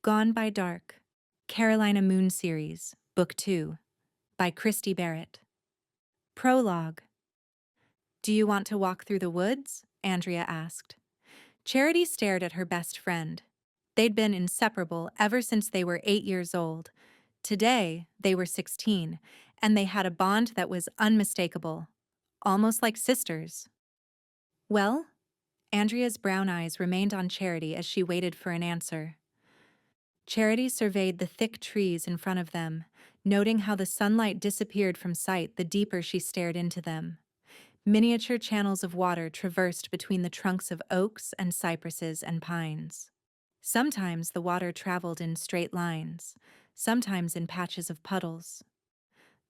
Gone by Dark, Carolina Moon Series, Book 2, by Christy Barritt. Prologue. Do you want to walk through the woods? Andrea asked. Charity stared at her best friend. They'd been inseparable ever since they were 8 years old. Today, they were 16, and they had a bond that was unmistakable, almost like sisters. Well? Andrea's brown eyes remained on Charity as she waited for an answer. Charity surveyed the thick trees in front of them, noting how the sunlight disappeared from sight the deeper she stared into them. Miniature channels of water traversed between the trunks of oaks and cypresses and pines. Sometimes the water traveled in straight lines, sometimes in patches of puddles.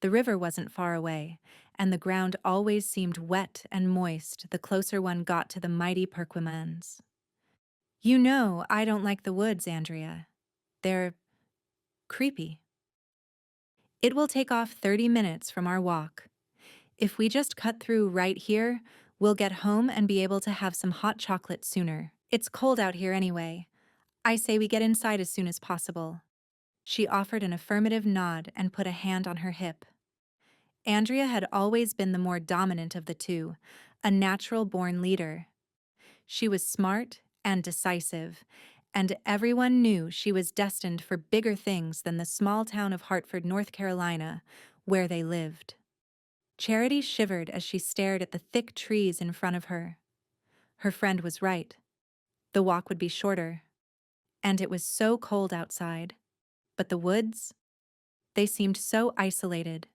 The river wasn't far away, and the ground always seemed wet and moist the closer one got to the mighty Perquimans. You know I don't like the woods, Andrea. They're creepy. It will take off 30 minutes from our walk. If we just cut through right here, we'll get home and be able to have some hot chocolate sooner. It's cold out here anyway. I say we get inside as soon as possible. She offered an affirmative nod and put a hand on her hip. Andrea had always been the more dominant of the two, a natural-born leader. She was smart and decisive, and everyone knew she was destined for bigger things than the small town of Hartford, North Carolina, where they lived. Charity shivered as she stared at the thick trees in front of her. Her friend was right. The walk would be shorter. And it was so cold outside. But the woods? They seemed so isolated.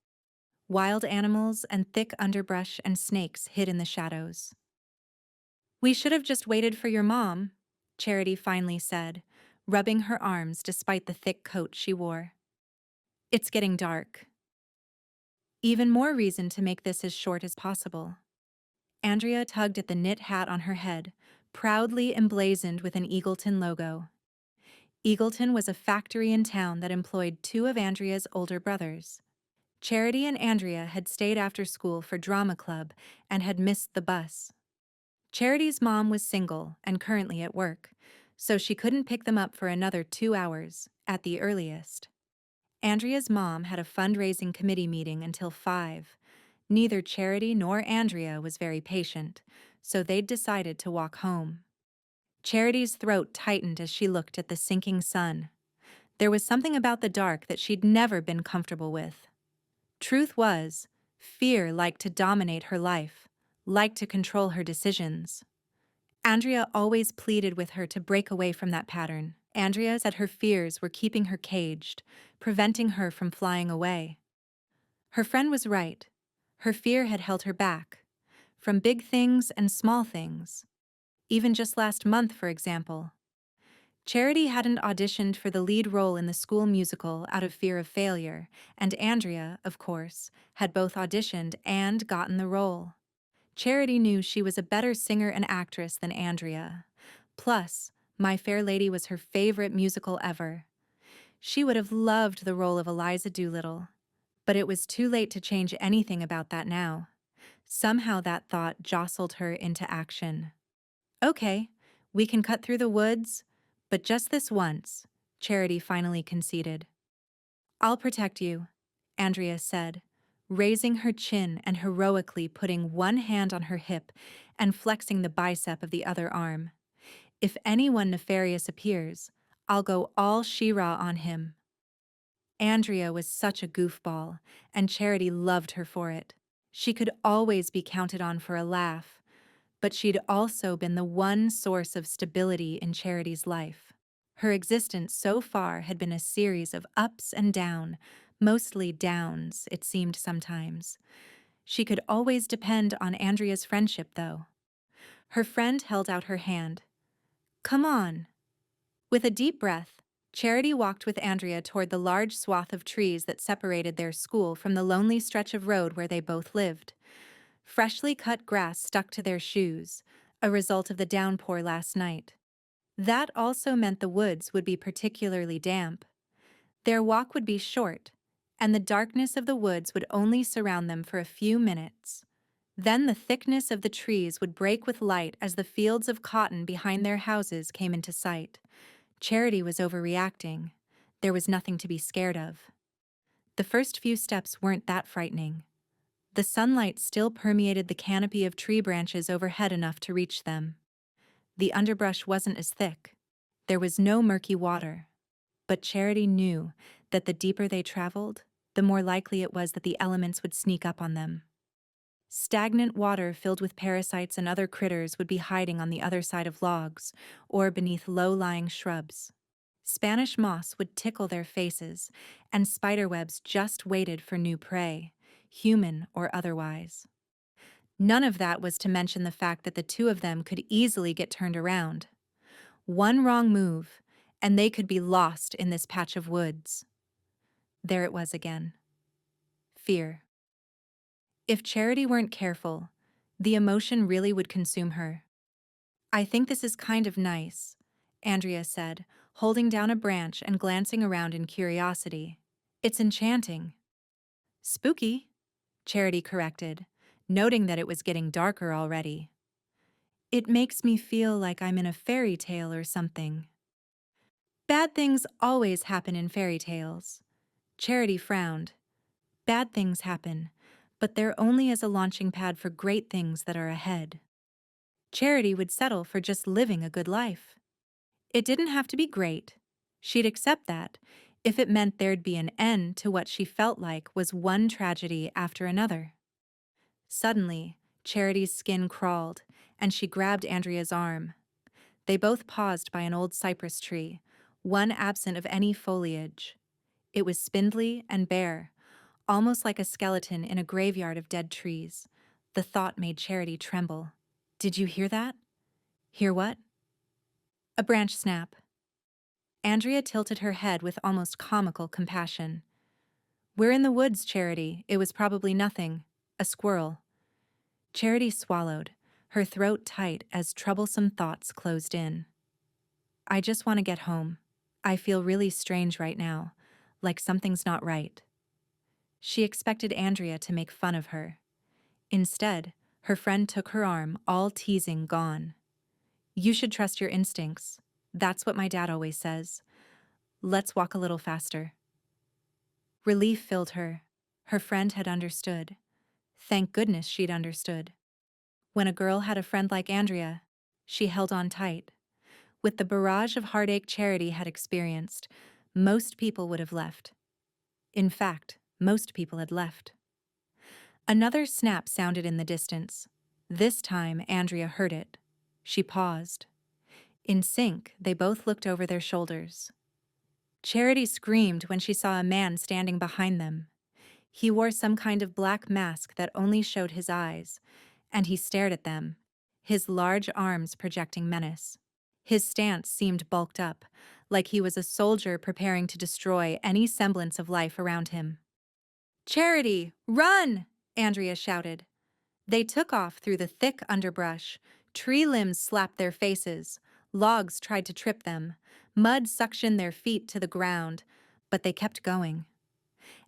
Wild animals and thick underbrush and snakes hid in the shadows. We should have just waited for your mom, Charity finally said, rubbing her arms despite the thick coat she wore. It's getting dark. Even more reason to make this as short as possible. Andrea tugged at the knit hat on her head, proudly emblazoned with an Eagleton logo. Eagleton was a factory in town that employed two of Andrea's older brothers. Charity and Andrea had stayed after school for drama club and had missed the bus. Charity's mom was single and currently at work, so she couldn't pick them up for another 2 hours, at the earliest. Andrea's mom had a fundraising committee meeting until 5. Neither Charity nor Andrea was very patient, so they'd decided to walk home. Charity's throat tightened as she looked at the sinking sun. There was something about the dark that she'd never been comfortable with. Truth was, fear liked to dominate her life, liked to control her decisions. Andrea always pleaded with her to break away from that pattern. Andrea said her fears were keeping her caged, preventing her from flying away. Her friend was right. Her fear had held her back, from big things and small things. Even just last month, for example. Charity hadn't auditioned for the lead role in the school musical out of fear of failure, and Andrea, of course, had both auditioned and gotten the role. Charity knew she was a better singer and actress than Andrea. Plus, My Fair Lady was her favorite musical ever. She would have loved the role of Eliza Doolittle, but it was too late to change anything about that now. Somehow that thought jostled her into action. Okay, we can cut through the woods, but just this once, Charity finally conceded. I'll protect you, Andrea said, raising her chin and heroically putting one hand on her hip and flexing the bicep of the other arm. If anyone nefarious appears, I'll go all She-Ra on him. Andrea was such a goofball, and Charity loved her for it. She could always be counted on for a laugh, but she'd also been the one source of stability in Charity's life. Her existence so far had been a series of ups and downs, mostly downs, it seemed sometimes. She could always depend on Andrea's friendship, though. Her friend held out her hand. Come on. With a deep breath, Charity walked with Andrea toward the large swath of trees that separated their school from the lonely stretch of road where they both lived. Freshly cut grass stuck to their shoes, a result of the downpour last night. That also meant the woods would be particularly damp. Their walk would be short, and the darkness of the woods would only surround them for a few minutes. Then the thickness of the trees would break with light as the fields of cotton behind their houses came into sight. Charity was overreacting. There was nothing to be scared of. The first few steps weren't that frightening. The sunlight still permeated the canopy of tree branches overhead enough to reach them. The underbrush wasn't as thick. There was no murky water. But Charity knew that the deeper they traveled, the more likely it was that the elements would sneak up on them. Stagnant water filled with parasites and other critters would be hiding on the other side of logs or beneath low-lying shrubs. Spanish moss would tickle their faces, and spiderwebs just waited for new prey, human or otherwise. None of that was to mention the fact that the two of them could easily get turned around. One wrong move, and they could be lost in this patch of woods. There it was again. Fear. If Charity weren't careful, the emotion really would consume her. "I think this is kind of nice," Andrea said, holding down a branch and glancing around in curiosity. "It's enchanting." "Spooky," Charity corrected, noting that it was getting darker already. "It makes me feel like I'm in a fairy tale or something." "Bad things always happen in fairy tales." Charity frowned. "Bad things happen, but they're only as a launching pad for great things that are ahead." Charity would settle for just living a good life. It didn't have to be great. She'd accept that, if it meant there'd be an end to what she felt like was one tragedy after another. Suddenly, Charity's skin crawled, and she grabbed Andrea's arm. They both paused by an old cypress tree, one absent of any foliage. It was spindly and bare, almost like a skeleton in a graveyard of dead trees. The thought made Charity tremble. "Did you hear that?" "Hear what?" A branch snap. Andrea tilted her head with almost comical compassion. "We're in the woods, Charity. It was probably nothing. A squirrel." Charity swallowed, her throat tight as troublesome thoughts closed in. "I just want to get home. I feel really strange right now, like something's not right." She expected Andrea to make fun of her. Instead, her friend took her arm, all teasing gone. "You should trust your instincts. That's what my dad always says. Let's walk a little faster." Relief filled her. Her friend had understood. Thank goodness she'd understood. When a girl had a friend like Andrea, she held on tight. With the barrage of heartache Charity had experienced, most people would have left. In fact, most people had left. Another snap sounded in the distance. This time, Andrea heard it. She paused. In sync, they both looked over their shoulders. Charity screamed when she saw a man standing behind them. He wore some kind of black mask that only showed his eyes, and he stared at them, his large arms projecting menace. His stance seemed bulked up, like he was a soldier preparing to destroy any semblance of life around him. "Charity, run!" Andrea shouted. They took off through the thick underbrush. Tree limbs slapped their faces. Logs tried to trip them. Mud suctioned their feet to the ground, but they kept going.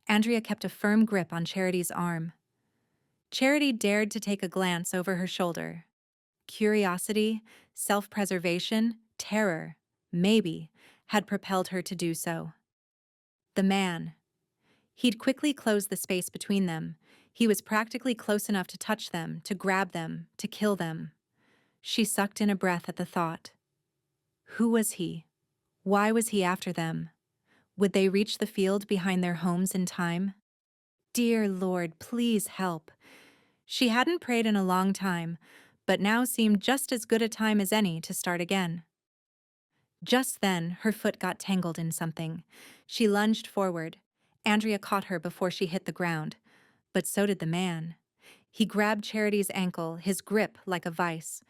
Andrea kept a firm grip on Charity's arm. Charity dared to take a glance over her shoulder. Curiosity, self-preservation, terror, maybe, had propelled her to do so. The man. He'd quickly closed the space between them. He was practically close enough to touch them, to grab them, to kill them. She sucked in a breath at the thought. Who was he? Why was he after them? Would they reach the field behind their homes in time? Dear Lord, please help. She hadn't prayed in a long time, but now seemed just as good a time as any to start again. Just then, her foot got tangled in something. She lunged forward. Andrea caught her before she hit the ground, but so did the man. He grabbed Charity's ankle, his grip like a vice.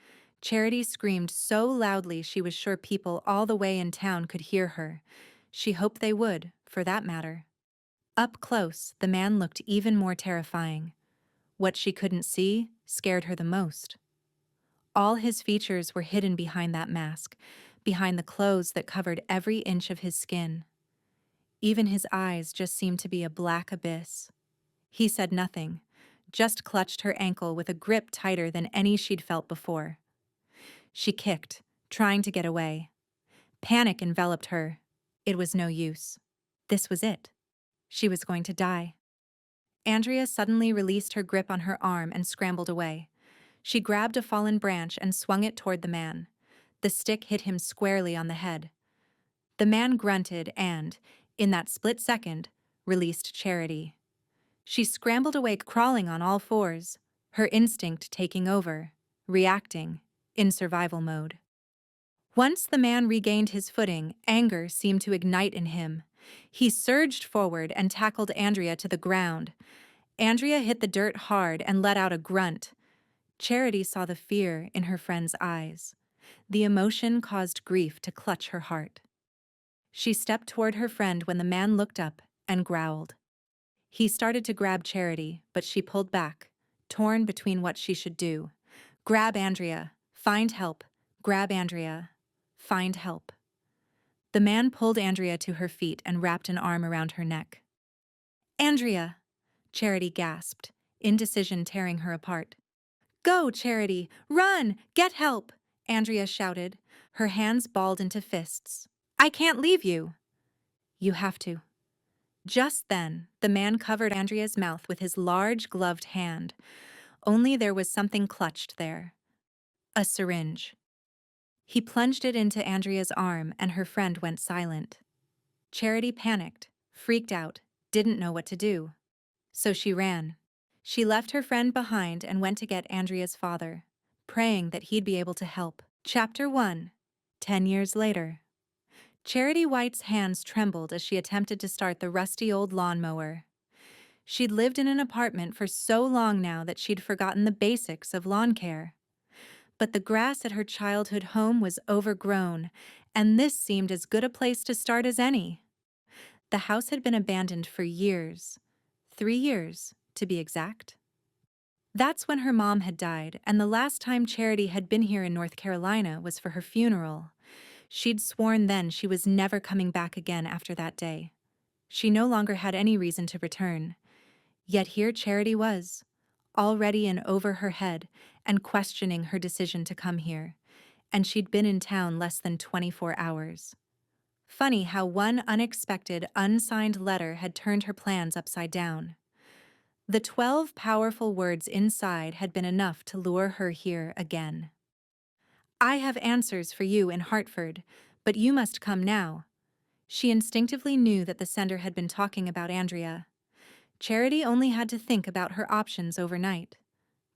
Charity screamed so loudly she was sure people all the way in town could hear her. She hoped they would, for that matter. Up close, the man looked even more terrifying. What she couldn't see scared her the most. All his features were hidden behind that mask, behind the clothes that covered every inch of his skin. Even his eyes just seemed to be a black abyss. He said nothing, just clutched her ankle with a grip tighter than any she'd felt before. She kicked, trying to get away. Panic enveloped her. It was no use. This was it. She was going to die. Andrea suddenly released her grip on her arm and scrambled away. She grabbed a fallen branch and swung it toward the man. The stick hit him squarely on the head. The man grunted and, in that split second, released Charity. She scrambled away, crawling on all fours, her instinct taking over, reacting, in survival mode. Once the man regained his footing, anger seemed to ignite in him. He surged forward and tackled Andrea to the ground. Andrea hit the dirt hard and let out a grunt. Charity saw the fear in her friend's eyes. The emotion caused grief to clutch her heart. She stepped toward her friend when the man looked up and growled. He started to grab Charity, but she pulled back, torn between what she should do. Grab Andrea. Find help. Grab Andrea. Find help. The man pulled Andrea to her feet and wrapped an arm around her neck. Andrea! Charity gasped, indecision tearing her apart. Go, Charity! Run! Get help! Andrea shouted, her hands balled into fists. I can't leave you! You have to. Just then, the man covered Andrea's mouth with his large, gloved hand. Only there was something clutched there. A syringe. He plunged it into Andrea's arm, and her friend went silent. Charity panicked, freaked out, didn't know what to do. So she ran. She left her friend behind and went to get Andrea's father, praying that he'd be able to help. Chapter 1. 10 years later. Charity White's hands trembled as she attempted to start the rusty old lawnmower. She'd lived in an apartment for so long now that she'd forgotten the basics of lawn care. But the grass at her childhood home was overgrown, and this seemed as good a place to start as any. The house had been abandoned for years. 3 years, to be exact. That's when her mom had died, and the last time Charity had been here in North Carolina was for her funeral. She'd sworn then she was never coming back again after that day. She no longer had any reason to return. Yet here Charity was, already in over her head and questioning her decision to come here, and she'd been in town less than 24 hours. Funny how one unexpected, unsigned letter had turned her plans upside down. The 12 powerful words inside had been enough to lure her here again. I have answers for you in Hartford, but you must come now. She instinctively knew that the sender had been talking about Andrea. Charity only had to think about her options overnight.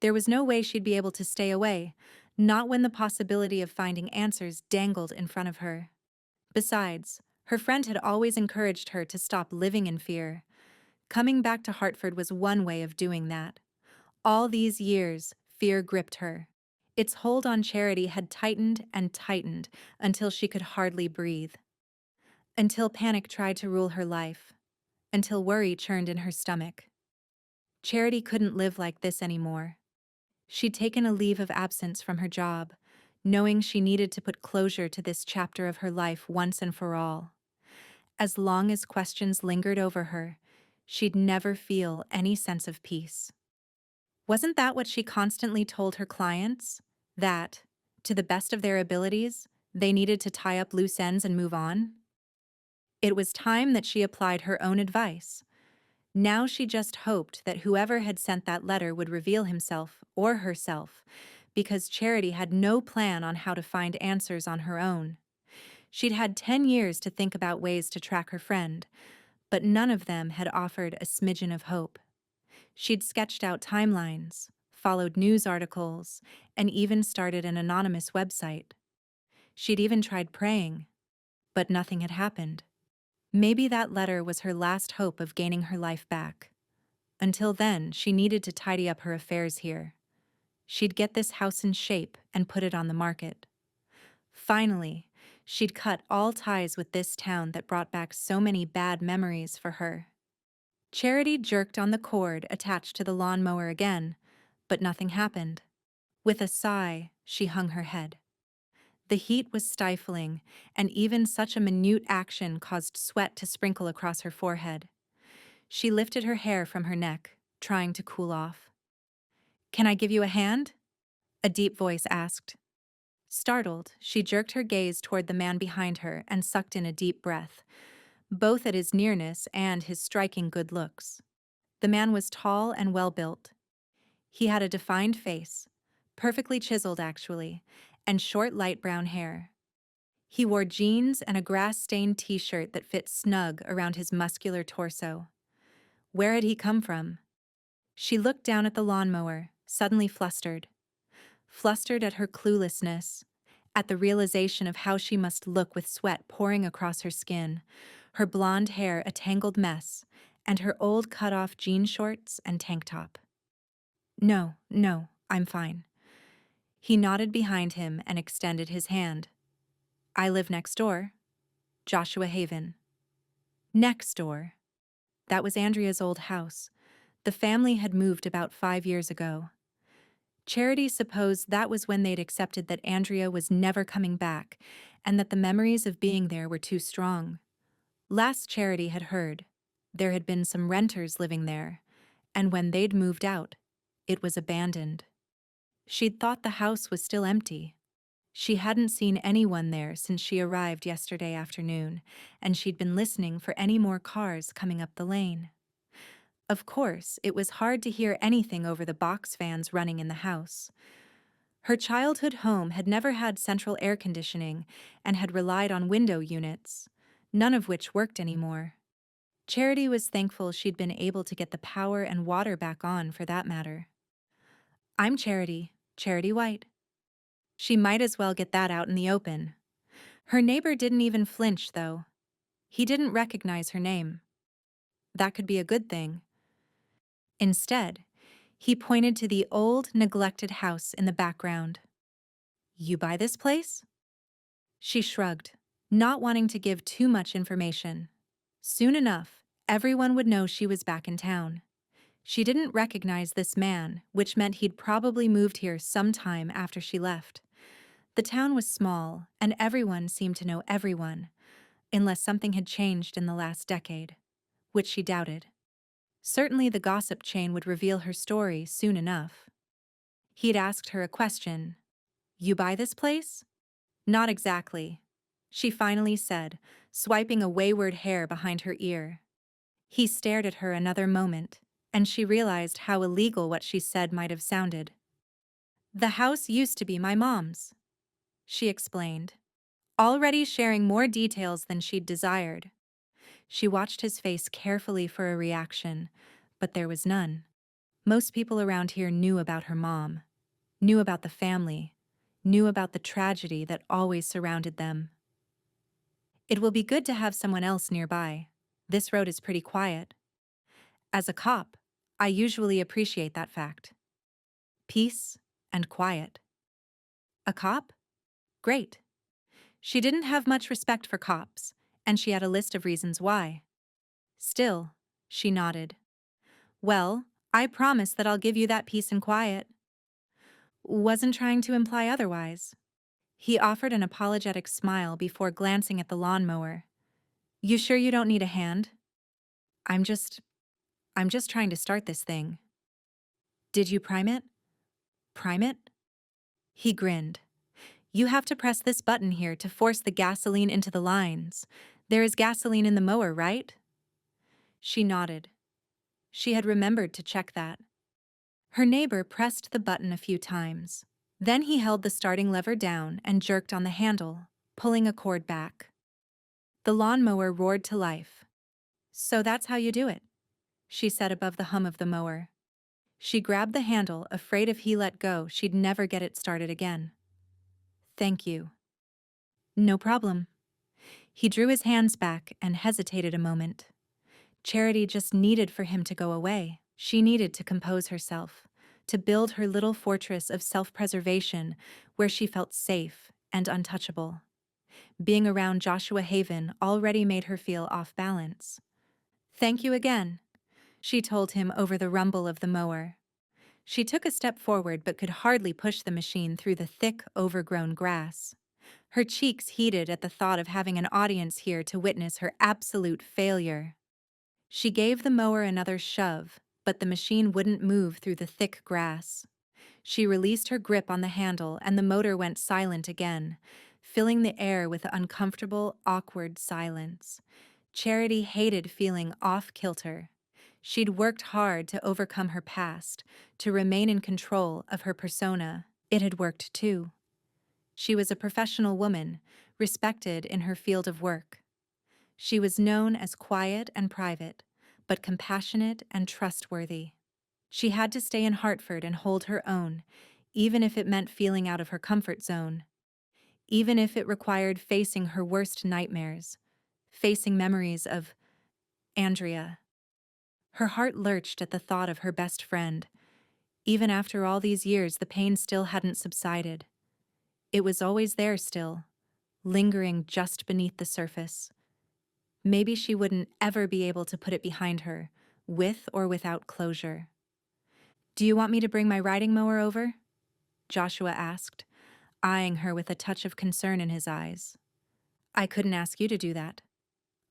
There was no way she'd be able to stay away, not when the possibility of finding answers dangled in front of her. Besides, her friend had always encouraged her to stop living in fear. Coming back to Hartford was one way of doing that. All these years, fear gripped her. Its hold on Charity had tightened and tightened until she could hardly breathe. Until panic tried to rule her life. Until worry churned in her stomach. Charity couldn't live like this anymore. She'd taken a leave of absence from her job, knowing she needed to put closure to this chapter of her life once and for all. As long as questions lingered over her, she'd never feel any sense of peace. Wasn't that what she constantly told her clients? That, to the best of their abilities, they needed to tie up loose ends and move on? It was time that she applied her own advice. Now she just hoped that whoever had sent that letter would reveal himself or herself, because Charity had no plan on how to find answers on her own. She'd had 10 years to think about ways to track her friend, but none of them had offered a smidgen of hope. She'd sketched out timelines, followed news articles, and even started an anonymous website. She'd even tried praying, but nothing had happened. Maybe that letter was her last hope of gaining her life back. Until then, she needed to tidy up her affairs here. She'd get this house in shape and put it on the market. Finally, she'd cut all ties with this town that brought back so many bad memories for her. Charity jerked on the cord attached to the lawnmower again, but nothing happened. With a sigh, she hung her head. The heat was stifling, and even such a minute action caused sweat to sprinkle across her forehead. She lifted her hair from her neck, trying to cool off. "Can I give you a hand?" a deep voice asked. Startled, she jerked her gaze toward the man behind her and sucked in a deep breath, both at his nearness and his striking good looks. The man was tall and well-built. He had a defined face, perfectly chiseled actually, and short light brown hair. He wore jeans and a grass-stained t-shirt that fit snug around his muscular torso. Where had he come from? She looked down at the lawnmower, suddenly flustered. Flustered at her cluelessness, at the realization of how she must look with sweat pouring across her skin, her blonde hair a tangled mess, and her old cut-off jean shorts and tank top. No, I'm fine. He nodded behind him and extended his hand. I live next door. Joshua Haven. Next door. That was Andrea's old house. The family had moved about 5 years ago. Charity supposed that was when they'd accepted that Andrea was never coming back and that the memories of being there were too strong. Last Charity had heard, there had been some renters living there, and when they'd moved out, it was abandoned. She'd thought the house was still empty. She hadn't seen anyone there since she arrived yesterday afternoon, and she'd been listening for any more cars coming up the lane. Of course, it was hard to hear anything over the box fans running in the house. Her childhood home had never had central air conditioning and had relied on window units, none of which worked anymore. Charity was thankful she'd been able to get the power and water back on, for that matter. I'm Charity, Charity White. She might as well get that out in the open. Her neighbor didn't even flinch, though. He didn't recognize her name. That could be a good thing. Instead, he pointed to the old, neglected house in the background. You buy this place? She shrugged, not wanting to give too much information. Soon enough, everyone would know she was back in town. She didn't recognize this man, which meant he'd probably moved here sometime after she left. The town was small, and everyone seemed to know everyone, unless something had changed in the last decade, which she doubted. Certainly the gossip chain would reveal her story soon enough. He'd asked her a question. You buy this place? Not exactly, she finally said, swiping a wayward hair behind her ear. He stared at her another moment, and she realized how illegal what she said might have sounded. The house used to be my mom's, she explained, already sharing more details than she'd desired. She watched his face carefully for a reaction, but there was none. Most people around here knew about her mom, knew about the family, knew about the tragedy that always surrounded them. It will be good to have someone else nearby. This road is pretty quiet. As a cop, I usually appreciate that fact. Peace and quiet. A cop? Great. She didn't have much respect for cops, and she had a list of reasons why. Still, she nodded. Well, I promise that I'll give you that peace and quiet. Wasn't trying to imply otherwise. He offered an apologetic smile before glancing at the lawnmower. You sure you don't need a hand? I'm just trying to start this thing. Did you prime it? Prime it? He grinned. You have to press this button here to force the gasoline into the lines. There is gasoline in the mower, right? She nodded. She had remembered to check that. Her neighbor pressed the button a few times. Then he held the starting lever down and jerked on the handle, pulling a cord back. The lawnmower roared to life. So that's how you do it, she said above the hum of the mower. She grabbed the handle, afraid if he let go, she'd never get it started again. Thank you. No problem. He drew his hands back and hesitated a moment. Charity just needed for him to go away. She needed to compose herself, to build her little fortress of self-preservation where she felt safe and untouchable. Being around Joshua Haven already made her feel off balance. Thank you again, she told him over the rumble of the mower. She took a step forward but could hardly push the machine through the thick, overgrown grass. Her cheeks heated at the thought of having an audience here to witness her absolute failure. She gave the mower another shove, but the machine wouldn't move through the thick grass. She released her grip on the handle and the motor went silent again, filling the air with uncomfortable, awkward silence. Charity hated feeling off-kilter. She'd worked hard to overcome her past, to remain in control of her persona. It had worked too. She was a professional woman, respected in her field of work. She was known as quiet and private, but compassionate and trustworthy. She had to stay in Hartford and hold her own, even if it meant feeling out of her comfort zone, even if it required facing her worst nightmares, facing memories of Andrea. Her heart lurched at the thought of her best friend. Even after all these years, the pain still hadn't subsided. It was always there still, lingering just beneath the surface. Maybe she wouldn't ever be able to put it behind her, with or without closure. "Do you want me to bring my riding mower over?" Joshua asked, eyeing her with a touch of concern in his eyes. "I couldn't ask you to do that.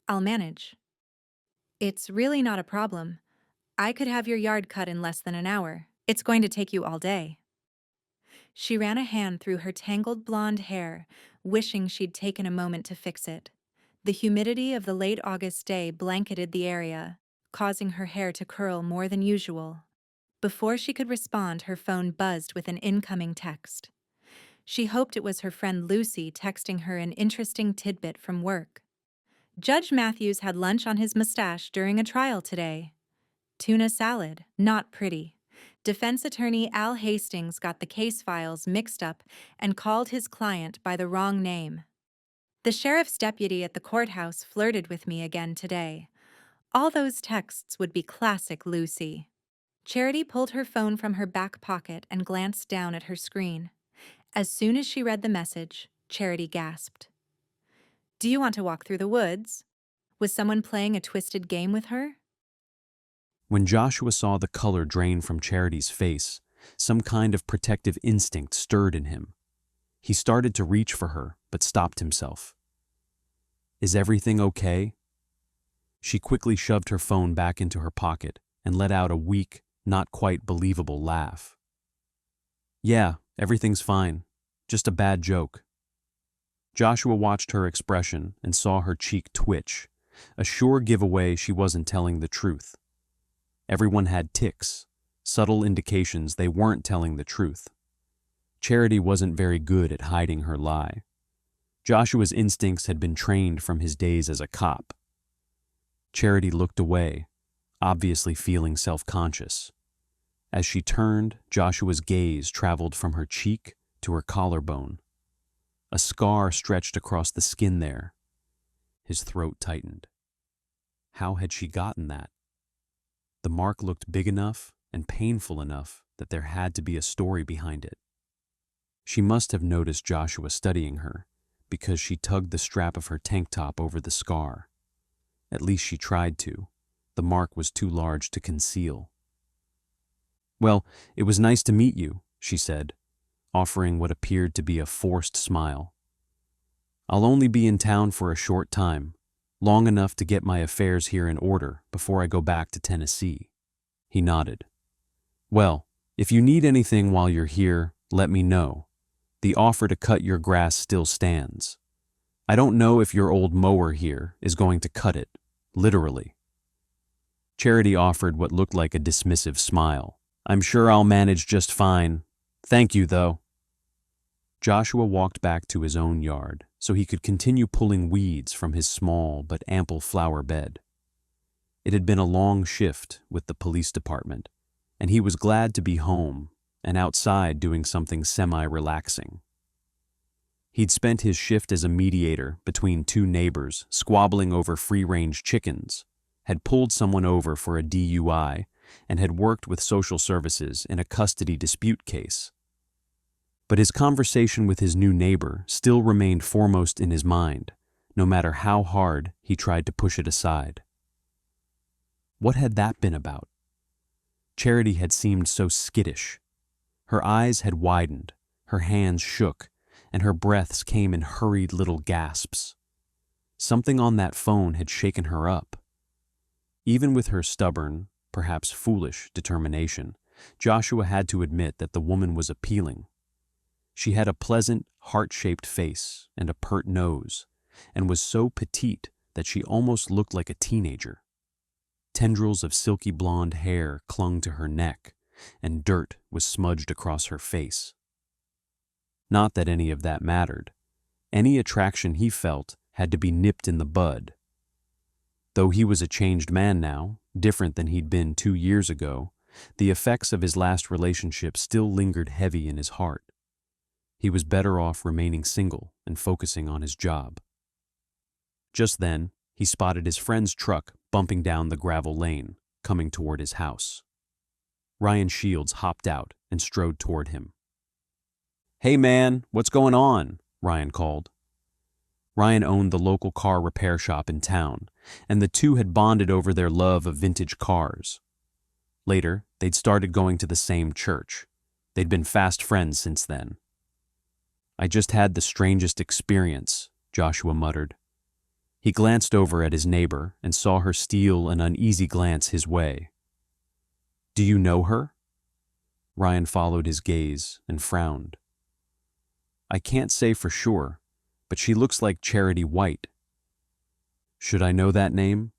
I'll manage." "It's really not a problem. I could have your yard cut in less than an hour. It's going to take you all day." She ran a hand through her tangled blonde hair, wishing she'd taken a moment to fix it. The humidity of the late August day blanketed the area, causing her hair to curl more than usual. Before she could respond, her phone buzzed with an incoming text. She hoped it was her friend Lucy texting her an interesting tidbit from work. Judge Matthews had lunch on his mustache during a trial today. Tuna salad, not pretty. Defense attorney Al Hastings got the case files mixed up and called his client by the wrong name. The sheriff's deputy at the courthouse flirted with me again today. All those texts would be classic Lucy. Charity pulled her phone from her back pocket and glanced down at her screen. As soon as she read the message, Charity gasped. "Do you want to walk through the woods?" Was someone playing a twisted game with her? When Joshua saw the color drain from Charity's face, some kind of protective instinct stirred in him. He started to reach for her, but stopped himself. "Is everything okay?" She quickly shoved her phone back into her pocket and let out a weak, not quite believable laugh. "Yeah, everything's fine. Just a bad joke." Joshua watched her expression and saw her cheek twitch, a sure giveaway she wasn't telling the truth. Everyone had tics, subtle indications they weren't telling the truth. Charity wasn't very good at hiding her lie. Joshua's instincts had been trained from his days as a cop. Charity looked away, obviously feeling self-conscious. As she turned, Joshua's gaze traveled from her cheek to her collarbone. A scar stretched across the skin there. His throat tightened. How had she gotten that? The mark looked big enough and painful enough that there had to be a story behind it. She must have noticed Joshua studying her, because she tugged the strap of her tank top over the scar. At least she tried to. The mark was too large to conceal. "Well, it was nice to meet you," she said, offering what appeared to be a forced smile. "I'll only be in town for a short time, long enough to get my affairs here in order before I go back to Tennessee." He nodded. "Well, if you need anything while you're here, let me know. The offer to cut your grass still stands. I don't know if your old mower here is going to cut it, literally." Charity offered what looked like a dismissive smile. "I'm sure I'll manage just fine. Thank you, though." Joshua walked back to his own yard so he could continue pulling weeds from his small but ample flower bed. It had been a long shift with the police department, and he was glad to be home and outside doing something semi-relaxing. He'd spent his shift as a mediator between two neighbors squabbling over free-range chickens, had pulled someone over for a DUI, and had worked with social services in a custody dispute case. But his conversation with his new neighbor still remained foremost in his mind, no matter how hard he tried to push it aside. What had that been about? Charity had seemed so skittish. Her eyes had widened, her hands shook, and her breaths came in hurried little gasps. Something on that phone had shaken her up. Even with her stubborn, perhaps foolish determination, Joshua had to admit that the woman was appealing. She had a pleasant, heart-shaped face and a pert nose, and was so petite that she almost looked like a teenager. Tendrils of silky blonde hair clung to her neck, and dirt was smudged across her face. Not that any of that mattered. Any attraction he felt had to be nipped in the bud. Though he was a changed man now, different than he'd been 2 years ago, the effects of his last relationship still lingered heavy in his heart. He was better off remaining single and focusing on his job. Just then, he spotted his friend's truck bumping down the gravel lane, coming toward his house. Ryan Shields hopped out and strode toward him. "Hey man, what's going on?" Ryan called. Ryan owned the local car repair shop in town, and the two had bonded over their love of vintage cars. Later, they'd started going to the same church. They'd been fast friends since then. "I just had the strangest experience," Joshua muttered. He glanced over at his neighbor and saw her steal an uneasy glance his way. "Do you know her?" Ryan followed his gaze and frowned. "I can't say for sure, but she looks like Charity White." "Should I know that name?"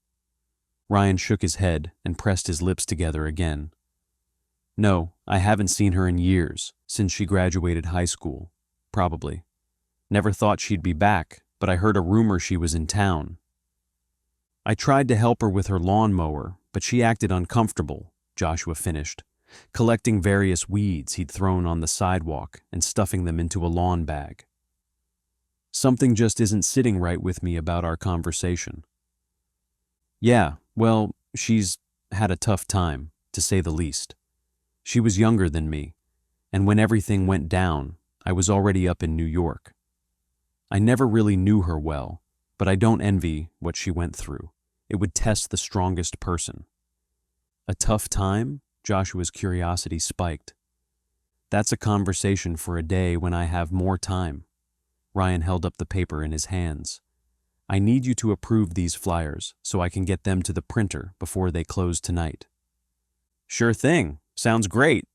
Ryan shook his head and pressed his lips together again. "No, I haven't seen her in years, since she graduated high school. Probably. Never thought she'd be back, but I heard a rumor she was in town." "I tried to help her with her lawnmower, but she acted uncomfortable," Joshua finished, collecting various weeds he'd thrown on the sidewalk and stuffing them into a lawn bag. "Something just isn't sitting right with me about our conversation." "Yeah, well, she's had a tough time, to say the least. She was younger than me, and when everything went down, I was already up in New York. I never really knew her well, but I don't envy what she went through. It would test the strongest person." "A tough time?" Joshua's curiosity spiked. "That's a conversation for a day when I have more time." Ryan held up the paper in his hands. "I need you to approve these flyers so I can get them to the printer before they close tonight." "Sure thing. Sounds great."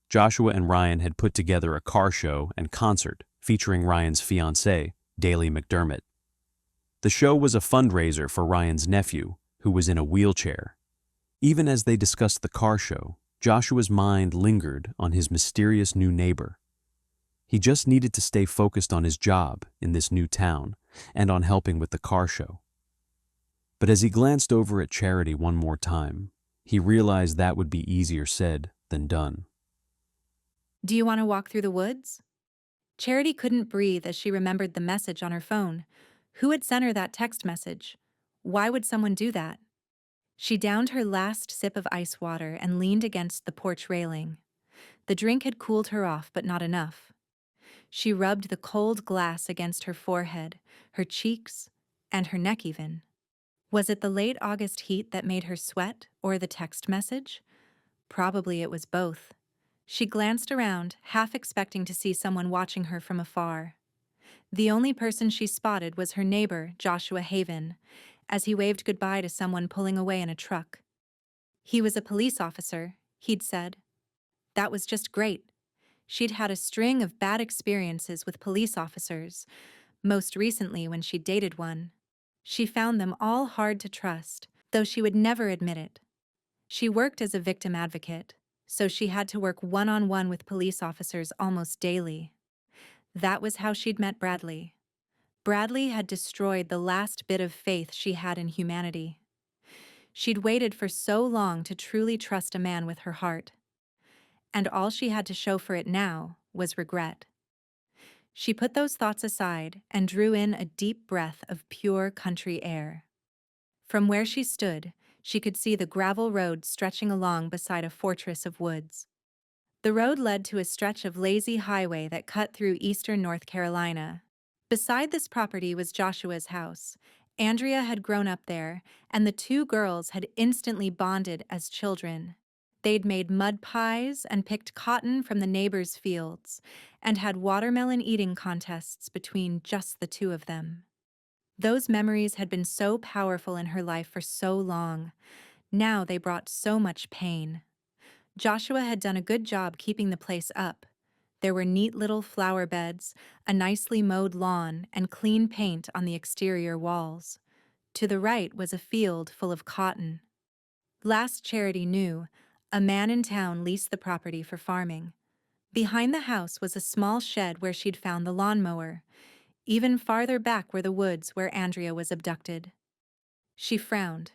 Joshua and Ryan had put together a car show and concert featuring Ryan's fiancée, Daly McDermott. The show was a fundraiser for Ryan's nephew, who was in a wheelchair. Even as they discussed the car show, Joshua's mind lingered on his mysterious new neighbor. He just needed to stay focused on his job in this new town and on helping with the car show. But as he glanced over at Charity one more time, he realized that would be easier said than done. Do you want to walk through the woods? Charity couldn't breathe as she remembered the message on her phone. Who had sent her that text message? Why would someone do that? She downed her last sip of ice water and leaned against the porch railing. The drink had cooled her off, but not enough. She rubbed the cold glass against her forehead, her cheeks, and her neck even. Was it the late August heat that made her sweat, or the text message? Probably it was both. She glanced around, half expecting to see someone watching her from afar. The only person she spotted was her neighbor, Joshua Haven, as he waved goodbye to someone pulling away in a truck. He was a police officer, he'd said. That was just great. She'd had a string of bad experiences with police officers, most recently when she dated one. She found them all hard to trust, though she would never admit it. She worked as a victim advocate, so she had to work one-on-one with police officers almost daily. That was how she'd met Bradley. Bradley had destroyed the last bit of faith she had in humanity. She'd waited for so long to truly trust a man with her heart. And all she had to show for it now was regret. She put those thoughts aside and drew in a deep breath of pure country air. From where she stood, she could see the gravel road stretching along beside a fortress of woods. The road led to a stretch of lazy highway that cut through eastern North Carolina. Beside this property was Joshua's house. Andrea had grown up there, and the two girls had instantly bonded as children. They'd made mud pies and picked cotton from the neighbors' fields, and had watermelon eating contests between just the two of them. Those memories had been so powerful in her life for so long. Now they brought so much pain. Joshua had done a good job keeping the place up. There were neat little flower beds, a nicely mowed lawn, and clean paint on the exterior walls. To the right was a field full of cotton. Last Charity knew, a man in town leased the property for farming. Behind the house was a small shed where she'd found the lawnmower. Even farther back were the woods where Andrea was abducted. She frowned.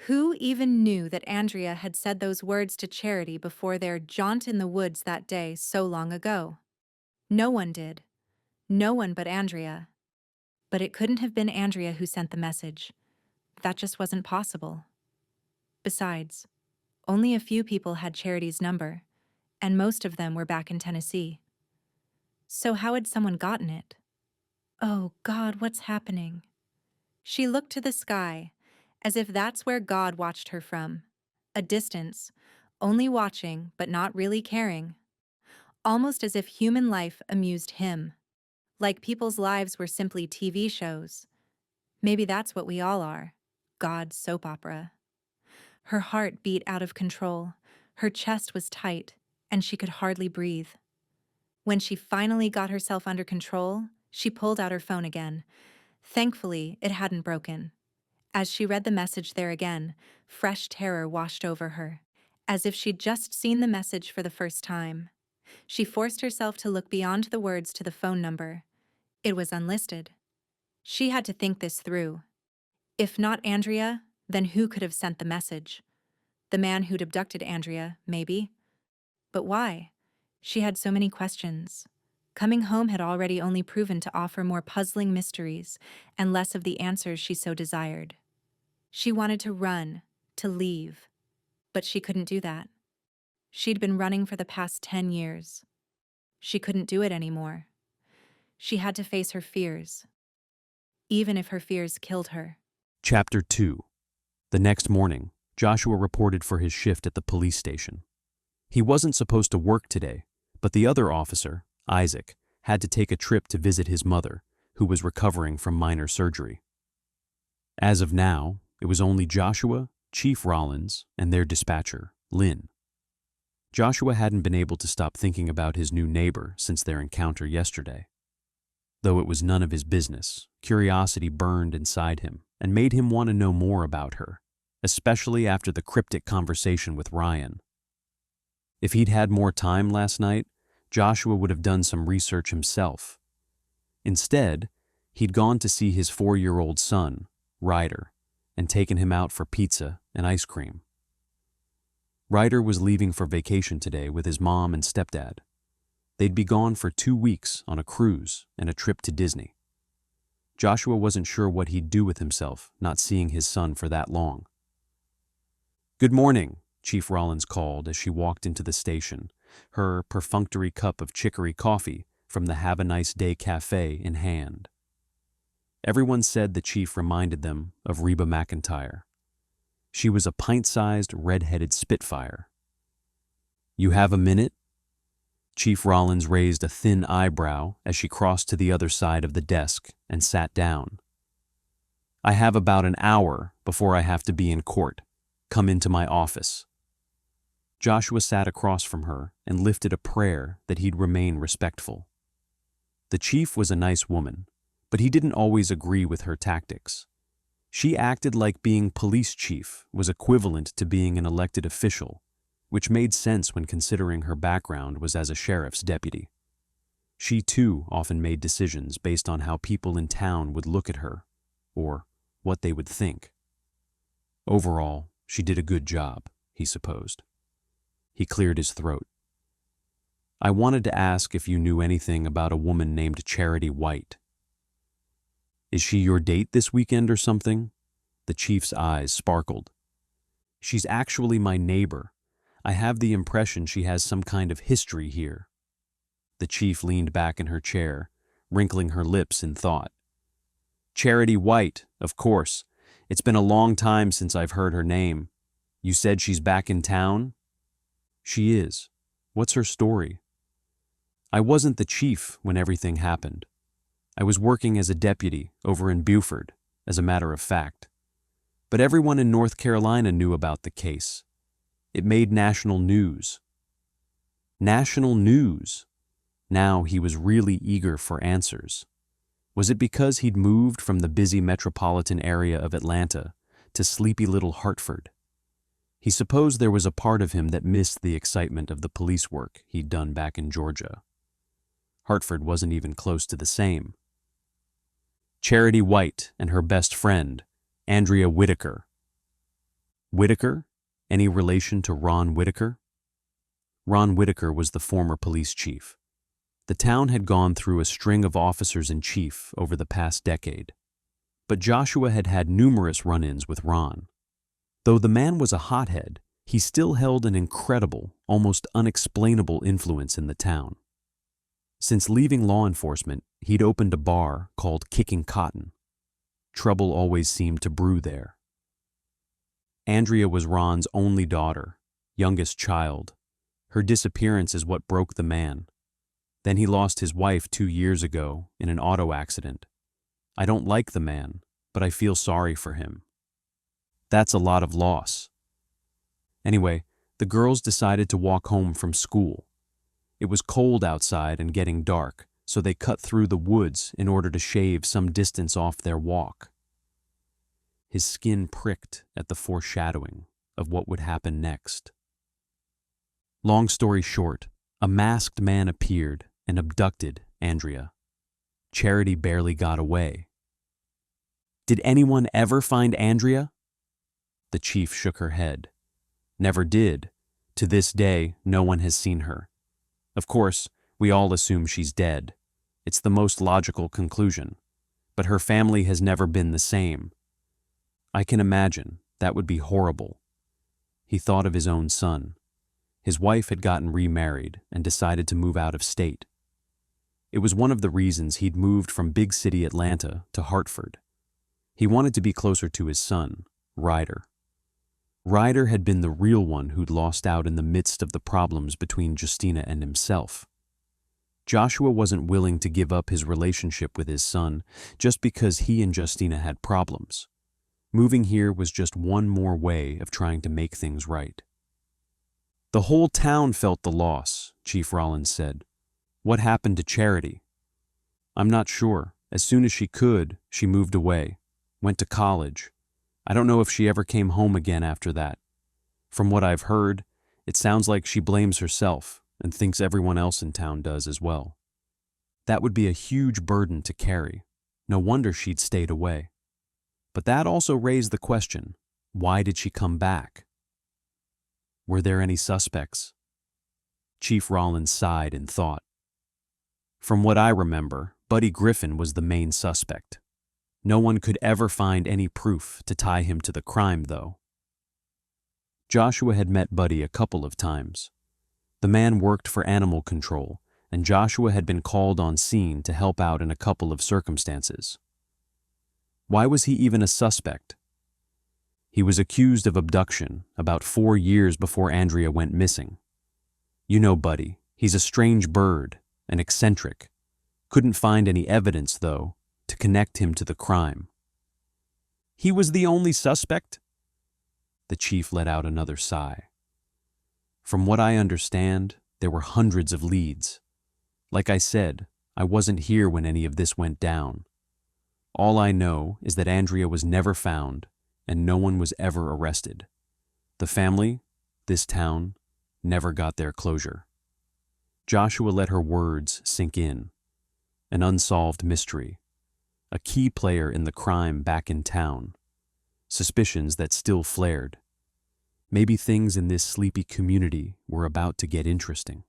Who even knew that Andrea had said those words to Charity before their jaunt in the woods that day so long ago? No one did. No one but Andrea. But it couldn't have been Andrea who sent the message. That just wasn't possible. Besides, only a few people had Charity's number, and most of them were back in Tennessee. So how had someone gotten it? Oh, God, what's happening? She looked to the sky, as if that's where God watched her from. A distance, only watching but not really caring. Almost as if human life amused him. Like people's lives were simply TV shows. Maybe that's what we all are. God's soap opera. Her heart beat out of control. Her chest was tight, and she could hardly breathe. When she finally got herself under control, she pulled out her phone again. Thankfully, it hadn't broken. As she read the message there again, fresh terror washed over her, as if she'd just seen the message for the first time. She forced herself to look beyond the words to the phone number. It was unlisted. She had to think this through. If not Andrea, then who could have sent the message? The man who'd abducted Andrea, maybe. But why? She had so many questions. Coming home had already only proven to offer more puzzling mysteries and less of the answers she so desired. She wanted to run, to leave, but she couldn't do that. She'd been running for the past 10 years. She couldn't do it anymore. She had to face her fears, even if her fears killed her. Chapter 2. The next morning, Joshua reported for his shift at the police station. He wasn't supposed to work today, but the other officer, Isaac, had to take a trip to visit his mother, who was recovering from minor surgery. As of now, it was only Joshua, Chief Rollins, and their dispatcher, Lynn. Joshua hadn't been able to stop thinking about his new neighbor since their encounter yesterday. Though it was none of his business, curiosity burned inside him and made him want to know more about her, especially after the cryptic conversation with Ryan. If he'd had more time last night, Joshua would have done some research himself. Instead, he'd gone to see his 4-year-old son, Ryder, and taken him out for pizza and ice cream. Ryder was leaving for vacation today with his mom and stepdad. They'd be gone for 2 weeks on a cruise and a trip to Disney. Joshua wasn't sure what he'd do with himself not seeing his son for that long. "Good morning," Chief Rollins called as she walked into the station, her perfunctory cup of chicory coffee from the Have a Nice Day cafe in hand. Everyone said the chief reminded them of Reba McEntire. She was a pint-sized, red-headed spitfire. "You have a minute?" Chief Rollins raised a thin eyebrow as she crossed to the other side of the desk and sat down. "I have about an hour before I have to be in court. Come into my office." Joshua sat across from her and lifted a prayer that he'd remain respectful. The chief was a nice woman, but he didn't always agree with her tactics. She acted like being police chief was equivalent to being an elected official, which made sense when considering her background was as a sheriff's deputy. She too often made decisions based on how people in town would look at her, or what they would think. Overall, she did a good job, he supposed. He cleared his throat. "I wanted to ask if you knew anything about a woman named Charity White." "Is she your date this weekend or something?" The chief's eyes sparkled. "She's actually my neighbor. I have the impression she has some kind of history here." The chief leaned back in her chair, wrinkling her lips in thought. "Charity White, of course. It's been a long time since I've heard her name. You said she's back in town?" "She is. What's her story?" "I wasn't the chief when everything happened. I was working as a deputy over in Beaufort, as a matter of fact. But everyone in North Carolina knew about the case. It made national news. National news! Now he was really eager for answers. Was it because he'd moved from the busy metropolitan area of Atlanta to sleepy little Hartford? He supposed there was a part of him that missed the excitement of the police work he'd done back in Georgia. Hartford wasn't even close to the same. Charity White and her best friend, Andrea Whitaker. Whitaker? Any relation to Ron Whitaker? Ron Whitaker was the former police chief. The town had gone through a string of officers-in-chief over the past decade, but Joshua had had numerous run-ins with Ron. Though the man was a hothead, he still held an incredible, almost unexplainable influence in the town. Since leaving law enforcement, he'd opened a bar called Kicking Cotton. Trouble always seemed to brew there. Andrea was Ron's only daughter, youngest child. Her disappearance is what broke the man. Then he lost his wife 2 years ago in an auto accident. I don't like the man, but I feel sorry for him. That's a lot of loss. Anyway, the girls decided to walk home from school. It was cold outside and getting dark, so they cut through the woods in order to shave some distance off their walk. His skin pricked at the foreshadowing of what would happen next. Long story short, a masked man appeared and abducted Andrea. Charity barely got away. Did anyone ever find Andrea? The chief shook her head. Never did. To this day, no one has seen her. Of course, we all assume she's dead. It's the most logical conclusion. But her family has never been the same. I can imagine that would be horrible. He thought of his own son. His wife had gotten remarried and decided to move out of state. It was one of the reasons he'd moved from big city Atlanta to Hartford. He wanted to be closer to his son, Ryder. Ryder had been the real one who'd lost out in the midst of the problems between Justina and himself. Joshua wasn't willing to give up his relationship with his son just because he and Justina had problems. Moving here was just one more way of trying to make things right. The whole town felt the loss, Chief Rollins said. What happened to Charity? I'm not sure. As soon as she could, she moved away, went to college. I don't know if she ever came home again after that. From what I've heard, it sounds like she blames herself and thinks everyone else in town does as well. That would be a huge burden to carry. No wonder she'd stayed away. But that also raised the question, why did she come back? Were there any suspects? Chief Rollins sighed in thought. From what I remember, Buddy Griffin was the main suspect. No one could ever find any proof to tie him to the crime, though. Joshua had met Buddy a couple of times. The man worked for animal control, and Joshua had been called on scene to help out in a couple of circumstances. Why was he even a suspect? He was accused of abduction about 4 years before Andrea went missing. You know Buddy, he's a strange bird, an eccentric. Couldn't find any evidence, though, to connect him to the crime. He was the only suspect? The chief let out another sigh. From what I understand, there were hundreds of leads. Like I said, I wasn't here when any of this went down. All I know is that Andrea was never found and no one was ever arrested. The family, this town, never got their closure. Joshua let her words sink in. An unsolved mystery. A key player in the crime back in town. Suspicions that still flared. Maybe things in this sleepy community were about to get interesting.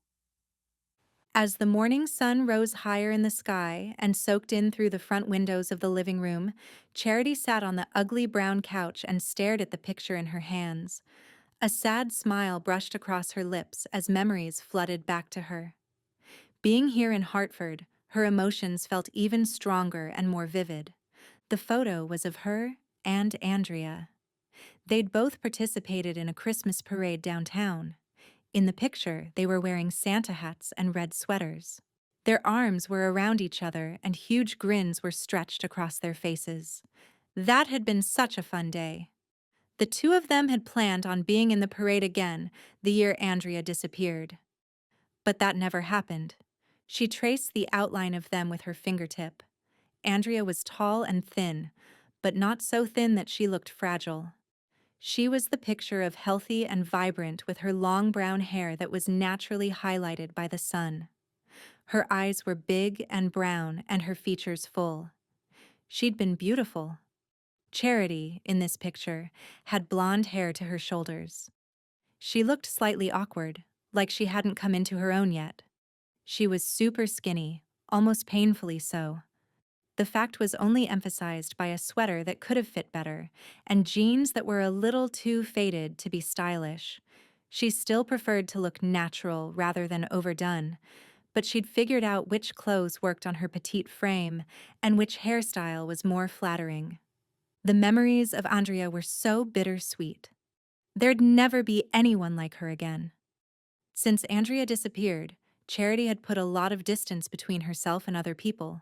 As the morning sun rose higher in the sky and soaked in through the front windows of the living room, Charity sat on the ugly brown couch and stared at the picture in her hands. A sad smile brushed across her lips as memories flooded back to her. Being here in Hartford, her emotions felt even stronger and more vivid. The photo was of her and Andrea. They'd both participated in a Christmas parade downtown. In the picture, they were wearing Santa hats and red sweaters. Their arms were around each other and huge grins were stretched across their faces. That had been such a fun day. The two of them had planned on being in the parade again the year Andrea disappeared. But that never happened. She traced the outline of them with her fingertip. Andrea was tall and thin, but not so thin that she looked fragile. She was the picture of healthy and vibrant with her long brown hair that was naturally highlighted by the sun. Her eyes were big and brown and her features full. She'd been beautiful. Charity, in this picture, had blonde hair to her shoulders. She looked slightly awkward, like she hadn't come into her own yet. She was super skinny, almost painfully so. The fact was only emphasized by a sweater that could have fit better, and jeans that were a little too faded to be stylish. She still preferred to look natural rather than overdone, but she'd figured out which clothes worked on her petite frame and which hairstyle was more flattering. The memories of Andrea were so bittersweet. There'd never be anyone like her again. Since Andrea disappeared, Charity had put a lot of distance between herself and other people.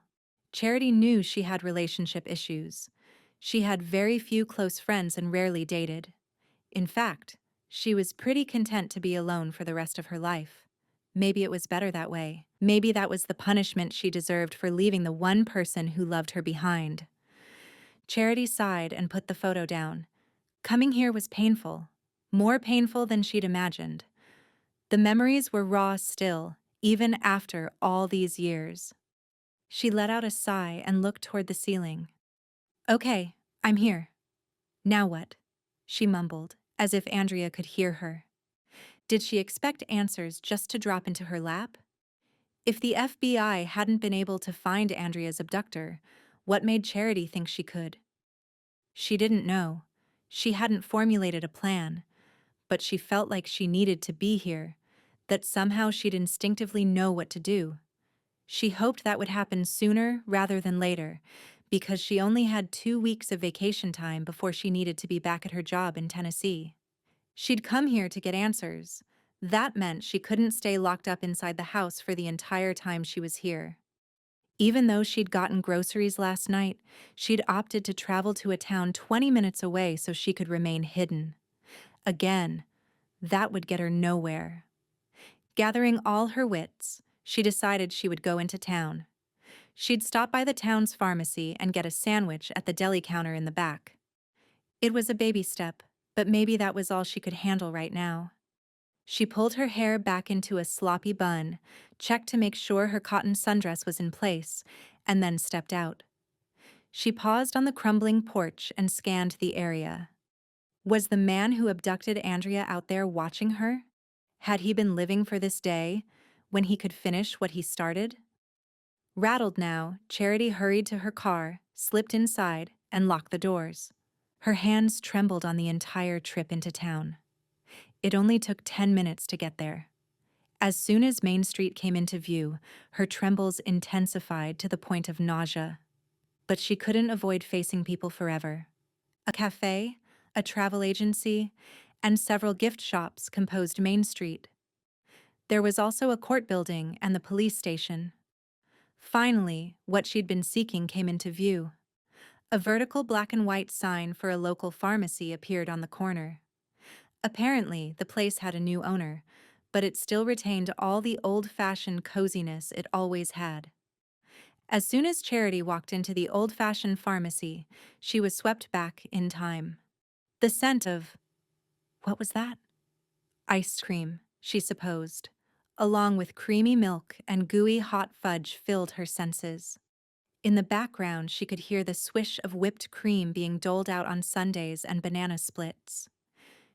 Charity knew she had relationship issues. She had very few close friends and rarely dated. In fact, she was pretty content to be alone for the rest of her life. Maybe it was better that way. Maybe that was the punishment she deserved for leaving the one person who loved her behind. Charity sighed and put the photo down. Coming here was painful, more painful than she'd imagined. The memories were raw still, even after all these years. She let out a sigh and looked toward the ceiling. "Okay, I'm here. Now what?" she mumbled, as if Andrea could hear her. Did she expect answers just to drop into her lap? If the FBI hadn't been able to find Andrea's abductor, what made Charity think she could? She didn't know. She hadn't formulated a plan, but she felt like she needed to be here, that somehow she'd instinctively know what to do. She hoped that would happen sooner rather than later, because she only had 2 weeks of vacation time before she needed to be back at her job in Tennessee. She'd come here to get answers. That meant she couldn't stay locked up inside the house for the entire time she was here. Even though she'd gotten groceries last night, she'd opted to travel to a town 20 minutes away so she could remain hidden. Again, that would get her nowhere. Gathering all her wits, she decided she would go into town. She'd stop by the town's pharmacy and get a sandwich at the deli counter in the back. It was a baby step, but maybe that was all she could handle right now. She pulled her hair back into a sloppy bun, checked to make sure her cotton sundress was in place, and then stepped out. She paused on the crumbling porch and scanned the area. Was the man who abducted Andrea out there watching her? Had he been living for this day, when he could finish what he started? Rattled now, Charity hurried to her car, slipped inside, and locked the doors. Her hands trembled on the entire trip into town. It only took 10 minutes to get there. As soon as Main Street came into view, her trembles intensified to the point of nausea. But she couldn't avoid facing people forever. A cafe, a travel agency, and several gift shops composed Main Street. There was also a court building and the police station. Finally, what she'd been seeking came into view. A vertical black and white sign for a local pharmacy appeared on the corner. Apparently, the place had a new owner, but it still retained all the old-fashioned coziness it always had. As soon as Charity walked into the old-fashioned pharmacy, she was swept back in time. The scent of— what was that? Ice cream, she supposed, along with creamy milk and gooey hot fudge filled her senses. In the background, she could hear the swish of whipped cream being doled out on sundaes and banana splits.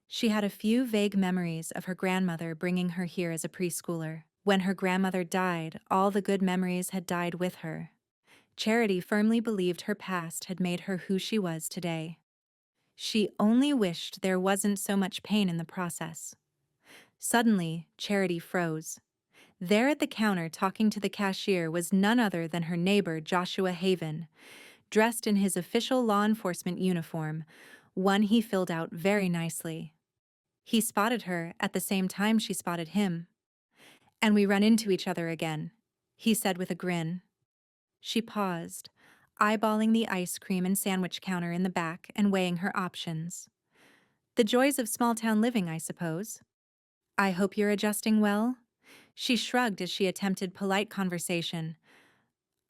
She had a few vague memories of her grandmother bringing her here as a preschooler. When her grandmother died, all the good memories had died with her. Charity firmly believed her past had made her who she was today. She only wished there wasn't so much pain in the process. Suddenly, Charity froze. There at the counter talking to the cashier was none other than her neighbor Joshua Haven, dressed in his official law enforcement uniform, one he filled out very nicely. He spotted her at the same time she spotted him. "And we run into each other again," he said with a grin. She paused, eyeballing the ice cream and sandwich counter in the back and weighing her options. The joys of small-town living, I suppose. I hope you're adjusting well. She shrugged as she attempted polite conversation.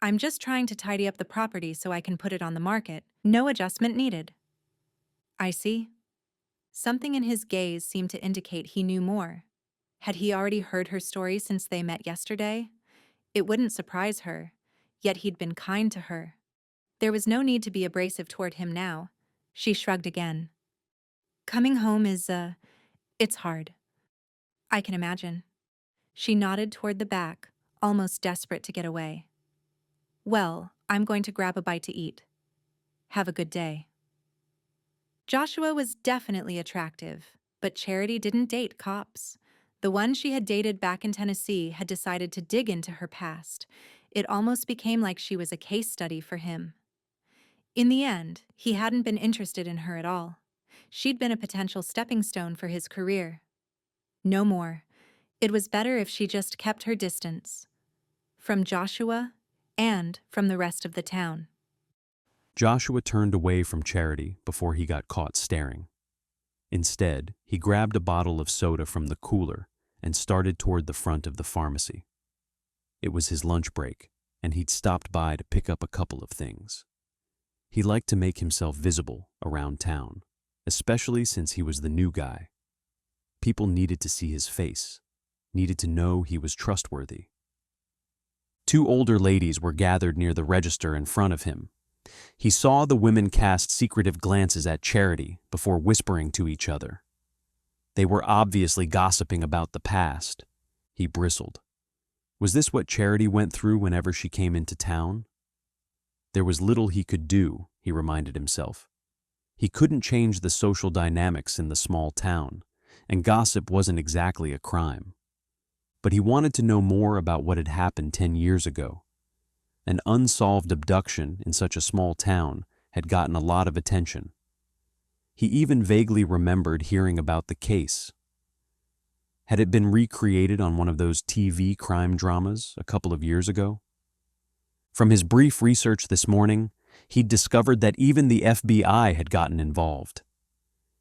I'm just trying to tidy up the property so I can put it on the market. No adjustment needed. I see. Something in his gaze seemed to indicate he knew more. Had he already heard her story since they met yesterday? It wouldn't surprise her, yet he'd been kind to her. There was no need to be abrasive toward him now. She shrugged again. Coming home it's hard. I can imagine. She nodded toward the back, almost desperate to get away. Well, I'm going to grab a bite to eat. Have a good day. Joshua was definitely attractive, but Charity didn't date cops. The one she had dated back in Tennessee had decided to dig into her past. It almost became like she was a case study for him. In the end, he hadn't been interested in her at all. She'd been a potential stepping stone for his career. No more. It was better if she just kept her distance. From Joshua and from the rest of the town. Joshua turned away from Charity before he got caught staring. Instead, he grabbed a bottle of soda from the cooler and started toward the front of the pharmacy. It was his lunch break, and he'd stopped by to pick up a couple of things. He liked to make himself visible around town, especially since he was the new guy. People needed to see his face, needed to know he was trustworthy. Two older ladies were gathered near the register in front of him. He saw the women cast secretive glances at Charity before whispering to each other. They were obviously gossiping about the past. He bristled. Was this what Charity went through whenever she came into town? There was little he could do, he reminded himself. He couldn't change the social dynamics in the small town, and gossip wasn't exactly a crime. But he wanted to know more about what had happened 10 years ago. An unsolved abduction in such a small town had gotten a lot of attention. He even vaguely remembered hearing about the case. Had it been recreated on one of those TV crime dramas a couple of years ago? From his brief research this morning, he'd discovered that even the FBI had gotten involved.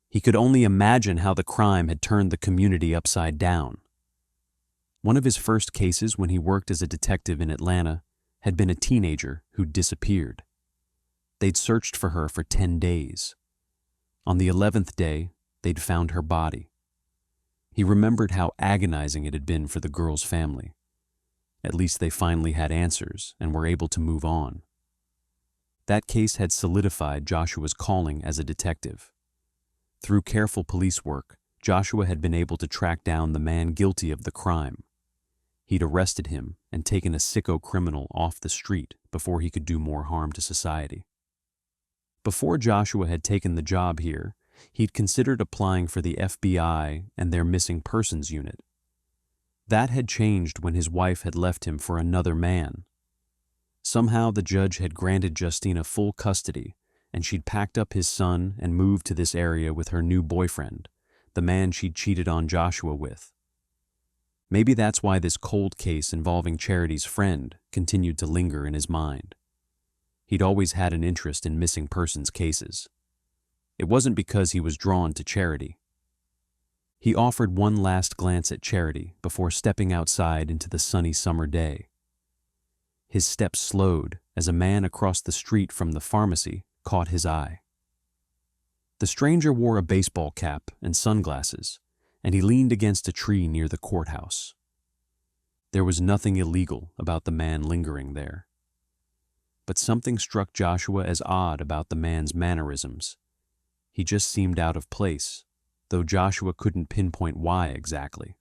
He could only imagine how the crime had turned the community upside down. One of his first cases when he worked as a detective in Atlanta had been a teenager who'd disappeared. They'd searched for her for 10 days. On the 11th day, they'd found her body. He remembered how agonizing it had been for the girl's family. At least they finally had answers and were able to move on. That case had solidified Joshua's calling as a detective. Through careful police work, Joshua had been able to track down the man guilty of the crime. He'd arrested him and taken a sicko criminal off the street before he could do more harm to society. Before Joshua had taken the job here, he'd considered applying for the FBI and their missing persons unit. That had changed when his wife had left him for another man. Somehow the judge had granted Justina full custody, and she'd packed up his son and moved to this area with her new boyfriend, the man she'd cheated on Joshua with. Maybe that's why this cold case involving Charity's friend continued to linger in his mind. He'd always had an interest in missing persons cases. It wasn't because he was drawn to Charity. He offered one last glance at Charity before stepping outside into the sunny summer day. His steps slowed as a man across the street from the pharmacy caught his eye. The stranger wore a baseball cap and sunglasses, and he leaned against a tree near the courthouse. There was nothing illegal about the man lingering there. But something struck Joshua as odd about the man's mannerisms. He just seemed out of place, though Joshua couldn't pinpoint why exactly.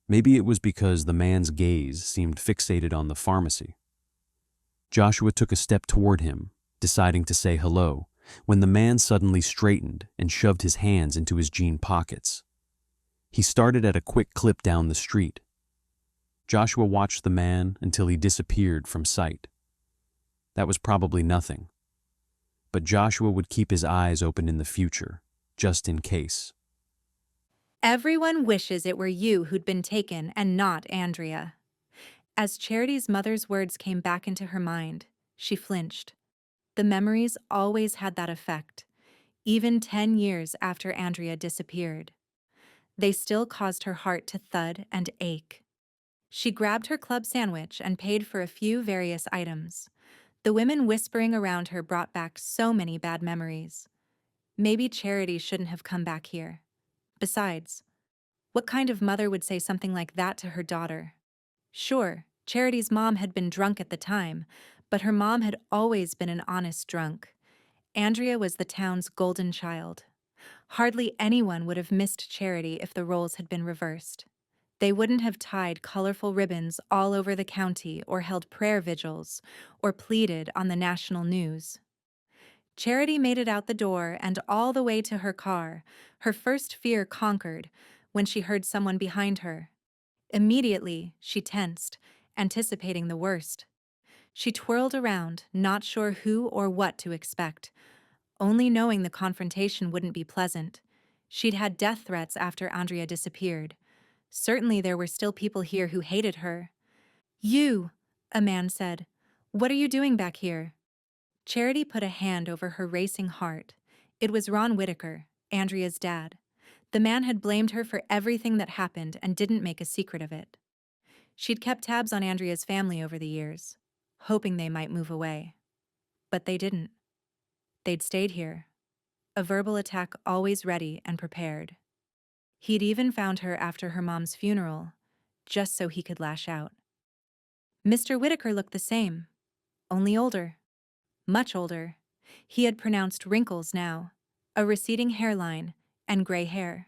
Maybe it was because the man's gaze seemed fixated on the pharmacy. Joshua took a step toward him, deciding to say hello, when the man suddenly straightened and shoved his hands into his jean pockets. He started at a quick clip down the street. Joshua watched the man until he disappeared from sight. That was probably nothing. But Joshua would keep his eyes open in the future, just in case. Everyone wishes it were you who'd been taken and not Andrea. As Charity's mother's words came back into her mind, she flinched. The memories always had that effect. even 10 years after Andrea disappeared. They still caused her heart to thud and ache. She grabbed her club sandwich and paid for a few various items. The women whispering around her brought back so many bad memories. Maybe Charity shouldn't have come back here. Besides, what kind of mother would say something like that to her daughter? Sure, Charity's mom had been drunk at the time, but her mom had always been an honest drunk. Andrea was the town's golden child. Hardly anyone would have missed Charity if the roles had been reversed. They wouldn't have tied colorful ribbons all over the county or held prayer vigils or pleaded on the national news. Charity made it out the door and all the way to her car, her first fear conquered when she heard someone behind her. Immediately, she tensed, anticipating the worst. She twirled around, not sure who or what to expect, only knowing the confrontation wouldn't be pleasant. She'd had death threats after Andrea disappeared. Certainly there were still people here who hated her. "You," a man said. "What are you doing back here?" Charity put a hand over her racing heart. It was Ron Whitaker, Andrea's dad. The man had blamed her for everything that happened and didn't make a secret of it. She'd kept tabs on Andrea's family over the years, hoping they might move away. But they didn't. They'd stayed here, a verbal attack always ready and prepared. He'd even found her after her mom's funeral, just so he could lash out. Mr. Whitaker looked the same, only older. Much older. He had pronounced wrinkles now, a receding hairline, and gray hair.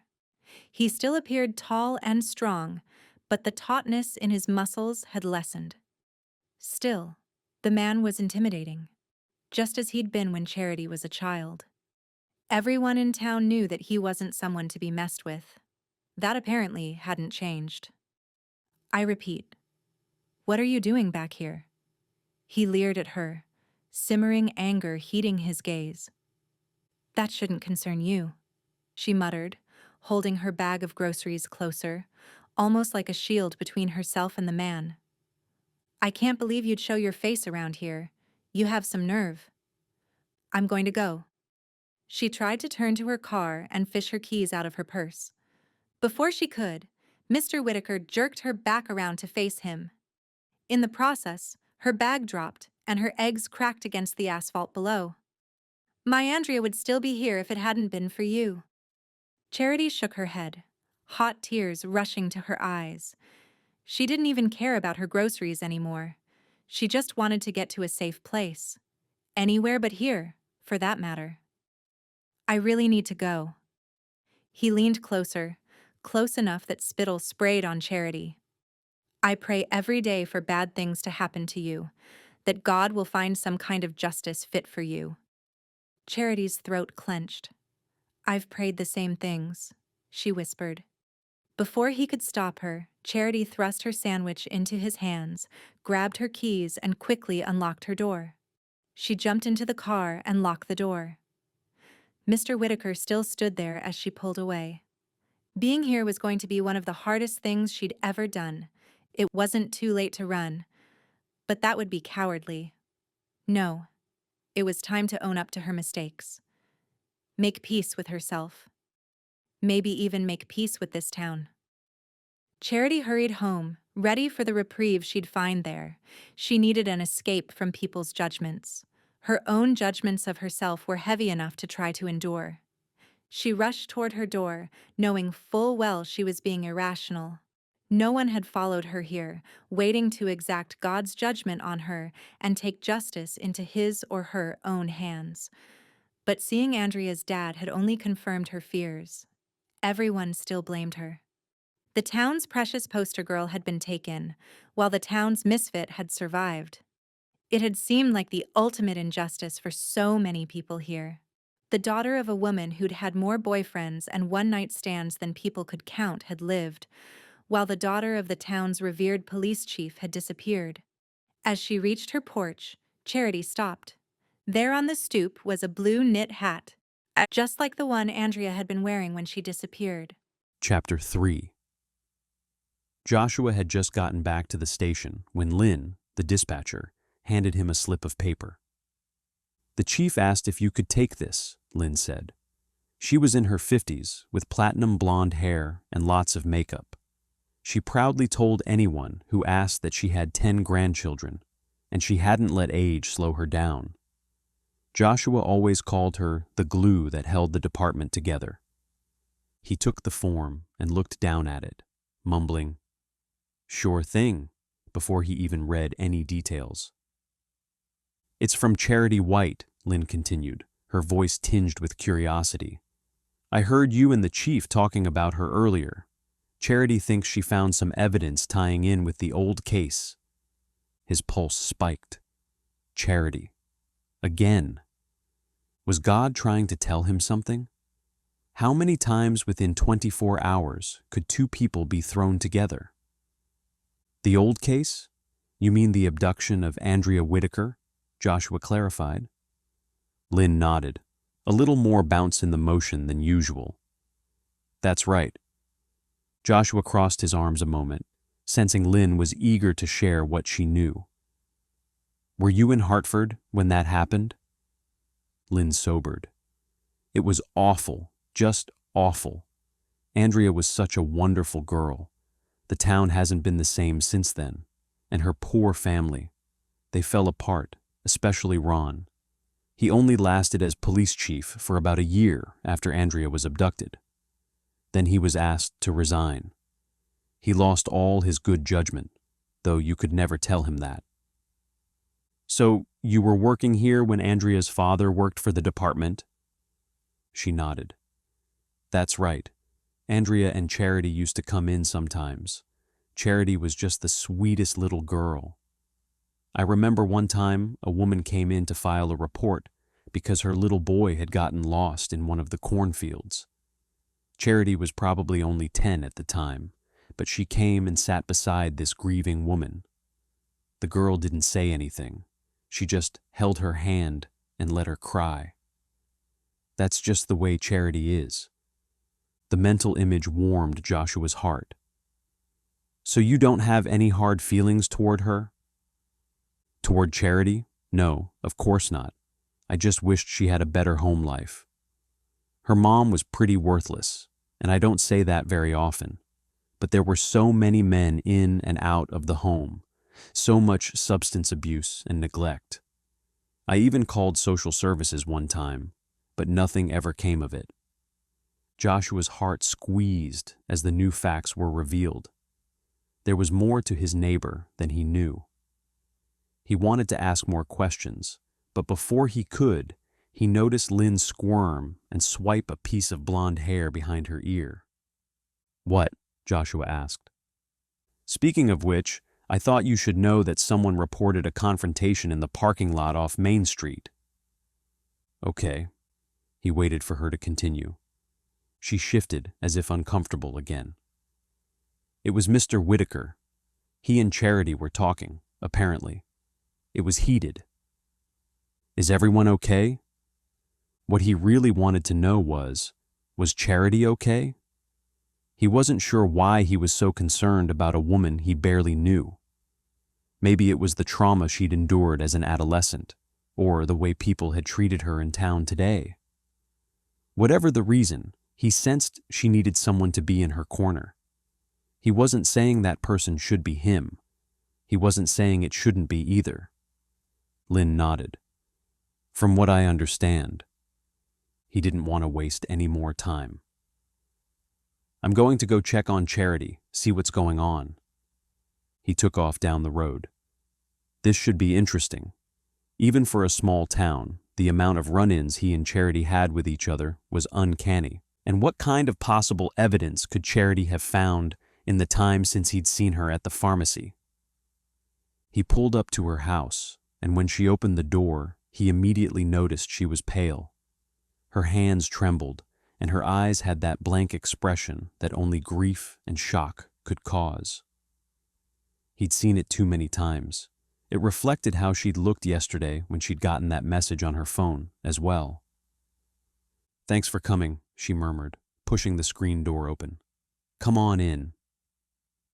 He still appeared tall and strong, but the tautness in his muscles had lessened. Still, the man was intimidating, just as he'd been when Charity was a child. Everyone in town knew that he wasn't someone to be messed with. That apparently hadn't changed. "I repeat, what are you doing back here?" He leered at her, simmering anger heating his gaze. "That shouldn't concern you," she muttered, holding her bag of groceries closer, almost like a shield between herself and the man. "I can't believe you'd show your face around here. You have some nerve." "I'm going to go." She tried to turn to her car and fish her keys out of her purse. Before she could, Mr. Whitaker jerked her back around to face him. In the process, her bag dropped and her eggs cracked against the asphalt below. "My Andrea would still be here if it hadn't been for you." Charity shook her head, hot tears rushing to her eyes. She didn't even care about her groceries anymore. She just wanted to get to a safe place. Anywhere but here, for that matter. "I really need to go." He leaned closer, close enough that spittle sprayed on Charity. "I pray every day for bad things to happen to you, that God will find some kind of justice fit for you." Charity's throat clenched. "I've prayed the same things," she whispered. Before he could stop her, Charity thrust her sandwich into his hands, grabbed her keys, and quickly unlocked her door. She jumped into the car and locked the door. Mr. Whitaker still stood there as she pulled away. Being here was going to be one of the hardest things she'd ever done. It wasn't too late to run, but that would be cowardly. No, it was time to own up to her mistakes. Make peace with herself. Maybe even make peace with this town. Charity hurried home, ready for the reprieve she'd find there. She needed an escape from people's judgments. Her own judgments of herself were heavy enough to try to endure. She rushed toward her door, knowing full well she was being irrational. No one had followed her here, waiting to exact God's judgment on her and take justice into his or her own hands. But seeing Andrea's dad had only confirmed her fears. Everyone still blamed her. The town's precious poster girl had been taken, while the town's misfit had survived. It had seemed like the ultimate injustice for so many people here. The daughter of a woman who'd had more boyfriends and one-night stands than people could count had lived, while the daughter of the town's revered police chief had disappeared. As she reached her porch, Charity stopped. There on the stoop was a blue knit hat, just like the one Andrea had been wearing when she disappeared. Chapter 3. Joshua had just gotten back to the station when Lynn, the dispatcher, handed him a slip of paper. "The chief asked if you could take this," Lynn said. She was in her 50s, with platinum blonde hair and lots of makeup. She proudly told anyone who asked that she had 10 grandchildren, and she hadn't let age slow her down. Joshua always called her the glue that held the department together. He took the form and looked down at it, mumbling, "Sure thing," before he even read any details. "It's from Charity White," Lynn continued, her voice tinged with curiosity. "I heard you and the chief talking about her earlier. Charity thinks she found some evidence tying in with the old case." His pulse spiked. Charity. Again. Was God trying to tell him something? How many times within 24 hours could two people be thrown together? "The old case? You mean the abduction of Andrea Whitaker?" Joshua clarified. Lynn nodded, a little more bounce in the motion than usual. "That's right." Joshua crossed his arms a moment, sensing Lynn was eager to share what she knew. "Were you in Hartford when that happened?" Lynn sobered. "It was awful, just awful. Andrea was such a wonderful girl. The town hasn't been the same since then. And her poor family. They fell apart, especially Ron. He only lasted as police chief for about a year after Andrea was abducted. Then he was asked to resign. He lost all his good judgment, though you could never tell him that." "So you were working here when Andrea's father worked for the department?" She nodded. "That's right. Andrea and Charity used to come in sometimes. Charity was just the sweetest little girl. I remember one time a woman came in to file a report because her little boy had gotten lost in one of the cornfields. Charity was probably only 10 at the time, but she came and sat beside this grieving woman. The girl didn't say anything. She just held her hand and let her cry. That's just the way Charity is." The mental image warmed Joshua's heart. "So you don't have any hard feelings toward her?" "Toward Charity? No, of course not. I just wished she had a better home life. Her mom was pretty worthless, and I don't say that very often. But there were so many men in and out of the home, so much substance abuse and neglect. I even called social services one time, but nothing ever came of it." Joshua's heart squeezed as the new facts were revealed. There was more to his neighbor than he knew. He wanted to ask more questions, but before he could, he noticed Lynn squirm and swipe a piece of blonde hair behind her ear. "What?" Joshua asked. "Speaking of which, I thought you should know that someone reported a confrontation in the parking lot off Main Street." "Okay." He waited for her to continue. She shifted as if uncomfortable again. "It was Mr. Whitaker. He and Charity were talking, apparently. It was heated." "Is everyone okay?" What he really wanted to know was Charity okay? He wasn't sure why he was so concerned about a woman he barely knew. Maybe it was the trauma she'd endured as an adolescent, or the way people had treated her in town today. Whatever the reason, he sensed she needed someone to be in her corner. He wasn't saying that person should be him. He wasn't saying it shouldn't be either. Lynn nodded. "From what I understand." He didn't want to waste any more time. "I'm going to go check on Charity, see what's going on." He took off down the road. This should be interesting. Even for a small town, the amount of run-ins he and Charity had with each other was uncanny. And what kind of possible evidence could Charity have found in the time since he'd seen her at the pharmacy? He pulled up to her house, and when she opened the door, he immediately noticed she was pale. Her hands trembled, and her eyes had that blank expression that only grief and shock could cause. He'd seen it too many times. It reflected how she'd looked yesterday when she'd gotten that message on her phone as well. "Thanks for coming," she murmured, pushing the screen door open. "Come on in."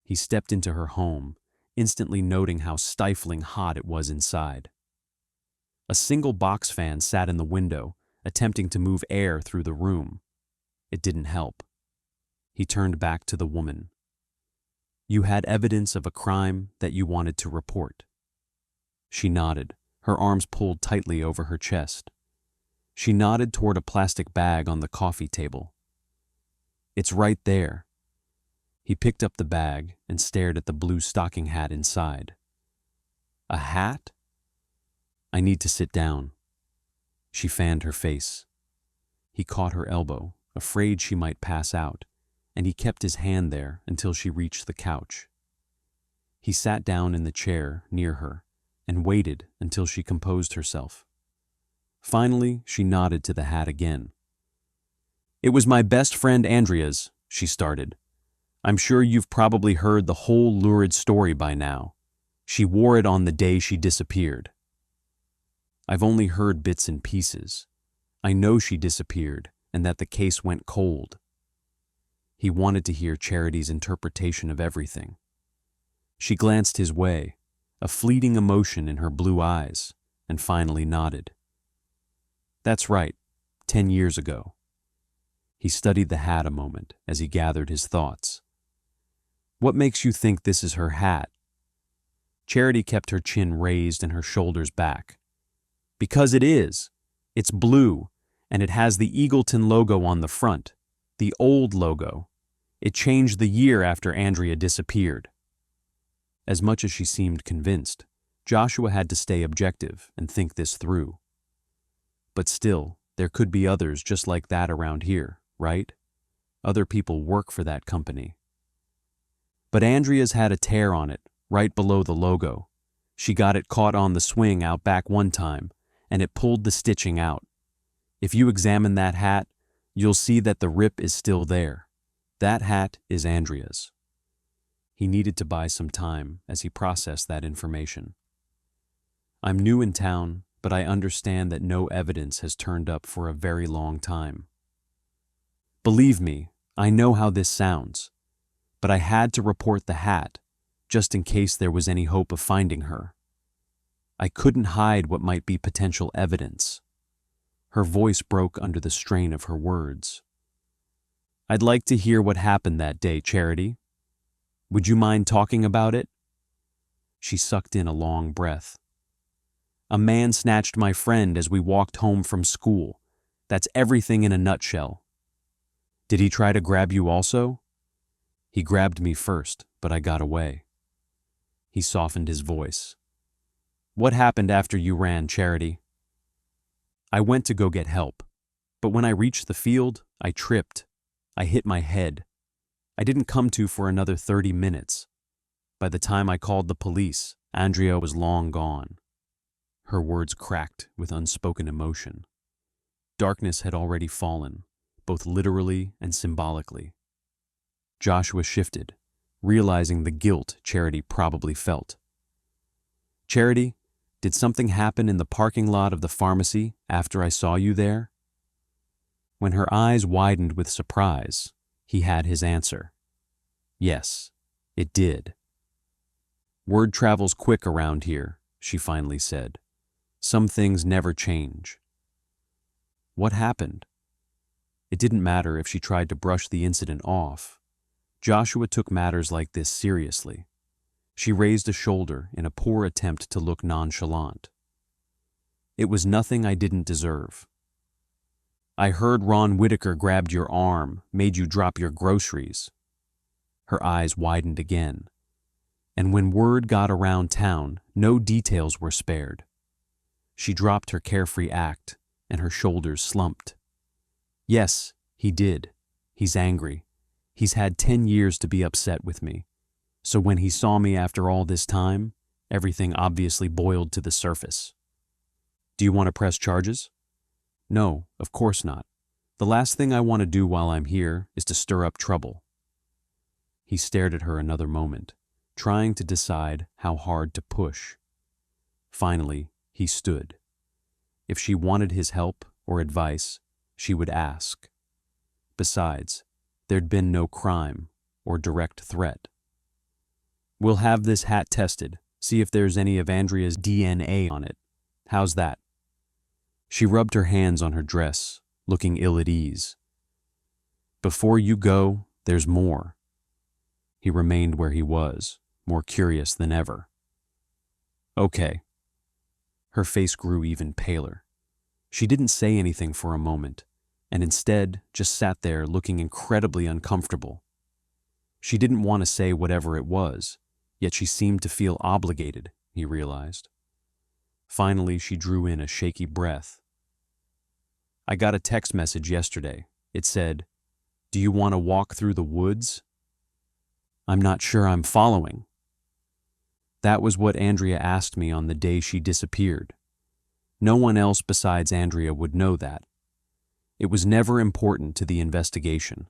He stepped into her home, instantly noting how stifling hot it was inside. A single box fan sat in the window, attempting to move air through the room, It didn't help. He turned back to the woman. You had evidence of a crime that you wanted to report. She nodded, her arms pulled tightly over her chest. She nodded toward a plastic bag on the coffee table. It's right there. He picked up the bag and stared at the blue stocking hat inside. A hat? I need to sit down. She fanned her face. He caught her elbow, afraid she might pass out, and he kept his hand there until she reached the couch. He sat down in the chair near her and waited until she composed herself. Finally, she nodded to the hat again. It was my best friend Andrea's, she started. I'm sure you've probably heard the whole lurid story by now. She wore it on the day she disappeared. I've only heard bits and pieces. I know she disappeared and that the case went cold. He wanted to hear Charity's interpretation of everything. She glanced his way, a fleeting emotion in her blue eyes, and finally nodded. That's right, 10 years ago. He studied the hat a moment as he gathered his thoughts. What makes you think this is her hat? Charity kept her chin raised and her shoulders back. Because it is. It's blue, and it has the Eagleton logo on the front, the old logo. It changed the year after Andrea disappeared. As much as she seemed convinced, Joshua had to stay objective and think this through. But still, there could be others just like that around here, right? Other people work for that company. But Andrea's had a tear on it, right below the logo. She got it caught on the swing out back one time, and it pulled the stitching out. If you examine that hat, you'll see that the rip is still there. That hat is Andrea's. He needed to buy some time as he processed that information. I'm new in town, but I understand that no evidence has turned up for a very long time. Believe me, I know how this sounds, but I had to report the hat, just in case there was any hope of finding her. I couldn't hide what might be potential evidence. Her voice broke under the strain of her words. I'd like to hear what happened that day, Charity. Would you mind talking about it? She sucked in a long breath. A man snatched my friend as we walked home from school. That's everything in a nutshell. Did he try to grab you also? He grabbed me first, but I got away. He softened his voice. What happened after you ran, Charity? I went to go get help, but when I reached the field, I tripped. I hit my head. I didn't come to for another 30 minutes. By the time I called the police, Andrea was long gone. Her words cracked with unspoken emotion. Darkness had already fallen, both literally and symbolically. Joshua shifted, realizing the guilt Charity probably felt. Charity, did something happen in the parking lot of the pharmacy after I saw you there? When her eyes widened with surprise, he had his answer. Yes, it did. Word travels quick around here, she finally said. Some things never change. What happened? It didn't matter if she tried to brush the incident off. Joshua took matters like this seriously. She raised a shoulder in a poor attempt to look nonchalant. It was nothing I didn't deserve. I heard Ron Whitaker grabbed your arm, made you drop your groceries. Her eyes widened again. And when word got around town, no details were spared. She dropped her carefree act, and her shoulders slumped. Yes, he did. He's angry. He's had 10 years to be upset with me. So when he saw me after all this time, everything obviously boiled to the surface. Do you want to press charges? No, of course not. The last thing I want to do while I'm here is to stir up trouble. He stared at her another moment, trying to decide how hard to push. Finally, he stood. If she wanted his help or advice, she would ask. Besides, there'd been no crime or direct threat. We'll have this hat tested, see if there's any of Andrea's DNA on it. How's that? She rubbed her hands on her dress, looking ill at ease. Before you go, there's more. He remained where he was, more curious than ever. Okay. Her face grew even paler. She didn't say anything for a moment, and instead just sat there looking incredibly uncomfortable. She didn't want to say whatever it was, yet she seemed to feel obligated, he realized. Finally, she drew in a shaky breath. I got a text message yesterday. It said, "Do you want to walk through the woods?" I'm not sure I'm following. That was what Andrea asked me on the day she disappeared. No one else besides Andrea would know that. It was never important to the investigation.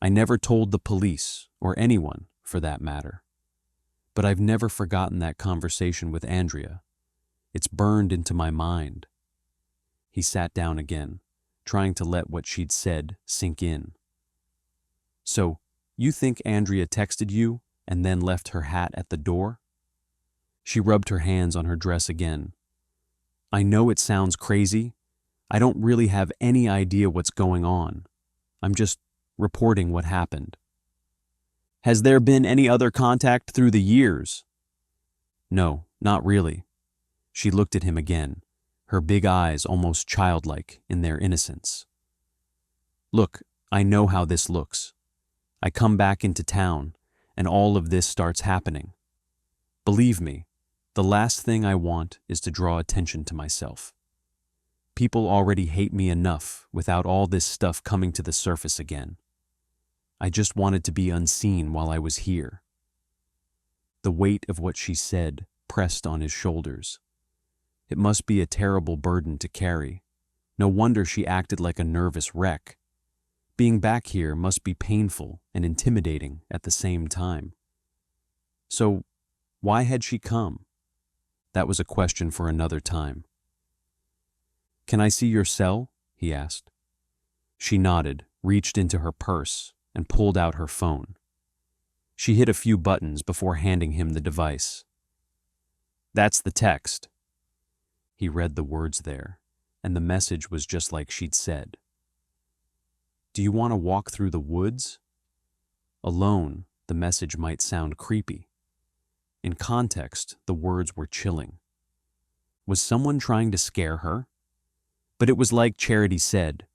I never told the police, or anyone, for that matter. But I've never forgotten that conversation with Andrea. It's burned into my mind. He sat down again, trying to let what she'd said sink in. So, you think Andrea texted you and then left her hat at the door? She rubbed her hands on her dress again. I know it sounds crazy. I don't really have any idea what's going on. I'm just reporting what happened. Has there been any other contact through the years? No, not really. She looked at him again, her big eyes almost childlike in their innocence. Look, I know how this looks. I come back into town, and all of this starts happening. Believe me, the last thing I want is to draw attention to myself. People already hate me enough without all this stuff coming to the surface again. I just wanted to be unseen while I was here. The weight of what she said pressed on his shoulders. It must be a terrible burden to carry. No wonder she acted like a nervous wreck. Being back here must be painful and intimidating at the same time. So, why had she come? That was a question for another time. Can I see your cell? He asked. She nodded, reached into her purse, and pulled out her phone. She hit a few buttons before handing him the device. That's the text. He read the words there, and the message was just like she'd said. Do you want to walk through the woods? Alone, the message might sound creepy. In context, the words were chilling. Was someone trying to scare her? But it was like Charity said.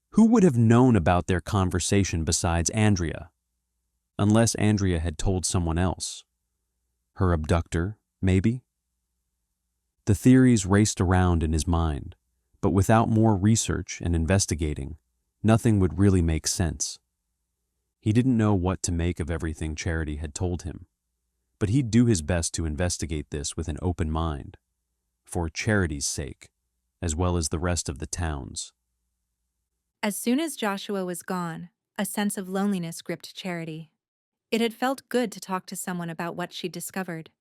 Who would have known about their conversation besides Andrea? Unless Andrea had told someone else. Her abductor, maybe? The theories raced around in his mind, but without more research and investigating, nothing would really make sense. He didn't know what to make of everything Charity had told him, but he'd do his best to investigate this with an open mind, for Charity's sake, as well as the rest of the town's. As soon as Joshua was gone, a sense of loneliness gripped Charity. It had felt good to talk to someone about what she'd discovered.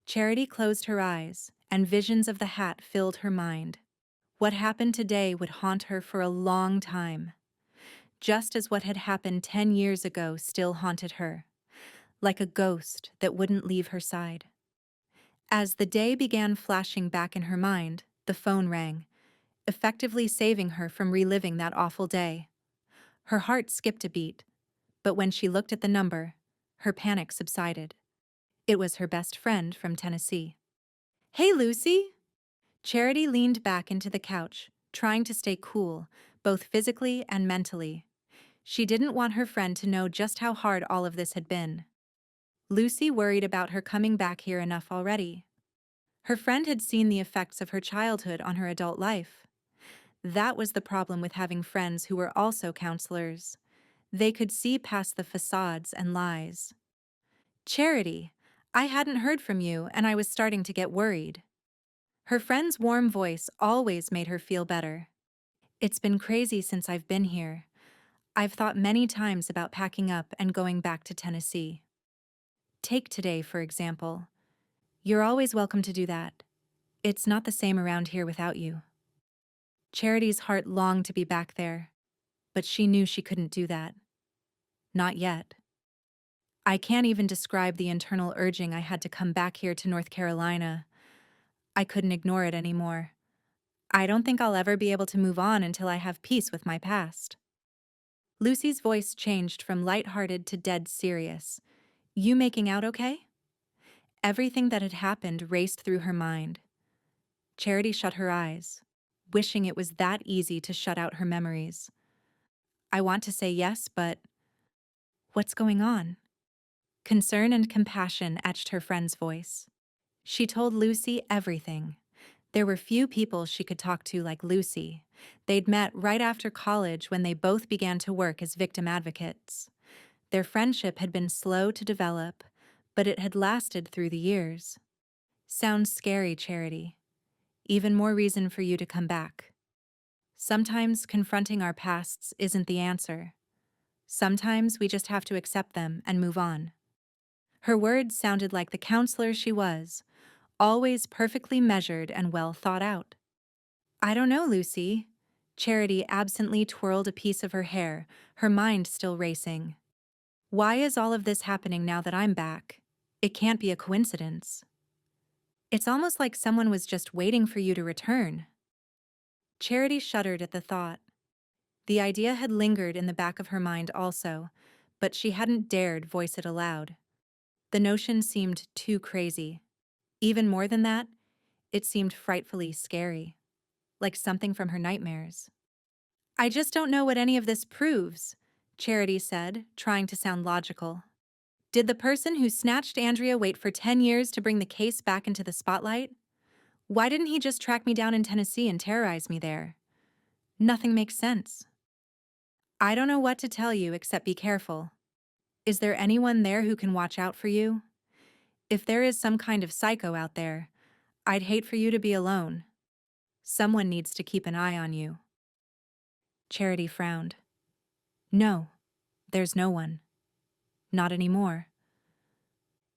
Charity closed her eyes, and visions of the hat filled her mind. What happened today would haunt her for a long time, just as what had happened 10 years ago still haunted her, like a ghost that wouldn't leave her side. As the day began flashing back in her mind, the phone rang, effectively saving her from reliving that awful day. Her heart skipped a beat, but when she looked at the number, her panic subsided. It was her best friend from Tennessee. Hey, Lucy! Charity leaned back into the couch, trying to stay cool, both physically and mentally. She didn't want her friend to know just how hard all of this had been. Lucy worried about her coming back here enough already. Her friend had seen the effects of her childhood on her adult life. That was the problem with having friends who were also counselors. They could see past the facades and lies. Charity, I hadn't heard from you, and I was starting to get worried. Her friend's warm voice always made her feel better. It's been crazy since I've been here. I've thought many times about packing up and going back to Tennessee. Take today, for example. You're always welcome to do that. It's not the same around here without you. Charity's heart longed to be back there, but she knew she couldn't do that. Not yet. I can't even describe the internal urging I had to come back here to North Carolina. I couldn't ignore it anymore. I don't think I'll ever be able to move on until I have peace with my past. Lucy's voice changed from light-hearted to dead serious. You making out okay? Everything that had happened raced through her mind. Charity shut her eyes, wishing it was that easy to shut out her memories. I want to say yes, but what's going on? Concern and compassion etched her friend's voice. She told Lucy everything. There were few people she could talk to like Lucy. They'd met right after college when they both began to work as victim advocates. Their friendship had been slow to develop, but it had lasted through the years. Sounds scary, Charity. Even more reason for you to come back. Sometimes confronting our pasts isn't the answer. Sometimes we just have to accept them and move on. Her words sounded like the counselor she was, always perfectly measured and well thought out. I don't know, Lucy. Charity absently twirled a piece of her hair, her mind still racing. Why is all of this happening now that I'm back? It can't be a coincidence. It's almost like someone was just waiting for you to return. Charity shuddered at the thought. The idea had lingered in the back of her mind also, but she hadn't dared voice it aloud. The notion seemed too crazy. Even more than that, it seemed frightfully scary, like something from her nightmares. I just don't know what any of this proves, Charity said, trying to sound logical. Did the person who snatched Andrea wait for 10 years to bring the case back into the spotlight? Why didn't he just track me down in Tennessee and terrorize me there? Nothing makes sense. I don't know what to tell you except be careful. Is there anyone there who can watch out for you? If there is some kind of psycho out there, I'd hate for you to be alone. Someone needs to keep an eye on you. Charity frowned. No, there's no one. Not anymore.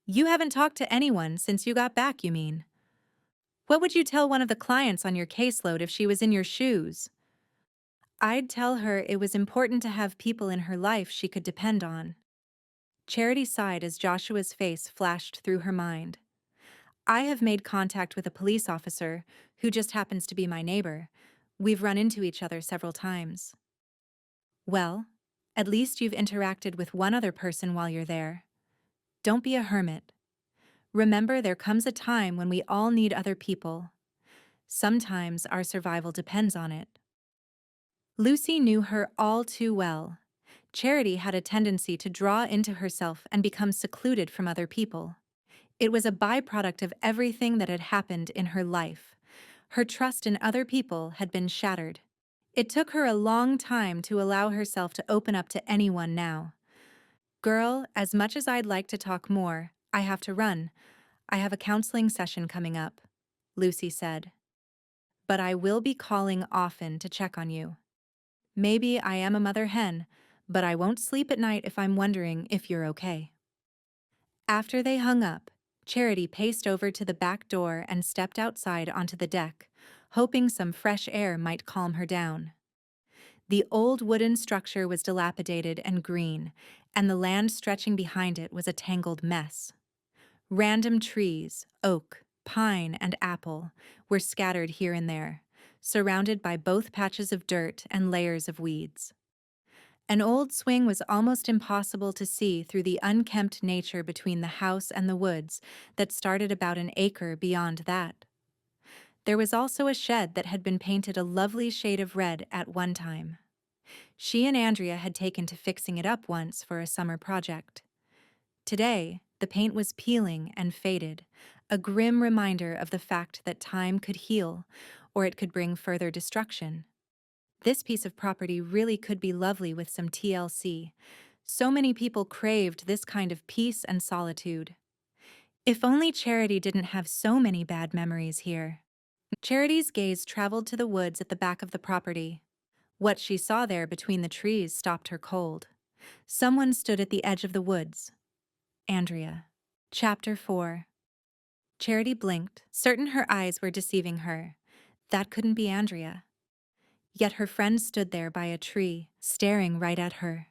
You haven't talked to anyone since you got back, you mean? What would you tell one of the clients on your caseload if she was in your shoes? I'd tell her it was important to have people in her life she could depend on. Charity sighed as Joshua's face flashed through her mind. I have made contact with a police officer who just happens to be my neighbor. We've run into each other several times. Well, at least you've interacted with one other person while you're there. Don't be a hermit. Remember, there comes a time when we all need other people. Sometimes our survival depends on it. Lucy knew her all too well. Charity had a tendency to draw into herself and become secluded from other people. It was a byproduct of everything that had happened in her life. Her trust in other people had been shattered. It took her a long time to allow herself to open up to anyone now. Girl, as much as I'd like to talk more, I have to run. I have a counseling session coming up, Lucy said. But I will be calling often to check on you. Maybe I am a mother hen, but I won't sleep at night if I'm wondering if you're okay. After they hung up, Charity paced over to the back door and stepped outside onto the deck, hoping some fresh air might calm her down. The old wooden structure was dilapidated and green, and the land stretching behind it was a tangled mess. Random trees, oak, pine, and apple, were scattered here and there, surrounded by both patches of dirt and layers of weeds. An old swing was almost impossible to see through the unkempt nature between the house and the woods that started about an acre beyond that. There was also a shed that had been painted a lovely shade of red at one time. She and Andrea had taken to fixing it up once for a summer project. Today, the paint was peeling and faded, a grim reminder of the fact that time could heal, or it could bring further destruction. This piece of property really could be lovely with some TLC. So many people craved this kind of peace and solitude. If only Charity didn't have so many bad memories here. Charity's gaze traveled to the woods at the back of the property. What she saw there between the trees stopped her cold. Someone stood at the edge of the woods. Andrea. Chapter 4. Charity blinked, certain her eyes were deceiving her. That couldn't be Andrea. Yet her friend stood there by a tree, staring right at her.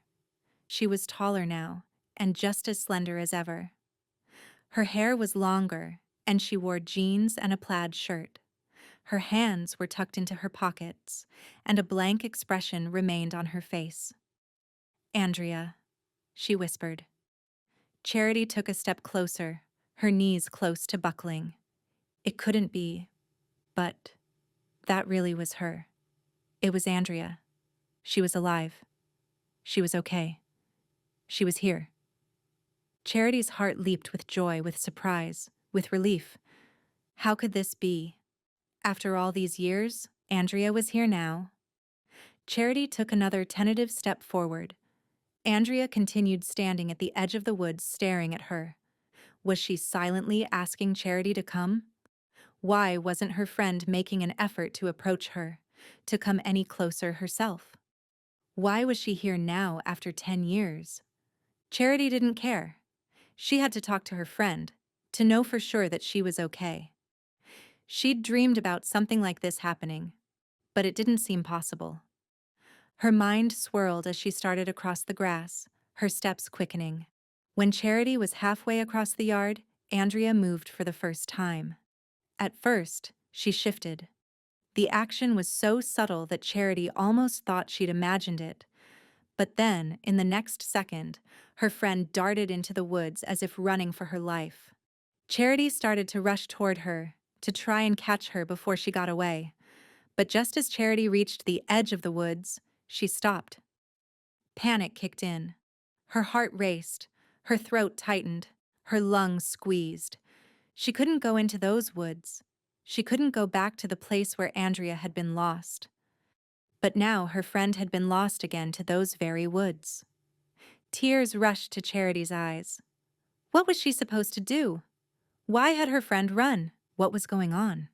She was taller now, and just as slender as ever. Her hair was longer, and she wore jeans and a plaid shirt. Her hands were tucked into her pockets, and a blank expression remained on her face. Andrea, she whispered. Charity took a step closer, her knees close to buckling. It couldn't be, but that really was her. It was Andrea. She was alive. She was okay. She was here. Charity's heart leaped with joy, with surprise, with relief. How could this be? After all these years, Andrea was here now. Charity took another tentative step forward. Andrea continued standing at the edge of the woods, staring at her. Was she silently asking Charity to come? Why wasn't her friend making an effort to approach her, to come any closer herself? Why was she here now after 10 years? Charity didn't care. She had to talk to her friend, to know for sure that she was okay. She'd dreamed about something like this happening, but it didn't seem possible. Her mind swirled as she started across the grass, her steps quickening. When Charity was halfway across the yard, Andrea moved for the first time. At first, she shifted. The action was so subtle that Charity almost thought she'd imagined it. But then, in the next second, her friend darted into the woods as if running for her life. Charity started to rush toward her, to try and catch her before she got away. But just as Charity reached the edge of the woods, she stopped. Panic kicked in. Her heart raced, her throat tightened, her lungs squeezed. She couldn't go into those woods. She couldn't go back to the place where Andrea had been lost. But now her friend had been lost again to those very woods. Tears rushed to Charity's eyes. What was she supposed to do? Why had her friend run? What was going on?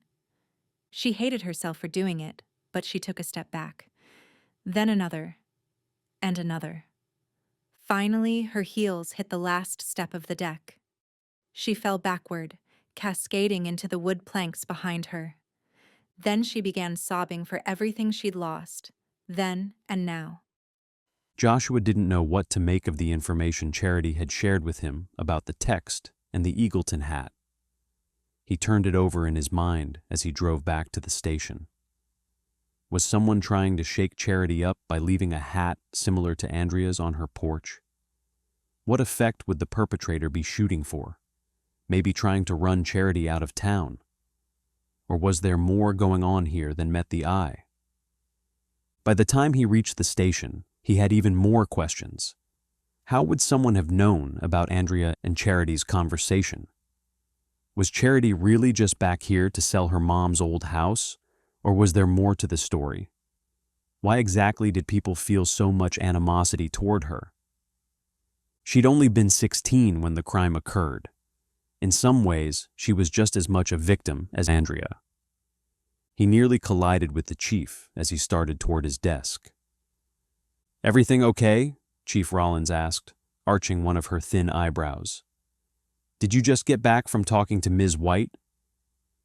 She hated herself for doing it, but she took a step back. Then another, and another. Finally, her heels hit the last step of the deck. She fell backward, cascading into the wood planks behind her. Then she began sobbing for everything she'd lost, then and now. Joshua didn't know what to make of the information Charity had shared with him about the text and the Eagleton hat. He turned it over in his mind as he drove back to the station. Was someone trying to shake Charity up by leaving a hat similar to Andrea's on her porch? What effect would the perpetrator be shooting for? Maybe trying to run Charity out of town? Or was there more going on here than met the eye? By the time he reached the station, he had even more questions. How would someone have known about Andrea and Charity's conversation? Was Charity really just back here to sell her mom's old house, or was there more to the story? Why exactly did people feel so much animosity toward her? She'd only been 16 when the crime occurred. In some ways, she was just as much a victim as Andrea. He nearly collided with the chief as he started toward his desk. "Everything okay?" Chief Rollins asked, arching one of her thin eyebrows. "Did you just get back from talking to Ms. White?"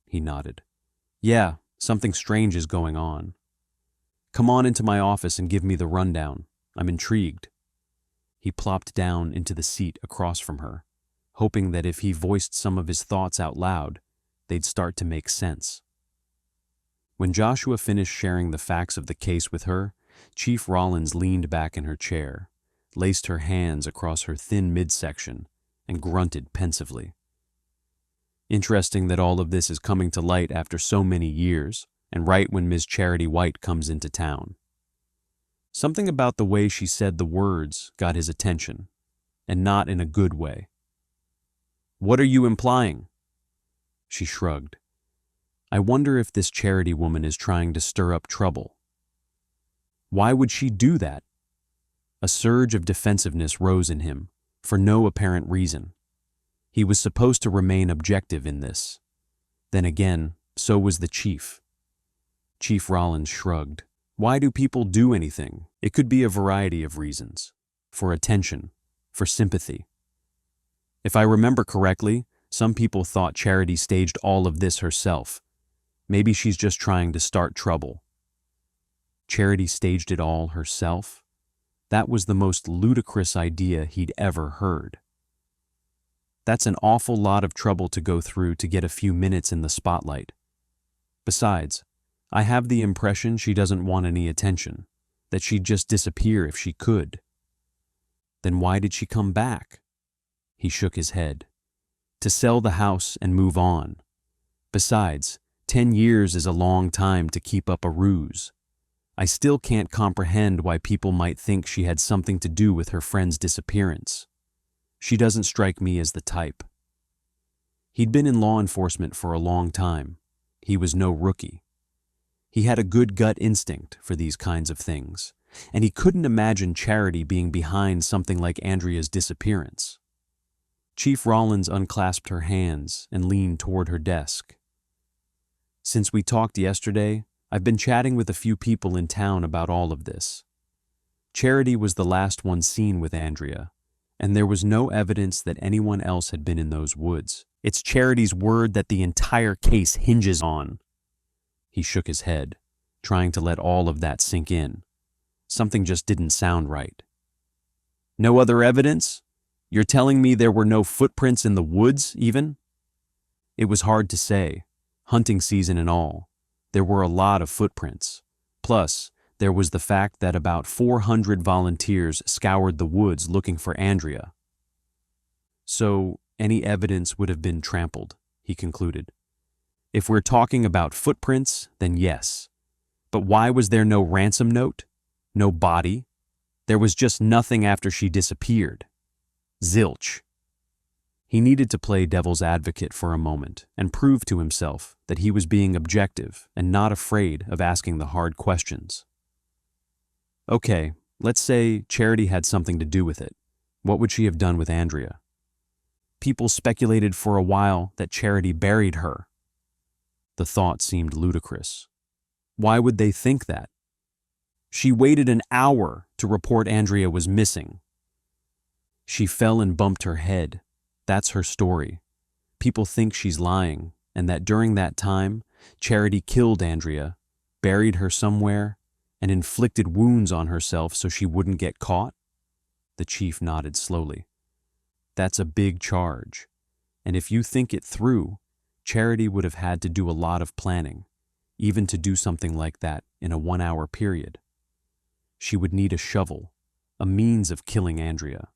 He nodded. "Yeah, something strange is going on. Come on into my office and give me the rundown. I'm intrigued." He plopped down into the seat across from her, hoping that if he voiced some of his thoughts out loud, they'd start to make sense. When Joshua finished sharing the facts of the case with her, Chief Rollins leaned back in her chair, laced her hands across her thin midsection, and grunted pensively. "Interesting that all of this is coming to light after so many years, and right when Ms. Charity White comes into town. Something about the way she said the words got his attention, and not in a good way." "What are you implying?" She shrugged. "I wonder if this Charity woman is trying to stir up trouble." Why would she do that? A surge of defensiveness rose in him, for no apparent reason. He was supposed to remain objective in this. Then again, so was the chief. Chief Rollins shrugged. Why do people do anything? It could be a variety of reasons. For attention, for sympathy. If I remember correctly, some people thought Charity staged all of this herself. Maybe she's just trying to start trouble. Charity staged it all herself? That was the most ludicrous idea he'd ever heard. That's an awful lot of trouble to go through to get a few minutes in the spotlight. Besides, I have the impression she doesn't want any attention, that she'd just disappear if she could. Then why did she come back? He shook his head. To sell the house and move on. Besides, 10 years is a long time to keep up a ruse. I still can't comprehend why people might think she had something to do with her friend's disappearance. She doesn't strike me as the type. He'd been in law enforcement for a long time. He was no rookie. He had a good gut instinct for these kinds of things, and he couldn't imagine Charity being behind something like Andrea's disappearance. Chief Rollins unclasped her hands and leaned toward her desk. Since we talked yesterday, I've been chatting with a few people in town about all of this. Charity was the last one seen with Andrea, and there was no evidence that anyone else had been in those woods. It's Charity's word that the entire case hinges on. He shook his head, trying to let all of that sink in. Something just didn't sound right. No other evidence? You're telling me there were no footprints in the woods, even? It was hard to say, hunting season and all. There were a lot of footprints. Plus, there was the fact that about 400 volunteers scoured the woods looking for Andrea. So, any evidence would have been trampled, he concluded. If we're talking about footprints, then yes. But why was there no ransom note? No body? There was just nothing after she disappeared. Zilch. He needed to play devil's advocate for a moment and prove to himself that he was being objective and not afraid of asking the hard questions. Okay, let's say Charity had something to do with it. What would she have done with Andrea? People speculated for a while that Charity buried her. The thought seemed ludicrous. Why would they think that? She waited an hour to report Andrea was missing. She fell and bumped her head. That's her story. People think she's lying, and that during that time, Charity killed Andrea, buried her somewhere, and inflicted wounds on herself so she wouldn't get caught? The chief nodded slowly. That's a big charge, and if you think it through, Charity would have had to do a lot of planning, even to do something like that in a 1-hour period. She would need a shovel, a means of killing Andrea.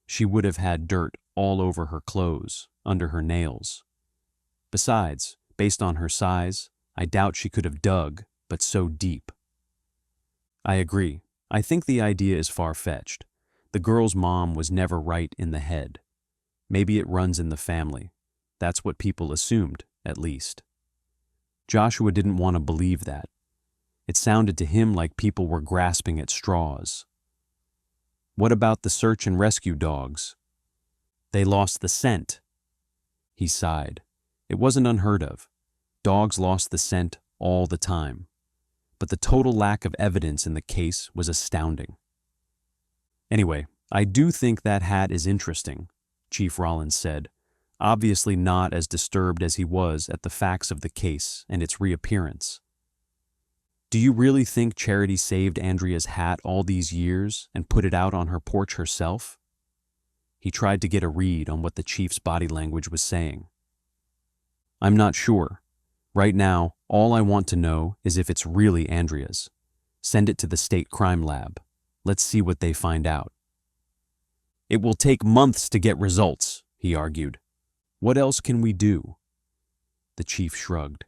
She would have had dirt all over her clothes, under her nails. Besides, based on her size, I doubt she could have dug, but so deep. I agree. I think the idea is far-fetched. The girl's mom was never right in the head. Maybe it runs in the family. That's what people assumed, at least. Joshua didn't want to believe that. It sounded to him like people were grasping at straws. What about the search and rescue dogs? They lost the scent. He sighed. It wasn't unheard of. Dogs lost the scent all the time. But the total lack of evidence in the case was astounding. Anyway, I do think that hat is interesting, Chief Rollins said, obviously not as disturbed as he was at the facts of the case and its reappearance. Do you really think Charity saved Andrea's hat all these years and put it out on her porch herself? He tried to get a read on what the chief's body language was saying. I'm not sure. Right now, all I want to know is if it's really Andrea's. Send it to the state crime lab. Let's see what they find out. It will take months to get results, he argued. What else can we do? The chief shrugged.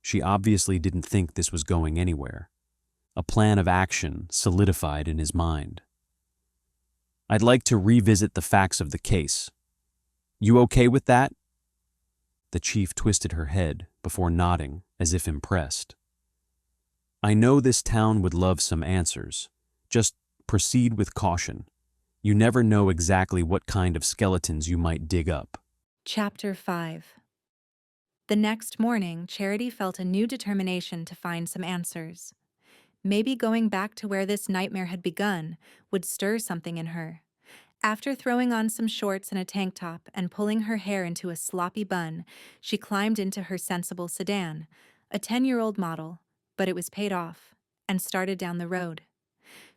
She obviously didn't think this was going anywhere. A plan of action solidified in his mind. I'd like to revisit the facts of the case. You okay with that? The chief twisted her head before nodding as if impressed. I know this town would love some answers. Just proceed with caution. You never know exactly what kind of skeletons you might dig up. Chapter 5. The next morning, Charity felt a new determination to find some answers. Maybe going back to where this nightmare had begun would stir something in her. After throwing on some shorts and a tank top and pulling her hair into a sloppy bun, she climbed into her sensible sedan, a 10-year-old model, but it was paid off, and started down the road.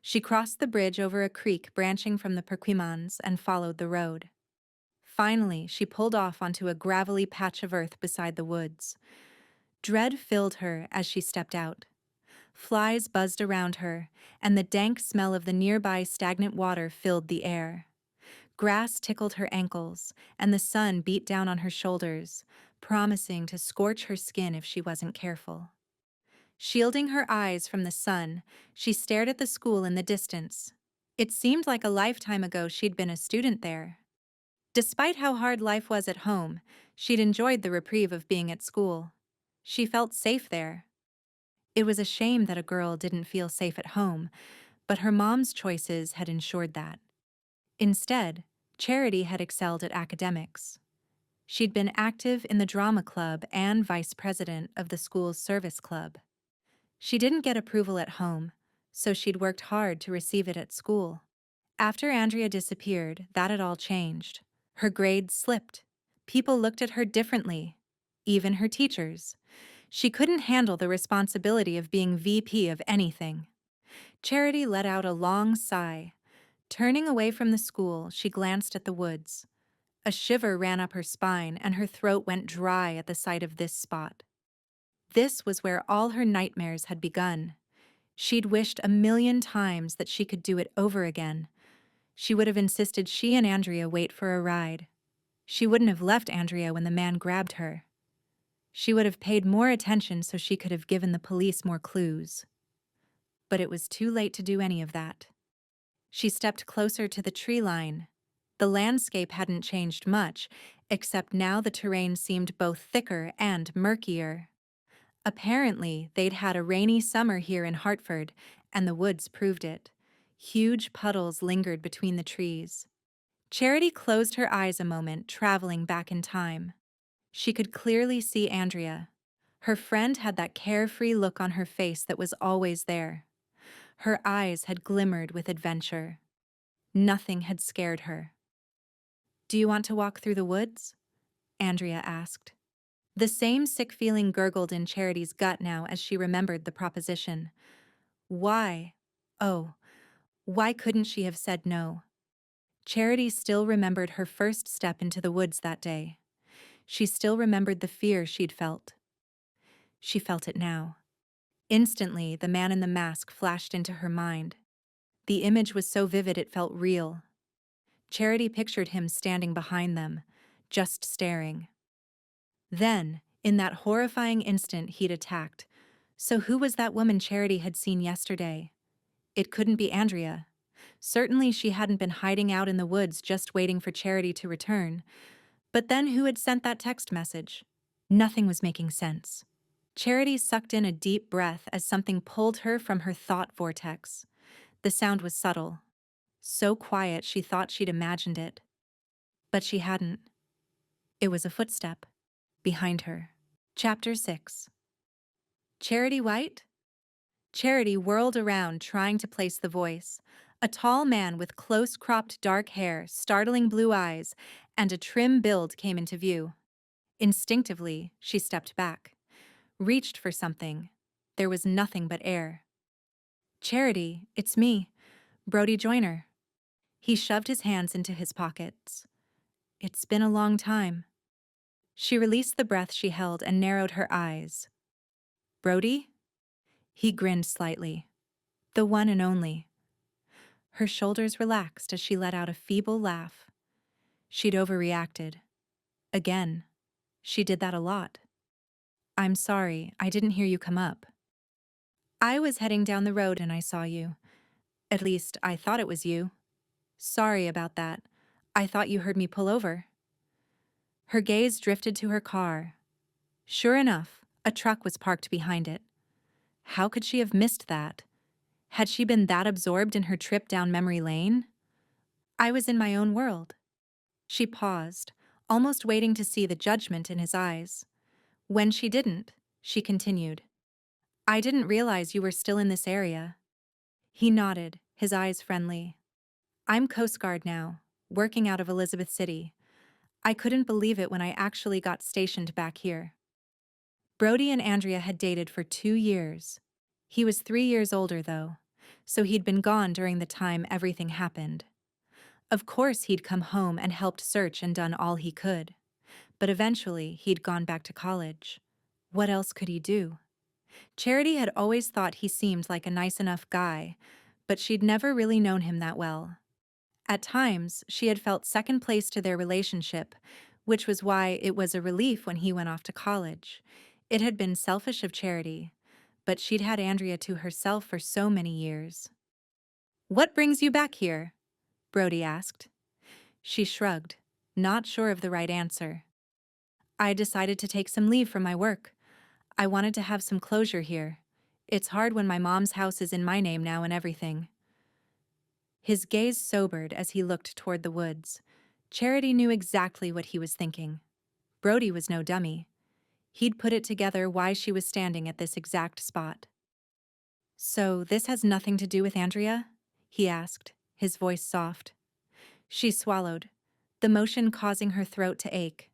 She crossed the bridge over a creek branching from the Perquimans and followed the road. Finally, she pulled off onto a gravelly patch of earth beside the woods. Dread filled her as she stepped out. Flies buzzed around her, and the dank smell of the nearby stagnant water filled the air. Grass tickled her ankles, and the sun beat down on her shoulders, promising to scorch her skin if she wasn't careful. Shielding her eyes from the sun, she stared at the school in the distance. It seemed like a lifetime ago she'd been a student there. Despite how hard life was at home, she'd enjoyed the reprieve of being at school. She felt safe there. It was a shame that a girl didn't feel safe at home, but her mom's choices had ensured that. Instead, Charity had excelled at academics. She'd been active in the drama club and vice president of the school's service club. She didn't get approval at home, so she'd worked hard to receive it at school. After Andrea disappeared, that had all changed. Her grades slipped. People looked at her differently, even her teachers. She couldn't handle the responsibility of being VP of anything. Charity let out a long sigh. Turning away from the school, she glanced at the woods. A shiver ran up her spine, and her throat went dry at the sight of this spot. This was where all her nightmares had begun. She'd wished a million times that she could do it over again. She would have insisted she and Andrea wait for a ride. She wouldn't have left Andrea when the man grabbed her. She would have paid more attention so she could have given the police more clues. But it was too late to do any of that. She stepped closer to the tree line. The landscape hadn't changed much, except now the terrain seemed both thicker and murkier. Apparently, they'd had a rainy summer here in Hartford, and the woods proved it. Huge puddles lingered between the trees. Charity closed her eyes a moment, traveling back in time. She could clearly see Andrea. Her friend had that carefree look on her face that was always there. Her eyes had glimmered with adventure. Nothing had scared her. "Do you want to walk through the woods?" Andrea asked. The same sick feeling gurgled in Charity's gut now as she remembered the proposition. Why? Oh, why couldn't she have said no? Charity still remembered her first step into the woods that day. She still remembered the fear she'd felt. She felt it now. Instantly, the man in the mask flashed into her mind. The image was so vivid it felt real. Charity pictured him standing behind them, just staring. Then, in that horrifying instant, he'd attacked. So who was that woman Charity had seen yesterday? It couldn't be Andrea. Certainly she hadn't been hiding out in the woods just waiting for Charity to return. But then who had sent that text message? Nothing was making sense. Charity sucked in a deep breath as something pulled her from her thought vortex. The sound was subtle. So quiet she thought she'd imagined it. But she hadn't. It was a footstep. Behind her. Chapter 6. Charity White? Charity whirled around, trying to place the voice. A tall man with close-cropped dark hair, startling blue eyes, and a trim build came into view. Instinctively, she stepped back. Reached for something. There was nothing but air. "Charity, it's me, Brody Joyner." He shoved his hands into his pockets. "It's been a long time." She released the breath she held and narrowed her eyes. "Brody?" He grinned slightly. "The one and only." Her shoulders relaxed as she let out a feeble laugh. She'd overreacted. Again. She did that a lot. "I'm sorry, I didn't hear you come up." "I was heading down the road and I saw you. At least, I thought it was you. Sorry about that. I thought you heard me pull over." Her gaze drifted to her car. Sure enough, a truck was parked behind it. How could she have missed that? Had she been that absorbed in her trip down memory lane? I was in my own world. She paused, almost waiting to see the judgment in his eyes. When she didn't, she continued. "I didn't realize you were still in this area." He nodded, his eyes friendly. "I'm Coast Guard now, working out of Elizabeth City. I couldn't believe it when I actually got stationed back here." Brody and Andrea had dated for 2 years. He was 3 years older, though, so he'd been gone during the time everything happened. Of course he'd come home and helped search and done all he could. But eventually he'd gone back to college. What else could he do? Charity had always thought he seemed like a nice enough guy, but she'd never really known him that well. At times, she had felt second place to their relationship, which was why it was a relief when he went off to college. It had been selfish of Charity, but she'd had Andrea to herself for so many years. "What brings you back here?" Brody asked. She shrugged, not sure of the right answer. "I decided to take some leave from my work. I wanted to have some closure here. It's hard when my mom's house is in my name now and everything." His gaze sobered as he looked toward the woods. Charity knew exactly what he was thinking. Brody was no dummy. He'd put it together why she was standing at this exact spot. "So this has nothing to do with Andrea?" he asked, his voice soft. She swallowed, the motion causing her throat to ache.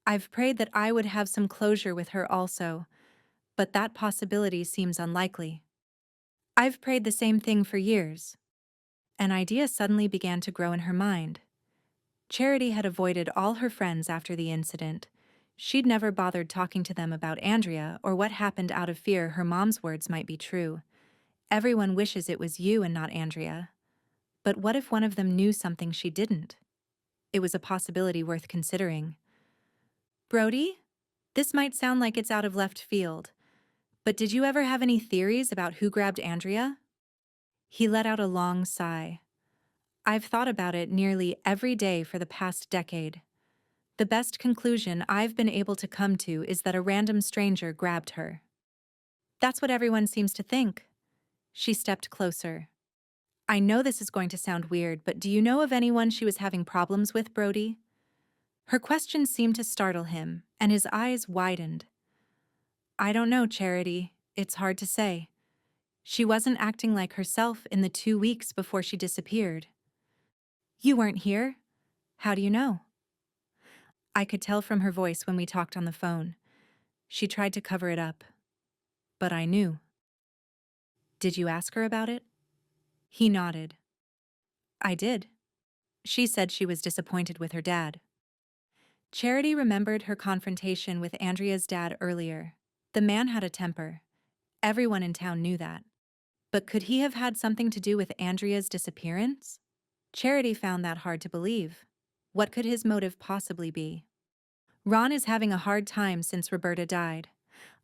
"I've prayed that I would have some closure with her also, but that possibility seems unlikely. I've prayed the same thing for years." An idea suddenly began to grow in her mind. Charity had avoided all her friends after the incident. She'd never bothered talking to them about Andrea or what happened out of fear her mom's words might be true. Everyone wishes it was you and not Andrea. But what if one of them knew something she didn't? It was a possibility worth considering. "Brody, this might sound like it's out of left field, but did you ever have any theories about who grabbed Andrea?" He let out a long sigh. "I've thought about it nearly every day for the past decade. The best conclusion I've been able to come to is that a random stranger grabbed her." "That's what everyone seems to think." She stepped closer. "I know this is going to sound weird, but do you know of anyone she was having problems with, Brody?" Her question seemed to startle him, and his eyes widened. "I don't know, Charity. It's hard to say. She wasn't acting like herself in the 2 weeks before she disappeared." "You weren't here? How do you know?" "I could tell from her voice when we talked on the phone. She tried to cover it up. But I knew." "Did you ask her about it?" He nodded. "I did. She said she was disappointed with her dad." Charity remembered her confrontation with Andrea's dad earlier. The man had a temper. Everyone in town knew that. But could he have had something to do with Andrea's disappearance? Charity found that hard to believe. What could his motive possibly be? "Ron is having a hard time since Roberta died.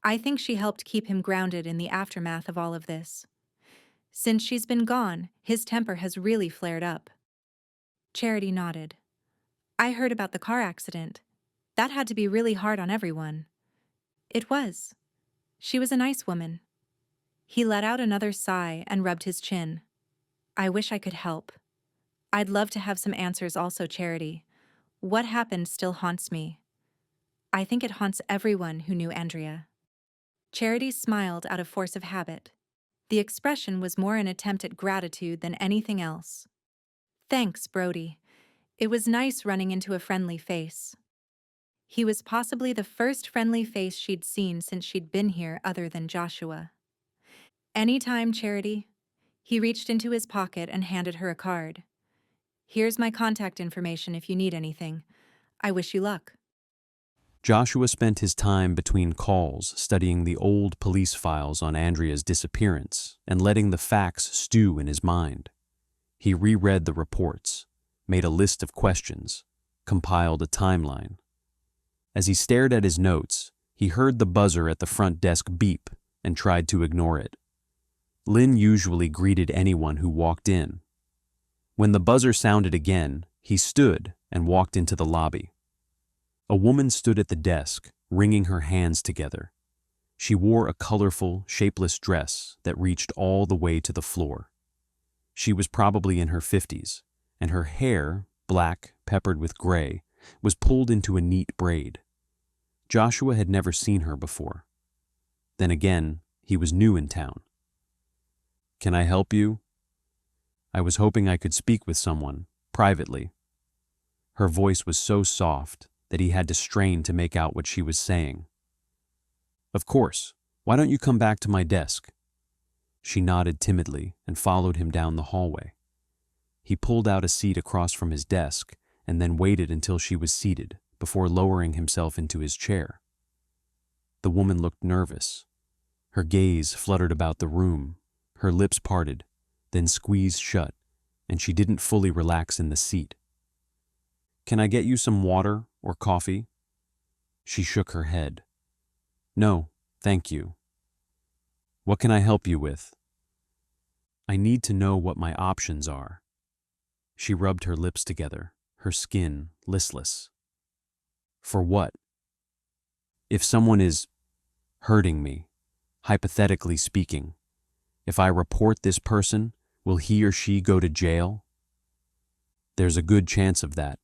I think she helped keep him grounded in the aftermath of all of this. Since she's been gone, his temper has really flared up." Charity nodded. "I heard about the car accident. That had to be really hard on everyone." "It was. She was a nice woman." He let out another sigh and rubbed his chin. "I wish I could help. I'd love to have some answers also, Charity. What happened still haunts me. I think it haunts everyone who knew Andrea." Charity smiled out of force of habit. The expression was more an attempt at gratitude than anything else. "Thanks, Brody. It was nice running into a friendly face." He was possibly the first friendly face she'd seen since she'd been here other than Joshua. "Anytime, Charity." He reached into his pocket and handed her a card. "Here's my contact information if you need anything. I wish you luck." Joshua spent his time between calls studying the old police files on Andrea's disappearance and letting the facts stew in his mind. He reread the reports, made a list of questions, compiled a timeline. As he stared at his notes, he heard the buzzer at the front desk beep and tried to ignore it. Lynn usually greeted anyone who walked in. When the buzzer sounded again, he stood and walked into the lobby. A woman stood at the desk, wringing her hands together. She wore a colorful, shapeless dress that reached all the way to the floor. She was probably in her 50s, and her hair, black, peppered with gray, was pulled into a neat braid. Joshua had never seen her before. Then again, he was new in town. "Can I help you?" "I was hoping I could speak with someone, privately." Her voice was so soft that he had to strain to make out what she was saying. "Of course. Why don't you come back to my desk?" She nodded timidly and followed him down the hallway. He pulled out a seat across from his desk and then waited until she was seated before lowering himself into his chair. The woman looked nervous. Her gaze fluttered about the room, her lips parted, then squeezed shut, and she didn't fully relax in the seat. "Can I get you some water or coffee?" She shook her head. "No, thank you." "What can I help you with?" "I need to know what my options are." She rubbed her lips together, her skin listless. "For what?" "If someone is hurting me, hypothetically speaking, if I report this person, will he or she go to jail?" "There's a good chance of that."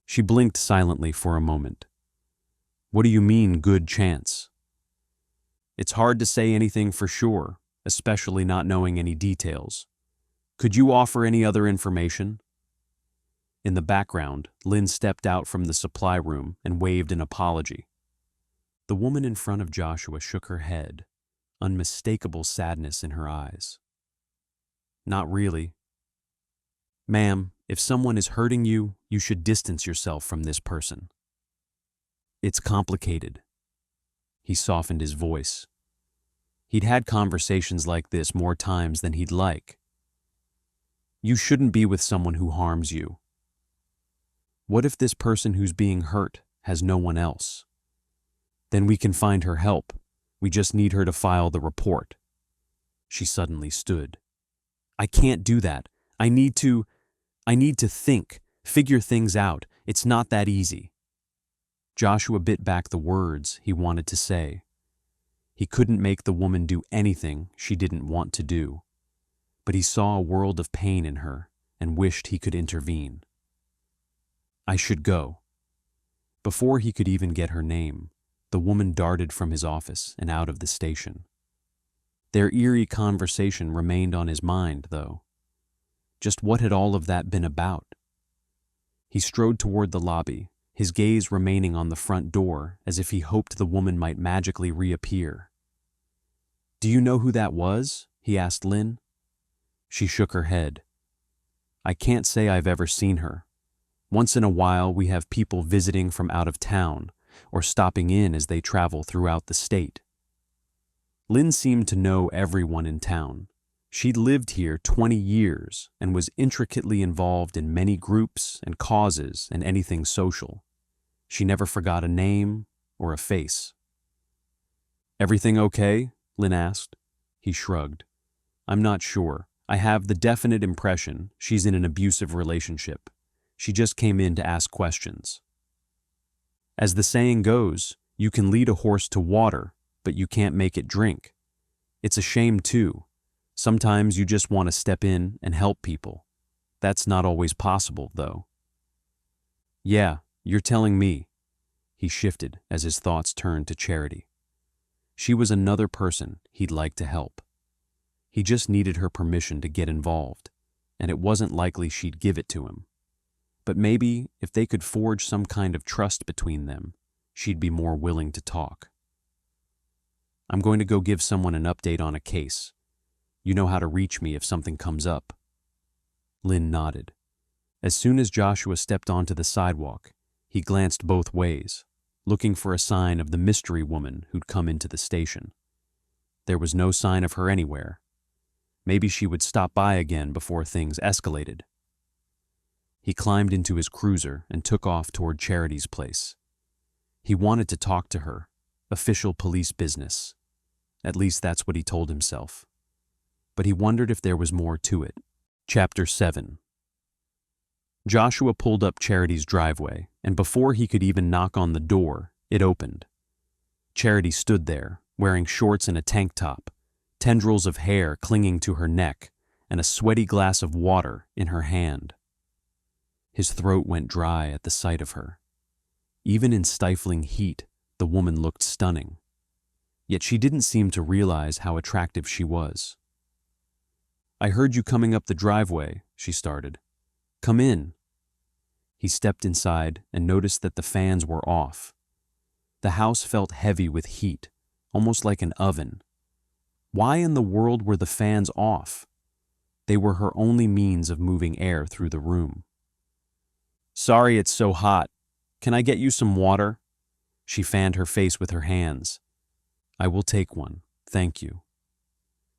She blinked silently for a moment. "What do you mean, good chance?" "It's hard to say anything for sure, especially not knowing any details. Could you offer any other information?" In the background, Lynn stepped out from the supply room and waved an apology. The woman in front of Joshua shook her head, unmistakable sadness in her eyes. "Not really." "Ma'am, if someone is hurting you, you should distance yourself from this person." "It's complicated." He softened his voice. He'd had conversations like this more times than he'd like. "You shouldn't be with someone who harms you." "What if this person who's being hurt has no one else?" "Then we can find her help. We just need her to file the report." She suddenly stood. "I can't do that. I need to think, figure things out. It's not that easy." Joshua bit back the words he wanted to say. He couldn't make the woman do anything she didn't want to do, but he saw a world of pain in her and wished he could intervene. "I should go." Before he could even get her name, the woman darted from his office and out of the station. Their eerie conversation remained on his mind, though. Just what had all of that been about? He strode toward the lobby, his gaze remaining on the front door as if he hoped the woman might magically reappear. "Do you know who that was?" he asked Lynn. She shook her head. "I can't say I've ever seen her. Once in a while we have people visiting from out of town or stopping in as they travel throughout the state." Lynn seemed to know everyone in town. She'd lived here 20 years and was intricately involved in many groups and causes and anything social. She never forgot a name or a face. "Everything okay?" Lynn asked. He shrugged. "I'm not sure. I have the definite impression she's in an abusive relationship. She just came in to ask questions." As the saying goes, you can lead a horse to water, but you can't make it drink. It's a shame, too. Sometimes you just want to step in and help people. That's not always possible, though. "Yeah, you're telling me." He shifted as his thoughts turned to Charity. She was another person he'd like to help. He just needed her permission to get involved, and it wasn't likely she'd give it to him. But maybe if they could forge some kind of trust between them, she'd be more willing to talk. "I'm going to go give someone an update on a case. You know how to reach me if something comes up." Lynn nodded. As soon as Joshua stepped onto the sidewalk, he glanced both ways, looking for a sign of the mystery woman who'd come into the station. There was no sign of her anywhere. Maybe she would stop by again before things escalated. He climbed into his cruiser and took off toward Charity's place. He wanted to talk to her, official police business. At least that's what he told himself. But he wondered if there was more to it. Chapter 7. Joshua pulled up Charity's driveway, and before he could even knock on the door, it opened. Charity stood there, wearing shorts and a tank top, tendrils of hair clinging to her neck, and a sweaty glass of water in her hand. His throat went dry at the sight of her. Even in stifling heat, the woman looked stunning. Yet she didn't seem to realize how attractive she was. "I heard you coming up the driveway," she started. "Come in." He stepped inside and noticed that the fans were off. The house felt heavy with heat, almost like an oven. Why in the world were the fans off? They were her only means of moving air through the room. "Sorry it's so hot. Can I get you some water?" She fanned her face with her hands. "I will take one, Thank you.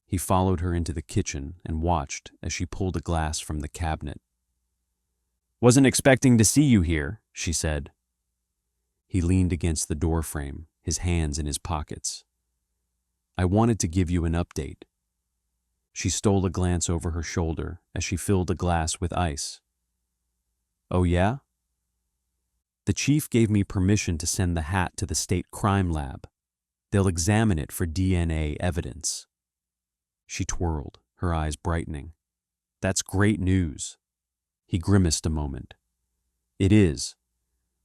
He followed her into the kitchen and watched as she pulled a glass from the cabinet. Wasn't expecting to see you here, she said. He leaned against the doorframe, his hands in his pockets. I wanted to give you an update. She stole a glance over her shoulder as she filled a glass with ice. Oh yeah? The chief gave me permission to send the hat to the state crime lab. They'll examine it for DNA evidence. She twirled, her eyes brightening. That's great news. He grimaced a moment. It is,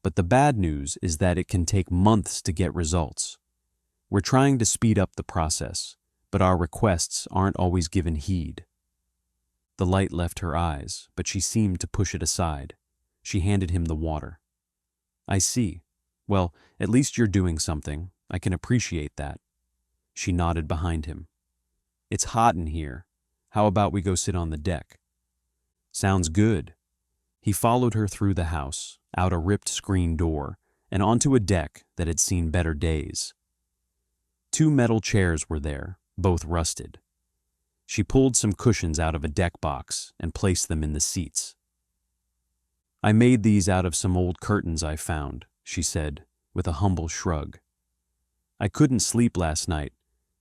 but the bad news is that it can take months to get results. We're trying to speed up the process, but our requests aren't always given heed. The light left her eyes, but she seemed to push it aside. She handed him the water. I see. Well, at least you're doing something. I can appreciate that. She nodded behind him. It's hot in here. How about we go sit on the deck? Sounds good. He followed her through the house, out a ripped screen door, and onto a deck that had seen better days. 2 metal chairs were there, both rusted. She pulled some cushions out of a deck box and placed them in the seats. I made these out of some old curtains I found, she said, with a humble shrug. I couldn't sleep last night,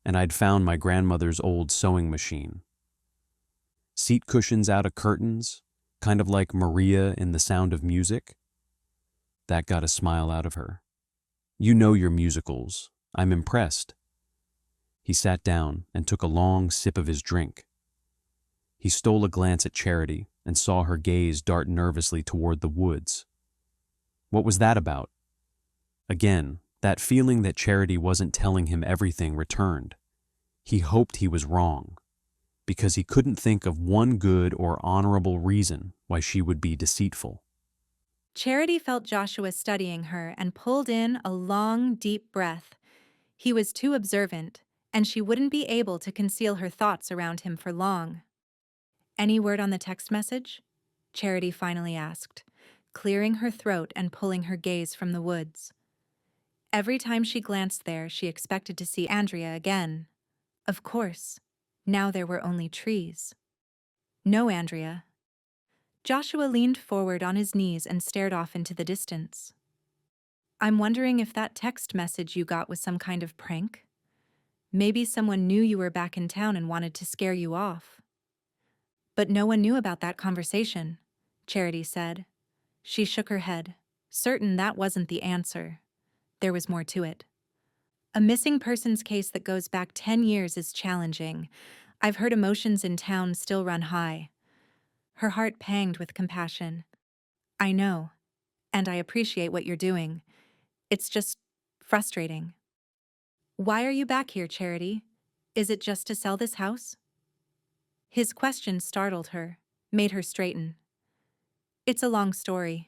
and I'd found my grandmother's old sewing machine. Seat cushions out of curtains, kind of like Maria in The Sound of Music? That got a smile out of her. You know your musicals. I'm impressed. He sat down and took a long sip of his drink. He stole a glance at Charity and saw her gaze dart nervously toward the woods. What was that about? Again, that feeling that Charity wasn't telling him everything returned. He hoped he was wrong, because he couldn't think of one good or honorable reason why she would be deceitful. Charity felt Joshua studying her and pulled in a long, deep breath. He was too observant, and she wouldn't be able to conceal her thoughts around him for long. Any word on the text message? Charity finally asked, clearing her throat and pulling her gaze from the woods. Every time she glanced there, she expected to see Andrea again. Of course, now there were only trees. No, Andrea. Joshua leaned forward on his knees and stared off into the distance. I'm wondering if that text message you got was some kind of prank. Maybe someone knew you were back in town and wanted to scare you off. But no one knew about that conversation, Charity said. She shook her head, certain that wasn't the answer. There was more to it. A missing persons case that goes back 10 years is challenging. I've heard emotions in town still run high. Her heart panged with compassion. I know, and I appreciate what you're doing. It's just frustrating. Why are you back here, Charity? Is it just to sell this house? His question startled her, made her straighten. It's a long story.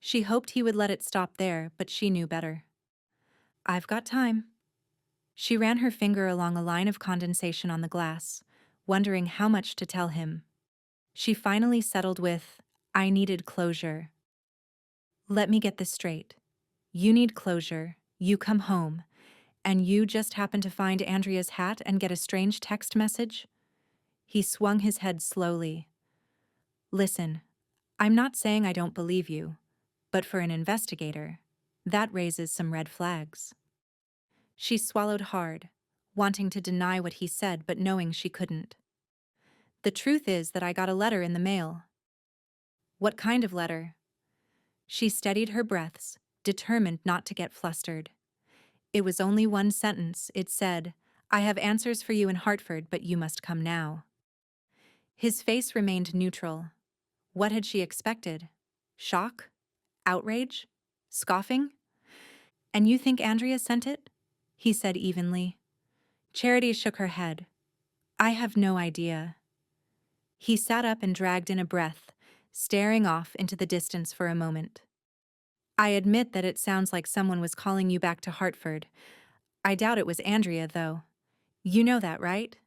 She hoped he would let it stop there, but she knew better. I've got time. She ran her finger along a line of condensation on the glass, wondering how much to tell him. She finally settled with, I needed closure. Let me get this straight. You need closure, you come home, and you just happen to find Andrea's hat and get a strange text message? He swung his head slowly. Listen, I'm not saying I don't believe you, but for an investigator, that raises some red flags. She swallowed hard, wanting to deny what he said but knowing she couldn't. The truth is that I got a letter in the mail. What kind of letter? She steadied her breaths, determined not to get flustered. It was only one sentence. It said, I have answers for you in Hartford, but you must come now. His face remained neutral. What had she expected? Shock? Outrage? Scoffing? And you think Andrea sent it? He said evenly. Charity shook her head. I have no idea. He sat up and dragged in a breath, staring off into the distance for a moment. I admit that it sounds like someone was calling you back to Hartford. I doubt it was Andrea, though. You know that, right?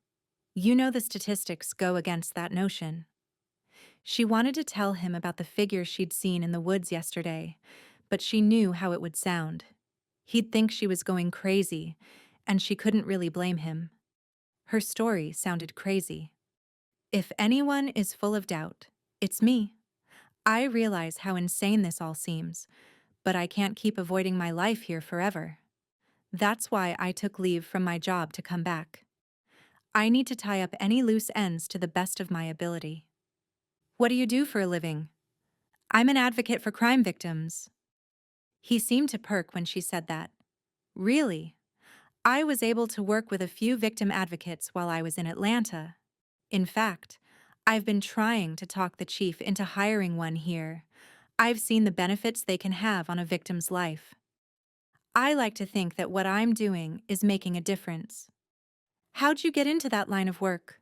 You know the statistics go against that notion. She wanted to tell him about the figure she'd seen in the woods yesterday, but she knew how it would sound. He'd think she was going crazy, and she couldn't really blame him. Her story sounded crazy. If anyone is full of doubt, it's me. I realize how insane this all seems, but I can't keep avoiding my life here forever. That's why I took leave from my job to come back. I need to tie up any loose ends to the best of my ability. What do you do for a living? I'm an advocate for crime victims. He seemed to perk when she said that. Really? I was able to work with a few victim advocates while I was in Atlanta. In fact, I've been trying to talk the chief into hiring one here. I've seen the benefits they can have on a victim's life. I like to think that what I'm doing is making a difference. How'd you get into that line of work?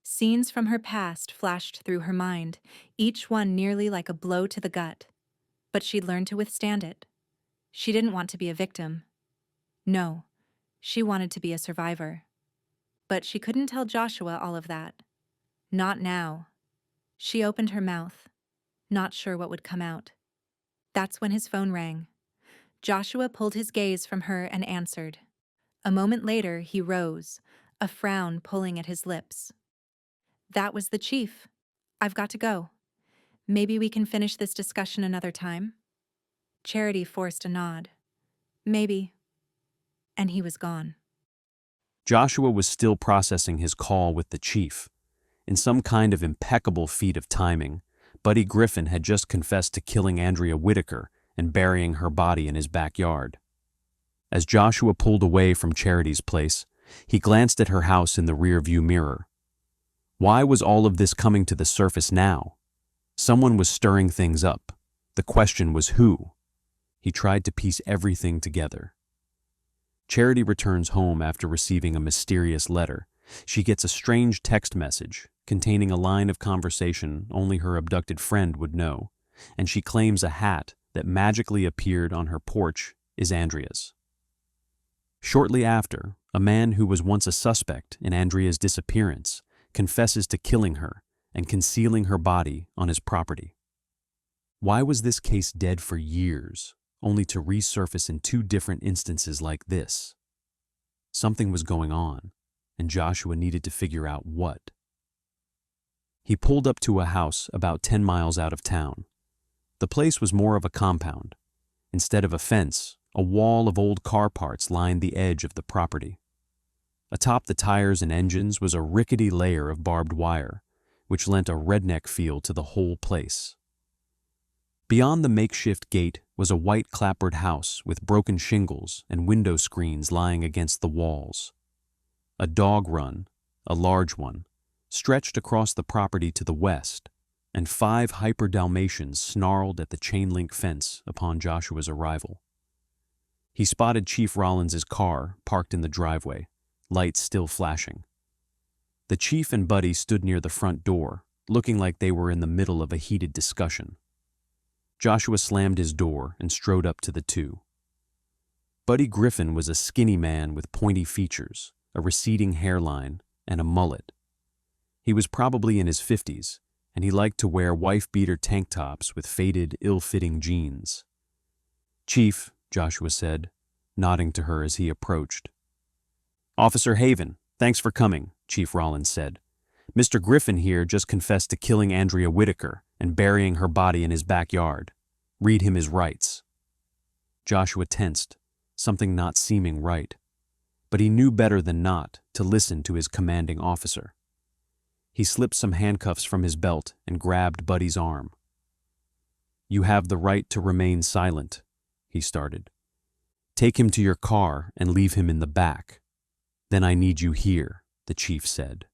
Scenes from her past flashed through her mind, each one nearly like a blow to the gut. But she'd learned to withstand it. She didn't want to be a victim. No, she wanted to be a survivor. But she couldn't tell Joshua all of that. Not now. She opened her mouth, not sure what would come out. That's when his phone rang. Joshua pulled his gaze from her and answered. A moment later, he rose, a frown pulling at his lips. That was the chief. I've got to go. Maybe we can finish this discussion another time? Charity forced a nod. Maybe. And he was gone. Joshua was still processing his call with the chief. In some kind of impeccable feat of timing, Buddy Griffin had just confessed to killing Andrea Whitaker and burying her body in his backyard. As Joshua pulled away from Charity's place, he glanced at her house in the rearview mirror. Why was all of this coming to the surface now? Someone was stirring things up. The question was who? He tried to piece everything together. Charity returns home after receiving a mysterious letter. She gets a strange text message containing a line of conversation only her abducted friend would know, and she claims a hat that magically appeared on her porch is Andrea's. Shortly after, a man who was once a suspect in Andrea's disappearance confesses to killing her and concealing her body on his property. Why was this case dead for years, only to resurface in two different instances like this? Something was going on, and Joshua needed to figure out what. He pulled up to a house about 10 miles out of town. The place was more of a compound. Instead of a fence, a wall of old car parts lined the edge of the property. Atop the tires and engines was a rickety layer of barbed wire, which lent a redneck feel to the whole place. Beyond the makeshift gate was a white clapboard house with broken shingles and window screens lying against the walls. A dog run, a large one, stretched across the property to the west, and 5 hyper-Dalmatians snarled at the chain-link fence upon Joshua's arrival. He spotted Chief Rollins's car parked in the driveway, lights still flashing. The chief and Buddy stood near the front door, looking like they were in the middle of a heated discussion. Joshua slammed his door and strode up to the two. Buddy Griffin was a skinny man with pointy features, a receding hairline, and a mullet. He was probably in his 50s, and he liked to wear wife-beater tank tops with faded, ill-fitting jeans. "Chief," Joshua said, nodding to her as he approached. "Officer Haven, thanks for coming," Chief Rollins said. "Mr. Griffin here just confessed to killing Andrea Whitaker and burying her body in his backyard. Read him his rights." Joshua tensed, something not seeming right. But he knew better than not to listen to his commanding officer. He slipped some handcuffs from his belt and grabbed Buddy's arm. "You have the right to remain silent," he started. "Take him to your car and leave him in the back. Then I need you here," the chief said.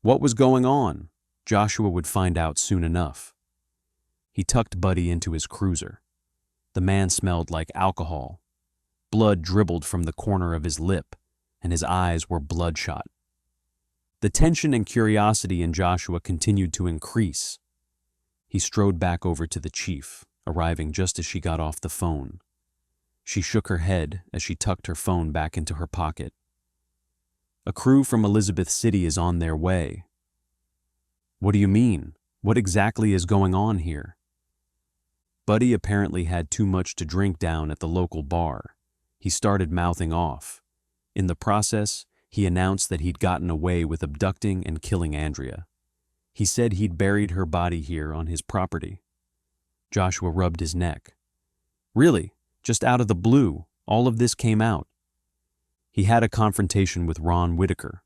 What was going on? Joshua would find out soon enough. He tucked Buddy into his cruiser. The man smelled like alcohol. Blood dribbled from the corner of his lip, and his eyes were bloodshot. The tension and curiosity in Joshua continued to increase. He strode back over to the chief, arriving just as she got off the phone. She shook her head as she tucked her phone back into her pocket. "A crew from Elizabeth City is on their way." "What do you mean? What exactly is going on here?" Buddy apparently had too much to drink down at the local bar. He started mouthing off, In the process, he announced that he'd gotten away with abducting and killing Andrea. He said he'd buried her body here on his property. Joshua rubbed his neck. Really? Just out of the blue, all of this came out. He had a confrontation with Ron Whitaker.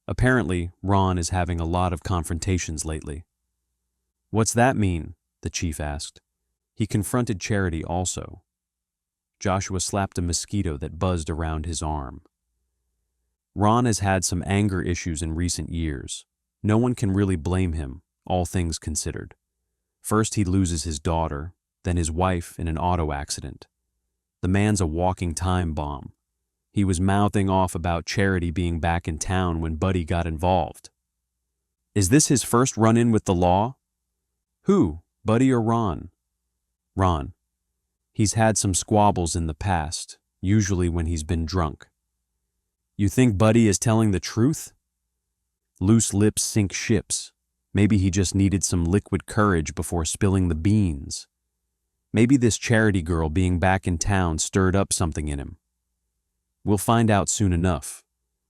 Apparently, Ron is having a lot of confrontations lately. What's that mean? The chief asked. He confronted Charity also. Joshua slapped a mosquito that buzzed around his arm. Ron has had some anger issues in recent years. No one can really blame him, all things considered. First he loses his daughter, then his wife in an auto accident. The man's a walking time bomb. He was mouthing off about Charity being back in town when Buddy got involved. Is this his first run-in with the law? Who, Buddy or Ron? Ron. He's had some squabbles in the past, usually when he's been drunk. You think Buddy is telling the truth? Loose lips sink ships. Maybe he just needed some liquid courage before spilling the beans. Maybe this Charity girl being back in town stirred up something in him. We'll find out soon enough.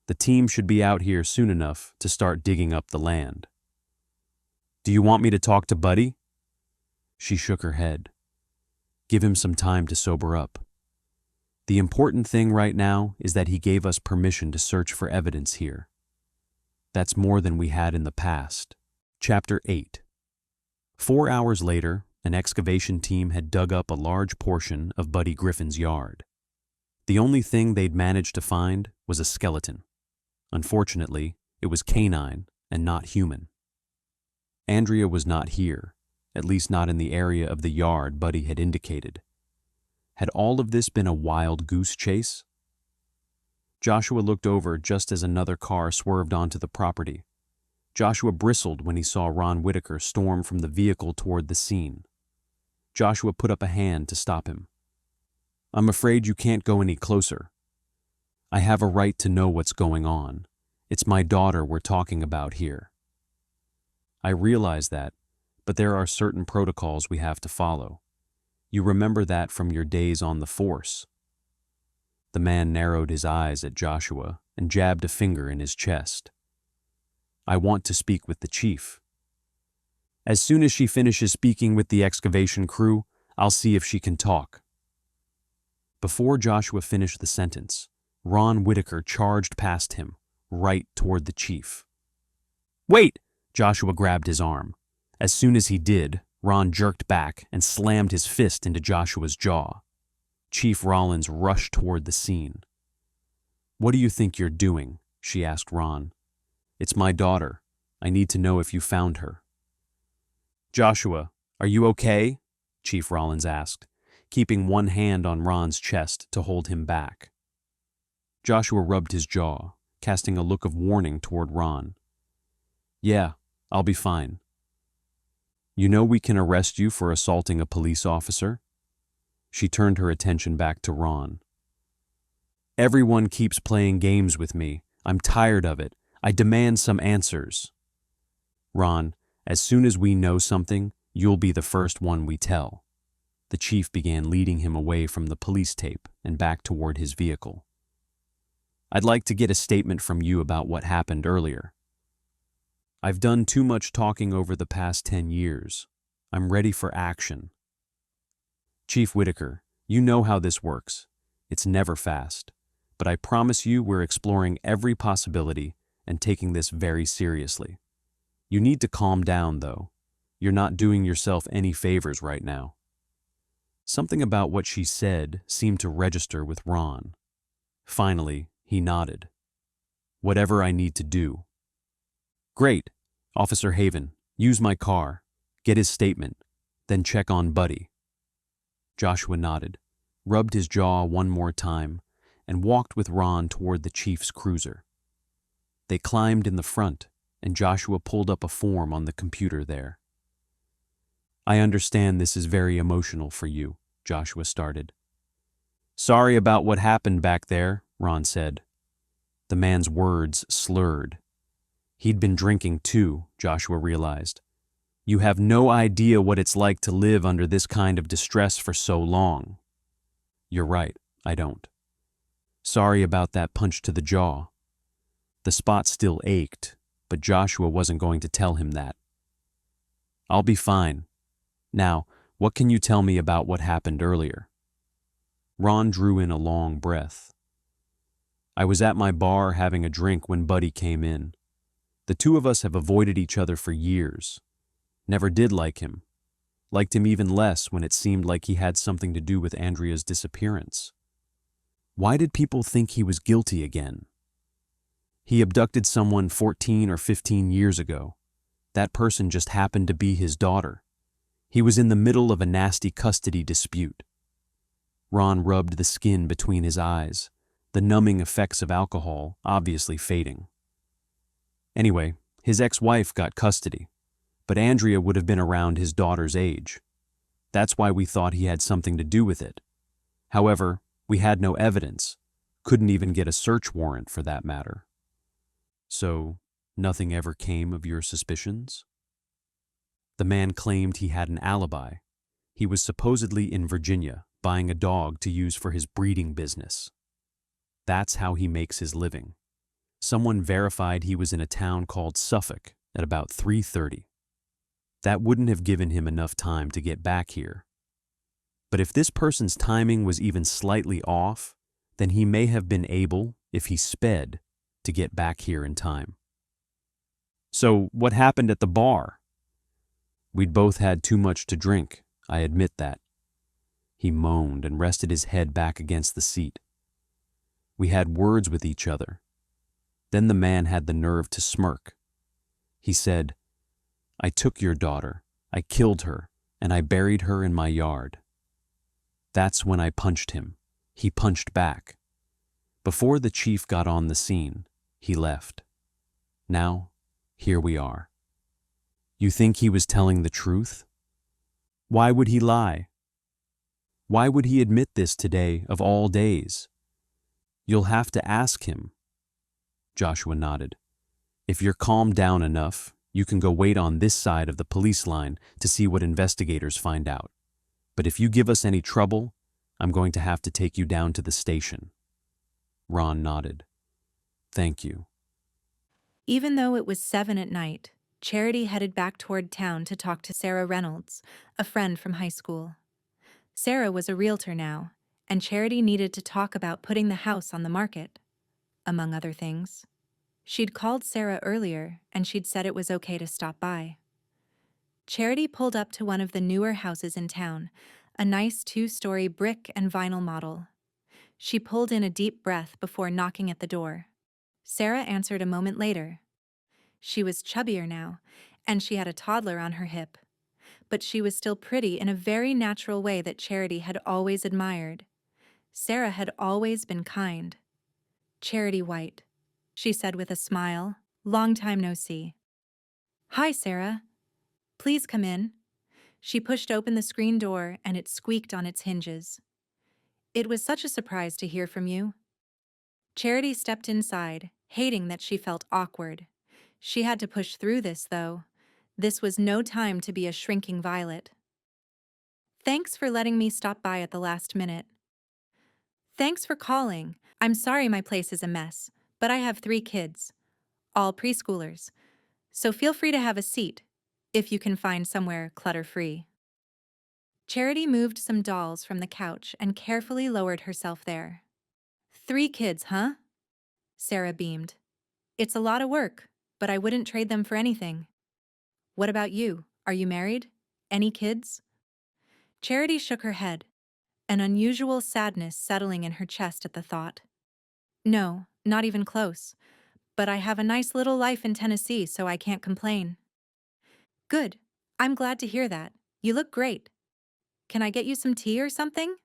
The team should be out here soon enough to start digging up the land. Do you want me to talk to Buddy? She shook her head. Give him some time to sober up. The important thing right now is that he gave us permission to search for evidence here. That's more than we had in the past. Chapter 8. 4 hours later, an excavation team had dug up a large portion of Buddy Griffin's yard. The only thing they'd managed to find was a skeleton. Unfortunately, it was canine and not human. Andrea was not here, at least not in the area of the yard Buddy had indicated. Had all of this been a wild goose chase? Joshua looked over just as another car swerved onto the property. Joshua bristled when he saw Ron Whitaker storm from the vehicle toward the scene. Joshua put up a hand to stop him. I'm afraid you can't go any closer. I have a right to know what's going on. It's my daughter we're talking about here. I realize that, but there are certain protocols we have to follow. You remember that from your days on the force. The man narrowed his eyes at Joshua and jabbed a finger in his chest. I want to speak with the chief. As soon as she finishes speaking with the excavation crew, I'll see if she can talk. Before Joshua finished the sentence, Ron Whitaker charged past him, right toward the chief. Wait! Joshua grabbed his arm. As soon as he did, Ron jerked back and slammed his fist into Joshua's jaw. Chief Rollins rushed toward the scene. What do you think you're doing? She asked Ron. It's my daughter. I need to know if you found her. Joshua, are you okay? Chief Rollins asked, keeping one hand on Ron's chest to hold him back. Joshua rubbed his jaw, casting a look of warning toward Ron. Yeah, I'll be fine. You know we can arrest you for assaulting a police officer? She turned her attention back to Ron. Everyone keeps playing games with me. I'm tired of it. I demand some answers. Ron, as soon as we know something, you'll be the first one we tell. The chief began leading him away from the police tape and back toward his vehicle. I'd like to get a statement from you about what happened earlier. I've done too much talking over the past 10 years. I'm ready for action. Chief Whitaker, you know how this works. It's never fast. But I promise you we're exploring every possibility and taking this very seriously. You need to calm down, though. You're not doing yourself any favors right now. Something about what she said seemed to register with Ron. Finally, he nodded. Whatever I need to do. Great. Officer Haven, use my car. Get his statement. Then check on Buddy. Joshua nodded, rubbed his jaw one more time, and walked with Ron toward the chief's cruiser. They climbed in the front, and Joshua pulled up a form on the computer there. I understand this is very emotional for you, Joshua started. Sorry about what happened back there, Ron said. The man's words slurred. He'd been drinking too, Joshua realized. You have no idea what it's like to live under this kind of distress for so long. You're right, I don't. Sorry about that punch to the jaw. The spot still ached, but Joshua wasn't going to tell him that. I'll be fine. Now, what can you tell me about what happened earlier? Ron drew in a long breath. I was at my bar having a drink when Buddy came in. The two of us have avoided each other for years. Never did like him. Liked him even less when it seemed like he had something to do with Andrea's disappearance. Why did people think he was guilty again? He abducted someone 14 or 15 years ago. That person just happened to be his daughter. He was in the middle of a nasty custody dispute. Ron rubbed the skin between his eyes, the numbing effects of alcohol obviously fading. Anyway, his ex-wife got custody, but Andrea would have been around his daughter's age. That's why we thought he had something to do with it. However, we had no evidence, couldn't even get a search warrant for that matter. So, nothing ever came of your suspicions? The man claimed he had an alibi. He was supposedly in Virginia, buying a dog to use for his breeding business. That's how he makes his living. Someone verified he was in a town called Suffolk at about 3:30. That wouldn't have given him enough time to get back here. But if this person's timing was even slightly off, then he may have been able, if he sped, to get back here in time. So, what happened at the bar? We'd both had too much to drink, I admit that. He moaned and rested his head back against the seat. We had words with each other. Then the man had the nerve to smirk. He said, I took your daughter, I killed her, and I buried her in my yard. That's when I punched him. He punched back. Before the chief got on the scene, he left. Now, here we are. You think he was telling the truth? Why would he lie? Why would he admit this today of all days? You'll have to ask him. Joshua nodded. If you're calmed down enough, you can go wait on this side of the police line to see what investigators find out. But if you give us any trouble, I'm going to have to take you down to the station. Ron nodded. Thank you. Even though it was 7 at night, Charity headed back toward town to talk to Sarah Reynolds, a friend from high school. Sarah was a realtor now, and Charity needed to talk about putting the house on the market, among other things. She'd called Sarah earlier, and she'd said it was okay to stop by. Charity pulled up to one of the newer houses in town, a nice 2-story brick and vinyl model. She pulled in a deep breath before knocking at the door. Sarah answered a moment later. She was chubbier now, and she had a toddler on her hip. But she was still pretty in a very natural way that Charity had always admired. Sarah had always been kind. Charity White, she said with a smile. Long time no see. Hi, Sarah. Please come in. She pushed open the screen door, and it squeaked on its hinges. It was such a surprise to hear from you. Charity stepped inside, hating that she felt awkward. She had to push through this, though. This was no time to be a shrinking violet. Thanks for letting me stop by at the last minute. Thanks for calling. I'm sorry my place is a mess, but I have 3 kids, all preschoolers. So feel free to have a seat, if you can find somewhere clutter-free. Charity moved some dolls from the couch and carefully lowered herself there. 3 kids, huh? Sarah beamed. It's a lot of work, but I wouldn't trade them for anything. What about you? Are you married? Any kids? Charity shook her head, an unusual sadness settling in her chest at the thought. No, not even close. But I have a nice little life in Tennessee, so I can't complain. Good. I'm glad to hear that. You look great. Can I get you some tea or something?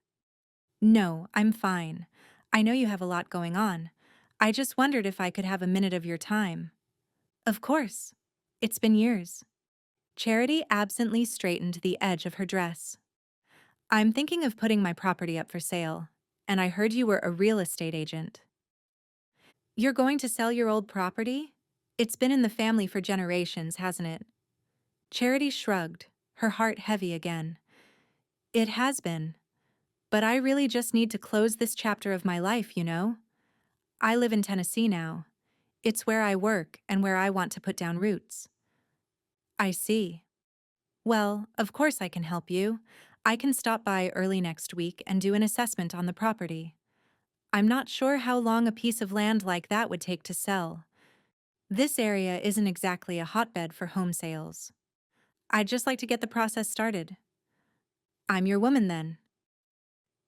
No, I'm fine. I know you have a lot going on. I just wondered if I could have a minute of your time. Of course. It's been years. Charity absently straightened the edge of her dress. I'm thinking of putting my property up for sale, and I heard you were a real estate agent. You're going to sell your old property? It's been in the family for generations, hasn't it? Charity shrugged, her heart heavy again. It has been. But I really just need to close this chapter of my life, you know? I live in Tennessee now. It's where I work and where I want to put down roots. I see. Well, of course I can help you. I can stop by early next week and do an assessment on the property. I'm not sure how long a piece of land like that would take to sell. This area isn't exactly a hotbed for home sales. I'd just like to get the process started. I'm your woman then.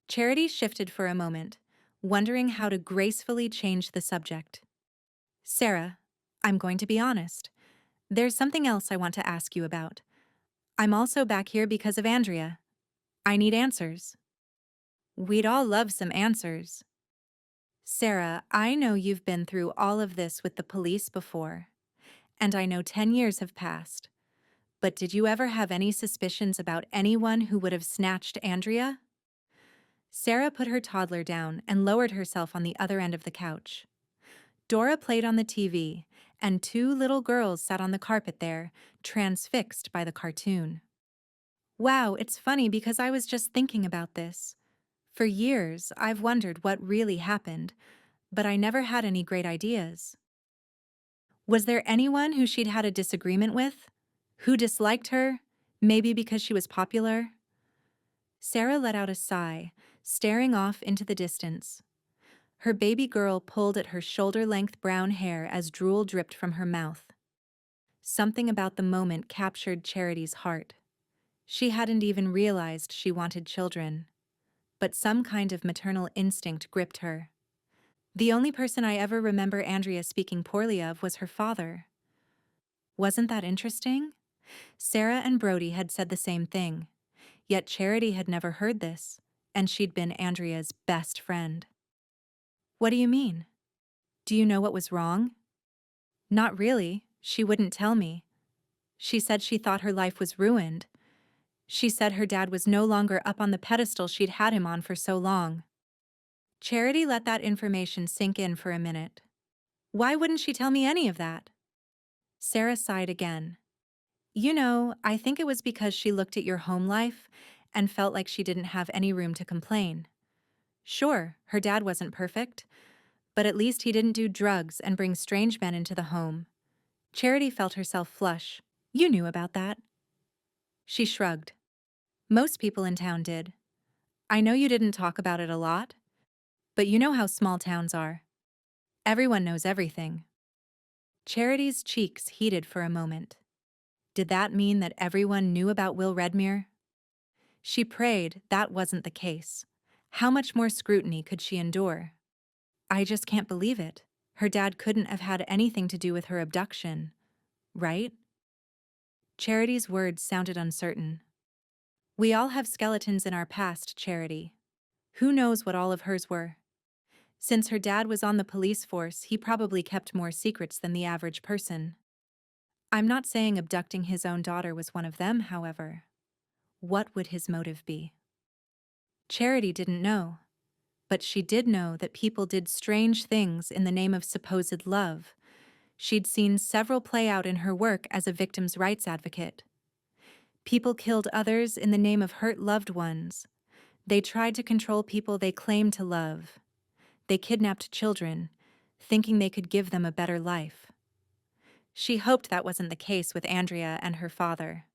Charity shifted for a moment, wondering how to gracefully change the subject. Sarah, I'm going to be honest. There's something else I want to ask you about. I'm also back here because of Andrea. I need answers. We'd all love some answers. Sarah, I know you've been through all of this with the police before, and I know 10 years have passed. But did you ever have any suspicions about anyone who would have snatched Andrea? Sarah put her toddler down and lowered herself on the other end of the couch. Dora played on the TV, and two little girls sat on the carpet there, transfixed by the cartoon. Wow, it's funny because I was just thinking about this. For years, I've wondered what really happened, but I never had any great ideas. Was there anyone who she'd had a disagreement with? Who disliked her? Maybe because she was popular? Sarah let out a sigh, staring off into the distance. Her baby girl pulled at her shoulder-length brown hair as drool dripped from her mouth. Something about the moment captured Charity's heart. She hadn't even realized she wanted children, but some kind of maternal instinct gripped her. The only person I ever remember Andrea speaking poorly of was her father. Wasn't that interesting? Sarah and Brody had said the same thing, yet Charity had never heard this, and she'd been Andrea's best friend. What do you mean? Do you know what was wrong? Not really. She wouldn't tell me. She said she thought her life was ruined. She said her dad was no longer up on the pedestal she'd had him on for so long. Charity let that information sink in for a minute. Why wouldn't she tell me any of that? Sarah sighed again. You know, I think it was because she looked at your home life and felt like she didn't have any room to complain. Sure, her dad wasn't perfect, but at least he didn't do drugs and bring strange men into the home. Charity felt herself flush. You knew about that. She shrugged. Most people in town did. I know you didn't talk about it a lot, but you know how small towns are. Everyone knows everything. Charity's cheeks heated for a moment. Did that mean that everyone knew about Will Redmere? She prayed that wasn't the case. How much more scrutiny could she endure? I just can't believe it. Her dad couldn't have had anything to do with her abduction, right? Charity's words sounded uncertain. We all have skeletons in our past, Charity. Who knows what all of hers were? Since her dad was on the police force, he probably kept more secrets than the average person. I'm not saying abducting his own daughter was one of them, however. What would his motive be? Charity didn't know, but she did know that people did strange things in the name of supposed love. She'd seen several play out in her work as a victims' rights advocate. People killed others in the name of hurt loved ones. They tried to control people they claimed to love. They kidnapped children, thinking they could give them a better life. She hoped that wasn't the case with Andrea and her father.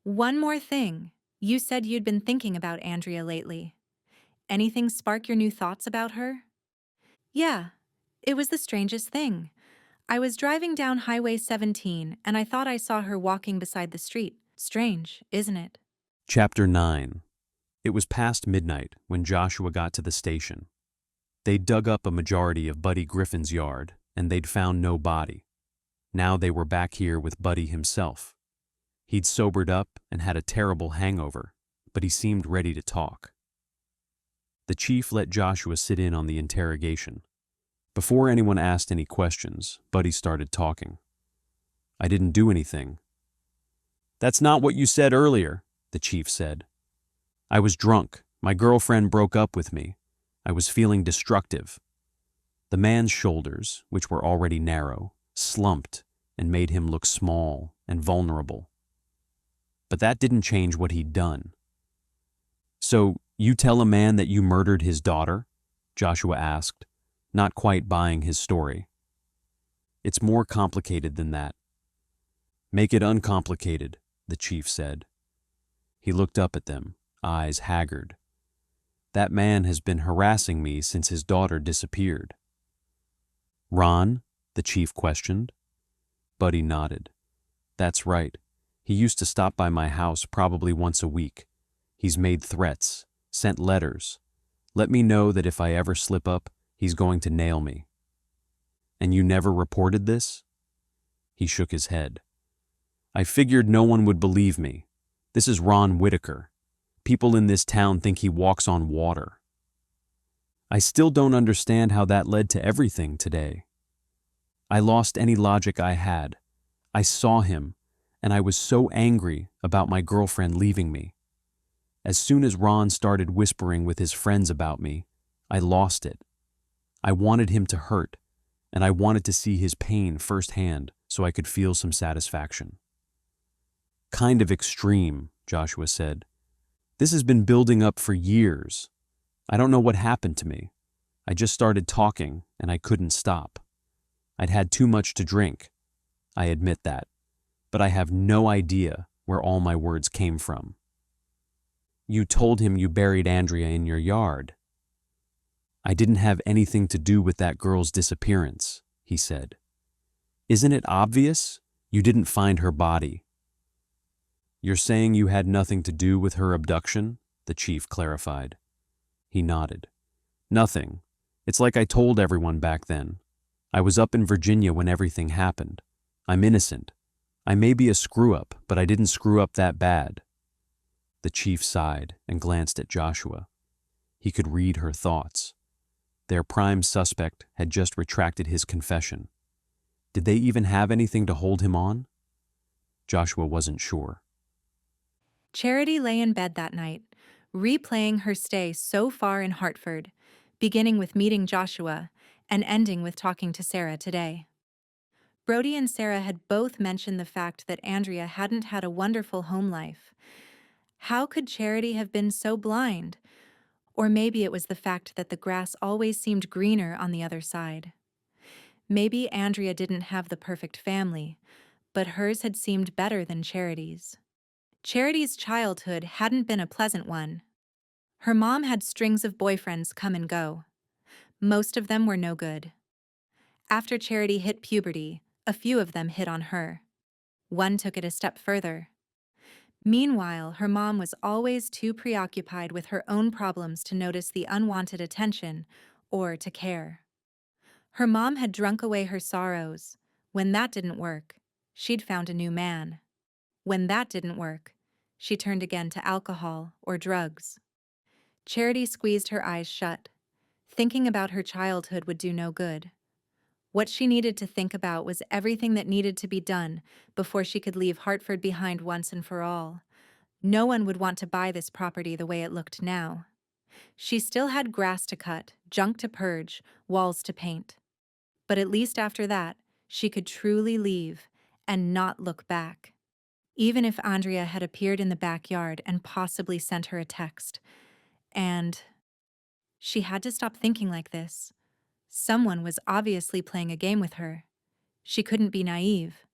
One more thing. You said you'd been thinking about Andrea lately. Anything spark your new thoughts about her? Yeah, it was the strangest thing. I was driving down Highway 17 and I thought I saw her walking beside the street. Strange, isn't it? Chapter 9. It was past midnight when Joshua got to the station. They'd dug up a majority of Buddy Griffin's yard, and they'd found no body. Now they were back here with Buddy himself. He'd sobered up and had a terrible hangover, but he seemed ready to talk. The chief let Joshua sit in on the interrogation. Before anyone asked any questions, Buddy started talking. I didn't do anything. That's not what you said earlier, the chief said. I was drunk. My girlfriend broke up with me. I was feeling destructive. The man's shoulders, which were already narrow, slumped and made him look small and vulnerable. But that didn't change what he'd done. So, you tell a man that you murdered his daughter? Joshua asked, not quite buying his story. It's more complicated than that. Make it uncomplicated, the chief said. He looked up at them, eyes haggard. That man has been harassing me since his daughter disappeared. Ron? The chief questioned. Buddy nodded. That's right. He used to stop by my house probably once a week. He's made threats, sent letters. Let me know that if I ever slip up, he's going to nail me. And you never reported this? He shook his head. I figured no one would believe me. This is Ron Whitaker. People in this town think he walks on water. I still don't understand how that led to everything today. I lost any logic I had. I saw him, and I was so angry about my girlfriend leaving me. As soon as Ron started whispering with his friends about me, I lost it. I wanted him to hurt, and I wanted to see his pain firsthand so I could feel some satisfaction. Kind of extreme, Joshua said. This has been building up for years. I don't know what happened to me. I just started talking, and I couldn't stop. I'd had too much to drink. I admit that. But I have no idea where all my words came from. You told him you buried Andrea in your yard. I didn't have anything to do with that girl's disappearance, he said. Isn't it obvious? You didn't find her body. You're saying you had nothing to do with her abduction? The chief clarified. He nodded. Nothing. It's like I told everyone back then. I was up in Virginia when everything happened. I'm innocent. I may be a screw-up, but I didn't screw up that bad. The chief sighed and glanced at Joshua. He could read her thoughts. Their prime suspect had just retracted his confession. Did they even have anything to hold him on? Joshua wasn't sure. Charity lay in bed that night, replaying her stay so far in Hartford, beginning with meeting Joshua and ending with talking to Sarah today. Brody and Sarah had both mentioned the fact that Andrea hadn't had a wonderful home life. How could Charity have been so blind? Or maybe it was the fact that the grass always seemed greener on the other side. Maybe Andrea didn't have the perfect family, but hers had seemed better than Charity's. Charity's childhood hadn't been a pleasant one. Her mom had strings of boyfriends come and go. Most of them were no good. After Charity hit puberty, a few of them hit on her. One took it a step further. Meanwhile, her mom was always too preoccupied with her own problems to notice the unwanted attention or to care. Her mom had drunk away her sorrows. When that didn't work, she'd found a new man. When that didn't work, she turned again to alcohol or drugs. Charity squeezed her eyes shut. Thinking about her childhood would do no good. What she needed to think about was everything that needed to be done before she could leave Hartford behind once and for all. No one would want to buy this property the way it looked now. She still had grass to cut, junk to purge, walls to paint. But at least after that, she could truly leave and not look back. Even if Andrea had appeared in the backyard and possibly sent her a text. And she had to stop thinking like this. Someone was obviously playing a game with her. She couldn't be naive.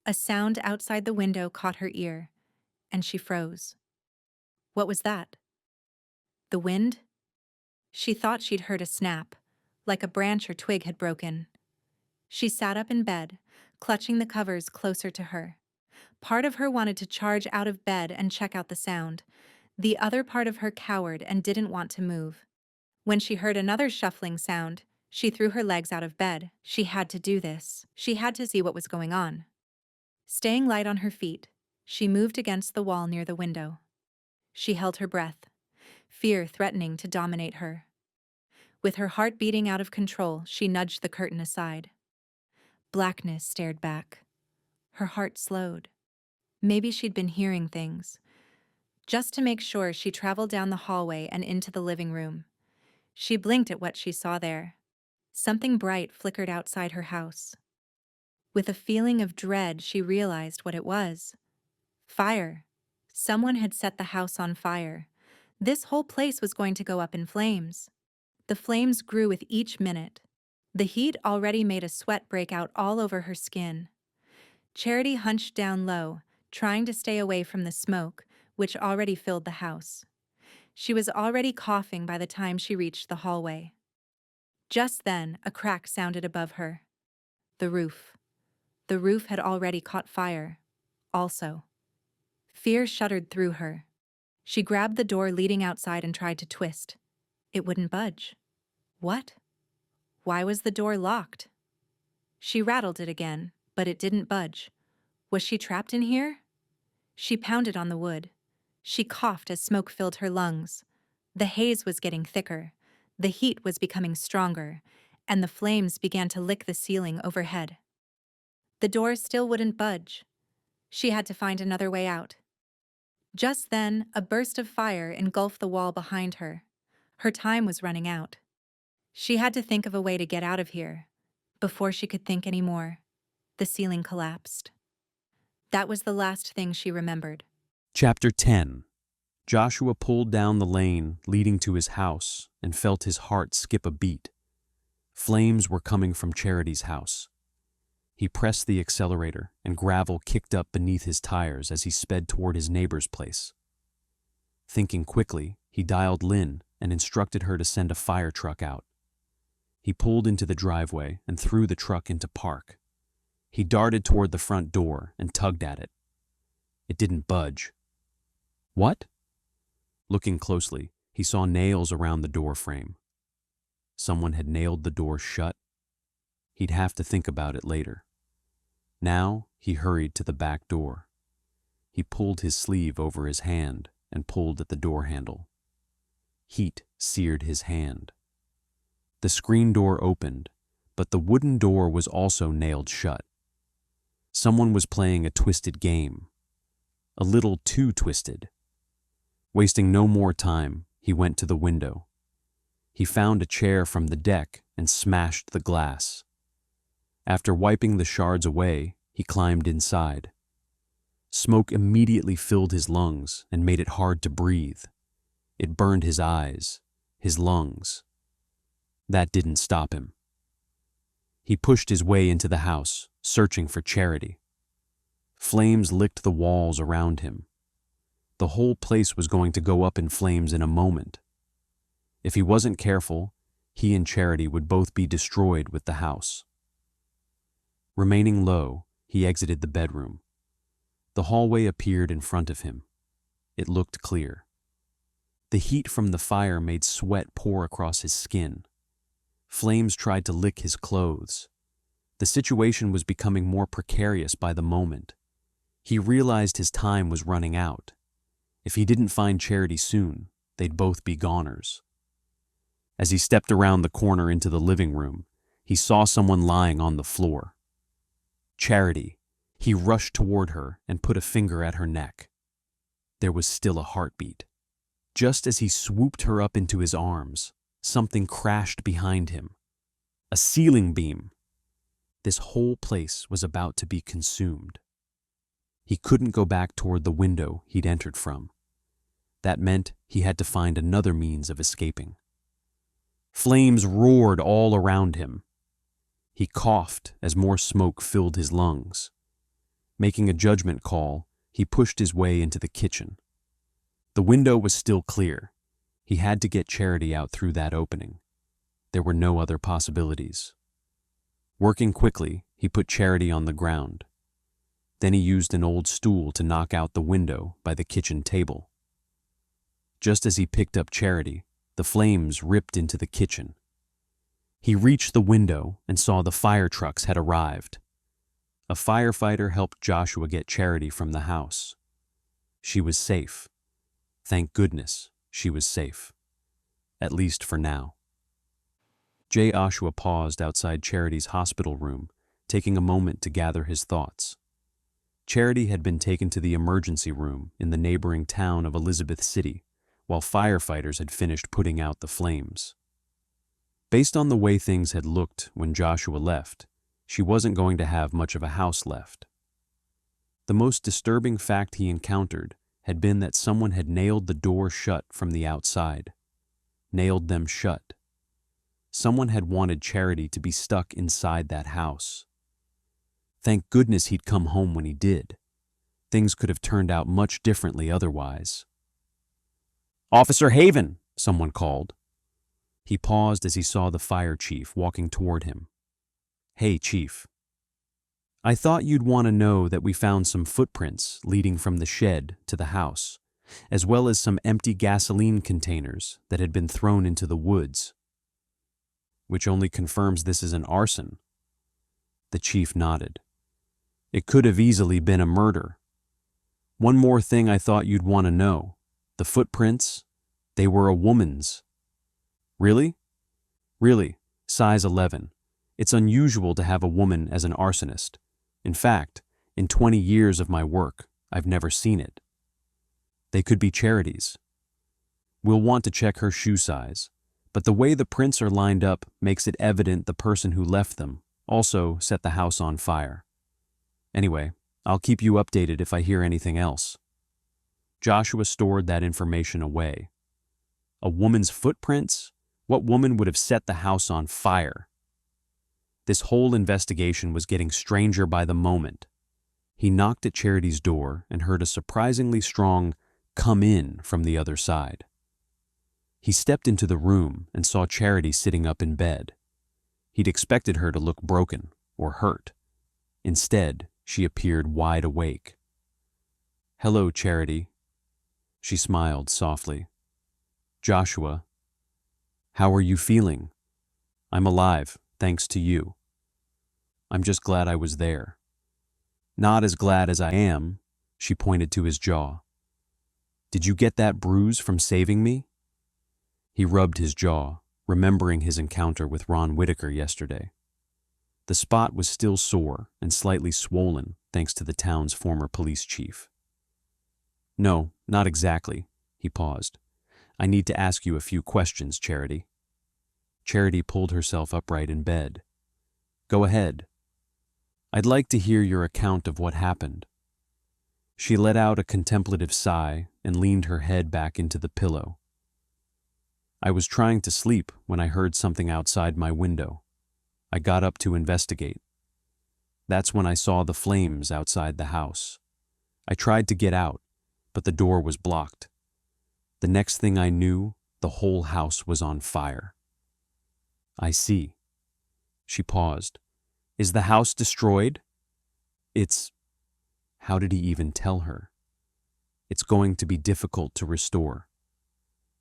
A sound outside the window caught her ear, and she froze. What was that? The wind? She thought she'd heard a snap, like a branch or twig had broken. She sat up in bed, clutching the covers closer to her. Part of her wanted to charge out of bed and check out the sound. The other part of her cowered and didn't want to move. When she heard another shuffling sound, she threw her legs out of bed. She had to do this. She had to see what was going on. Staying light on her feet, she moved against the wall near the window. She held her breath, fear threatening to dominate her. With her heart beating out of control, she nudged the curtain aside. Blackness stared back. Her heart slowed. Maybe she'd been hearing things. Just to make sure, she traveled down the hallway and into the living room. She blinked at what she saw there. Something bright flickered outside her house. With a feeling of dread, she realized what it was. Fire. Someone had set the house on fire. This whole place was going to go up in flames. The flames grew with each minute. The heat already made a sweat break out all over her skin. Charity hunched down low, trying to stay away from the smoke, which already filled the house. She was already coughing by the time she reached the hallway. Just then, a crack sounded above her. The roof. The roof had already caught fire. Also. Fear shuddered through her. She grabbed the door leading outside and tried to twist. It wouldn't budge. What? Why was the door locked? She rattled it again, but it didn't budge. Was she trapped in here? She pounded on the wood. She coughed as smoke filled her lungs. The haze was getting thicker. The heat was becoming stronger, and the flames began to lick the ceiling overhead. The door still wouldn't budge. She had to find another way out. Just then, a burst of fire engulfed the wall behind her. Her time was running out. She had to think of a way to get out of here. Before she could think any more, the ceiling collapsed. That was the last thing she remembered. Chapter 10. Joshua pulled down the lane leading to his house and felt his heart skip a beat. Flames were coming from Charity's house. He pressed the accelerator and gravel kicked up beneath his tires as he sped toward his neighbor's place. Thinking quickly, he dialed Lynn and instructed her to send a fire truck out. He pulled into the driveway and threw the truck into park. He darted toward the front door and tugged at it. It didn't budge. What? Looking closely, he saw nails around the door frame. Someone had nailed the door shut. He'd have to think about it later. Now he hurried to the back door. He pulled his sleeve over his hand and pulled at the door handle. Heat seared his hand. The screen door opened, but the wooden door was also nailed shut. Someone was playing a twisted game. A little too twisted. Wasting no more time, he went to the window. He found a chair from the deck and smashed the glass. After wiping the shards away, he climbed inside. Smoke immediately filled his lungs and made it hard to breathe. It burned his eyes, his lungs. That didn't stop him. He pushed his way into the house, searching for Charity. Flames licked the walls around him. The whole place was going to go up in flames in a moment. If he wasn't careful, he and Charity would both be destroyed with the house. Remaining low, he exited the bedroom. The hallway appeared in front of him. It looked clear. The heat from the fire made sweat pour across his skin. Flames tried to lick his clothes. The situation was becoming more precarious by the moment. He realized his time was running out. If he didn't find Charity soon, they'd both be goners. As he stepped around the corner into the living room, he saw someone lying on the floor. Charity. He rushed toward her and put a finger at her neck. There was still a heartbeat. Just as he swooped her up into his arms, something crashed behind him. A ceiling beam. This whole place was about to be consumed. He couldn't go back toward the window he'd entered from. That meant he had to find another means of escaping. Flames roared all around him. He coughed as more smoke filled his lungs. Making a judgment call, he pushed his way into the kitchen. The window was still clear. He had to get Charity out through that opening. There were no other possibilities. Working quickly, he put Charity on the ground. Then he used an old stool to knock out the window by the kitchen table. Just as he picked up Charity, the flames ripped into the kitchen. He reached the window and saw the fire trucks had arrived. A firefighter helped Joshua get Charity from the house. She was safe. Thank goodness she was safe. At least for now. Joshua paused outside Charity's hospital room, taking a moment to gather his thoughts. Charity had been taken to the emergency room in the neighboring town of Elizabeth City, while firefighters had finished putting out the flames. Based on the way things had looked when Joshua left, she wasn't going to have much of a house left. The most disturbing fact he encountered had been that someone had nailed the door shut from the outside. Nailed them shut. Someone had wanted Charity to be stuck inside that house. Thank goodness he'd come home when he did. Things could have turned out much differently otherwise. "Officer Haven," someone called. He paused as he saw the fire chief walking toward him. "Hey, Chief. I thought you'd want to know that we found some footprints leading from the shed to the house, as well as some empty gasoline containers that had been thrown into the woods." "Which only confirms this is an arson." The chief nodded. "It could have easily been a murder. One more thing I thought you'd want to know. The footprints, they were a woman's." "Really?" "Really, size 11. It's unusual to have a woman as an arsonist. In fact, in 20 years of my work, I've never seen it." "They could be Charity's. We'll want to check her shoe size, but the way the prints are lined up makes it evident the person who left them also set the house on fire. Anyway, I'll keep you updated if I hear anything else." Joshua stored that information away. A woman's footprints? What woman would have set the house on fire? This whole investigation was getting stranger by the moment. He knocked at Charity's door and heard a surprisingly strong "come in" from the other side. He stepped into the room and saw Charity sitting up in bed. He'd expected her to look broken or hurt. Instead, she appeared wide awake. "Hello, Charity." She smiled softly. "Joshua, how are you feeling?" "I'm alive, thanks to you." "I'm just glad I was there." "Not as glad as I am," she pointed to his jaw. "Did you get that bruise from saving me?" He rubbed his jaw, remembering his encounter with Ron Whitaker yesterday. The spot was still sore and slightly swollen thanks to the town's former police chief. "No, not exactly," he paused. "I need to ask you a few questions, Charity." Charity pulled herself upright in bed. "Go ahead. I'd like to hear your account of what happened." She let out a contemplative sigh and leaned her head back into the pillow. "I was trying to sleep when I heard something outside my window. I got up to investigate. That's when I saw the flames outside the house. I tried to get out, but the door was blocked. The next thing I knew, the whole house was on fire." "I see." She paused. "Is the house destroyed?" "It's..." How did he even tell her? "It's going to be difficult to restore.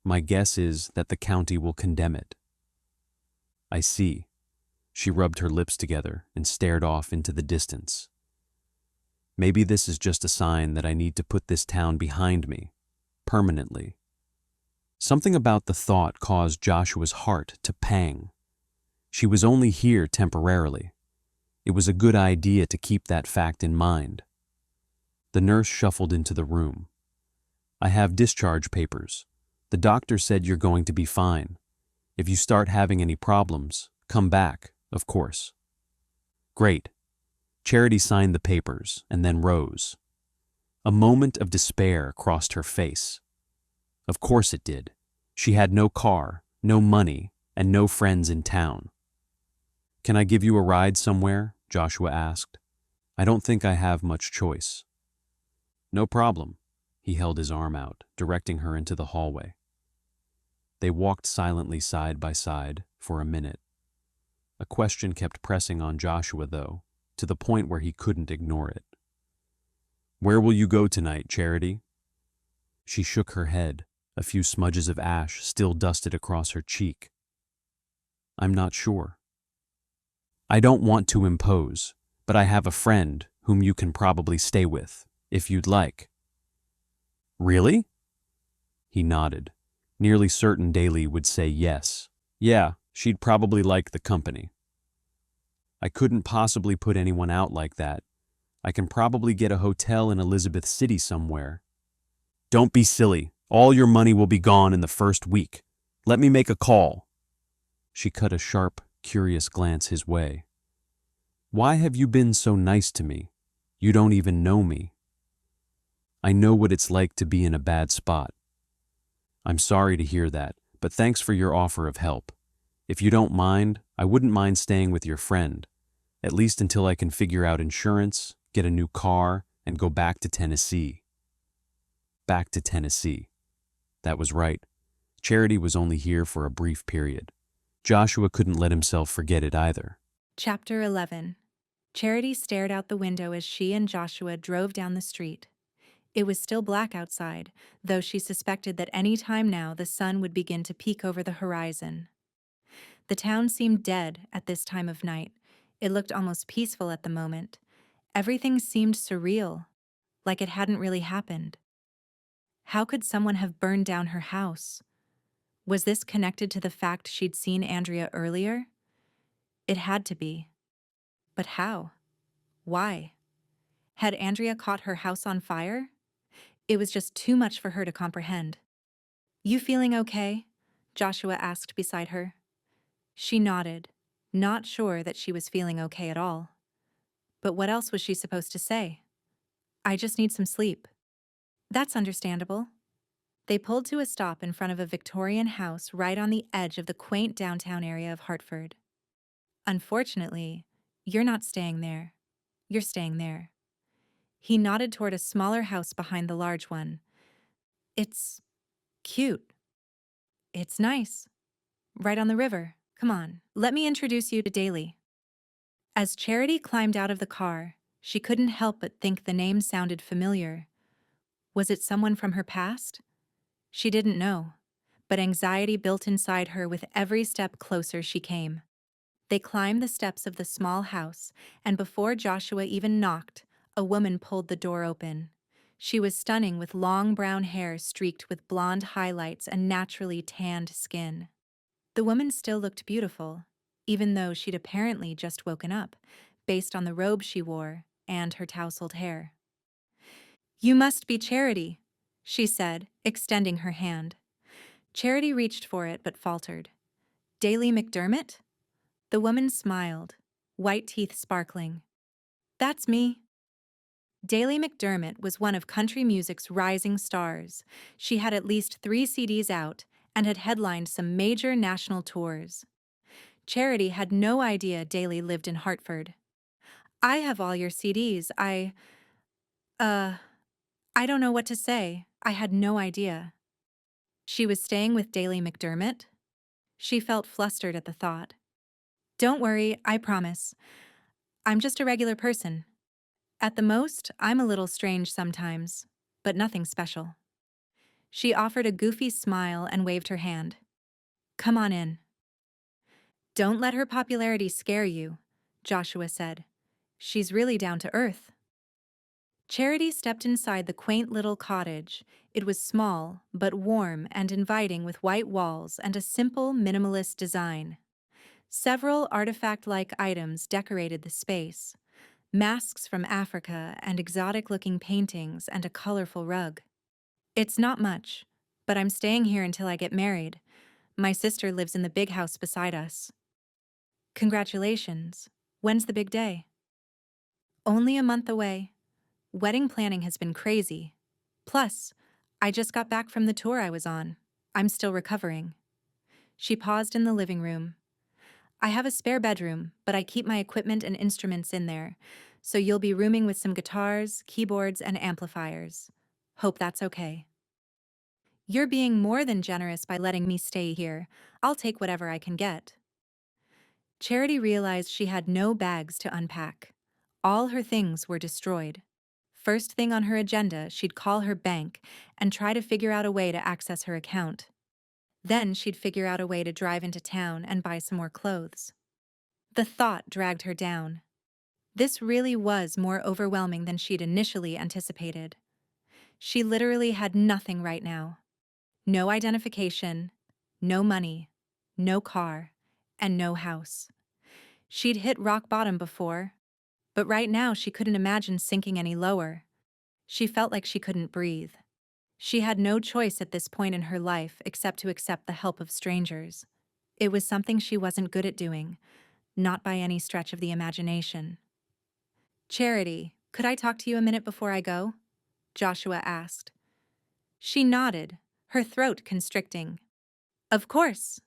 My guess is that the county will condemn it." "I see." She rubbed her lips together and stared off into the distance. "Maybe this is just a sign that I need to put this town behind me, permanently." Something about the thought caused Joshua's heart to pang. She was only here temporarily. It was a good idea to keep that fact in mind. The nurse shuffled into the room. "I have discharge papers. The doctor said you're going to be fine. If you start having any problems, come back, of course." "Great." Charity signed the papers and then rose. A moment of despair crossed her face. Of course it did. She had no car, no money, and no friends in town. "Can I give you a ride somewhere?" Joshua asked. "I don't think I have much choice." "No problem." He held his arm out, directing her into the hallway. They walked silently side by side for a minute. A question kept pressing on Joshua, though, to the point where he couldn't ignore it. "Where will you go tonight, Charity?" She shook her head, a few smudges of ash still dusted across her cheek. "I'm not sure." "I don't want to impose, but I have a friend whom you can probably stay with, if you'd like." "Really?" He nodded, nearly certain Daly would say yes. Yeah, she'd probably like the company. "I couldn't possibly put anyone out like that. I can probably get a hotel in Elizabeth City somewhere." "Don't be silly. All your money will be gone in the first week. Let me make a call." She cut a sharp, curious glance his way. "Why have you been so nice to me? You don't even know me." "I know what it's like to be in a bad spot." "I'm sorry to hear that, but thanks for your offer of help. If you don't mind, I wouldn't mind staying with your friend, at least until I can figure out insurance, get a new car, and go back to Tennessee. Back to Tennessee. That was right. Charity was only here for a brief period. Joshua couldn't let himself forget it either. Chapter 11. Charity stared out the window as she and Joshua drove down the street. It was still black outside, though she suspected that any time now the sun would begin to peek over the horizon. The town seemed dead at this time of night. It looked almost peaceful at the moment. Everything seemed surreal, like it hadn't really happened. How could someone have burned down her house? Was this connected to the fact she'd seen Andrea earlier? It had to be. But how? Why? Had Andrea caught her house on fire? It was just too much for her to comprehend. "You feeling okay?" Joshua asked beside her. She nodded, not sure that she was feeling okay at all. But what else was she supposed to say? "I just need some sleep." "That's understandable." They pulled to a stop in front of a Victorian house right on the edge of the quaint downtown area of Hartford. "Unfortunately, you're not staying there. You're staying there." He nodded toward a smaller house behind the large one. "It's cute. It's nice. Right on the river. Come on, let me introduce you to Daly." As Charity climbed out of the car, she couldn't help but think the name sounded familiar. Was it someone from her past? She didn't know, but anxiety built inside her with every step closer she came. They climbed the steps of the small house, and before Joshua even knocked, a woman pulled the door open. She was stunning with long brown hair streaked with blonde highlights and naturally tanned skin. The woman still looked beautiful, even though she'd apparently just woken up, based on the robe she wore and her tousled hair. "You must be Charity," she said, extending her hand. Charity reached for it but faltered. "Daly McDermott?" The woman smiled, white teeth sparkling. "That's me." Daly McDermott was one of country music's rising stars. She had at least 3 CDs out and had headlined some major national tours. Charity had no idea Daly lived in Hartford. "I have all your CDs. Uh, I don't know what to say. I had no idea." She was staying with Daly McDermott? She felt flustered at the thought. "Don't worry, I promise. I'm just a regular person. At the most, I'm a little strange sometimes, but nothing special." She offered a goofy smile and waved her hand. "Come on in." "Don't let her popularity scare you," Joshua said. "She's really down to earth." Charity stepped inside the quaint little cottage. It was small, but warm and inviting with white walls and a simple, minimalist design. Several artifact-like items decorated the space. Masks from Africa and exotic-looking paintings and a colorful rug. "It's not much, but I'm staying here until I get married. My sister lives in the big house beside us." "Congratulations. When's the big day?" "Only a month away. Wedding planning has been crazy. Plus, I just got back from the tour I was on. I'm still recovering." She paused in the living room. "I have a spare bedroom, but I keep my equipment and instruments in there, so you'll be rooming with some guitars, keyboards, and amplifiers. Hope that's okay." "You're being more than generous by letting me stay here. I'll take whatever I can get." Charity realized she had no bags to unpack. All her things were destroyed. First thing on her agenda, she'd call her bank and try to figure out a way to access her account. Then she'd figure out a way to drive into town and buy some more clothes. The thought dragged her down. This really was more overwhelming than she'd initially anticipated. She literally had nothing right now. No identification, no money, no car, and no house. She'd hit rock bottom before, but right now she couldn't imagine sinking any lower. She felt like she couldn't breathe. She had no choice at this point in her life except to accept the help of strangers. It was something she wasn't good at doing, not by any stretch of the imagination. "Charity, could I talk to you a minute before I go?" Joshua asked. She nodded, her throat constricting. "Of course."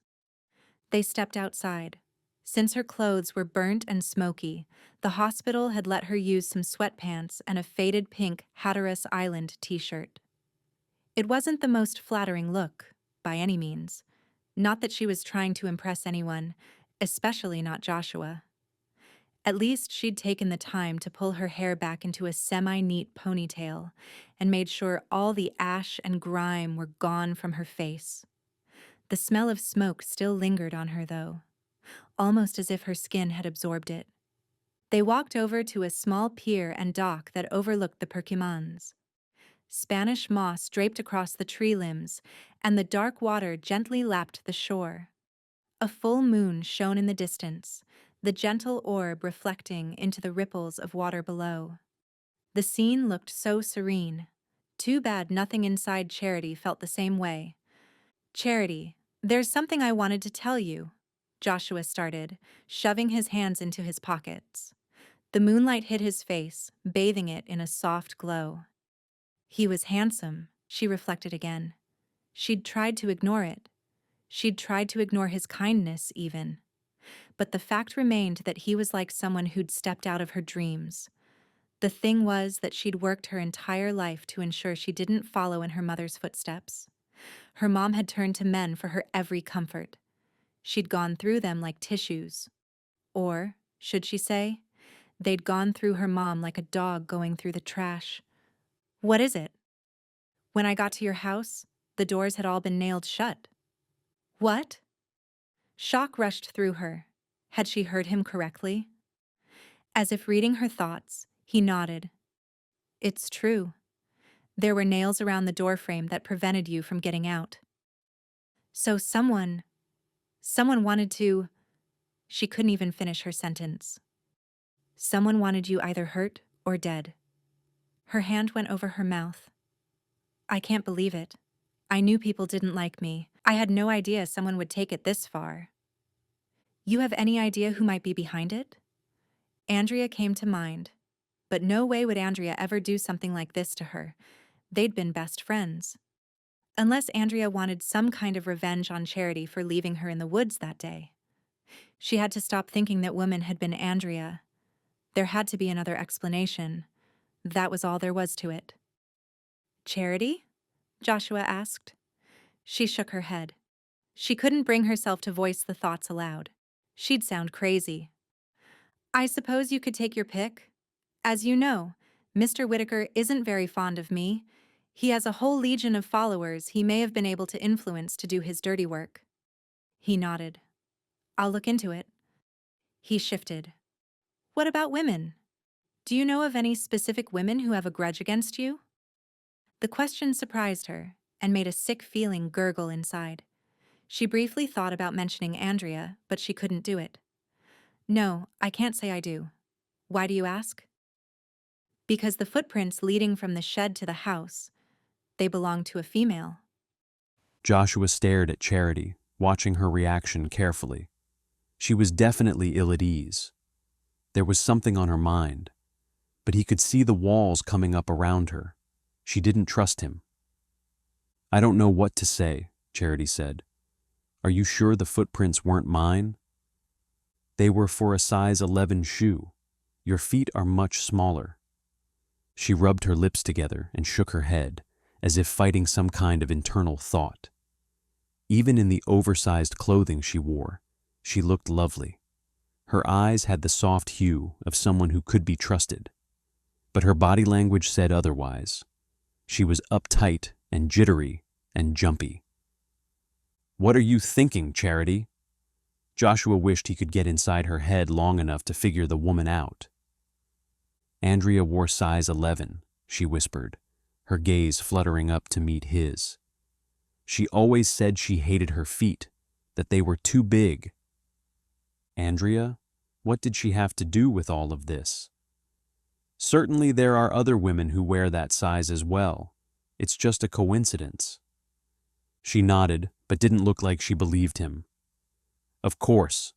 They stepped outside. Since her clothes were burnt and smoky, the hospital had let her use some sweatpants and a faded pink Hatteras Island t-shirt. It wasn't the most flattering look, by any means. Not that she was trying to impress anyone, especially not Joshua. At least she'd taken the time to pull her hair back into a semi-neat ponytail and made sure all the ash and grime were gone from her face. The smell of smoke still lingered on her, though, almost as if her skin had absorbed it. They walked over to a small pier and dock that overlooked the Perkimans. Spanish moss draped across the tree limbs, and the dark water gently lapped the shore. A full moon shone in the distance, the gentle orb reflecting into the ripples of water below. The scene looked so serene. Too bad nothing inside Charity felt the same way. "Charity, there's something I wanted to tell you," Joshua started, shoving his hands into his pockets. The moonlight hit his face, bathing it in a soft glow. He was handsome, she reflected again. She'd tried to ignore it. She'd tried to ignore his kindness, even. But the fact remained that he was like someone who'd stepped out of her dreams. The thing was that she'd worked her entire life to ensure she didn't follow in her mother's footsteps. Her mom had turned to men for her every comfort. She'd gone through them like tissues. Or, should she say, they'd gone through her mom like a dog going through the trash. "What is it?" "When I got to your house, the doors had all been nailed shut." "What?" Shock rushed through her. Had she heard him correctly? As if reading her thoughts, he nodded. "It's true. There were nails around the doorframe that prevented you from getting out." "So someone wanted to—" She couldn't even finish her sentence. "Someone wanted you either hurt or dead." Her hand went over her mouth. "I can't believe it. I knew people didn't like me. I had no idea someone would take it this far." "You have any idea who might be behind it?" Andrea came to mind. But no way would Andrea ever do something like this to her. They'd been best friends. Unless Andrea wanted some kind of revenge on Charity for leaving her in the woods that day. She had to stop thinking that woman had been Andrea. There had to be another explanation. That was all there was to it. "Charity?" Joshua asked. She shook her head. She couldn't bring herself to voice the thoughts aloud. She'd sound crazy. "I suppose you could take your pick. As you know, Mr. Whitaker isn't very fond of me. He has a whole legion of followers he may have been able to influence to do his dirty work." He nodded. "I'll look into it." He shifted. "What about women? Do you know of any specific women who have a grudge against you?" The question surprised her and made a sick feeling gurgle inside. She briefly thought about mentioning Andrea, but she couldn't do it. "No, I can't say I do." "Why do you ask?" "Because the footprints leading from the shed to the house, they belong to a female." Joshua stared at Charity, watching her reaction carefully. She was definitely ill at ease. There was something on her mind, but he could see the walls coming up around her. She didn't trust him. "I don't know what to say," Charity said. "Are you sure the footprints weren't mine?" "They were for a size 11 shoe. Your feet are much smaller." She rubbed her lips together and shook her head, as if fighting some kind of internal thought. Even in the oversized clothing she wore, she looked lovely. Her eyes had the soft hue of someone who could be trusted. But her body language said otherwise. She was uptight and jittery and jumpy. "What are you thinking, Charity?" Joshua wished he could get inside her head long enough to figure the woman out. "Andrea wore size 11, she whispered, her gaze fluttering up to meet his. "She always said she hated her feet, that they were too big." Andrea? What did she have to do with all of this? "Certainly there are other women who wear that size as well. It's just a coincidence." She nodded, but didn't look like she believed him. "Of course."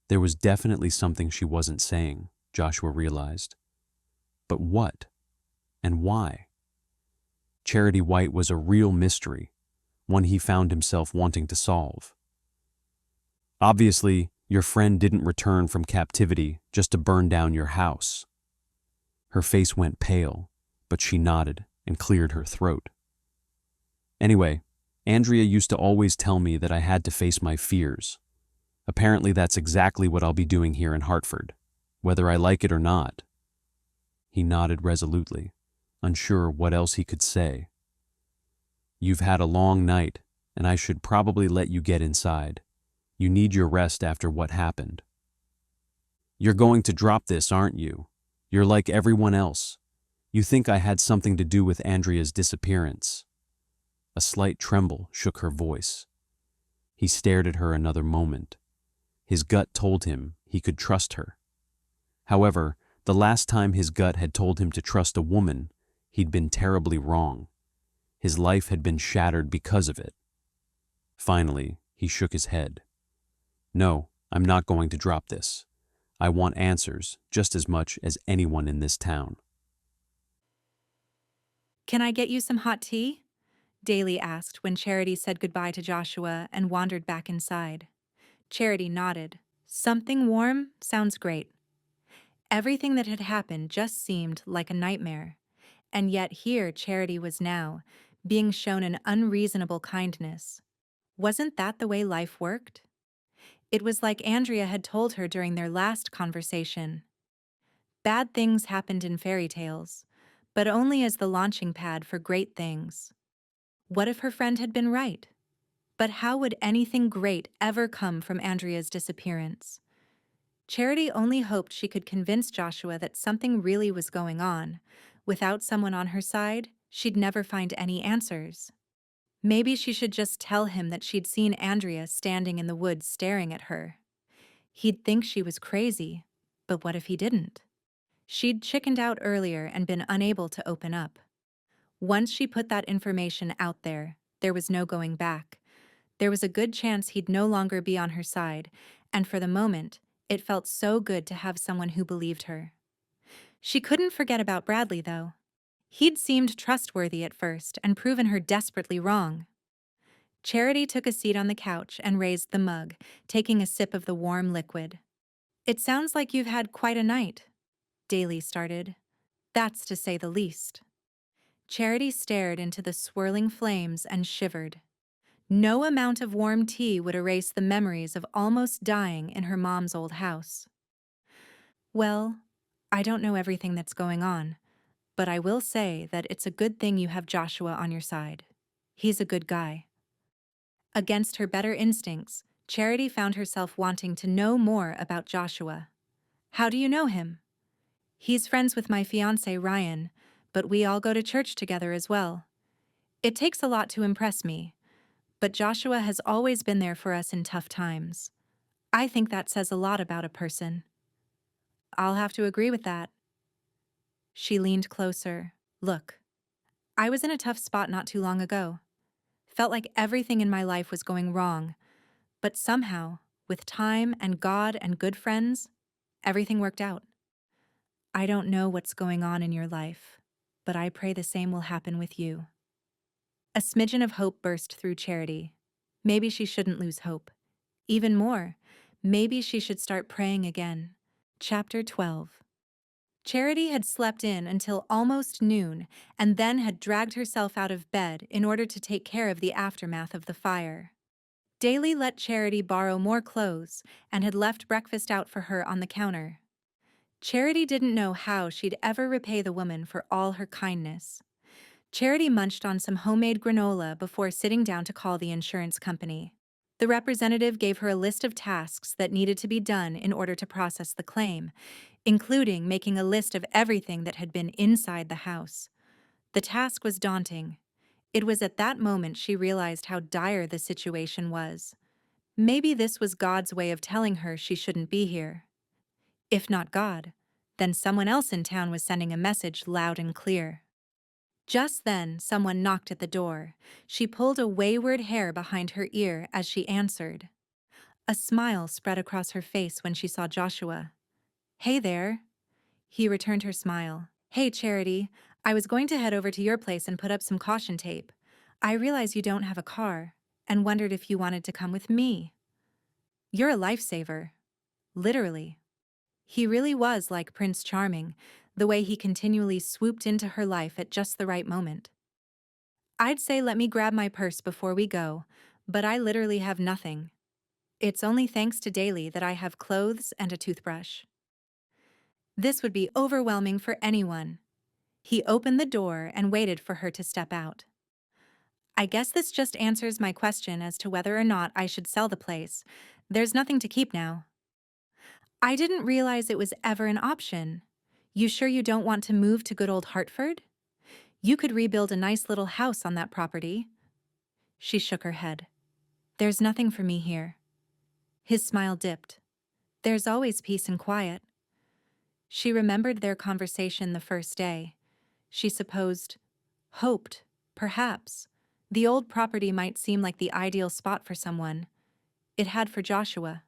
There was definitely something she wasn't saying, Joshua realized. But what? And why? Charity White was a real mystery, one he found himself wanting to solve. Obviously, your friend didn't return from captivity just to burn down your house. Her face went pale, but she nodded and cleared her throat. Anyway, Andrea used to always tell me that I had to face my fears. Apparently that's exactly what I'll be doing here in Hartford, whether I like it or not. He nodded resolutely, unsure what else he could say. You've had a long night, and I should probably let you get inside. You need your rest after what happened. You're going to drop this, aren't you? You're like everyone else. You think I had something to do with Andrea's disappearance. A slight tremble shook her voice. He stared at her another moment. His gut told him he could trust her. However, the last time his gut had told him to trust a woman, he'd been terribly wrong. His life had been shattered because of it. Finally, he shook his head. No, I'm not going to drop this. I want answers just as much as anyone in this town. Can I get you some hot tea? Daly asked when Charity said goodbye to Joshua and wandered back inside. Charity nodded. Something warm sounds great. Everything that had happened just seemed like a nightmare. And yet here Charity was now, being shown an unreasonable kindness. Wasn't that the way life worked? It was like Andrea had told her during their last conversation. Bad things happened in fairy tales, but only as the launching pad for great things. What if her friend had been right? But how would anything great ever come from Andrea's disappearance? Charity only hoped she could convince Joshua that something really was going on. Without someone on her side, she'd never find any answers. Maybe she should just tell him that she'd seen Andrea standing in the woods staring at her. He'd think she was crazy, but what if he didn't? She'd chickened out earlier and been unable to open up. Once she put that information out there was no going back. There was a good chance he'd no longer be on her side, and for the moment, it felt so good to have someone who believed her. She couldn't forget about Bradley, though. He'd seemed trustworthy at first and proven her desperately wrong. Charity took a seat on the couch and raised the mug, taking a sip of the warm liquid. It sounds like you've had quite a night, Daly started. That's to say the least. Charity stared into the swirling flames and shivered. No amount of warm tea would erase the memories of almost dying in her mom's old house. Well, I don't know everything that's going on, but I will say that it's a good thing you have Joshua on your side. He's a good guy. Against her better instincts, Charity found herself wanting to know more about Joshua. How do you know him? He's friends with my fiancé Ryan, but we all go to church together as well. It takes a lot to impress me, but Joshua has always been there for us in tough times. I think that says a lot about a person. I'll have to agree with that. She leaned closer. Look, I was in a tough spot not too long ago. Felt like everything in my life was going wrong, but somehow, with time and God and good friends, everything worked out. I don't know what's going on in your life, but I pray the same will happen with you. A smidgen of hope burst through Charity. Maybe she shouldn't lose hope. Even more, maybe she should start praying again. Chapter 12. Charity had slept in until almost noon and then had dragged herself out of bed in order to take care of the aftermath of the fire. Daly let Charity borrow more clothes and had left breakfast out for her on the counter. Charity didn't know how she'd ever repay the woman for all her kindness. Charity munched on some homemade granola before sitting down to call the insurance company. The representative gave her a list of tasks that needed to be done in order to process the claim, including making a list of everything that had been inside the house. The task was daunting. It was at that moment she realized how dire the situation was. Maybe this was God's way of telling her she shouldn't be here. If not God, then someone else in town was sending a message loud and clear. Just then, someone knocked at the door. She pulled a wayward hair behind her ear as she answered. A smile spread across her face when she saw Joshua. "Hey there." He returned her smile. "Hey, Charity. I was going to head over to your place and put up some caution tape. I realize you don't have a car, and wondered if you wanted to come with me." You're a lifesaver. Literally. He really was like Prince Charming, the way he continually swooped into her life at just the right moment. I'd say let me grab my purse before we go, but I literally have nothing. It's only thanks to Daly that I have clothes and a toothbrush. This would be overwhelming for anyone. He opened the door and waited for her to step out. I guess this just answers my question as to whether or not I should sell the place. There's nothing to keep now. I didn't realize it was ever an option. You sure you don't want to move to good old Hartford? You could rebuild a nice little house on that property. She shook her head. There's nothing for me here. His smile dipped. There's always peace and quiet. She remembered their conversation the first day. She hoped, perhaps, the old property might seem like the ideal spot for someone. It had for Joshua.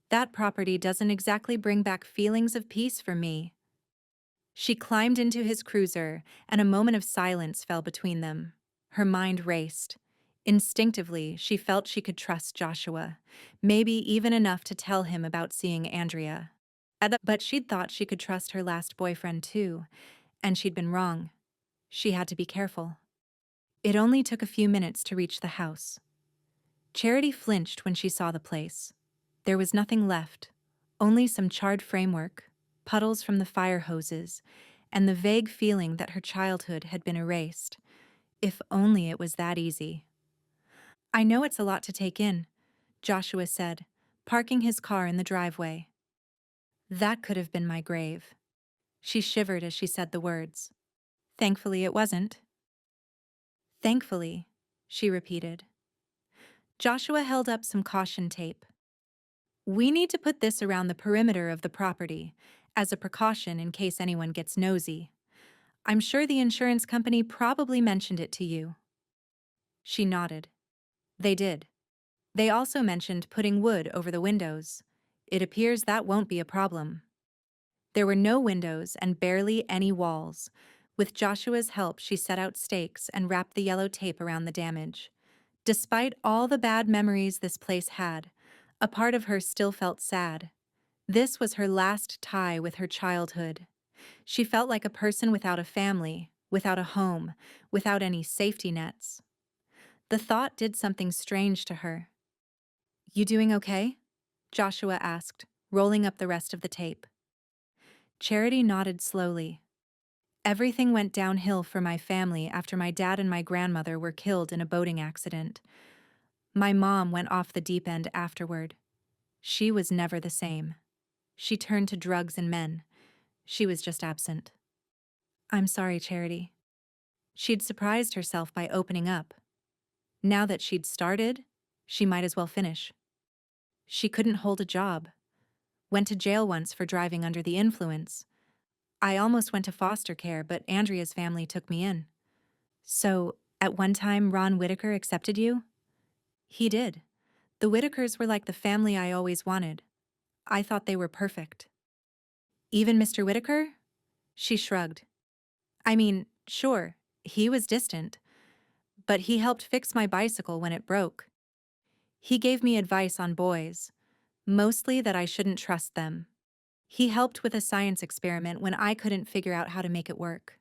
That property doesn't exactly bring back feelings of peace for me. She climbed into his cruiser, and a moment of silence fell between them. Her mind raced. Instinctively, she felt she could trust Joshua, maybe even enough to tell him about seeing Andrea. But she'd thought she could trust her last boyfriend too, and she'd been wrong. She had to be careful. It only took a few minutes to reach the house. Charity flinched when she saw the place. There was nothing left, only some charred framework, puddles from the fire hoses, and the vague feeling that her childhood had been erased. If only it was that easy. I know it's a lot to take in, Joshua said, parking his car in the driveway. That could have been my grave. She shivered as she said the words. Thankfully it wasn't. Thankfully, she repeated. Joshua held up some caution tape. We need to put this around the perimeter of the property, as a precaution in case anyone gets nosy. I'm sure the insurance company probably mentioned it to you. She nodded. They did. They also mentioned putting wood over the windows. It appears that won't be a problem. There were no windows and barely any walls. With Joshua's help, she set out stakes and wrapped the yellow tape around the damage. Despite all the bad memories this place had, a part of her still felt sad. This was her last tie with her childhood. She felt like a person without a family, without a home, without any safety nets. The thought did something strange to her. You doing okay? Joshua asked, rolling up the rest of the tape. Charity nodded slowly. Everything went downhill for my family after my dad and my grandmother were killed in a boating accident. My mom went off the deep end afterward. She was never the same. She turned to drugs and men. She was just absent. I'm sorry, Charity. She'd surprised herself by opening up. Now that she'd started, she might as well finish. She couldn't hold a job. Went to jail once for driving under the influence. I almost went to foster care, but Andrea's family took me in. So, at one time, Ron Whitaker accepted you? He did. The Whitakers were like the family I always wanted. I thought they were perfect. Even Mr. Whitaker? She shrugged. I mean, sure, he was distant, but he helped fix my bicycle when it broke. He gave me advice on boys, mostly that I shouldn't trust them. He helped with a science experiment when I couldn't figure out how to make it work.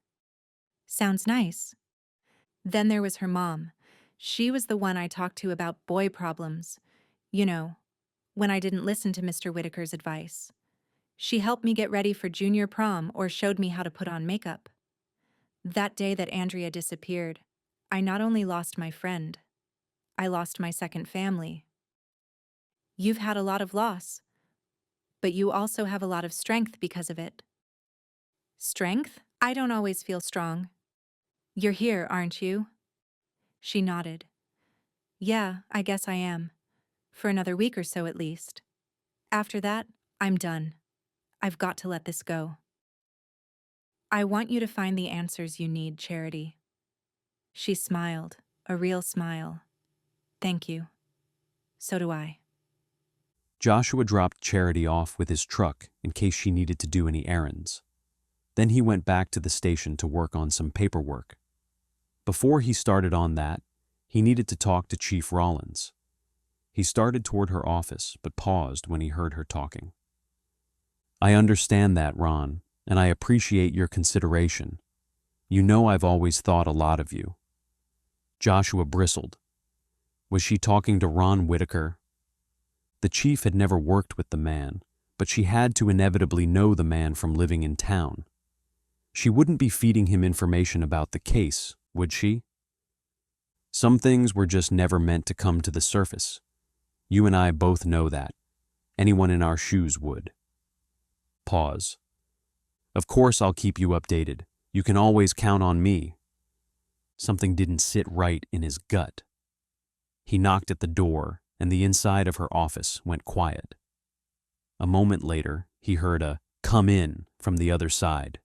Sounds nice. Then there was her mom. She was the one I talked to about boy problems. You know, when I didn't listen to Mr. Whitaker's advice. She helped me get ready for junior prom or showed me how to put on makeup. That day that Andrea disappeared, I not only lost my friend, I lost my second family. You've had a lot of loss, but you also have a lot of strength because of it. Strength? I don't always feel strong. You're here, aren't you? She nodded. Yeah, I guess I am. For another week or so at least. After that, I'm done. I've got to let this go. I want you to find the answers you need, Charity. She smiled, a real smile. Thank you. So do I. Joshua dropped Charity off with his truck in case she needed to do any errands. Then he went back to the station to work on some paperwork. Before he started on that, he needed to talk to Chief Rollins. He started toward her office, but paused when he heard her talking. I understand that, Ron, and I appreciate your consideration. You know I've always thought a lot of you. Joshua bristled. Was she talking to Ron Whitaker? The chief had never worked with the man, but she had to inevitably know the man from living in town. She wouldn't be feeding him information about the case, would she? Some things were just never meant to come to the surface. You and I both know that. Anyone in our shoes would. Pause. Of course I'll keep you updated. You can always count on me. Something didn't sit right in his gut. He knocked at the door, and the inside of her office went quiet. A moment later, he heard a "come in" from the other side.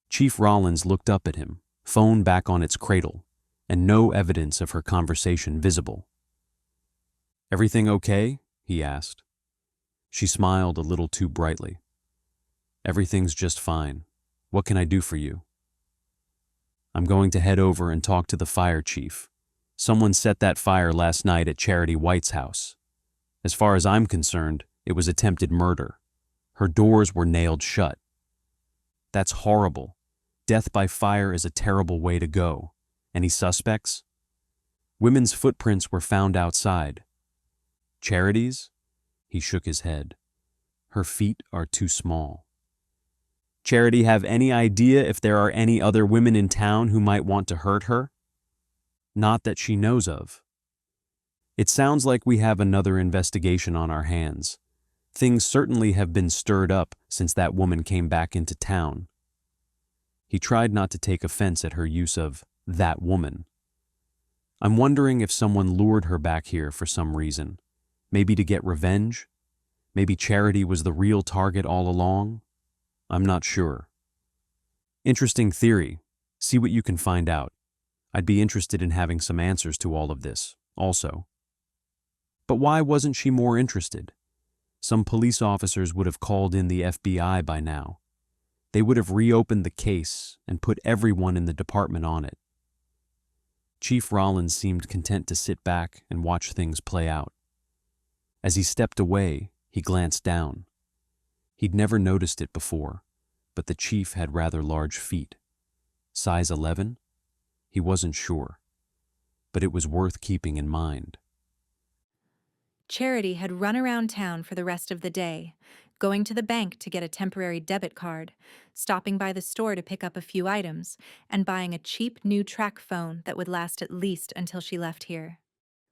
Chief Rollins looked up at him, phone back on its cradle, and no evidence of her conversation visible. Everything okay? He asked. She smiled a little too brightly. Everything's just fine. What can I do for you? I'm going to head over and talk to the fire chief. Someone set that fire last night at Charity White's house. As far as I'm concerned, it was attempted murder. Her doors were nailed shut. That's horrible. Death by fire is a terrible way to go. Any suspects? Women's footprints were found outside. Charity's? He shook his head. Her feet are too small. Charity have any idea if there are any other women in town who might want to hurt her? Not that she knows of. It sounds like we have another investigation on our hands. Things certainly have been stirred up since that woman came back into town. He tried not to take offense at her use of "that woman." I'm wondering if someone lured her back here for some reason. Maybe to get revenge? Maybe Charity was the real target all along? I'm not sure. Interesting theory. See what you can find out. I'd be interested in having some answers to all of this, also. But why wasn't she more interested? Some police officers would have called in the FBI by now. They would have reopened the case and put everyone in the department on it. Chief Rollins seemed content to sit back and watch things play out. As he stepped away, he glanced down. He'd never noticed it before, but the chief had rather large feet. Size 11? He wasn't sure, but it was worth keeping in mind. Charity had run around town for the rest of the day, going to the bank to get a temporary debit card, stopping by the store to pick up a few items, and buying a cheap new track phone that would last at least until she left here.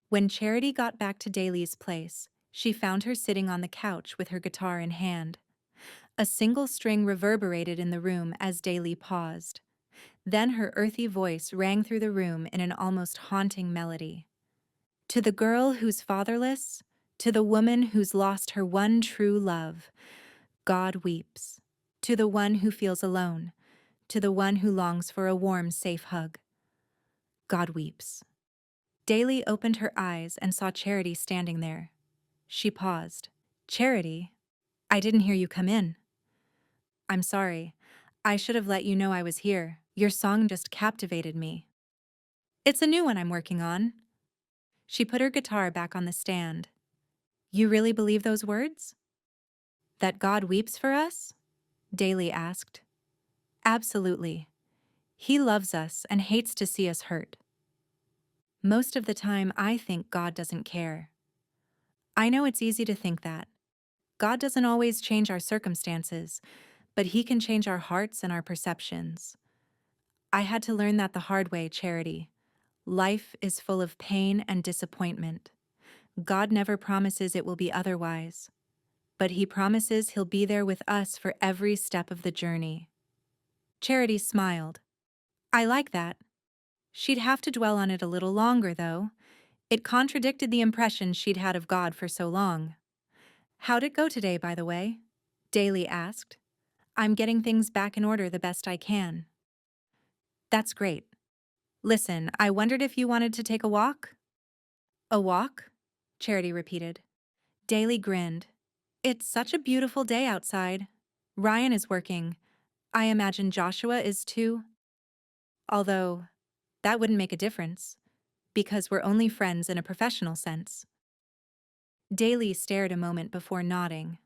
When Charity got back to Daly's place, she found her sitting on the couch with her guitar in hand. A single string reverberated in the room as Daly paused. Then her earthy voice rang through the room in an almost haunting melody. To the girl who's fatherless, to the woman who's lost her one true love, God weeps. To the one who feels alone, to the one who longs for a warm, safe hug, God weeps. Daly opened her eyes and saw Charity standing there. She paused. Charity, I didn't hear you come in. I'm sorry. I should have let you know I was here. Your song just captivated me. It's a new one I'm working on. She put her guitar back on the stand. You really believe those words? That God weeps for us? Daly asked. Absolutely. He loves us and hates to see us hurt. Most of the time, I think God doesn't care. I know it's easy to think that. God doesn't always change our circumstances, but He can change our hearts and our perceptions. I had to learn that the hard way, Charity. Life is full of pain and disappointment. God never promises it will be otherwise, but He promises He'll be there with us for every step of the journey. Charity smiled. I like that. She'd have to dwell on it a little longer, though. It contradicted the impression she'd had of God for so long. How'd it go today, by the way? Daly asked. I'm getting things back in order the best I can. That's great. Listen, I wondered if you wanted to take a walk? A walk? Charity repeated. Daly grinned. It's such a beautiful day outside. Ryan is working. I imagine Joshua is too. Although, that wouldn't make a difference, because we're only friends in a professional sense. Daly stared a moment before nodding.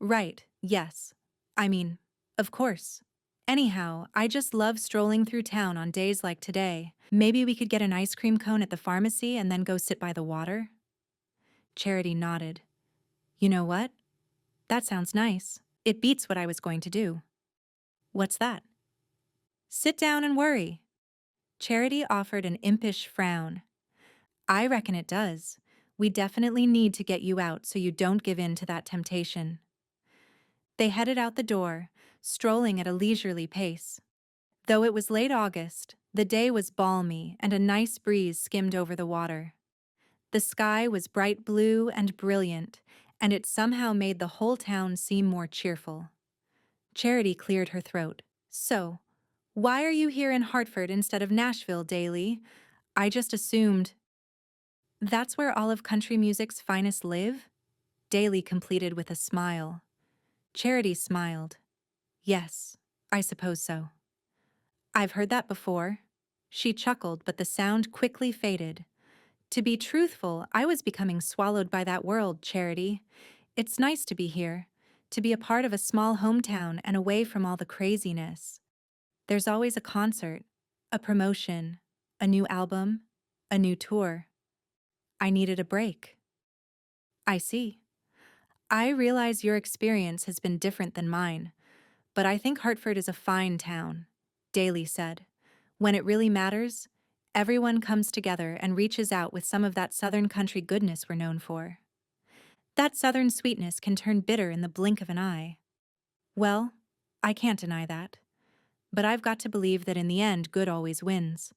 Right, yes. I mean, of course. Anyhow, I just love strolling through town on days like today. Maybe we could get an ice cream cone at the pharmacy and then go sit by the water? Charity nodded. You know what? That sounds nice. It beats what I was going to do. What's that? Sit down and worry. Charity offered an impish frown. I reckon it does. We definitely need to get you out so you don't give in to that temptation. They headed out the door, strolling at a leisurely pace. Though it was late August, the day was balmy and a nice breeze skimmed over the water. The sky was bright blue and brilliant, and it somehow made the whole town seem more cheerful. Charity cleared her throat. So, why are you here in Hartford instead of Nashville, Daly? I just assumed. That's where all of country music's finest live? Daly completed with a smile. Charity smiled. Yes, I suppose so. I've heard that before. She chuckled, but the sound quickly faded. To be truthful, I was becoming swallowed by that world, Charity. It's nice to be here, to be a part of a small hometown and away from all the craziness. There's always a concert, a promotion, a new album, a new tour. I needed a break. I see. I realize your experience has been different than mine, but I think Hartford is a fine town, Daly said. When it really matters, everyone comes together and reaches out with some of that southern country goodness we're known for. That southern sweetness can turn bitter in the blink of an eye. Well, I can't deny that. But I've got to believe that in the end, good always wins.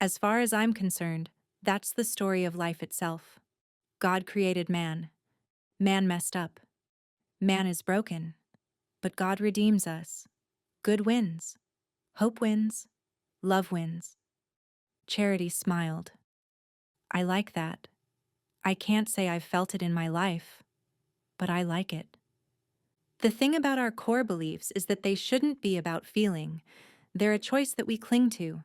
As far as I'm concerned, that's the story of life itself. God created man. Man messed up. Man is broken. But God redeems us. Good wins. Hope wins. Love wins. Charity smiled. I like that. I can't say I've felt it in my life, but I like it. The thing about our core beliefs is that they shouldn't be about feeling. They're a choice that we cling to.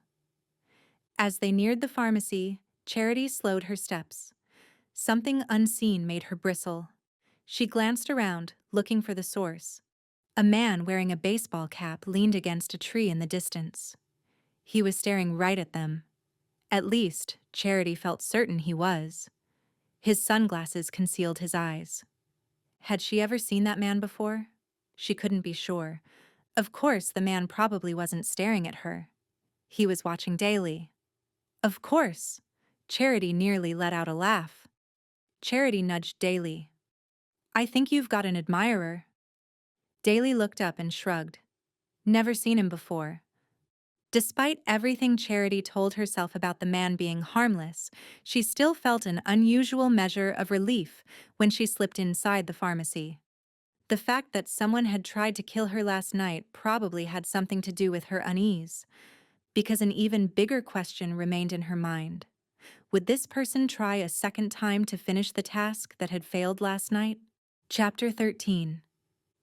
As they neared the pharmacy, Charity slowed her steps. Something unseen made her bristle. She glanced around, looking for the source. A man wearing a baseball cap leaned against a tree in the distance. He was staring right at them. At least, Charity felt certain he was. His sunglasses concealed his eyes. Had she ever seen that man before? She couldn't be sure. Of course, the man probably wasn't staring at her. He was watching Daly. Of course! Charity nearly let out a laugh. Charity nudged Daly. I think you've got an admirer. Daly looked up and shrugged. Never seen him before. Despite everything Charity told herself about the man being harmless, she still felt an unusual measure of relief when she slipped inside the pharmacy. The fact that someone had tried to kill her last night probably had something to do with her unease, because an even bigger question remained in her mind. Would this person try a second time to finish the task that had failed last night? Chapter 13.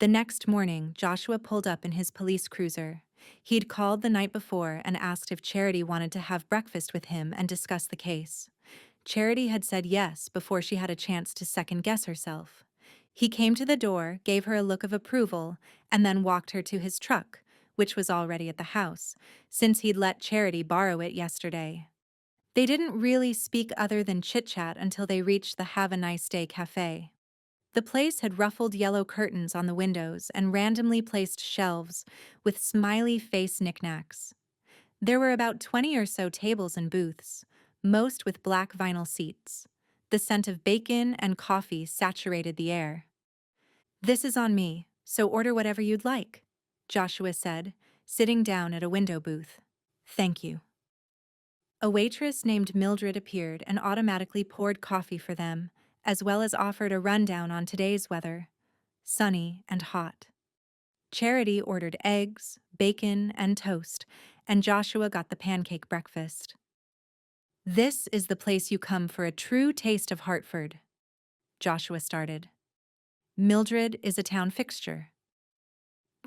The next morning, Joshua pulled up in his police cruiser. He'd called the night before and asked if Charity wanted to have breakfast with him and discuss the case. Charity had said yes before she had a chance to second-guess herself. He came to the door, gave her a look of approval, and then walked her to his truck, which was already at the house, since he'd let Charity borrow it yesterday. They didn't really speak other than chit-chat until they reached the Have a Nice Day cafe. The place had ruffled yellow curtains on the windows and randomly placed shelves with smiley face knickknacks. There were about 20 or so tables and booths, most with black vinyl seats. The scent of bacon and coffee saturated the air. This is on me, so order whatever you'd like, Joshua said, sitting down at a window booth. Thank you. A waitress named Mildred appeared and automatically poured coffee for them, as well as offered a rundown on today's weather. Sunny and hot. Charity ordered eggs, bacon, and toast, and Joshua got the pancake breakfast. This is the place you come for a true taste of Hartford, Joshua started. Mildred is a town fixture.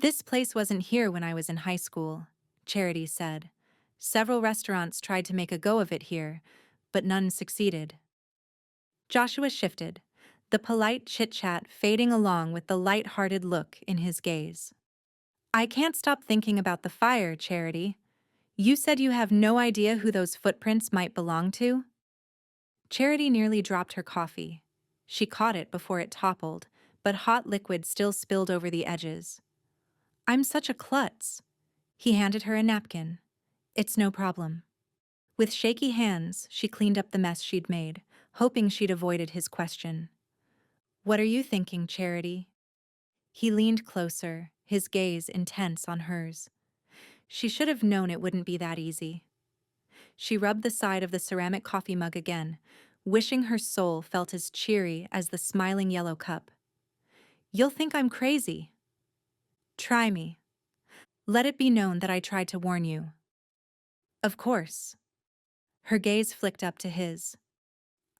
This place wasn't here when I was in high school, Charity said. Several restaurants tried to make a go of it here, but none succeeded. Joshua shifted. the polite chit-chat fading along with the light-hearted look in his gaze. I can't stop thinking about the fire, Charity. You said you have no idea who those footprints might belong to? Charity nearly dropped her coffee. She caught it before it toppled, but hot liquid still spilled over the edges. I'm such a klutz. He handed her a napkin. It's no problem. With shaky hands, she cleaned up the mess she'd made, hoping she'd avoided his question. What are you thinking, Charity? He leaned closer, his gaze intense on hers. She should have known it wouldn't be that easy. She rubbed the side of the ceramic coffee mug again, wishing her soul felt as cheery as the smiling yellow cup. You'll think I'm crazy. Try me. Let it be known that I tried to warn you. Of course. Her gaze flicked up to his.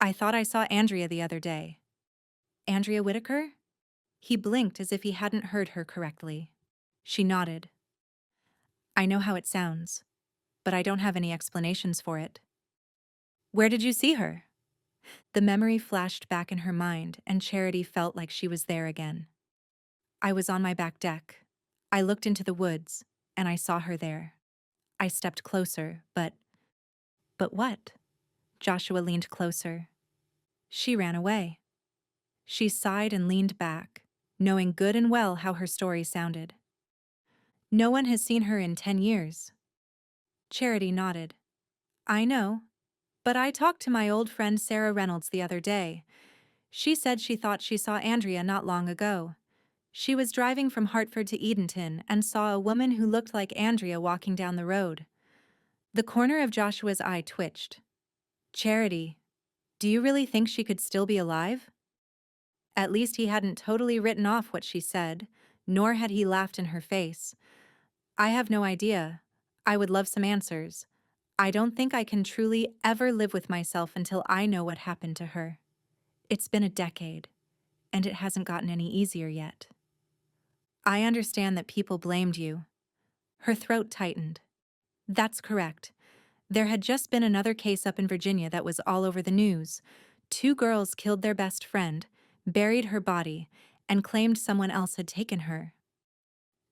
I thought I saw Andrea the other day. Andrea Whitaker? He blinked as if he hadn't heard her correctly. She nodded. I know how it sounds, but I don't have any explanations for it. Where did you see her? The memory flashed back in her mind, and Charity felt like she was there again. I was on my back deck. I looked into the woods, and I saw her there. I stepped closer, but... But what? Joshua leaned closer. She ran away. She sighed and leaned back, knowing good and well how her story sounded. No one has seen her in 10 years. Charity nodded. I know, but I talked to my old friend Sarah Reynolds the other day. She said she thought she saw Andrea not long ago. She was driving from Hartford to Edenton and saw a woman who looked like Andrea walking down the road. The corner of Joshua's eye twitched. Charity, do you really think she could still be alive? At least he hadn't totally written off what she said, nor had he laughed in her face. I have no idea. I would love some answers. I don't think I can truly ever live with myself until I know what happened to her. It's been a decade, and it hasn't gotten any easier yet. I understand that people blamed you. Her throat tightened. That's correct. There had just been another case up in Virginia that was all over the news. 2 girls killed their best friend, buried her body, and claimed someone else had taken her.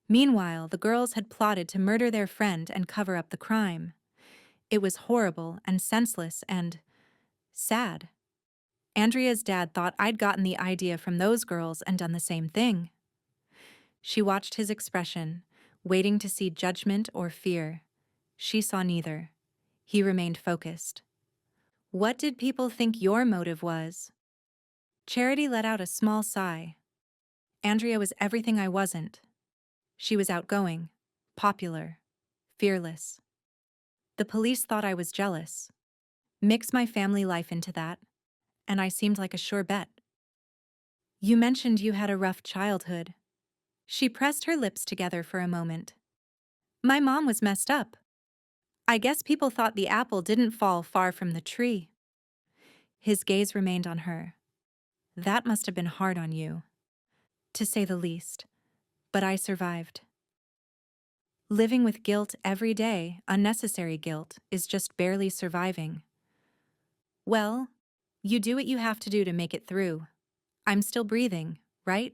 Meanwhile, the girls had plotted to murder their friend and cover up the crime. It was horrible and senseless and sad. Andrea's dad thought I'd gotten the idea from those girls and done the same thing. She watched his expression, waiting to see judgment or fear. She saw neither. He remained focused. What did people think your motive was? Charity let out a small sigh. Andrea was everything I wasn't. She was outgoing, popular, fearless. The police thought I was jealous. Mix my family life into that, and I seemed like a sure bet. You mentioned you had a rough childhood. She pressed her lips together for a moment. My mom was messed up. I guess people thought the apple didn't fall far from the tree. His gaze remained on her. That must have been hard on you, to say the least, but I survived. Living with guilt every day, unnecessary guilt, is just barely surviving. Well, you do what you have to do to make it through. I'm still breathing, right?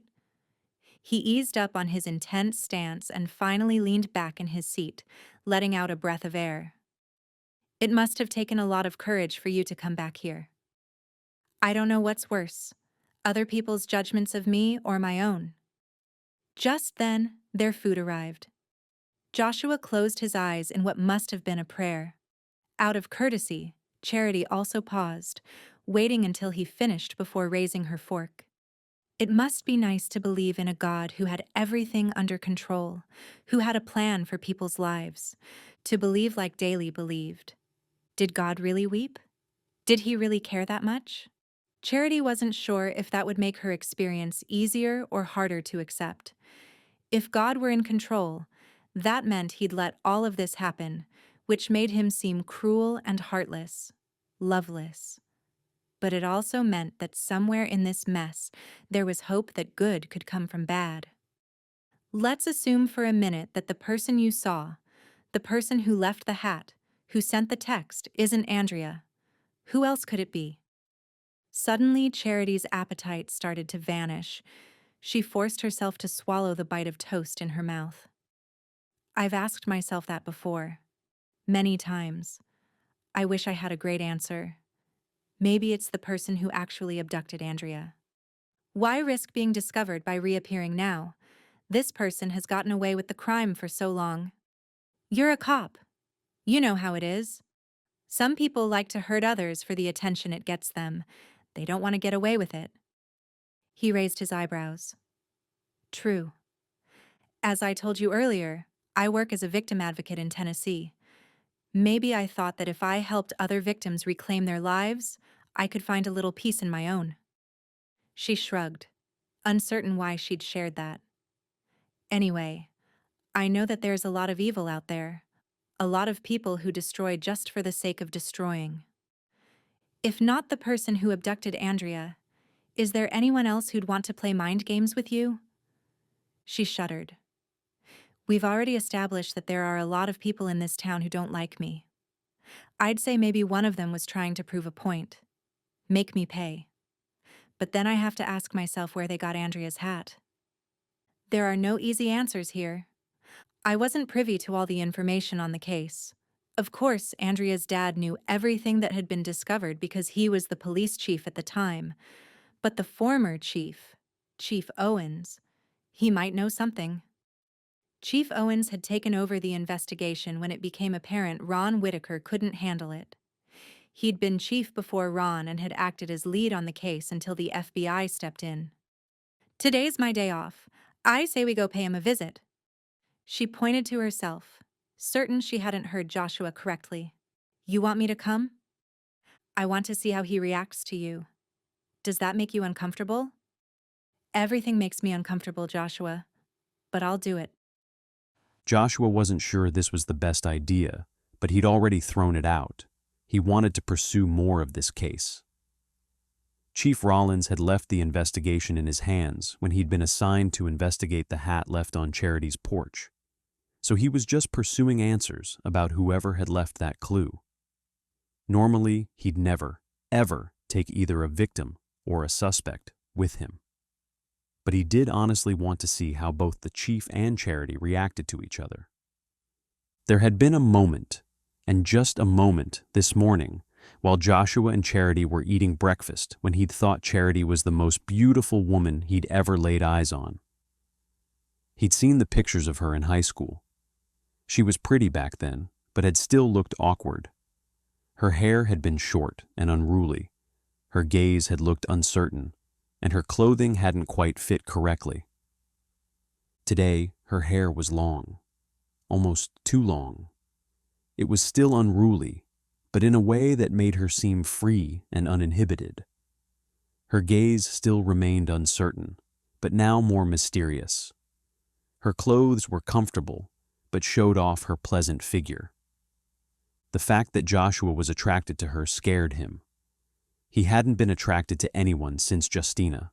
He eased up on his intense stance and finally leaned back in his seat, letting out a breath of air. It must have taken a lot of courage for you to come back here. I don't know what's worse, other people's judgments of me or my own. Just then, their food arrived. Joshua closed his eyes in what must have been a prayer. Out of courtesy, Charity also paused, waiting until he finished before raising her fork. It must be nice to believe in a God who had everything under control, who had a plan for people's lives, to believe like Daly believed. Did God really weep? Did he really care that much? Charity wasn't sure if that would make her experience easier or harder to accept. If God were in control, that meant he'd let all of this happen, which made him seem cruel and heartless, loveless. But it also meant that somewhere in this mess, there was hope that good could come from bad. Let's assume for a minute that the person you saw, the person who left the hat, who sent the text, isn't Andrea. Who else could it be? Suddenly, Charity's appetite started to vanish. She forced herself to swallow the bite of toast in her mouth. I've asked myself that before. Many times. I wish I had a great answer. Maybe it's the person who actually abducted Andrea. Why risk being discovered by reappearing now? This person has gotten away with the crime for so long. You're a cop. You know how it is. Some people like to hurt others for the attention it gets them. They don't want to get away with it. He raised his eyebrows. True. As I told you earlier, I work as a victim advocate in Tennessee. Maybe I thought that if I helped other victims reclaim their lives, I could find a little peace in my own. She shrugged, uncertain why she'd shared that. Anyway, I know that there's a lot of evil out there, a lot of people who destroy just for the sake of destroying. If not the person who abducted Andrea, is there anyone else who'd want to play mind games with you? She shuddered. We've already established that there are a lot of people in this town who don't like me. I'd say maybe one of them was trying to prove a point. Make me pay. But then I have to ask myself where they got Andrea's hat. There are no easy answers here. I wasn't privy to all the information on the case. Of course, Andrea's dad knew everything that had been discovered because he was the police chief at the time. But the former chief, Chief Owens, he might know something. Chief Owens had taken over the investigation when it became apparent Ron Whitaker couldn't handle it. He'd been chief before Ron and had acted as lead on the case until the FBI stepped in. Today's my day off. I say we go pay him a visit. She pointed to herself, certain she hadn't heard Joshua correctly. You want me to come? I want to see how he reacts to you. Does that make you uncomfortable? Everything makes me uncomfortable, Joshua, but I'll do it. Joshua wasn't sure this was the best idea, but he'd already thrown it out. He wanted to pursue more of this case. Chief Rollins had left the investigation in his hands when he'd been assigned to investigate the hat left on Charity's porch. So he was just pursuing answers about whoever had left that clue. Normally, he'd never, ever take either a victim or a suspect with him. But he did honestly want to see how both the chief and Charity reacted to each other. There had been a moment, and just a moment, this morning, while Joshua and Charity were eating breakfast when he'd thought Charity was the most beautiful woman he'd ever laid eyes on. He'd seen the pictures of her in high school. She was pretty back then, but had still looked awkward. Her hair had been short and unruly. Her gaze had looked uncertain, and her clothing hadn't quite fit correctly. Today, her hair was long, almost too long. It was still unruly, but in a way that made her seem free and uninhibited. Her gaze still remained uncertain, but now more mysterious. Her clothes were comfortable, but showed off her pleasant figure. The fact that Joshua was attracted to her scared him. He hadn't been attracted to anyone since Justina.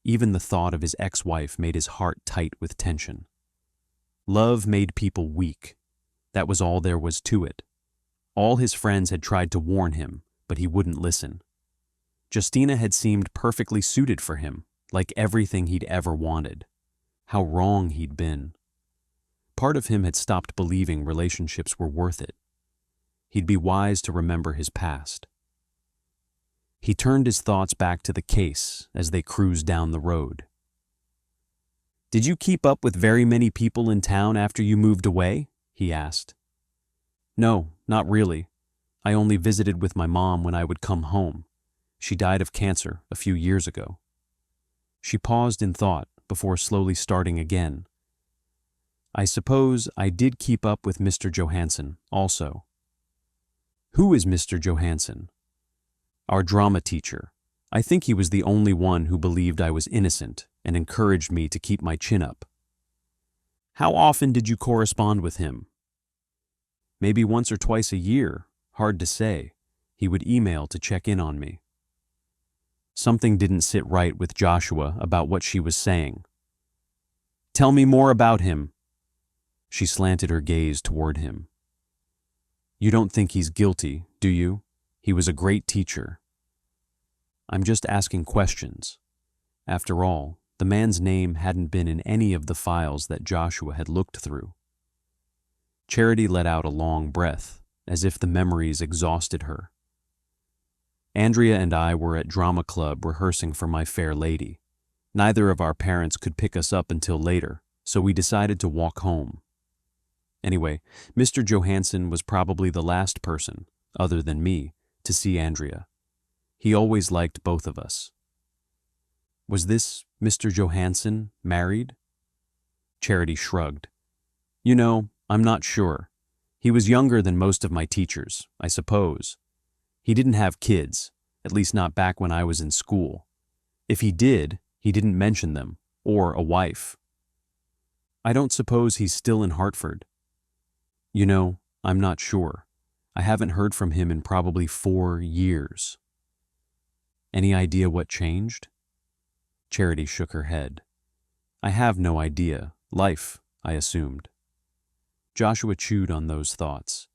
Even the thought of his ex-wife made his heart tight with tension. Love made people weak. That was all there was to it. All his friends had tried to warn him, but he wouldn't listen. Justina had seemed perfectly suited for him, like everything he'd ever wanted. How wrong he'd been. Part of him had stopped believing relationships were worth it. He'd be wise to remember his past. He turned his thoughts back to the case as they cruised down the road. "Did you keep up with very many people in town after you moved away?" he asked. "No, not really. I only visited with my mom when I would come home. She died of cancer a few years ago." She paused in thought before slowly starting again. "I suppose I did keep up with Mr. Johansson also." "Who is Mr. Johansson?" "Our drama teacher. I think he was the only one who believed I was innocent and encouraged me to keep my chin up." "How often did you correspond with him?" "Maybe once or twice a year, hard to say. He would email to check in on me." Something didn't sit right with Joshua about what she was saying. "Tell me more about him." She slanted her gaze toward him. "You don't think he's guilty, do you? He was a great teacher." I'm just asking questions. After all, the man's name hadn't been in any of the files that Joshua had looked through. Charity let out a long breath, as if the memories exhausted her. Andrea and I were at drama club rehearsing for My Fair Lady. Neither of our parents could pick us up until later, so we decided to walk home. Anyway, Mr. Johansson was probably the last person, other than me, to see Andrea. He always liked both of us. Was this Mr. Johansson married? Charity shrugged. You know, I'm not sure. He was younger than most of my teachers, I suppose. He didn't have kids, at least not back when I was in school. If he did, he didn't mention them, or a wife. I don't suppose he's still in Hartford. You know, I'm not sure. I haven't heard from him in probably 4 years. Any idea what changed? Charity shook her head. I have no idea. Life, I assumed. Joshua chewed on those thoughts.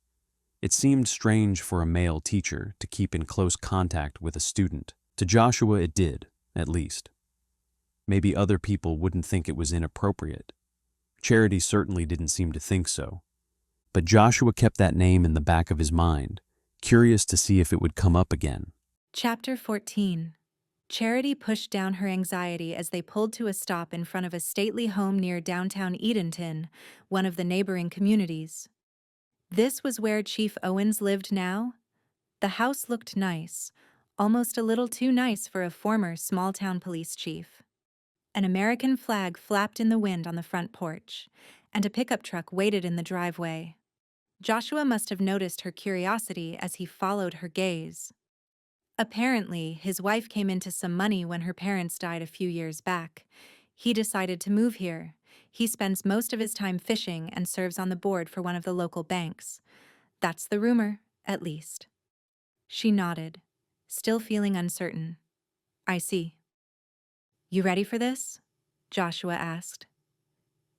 It seemed strange for a male teacher to keep in close contact with a student. To Joshua it did, at least. Maybe other people wouldn't think it was inappropriate. Charity certainly didn't seem to think so. But Joshua kept that name in the back of his mind, curious to see if it would come up again. Chapter 14. Charity pushed down her anxiety as they pulled to a stop in front of a stately home near downtown Edenton, one of the neighboring communities. This was where Chief Owens lived now. The house looked nice, almost a little too nice for a former small-town police chief. An American flag flapped in the wind on the front porch, and a pickup truck waited in the driveway. Joshua must have noticed her curiosity as he followed her gaze. Apparently, his wife came into some money when her parents died a few years back. He decided to move here. He spends most of his time fishing and serves on the board for one of the local banks. That's the rumor, at least. She nodded, still feeling uncertain. I see. You ready for this? Joshua asked.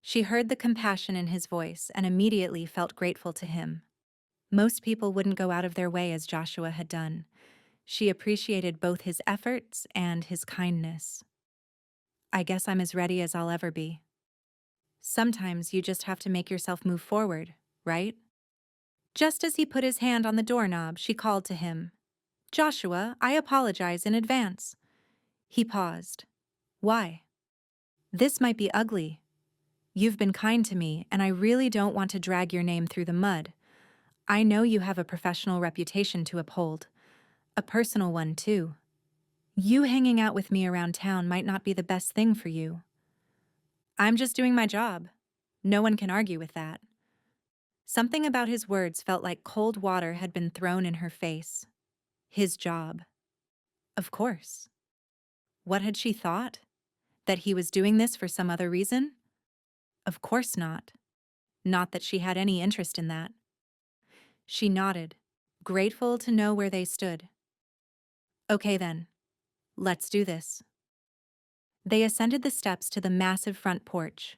She heard the compassion in his voice and immediately felt grateful to him. Most people wouldn't go out of their way as Joshua had done. She appreciated both his efforts and his kindness. I guess I'm as ready as I'll ever be. Sometimes you just have to make yourself move forward, right? Just as he put his hand on the doorknob, she called to him. Joshua, I apologize in advance. He paused. Why? This might be ugly. You've been kind to me, and I really don't want to drag your name through the mud. I know you have a professional reputation to uphold. A personal one, too. You hanging out with me around town might not be the best thing for you. I'm just doing my job. No one can argue with that. Something about his words felt like cold water had been thrown in her face. His job. Of course. What had she thought? That he was doing this for some other reason? Of course not. Not that she had any interest in that. She nodded, grateful to know where they stood. Okay then. Let's do this. They ascended the steps to the massive front porch.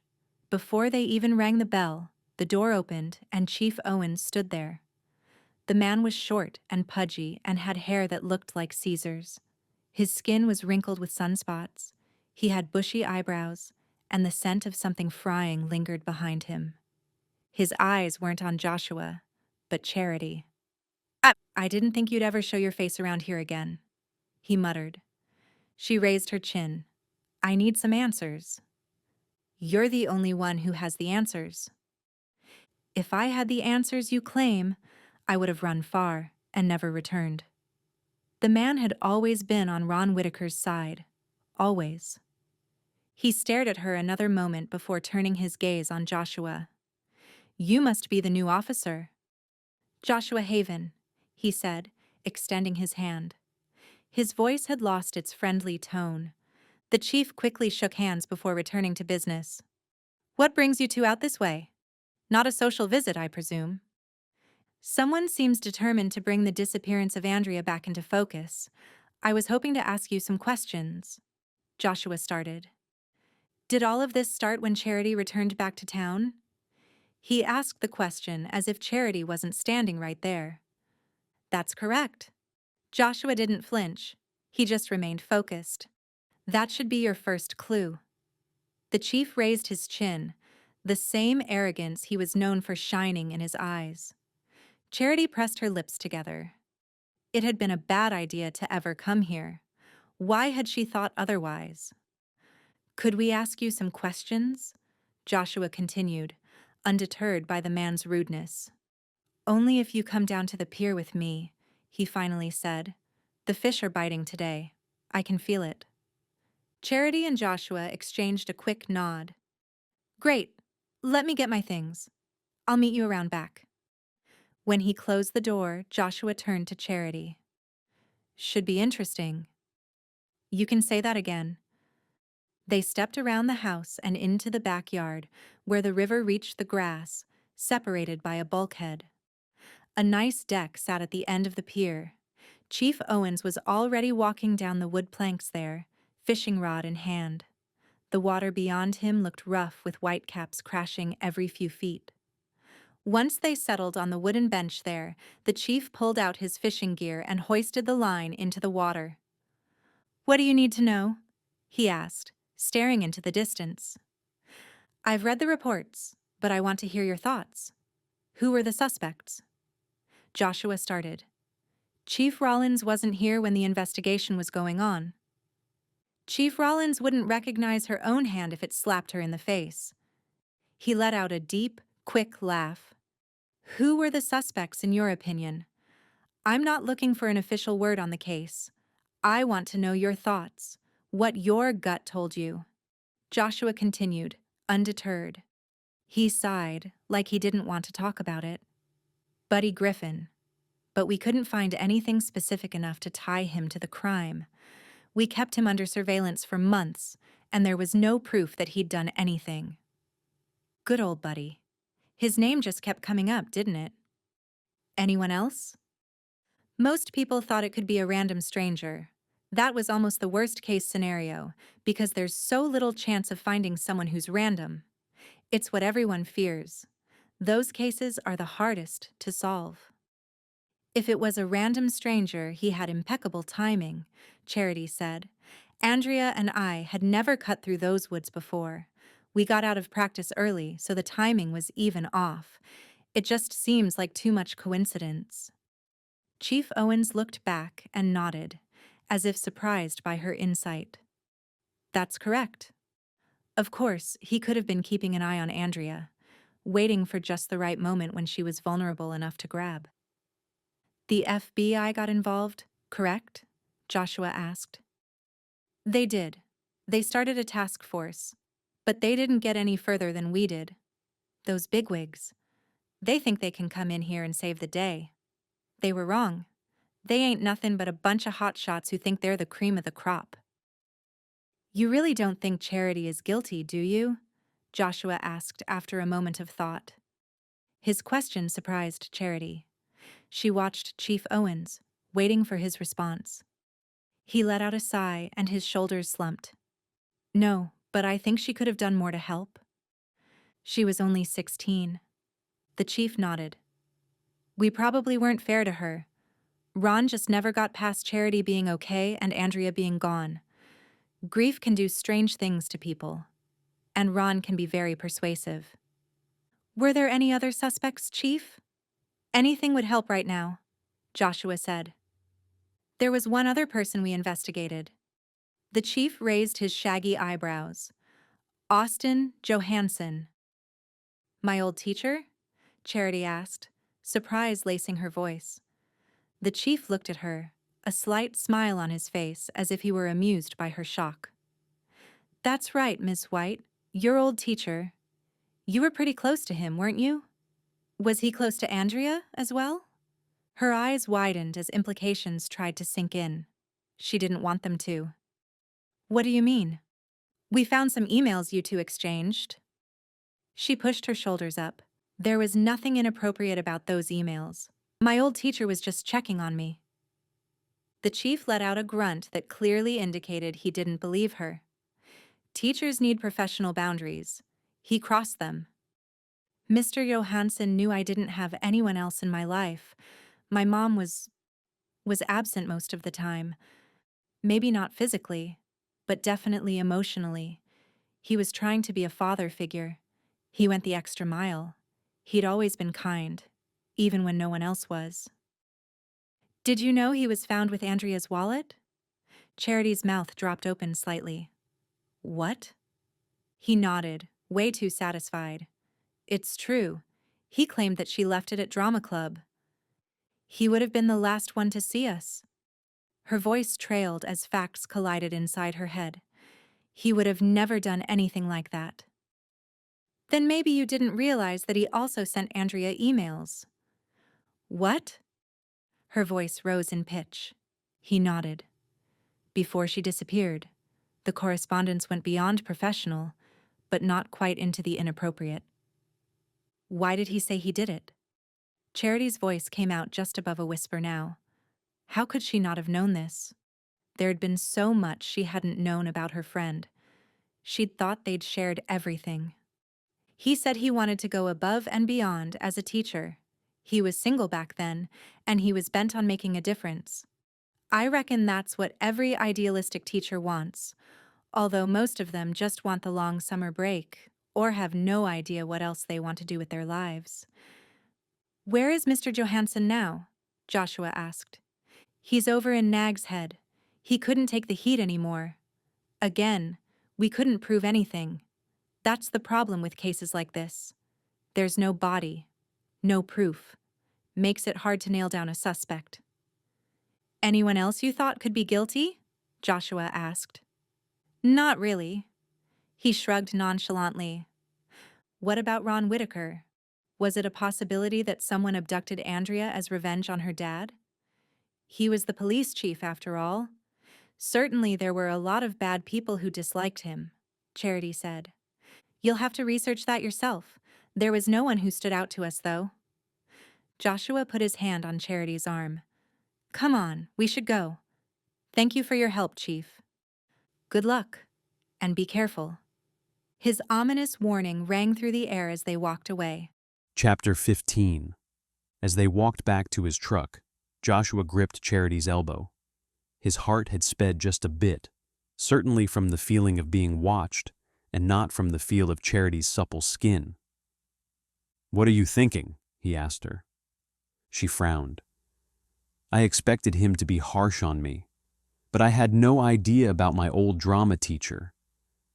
Before they even rang the bell, the door opened and Chief Owens stood there. The man was short and pudgy and had hair that looked like Caesar's. His skin was wrinkled with sunspots. He had bushy eyebrows, and the scent of something frying lingered behind him. His eyes weren't on Joshua, but Charity. I didn't think you'd ever show your face around here again, he muttered. She raised her chin. I need some answers. You're the only one who has the answers. If I had the answers you claim, I would have run far and never returned. The man had always been on Ron Whitaker's side. Always. He stared at her another moment before turning his gaze on Joshua. You must be the new officer. Joshua Haven, he said, extending his hand. His voice had lost its friendly tone. The chief quickly shook hands before returning to business. What brings you two out this way? Not a social visit, I presume. Someone seems determined to bring the disappearance of Andrea back into focus. I was hoping to ask you some questions. Joshua started. Did all of this start when Charity returned back to town? He asked the question as if Charity wasn't standing right there. That's correct. Joshua didn't flinch. He just remained focused. That should be your first clue. The chief raised his chin, the same arrogance he was known for shining in his eyes. Charity pressed her lips together. It had been a bad idea to ever come here. Why had she thought otherwise? Could we ask you some questions? Joshua continued, undeterred by the man's rudeness. Only if you come down to the pier with me, he finally said. The fish are biting today. I can feel it. Charity and Joshua exchanged a quick nod. Great. Let me get my things. I'll meet you around back. When he closed the door, Joshua turned to Charity. Should be interesting. You can say that again. They stepped around the house and into the backyard, where the river reached the grass, separated by a bulkhead. A nice deck sat at the end of the pier. Chief Owens was already walking down the wood planks there, fishing rod in hand. The water beyond him looked rough with whitecaps crashing every few feet. Once they settled on the wooden bench there, the chief pulled out his fishing gear and hoisted the line into the water. What do you need to know? He asked, staring into the distance. I've read the reports, but I want to hear your thoughts. Who were the suspects? Joshua started. Chief Rollins wasn't here when the investigation was going on. Chief Rollins wouldn't recognize her own hand if it slapped her in the face. He let out a deep, quick laugh. Who were the suspects in your opinion? I'm not looking for an official word on the case. I want to know your thoughts, what your gut told you. Joshua continued, undeterred. He sighed, like he didn't want to talk about it. Buddy Griffin. But we couldn't find anything specific enough to tie him to the crime. We kept him under surveillance for months, and there was no proof that he'd done anything. Good old Buddy. His name just kept coming up, didn't it? Anyone else? Most people thought it could be a random stranger. That was almost the worst-case scenario, because there's so little chance of finding someone who's random. It's what everyone fears. Those cases are the hardest to solve. If it was a random stranger, he had impeccable timing, Charity said. Andrea and I had never cut through those woods before. We got out of practice early, so the timing was even off. It just seems like too much coincidence. Chief Owens looked back and nodded, as if surprised by her insight. That's correct. Of course, he could have been keeping an eye on Andrea, waiting for just the right moment when she was vulnerable enough to grab. The FBI got involved, correct? Joshua asked. They did. They started a task force. But they didn't get any further than we did. Those bigwigs. They think they can come in here and save the day. They were wrong. They ain't nothing but a bunch of hotshots who think they're the cream of the crop. You really don't think Charity is guilty, do you? Joshua asked after a moment of thought. His question surprised Charity. She watched Chief Owens, waiting for his response. He let out a sigh and his shoulders slumped. No, but I think she could have done more to help. She was only 16. The chief nodded. We probably weren't fair to her. Ron just never got past Charity being okay and Andrea being gone. Grief can do strange things to people. And Ron can be very persuasive. Were there any other suspects, Chief? Anything would help right now, Joshua said. There was one other person we investigated. The chief raised his shaggy eyebrows. Austin Johansson. My old teacher? Charity asked, surprise lacing her voice. The chief looked at her, a slight smile on his face as if he were amused by her shock. That's right, Miss White, your old teacher. You were pretty close to him, weren't you? Was he close to Andrea as well? Her eyes widened as implications tried to sink in. She didn't want them to. What do you mean? We found some emails you two exchanged. She pushed her shoulders up. There was nothing inappropriate about those emails. My old teacher was just checking on me. The chief let out a grunt that clearly indicated he didn't believe her. Teachers need professional boundaries. He crossed them. Mr. Johansson knew I didn't have anyone else in my life. My mom was absent most of the time. Maybe not physically, but definitely emotionally. He was trying to be a father figure. He went the extra mile. He'd always been kind, even when no one else was. Did you know he was found with Andrea's wallet? Charity's mouth dropped open slightly. What? He nodded, way too satisfied. It's true. He claimed that she left it at drama club. He would have been the last one to see us. Her voice trailed as facts collided inside her head. He would have never done anything like that. Then maybe you didn't realize that he also sent Andrea emails. What? Her voice rose in pitch. He nodded. Before she disappeared, the correspondence went beyond professional, but not quite into the inappropriate. Why did he say he did it? Charity's voice came out just above a whisper now. How could she not have known this? There had been so much she hadn't known about her friend. She'd thought they'd shared everything. He said he wanted to go above and beyond as a teacher. He was single back then, and he was bent on making a difference. I reckon that's what every idealistic teacher wants, although most of them just want the long summer break or have no idea what else they want to do with their lives. Where is Mr. Johansson now? Joshua asked. He's over in Nag's Head. He couldn't take the heat anymore. Again, we couldn't prove anything. That's the problem with cases like this. There's no body, no proof. Makes it hard to nail down a suspect. Anyone else you thought could be guilty? Joshua asked. Not really. He shrugged nonchalantly. What about Ron Whitaker? Was it a possibility that someone abducted Andrea as revenge on her dad? He was the police chief, after all. Certainly there were a lot of bad people who disliked him, Charity said. You'll have to research that yourself. There was no one who stood out to us, though. Joshua put his hand on Charity's arm. Come on, we should go. Thank you for your help, Chief. Good luck, and be careful. His ominous warning rang through the air as they walked away. Chapter 15. As they walked back to his truck, Joshua gripped Charity's elbow. His heart had sped just a bit, certainly from the feeling of being watched, and not from the feel of Charity's supple skin. "What are you thinking?" he asked her. She frowned. "I expected him to be harsh on me, but I had no idea about my old drama teacher.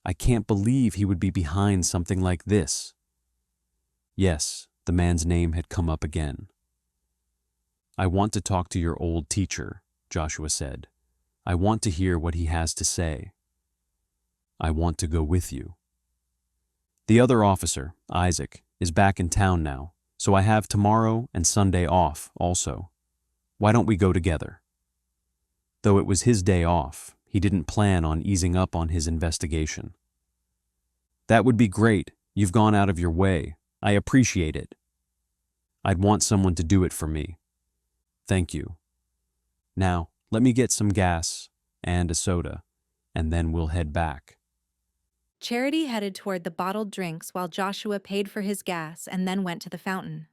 I can't believe he would be behind something like this." Yes, the man's name had come up again. "I want to talk to your old teacher," Joshua said. "I want to hear what he has to say. I want to go with you. The other officer, Isaac, is back in town now, so I have tomorrow and Sunday off also. Why don't we go together?" Though it was his day off, he didn't plan on easing up on his investigation. "That would be great. You've gone out of your way. I appreciate it. I'd want someone to do it for me. Thank you. Now, let me get some gas and a soda, and then we'll head back." Charity headed toward the bottled drinks while Joshua paid for his gas and then went to the fountain.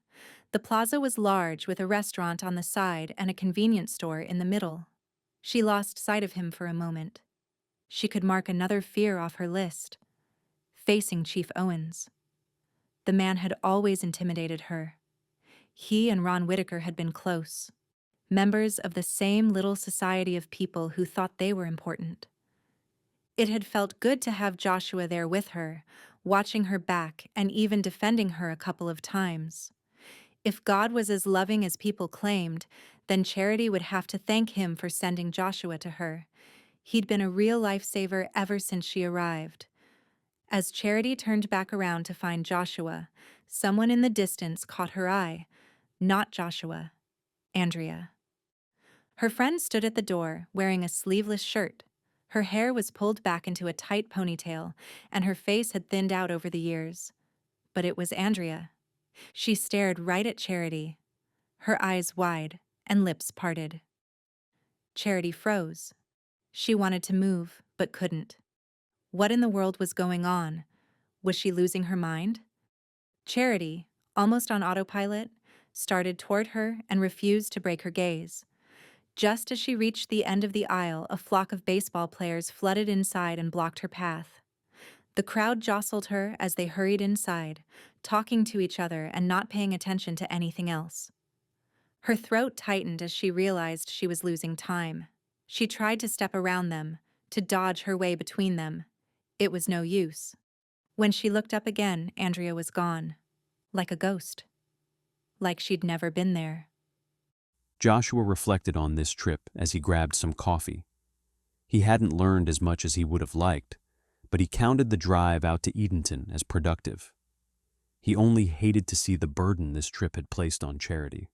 The plaza was large with a restaurant on the side and a convenience store in the middle. She lost sight of him for a moment. She could mark another fear off her list. Facing Chief Owens. The man had always intimidated her. He and Ron Whitaker had been close. Members of the same little society of people who thought they were important. It had felt good to have Joshua there with her, watching her back and even defending her a couple of times. If God was as loving as people claimed, then Charity would have to thank him for sending Joshua to her. He'd been a real lifesaver ever since she arrived. As Charity turned back around to find Joshua, someone in the distance caught her eye. Not Joshua. Andrea. Her friend stood at the door, wearing a sleeveless shirt. Her hair was pulled back into a tight ponytail, and her face had thinned out over the years. But it was Andrea. She stared right at Charity, her eyes wide and lips parted. Charity froze. She wanted to move, but couldn't. What in the world was going on? Was she losing her mind? Charity, almost on autopilot, started toward her and refused to break her gaze. Just as she reached the end of the aisle, a flock of baseball players flooded inside and blocked her path. The crowd jostled her as they hurried inside, talking to each other and not paying attention to anything else. Her throat tightened as she realized she was losing time. She tried to step around them, to dodge her way between them. It was no use. When she looked up again, Andrea was gone. Like a ghost. Like she'd never been there. Joshua reflected on this trip as he grabbed some coffee. He hadn't learned as much as he would have liked, but he counted the drive out to Edenton as productive. He only hated to see the burden this trip had placed on Charity.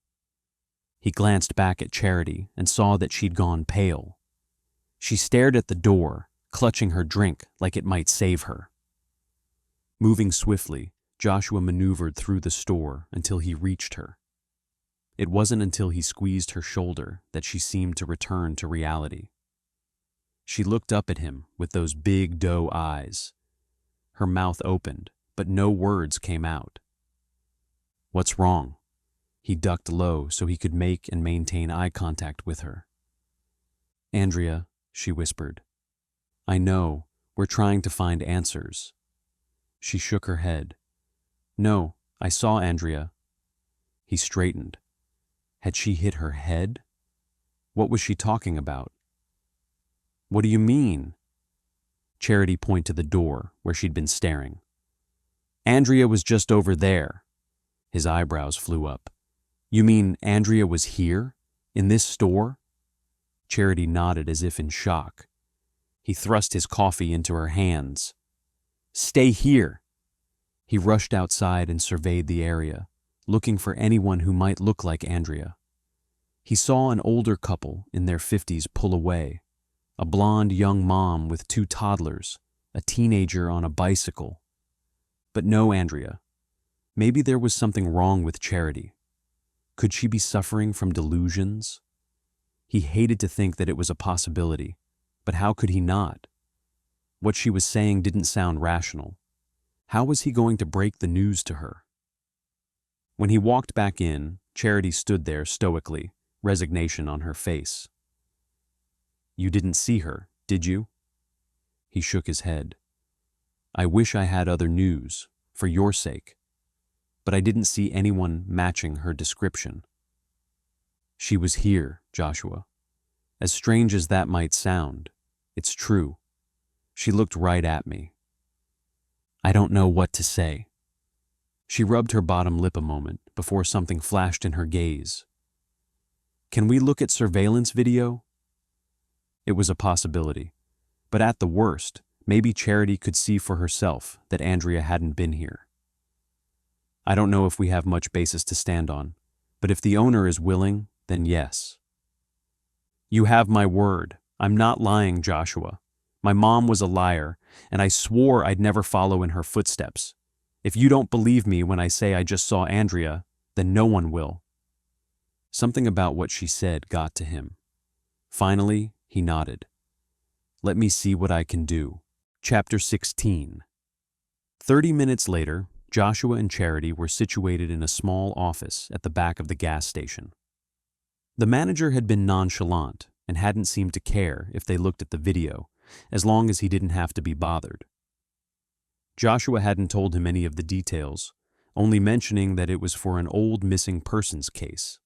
He glanced back at Charity and saw that she'd gone pale. She stared at the door, clutching her drink like it might save her. Moving swiftly, Joshua maneuvered through the store until he reached her. It wasn't until he squeezed her shoulder that she seemed to return to reality. She looked up at him with those big doe eyes. Her mouth opened, but no words came out. "What's wrong?" He ducked low so he could make and maintain eye contact with her. "Andrea," she whispered. "I know, we're trying to find answers." She shook her head. "No, I saw Andrea." He straightened. Had she hit her head? What was she talking about? "What do you mean?" Charity pointed to the door where she'd been staring. "Andrea was just over there." His eyebrows flew up. "You mean Andrea was here? In this store?" Charity nodded as if in shock. He thrust his coffee into her hands. "Stay here." He rushed outside and surveyed the area, looking for anyone who might look like Andrea. He saw an older couple in their 50s pull away, a blonde young mom with 2 toddlers, a teenager on a bicycle. But no Andrea. Maybe there was something wrong with Charity. Could she be suffering from delusions? He hated to think that it was a possibility, but how could he not? What she was saying didn't sound rational. How was he going to break the news to her? When he walked back in, Charity stood there stoically, resignation on her face. "You didn't see her, did you?" He shook his head. "I wish I had other news, for your sake. But I didn't see anyone matching her description." "She was here, Joshua. As strange as that might sound, it's true. She looked right at me." "I don't know what to say." She rubbed her bottom lip a moment before something flashed in her gaze. "Can we look at surveillance video?" It was a possibility, but at the worst, maybe Charity could see for herself that Andrea hadn't been here. "I don't know if we have much basis to stand on, but if the owner is willing, then yes." "You have my word. I'm not lying, Joshua. My mom was a liar, and I swore I'd never follow in her footsteps. If you don't believe me when I say I just saw Andrea, then no one will." Something about what she said got to him. Finally, he nodded. "Let me see what I can do." Chapter 16. 30 minutes later, Joshua and Charity were situated in a small office at the back of the gas station. The manager had been nonchalant and hadn't seemed to care if they looked at the video, as long as he didn't have to be bothered. Joshua hadn't told him any of the details, only mentioning that it was for an old missing persons case.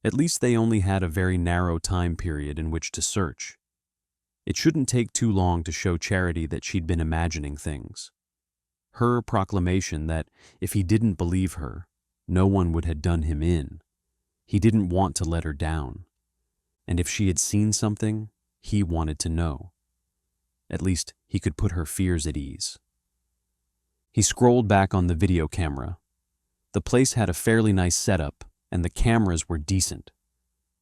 At least they only had a very narrow time period in which to search. It shouldn't take too long to show Charity that she'd been imagining things. Her proclamation that if he didn't believe her, no one would have done him in. He didn't want to let her down. And if she had seen something, he wanted to know. At least he could put her fears at ease. He scrolled back on the video camera. The place had a fairly nice setup, and the cameras were decent.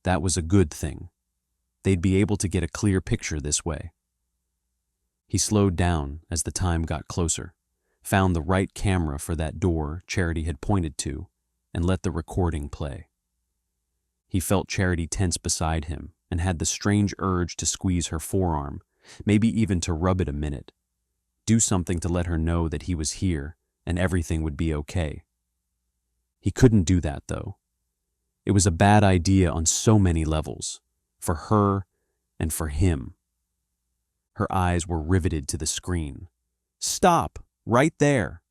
That was a good thing. They'd be able to get a clear picture this way. He slowed down as the time got closer, found the right camera for that door Charity had pointed to, and let the recording play. He felt Charity tense beside him and had the strange urge to squeeze her forearm, maybe even to rub it a minute. Do something to let her know that he was here and everything would be okay. He couldn't do that, though. It was a bad idea on so many levels, for her and for him. Her eyes were riveted to the screen. "Stop! Right there!"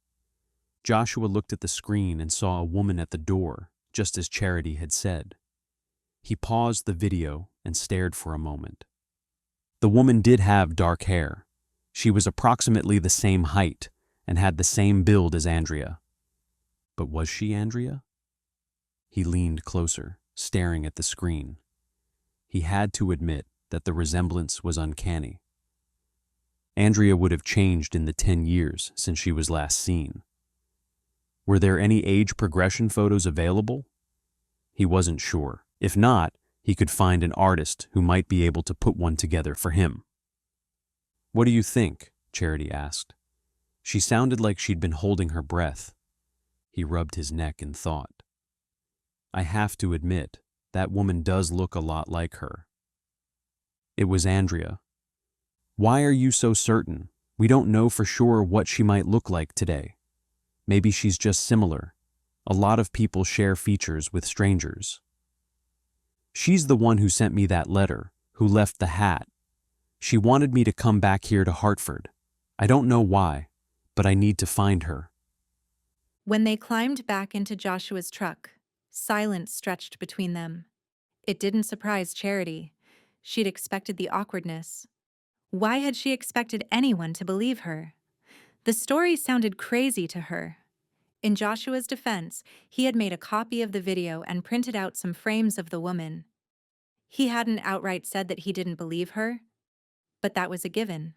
Joshua looked at the screen and saw a woman at the door, just as Charity had said. He paused the video and stared for a moment. The woman did have dark hair. She was approximately the same height and had the same build as Andrea. But was she Andrea? He leaned closer, staring at the screen. He had to admit that the resemblance was uncanny. Andrea would have changed in the 10 years since she was last seen. Were there any age progression photos available? He wasn't sure. If not, he could find an artist who might be able to put one together for him. "What do you think?" Charity asked. She sounded like she'd been holding her breath. He rubbed his neck in thought. "I have to admit, that woman does look a lot like her." It was Andrea. "Why are you so certain? We don't know for sure what she might look like today. Maybe she's just similar. A lot of people share features with strangers." "She's the one who sent me that letter, who left the hat. She wanted me to come back here to Hartford. I don't know why, but I need to find her." When they climbed back into Joshua's truck, silence stretched between them. It didn't surprise Charity. She'd expected the awkwardness. Why had she expected anyone to believe her? The story sounded crazy to her. In Joshua's defense, he had made a copy of the video and printed out some frames of the woman. He hadn't outright said that he didn't believe her, but that was a given.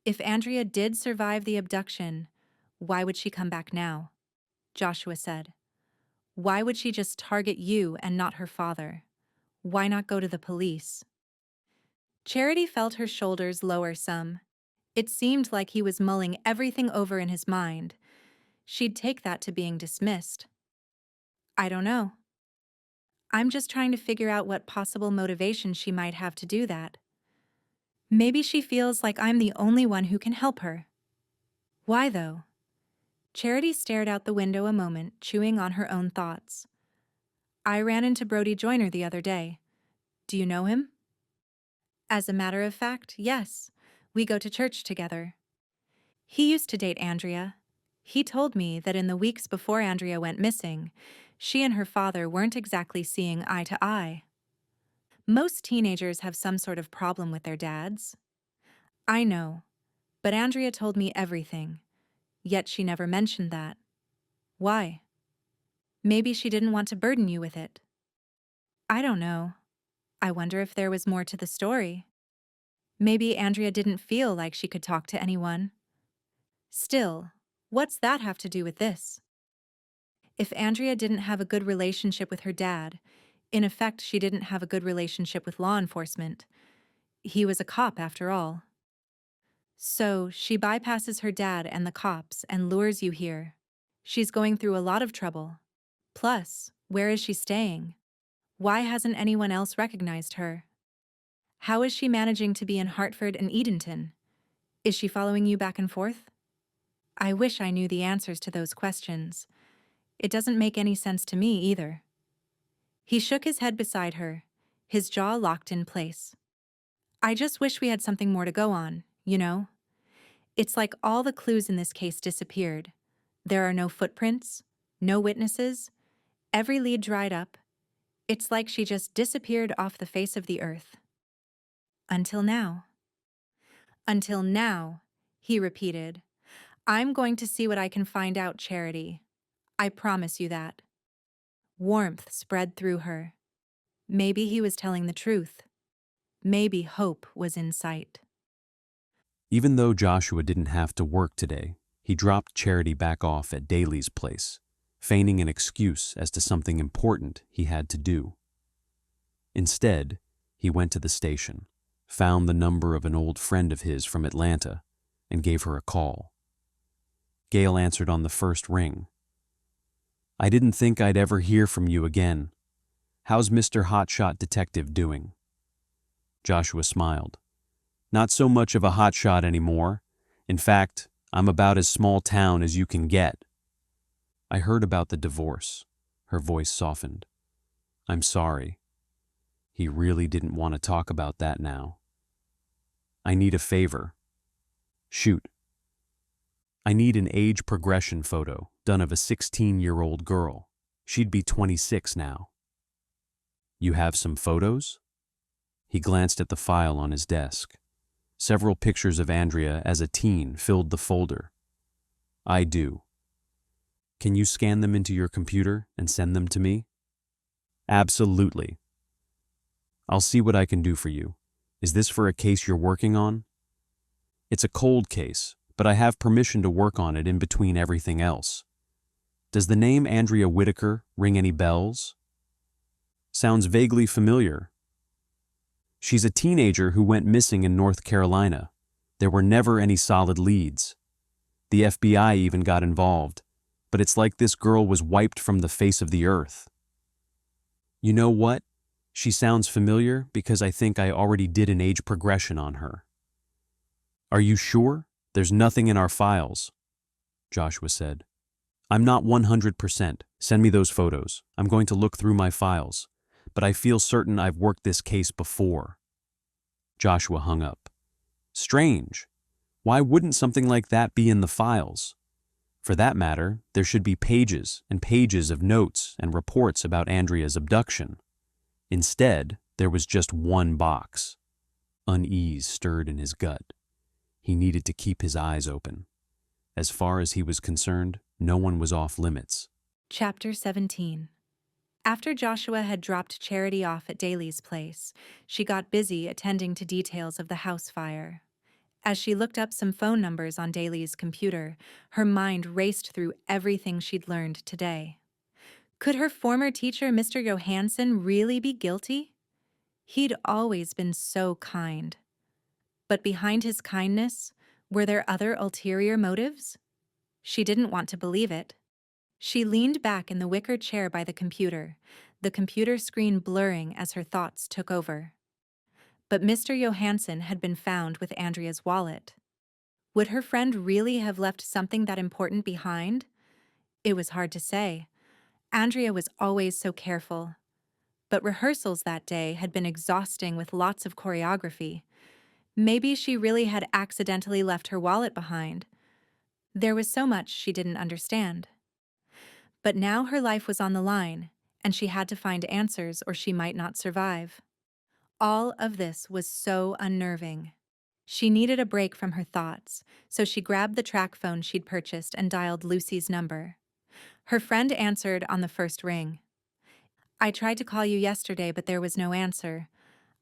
If Andrea did survive the abduction, why would she come back now? Joshua said. Why would she just target you and not her father? Why not go to the police? Charity felt her shoulders lower some. It seemed like he was mulling everything over in his mind. She'd take that to being dismissed. "I don't know. I'm just trying to figure out what possible motivation she might have to do that. Maybe she feels like I'm the only one who can help her." "Why, though?" Charity stared out the window a moment, chewing on her own thoughts. "I ran into Brody Joyner the other day. Do you know him?" "As a matter of fact, yes. We go to church together. He used to date Andrea. He told me that in the weeks before Andrea went missing, she and her father weren't exactly seeing eye to eye. Most teenagers have some sort of problem with their dads." "I know, but Andrea told me everything, yet she never mentioned that. Why? Maybe she didn't want to burden you with it." "I don't know. I wonder if there was more to the story. Maybe Andrea didn't feel like she could talk to anyone. Still, what's that have to do with this? If Andrea didn't have a good relationship with her dad, in effect, she didn't have a good relationship with law enforcement. He was a cop, after all. So she bypasses her dad and the cops and lures you here. She's going through a lot of trouble. Plus, where is she staying? Why hasn't anyone else recognized her? How is she managing to be in Hartford and Edenton? Is she following you back and forth? I wish I knew the answers to those questions. It doesn't make any sense to me either." He shook his head beside her, his jaw locked in place. "I just wish we had something more to go on, you know? It's like all the clues in this case disappeared. There are no footprints, no witnesses, every lead dried up. It's like she just disappeared off the face of the earth. Until now." "Until now," he repeated. "I'm going to see what I can find out, Charity. I promise you that." Warmth spread through her. Maybe he was telling the truth. Maybe hope was in sight. Even though Joshua didn't have to work today, he dropped Charity back off at Daly's place, feigning an excuse as to something important he had to do. Instead, he went to the station, found the number of an old friend of his from Atlanta, and gave her a call. Gail answered on the first ring. "I didn't think I'd ever hear from you again. How's Mr. Hotshot Detective doing?" Joshua smiled. "Not so much of a hotshot anymore. In fact, I'm about as small town as you can get." "I heard about the divorce." Her voice softened. I'm sorry. He really didn't want to talk about that now. I need a favor. Shoot. I need an age progression photo done of a 16-year-old girl. She'd be 26 now. You have some photos? He glanced at the file on his desk. Several pictures of Andrea as a teen filled the folder. I do. Can you scan them into your computer and send them to me? Absolutely. I'll see what I can do for you. Is this for a case you're working on? It's a cold case, but I have permission to work on it in between everything else. Does the name Andrea Whitaker ring any bells? Sounds vaguely familiar. She's a teenager who went missing in North Carolina. There were never any solid leads. The FBI even got involved, but it's like this girl was wiped from the face of the earth. You know what? She sounds familiar because I think I already did an age progression on her. Are you sure? There's nothing in our files, Joshua said. I'm not 100%. Send me those photos. I'm going to look through my files, but I feel certain I've worked this case before. Joshua hung up. Strange. Why wouldn't something like that be in the files? For that matter, there should be pages and pages of notes and reports about Andrea's abduction. Instead, there was just one box. Unease stirred in his gut. He needed to keep his eyes open. As far as he was concerned, no one was off limits. Chapter 17. After Joshua had dropped Charity off at Daly's place, she got busy attending to details of the house fire. As she looked up some phone numbers on Daly's computer, her mind raced through everything she'd learned today. Could her former teacher, Mr. Johansson, really be guilty? He'd always been so kind. But behind his kindness, were there other ulterior motives? She didn't want to believe it. She leaned back in the wicker chair by the computer screen blurring as her thoughts took over. But Mr. Johansson had been found with Andrea's wallet. Would her friend really have left something that important behind? It was hard to say. Andrea was always so careful. But rehearsals that day had been exhausting with lots of choreography. Maybe she really had accidentally left her wallet behind. There was so much she didn't understand. But now her life was on the line, and she had to find answers or she might not survive. All of this was so unnerving. She needed a break from her thoughts, so she grabbed the track phone she'd purchased and dialed Lucy's number. Her friend answered on the first ring. I tried to call you yesterday, but there was no answer.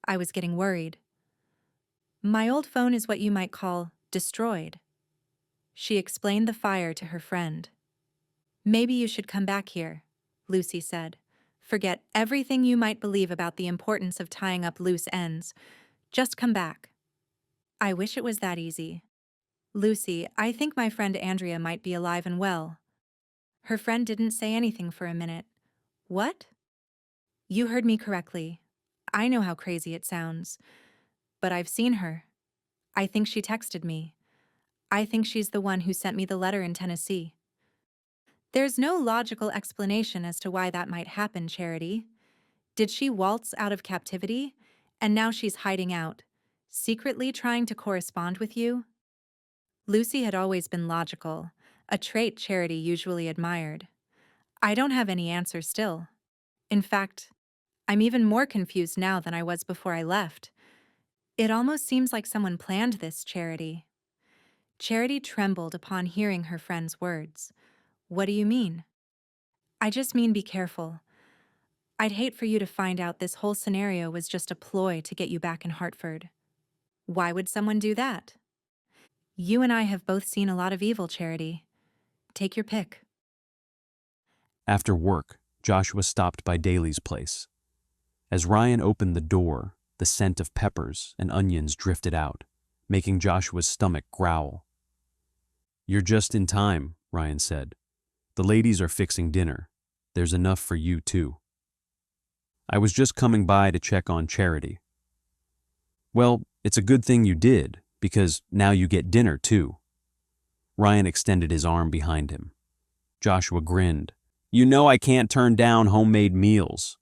I was getting worried. My old phone is what you might call destroyed. She explained the fire to her friend. Maybe you should come back here, Lucy said. Forget everything you might believe about the importance of tying up loose ends. Just come back. I wish it was that easy. Lucy, I think my friend Andrea might be alive and well. Her friend didn't say anything for a minute. What? You heard me correctly. I know how crazy it sounds. But I've seen her. I think she texted me. I think she's the one who sent me the letter in Tennessee. There's no logical explanation as to why that might happen, Charity. Did she waltz out of captivity, and now she's hiding out, secretly trying to correspond with you? Lucy had always been logical, a trait Charity usually admired. I don't have any answer still. In fact, I'm even more confused now than I was before I left. It almost seems like someone planned this, Charity. Charity trembled upon hearing her friend's words. What do you mean? I just mean be careful. I'd hate for you to find out this whole scenario was just a ploy to get you back in Hartford. Why would someone do that? You and I have both seen a lot of evil, Charity. Take your pick. After work, Joshua stopped by Daly's place. As Ryan opened the door, the scent of peppers and onions drifted out, making Joshua's stomach growl. You're just in time, Ryan said. The ladies are fixing dinner. There's enough for you, too. I was just coming by to check on Charity. Well, it's a good thing you did, because now you get dinner, too. Ryan extended his arm behind him. Joshua grinned. You know I can't turn down homemade meals.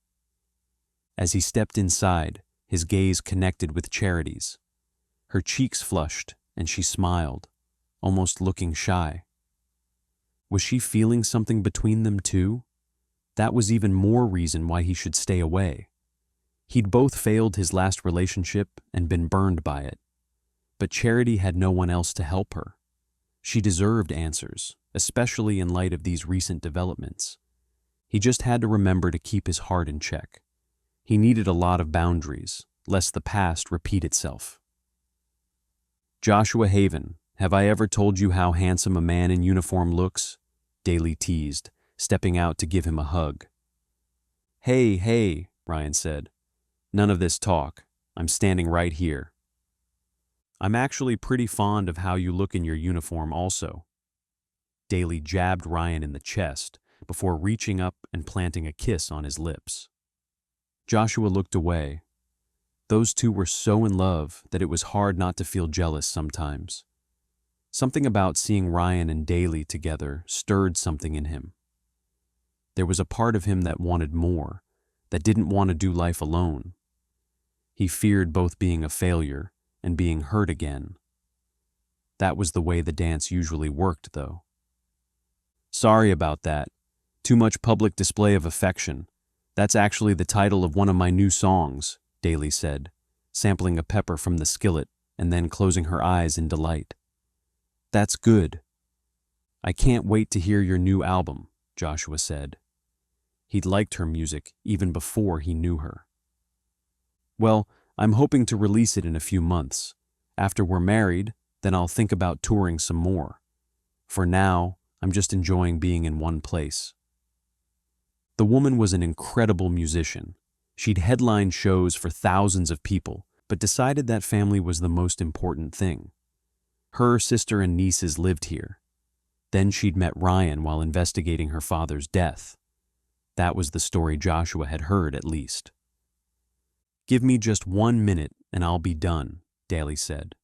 As he stepped inside, his gaze connected with Charity's. Her cheeks flushed, and she smiled, almost looking shy. Was she feeling something between them too? That was even more reason why he should stay away. He'd both failed his last relationship and been burned by it. But Charity had no one else to help her. She deserved answers, especially in light of these recent developments. He just had to remember to keep his heart in check. He needed a lot of boundaries, lest the past repeat itself. "Joshua Haven, have I ever told you how handsome a man in uniform looks?" Daly teased, stepping out to give him a hug. "Hey, hey," Ryan said. "None of this talk. I'm standing right here." "I'm actually pretty fond of how you look in your uniform also." Daly jabbed Ryan in the chest before reaching up and planting a kiss on his lips. Joshua looked away. Those two were so in love that it was hard not to feel jealous sometimes. Something about seeing Ryan and Daly together stirred something in him. There was a part of him that wanted more, that didn't want to do life alone. He feared both being a failure and being hurt again. That was the way the dance usually worked, though. "Sorry about that. Too much public display of affection. That's actually the title of one of my new songs," Daly said, sampling a pepper from the skillet and then closing her eyes in delight. "That's good. I can't wait to hear your new album," Joshua said. He'd liked her music even before he knew her. "Well, I'm hoping to release it in a few months. After we're married, then I'll think about touring some more. For now, I'm just enjoying being in one place." The woman was an incredible musician. She'd headlined shows for thousands of people, but decided that family was the most important thing. Her sister and nieces lived here. Then she'd met Ryan while investigating her father's death. That was the story Joshua had heard, at least. "Give me just 1 minute and I'll be done," Daly said.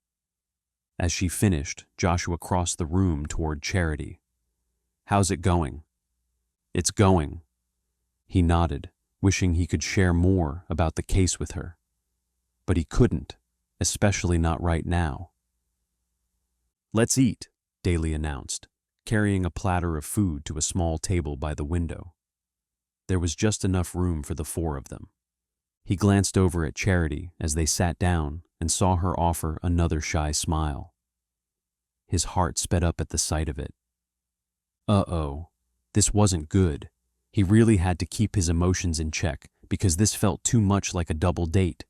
As she finished, Joshua crossed the room toward Charity. "How's it going?" "It's going." He nodded, wishing he could share more about the case with her. But he couldn't, especially not right now. "Let's eat," Daly announced, carrying a platter of food to a small table by the window. There was just enough room for the four of them. He glanced over at Charity as they sat down and saw her offer another shy smile. His heart sped up at the sight of it. Uh-oh, this wasn't good. He really had to keep his emotions in check because this felt too much like a double date.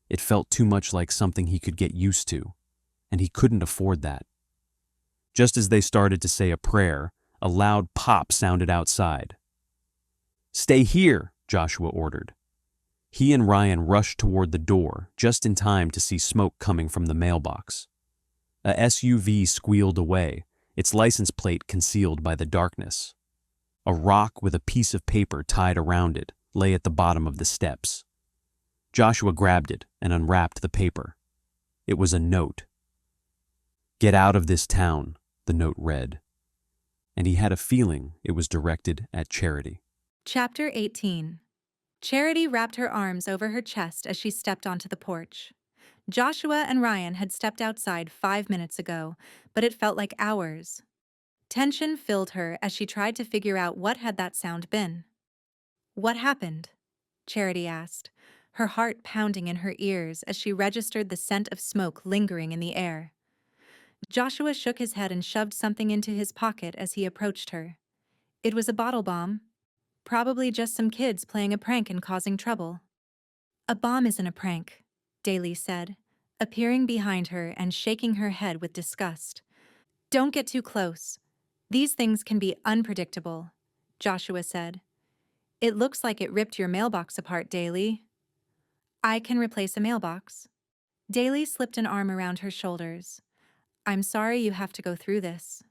It felt too much like something he could get used to, and he couldn't afford that. Just as they started to say a prayer, a loud pop sounded outside. "Stay here," Joshua ordered. He and Ryan rushed toward the door just in time to see smoke coming from the mailbox. A SUV squealed away, its license plate concealed by the darkness. A rock with a piece of paper tied around it lay at the bottom of the steps. Joshua grabbed it and unwrapped the paper. It was a note. "Get out of this town," the note read. And he had a feeling it was directed at Charity. Chapter 18. Charity wrapped her arms over her chest as she stepped onto the porch. Joshua and Ryan had stepped outside 5 minutes ago, but it felt like hours. Tension filled her as she tried to figure out what had that sound been. "What happened?" Charity asked, her heart pounding in her ears as she registered the scent of smoke lingering in the air. Joshua shook his head and shoved something into his pocket as he approached her. It was a bottle bomb. Probably just some kids playing a prank and causing trouble. "A bomb isn't a prank," Daly said, appearing behind her and shaking her head with disgust. "Don't get too close. These things can be unpredictable," Joshua said. "It looks like it ripped your mailbox apart, Daly." "I can replace a mailbox." Daly slipped an arm around her shoulders. "I'm sorry you have to go through this."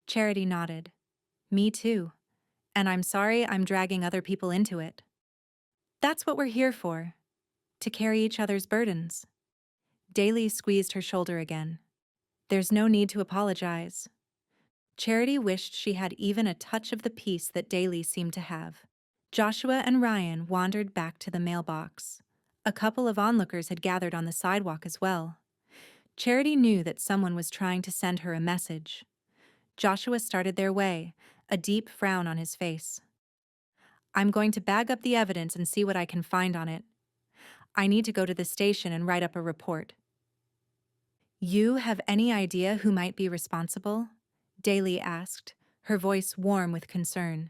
Charity nodded. "Me too. And I'm sorry I'm dragging other people into it." "That's what we're here for. To carry each other's burdens." Daly squeezed her shoulder again. "There's no need to apologize." Charity wished she had even a touch of the peace that Daly seemed to have. Joshua and Ryan wandered back to the mailbox. A couple of onlookers had gathered on the sidewalk as well. Charity knew that someone was trying to send her a message. Joshua started their way, a deep frown on his face. "I'm going to bag up the evidence and see what I can find on it. I need to go to the station and write up a report." "You have any idea who might be responsible?" Daly asked, her voice warm with concern.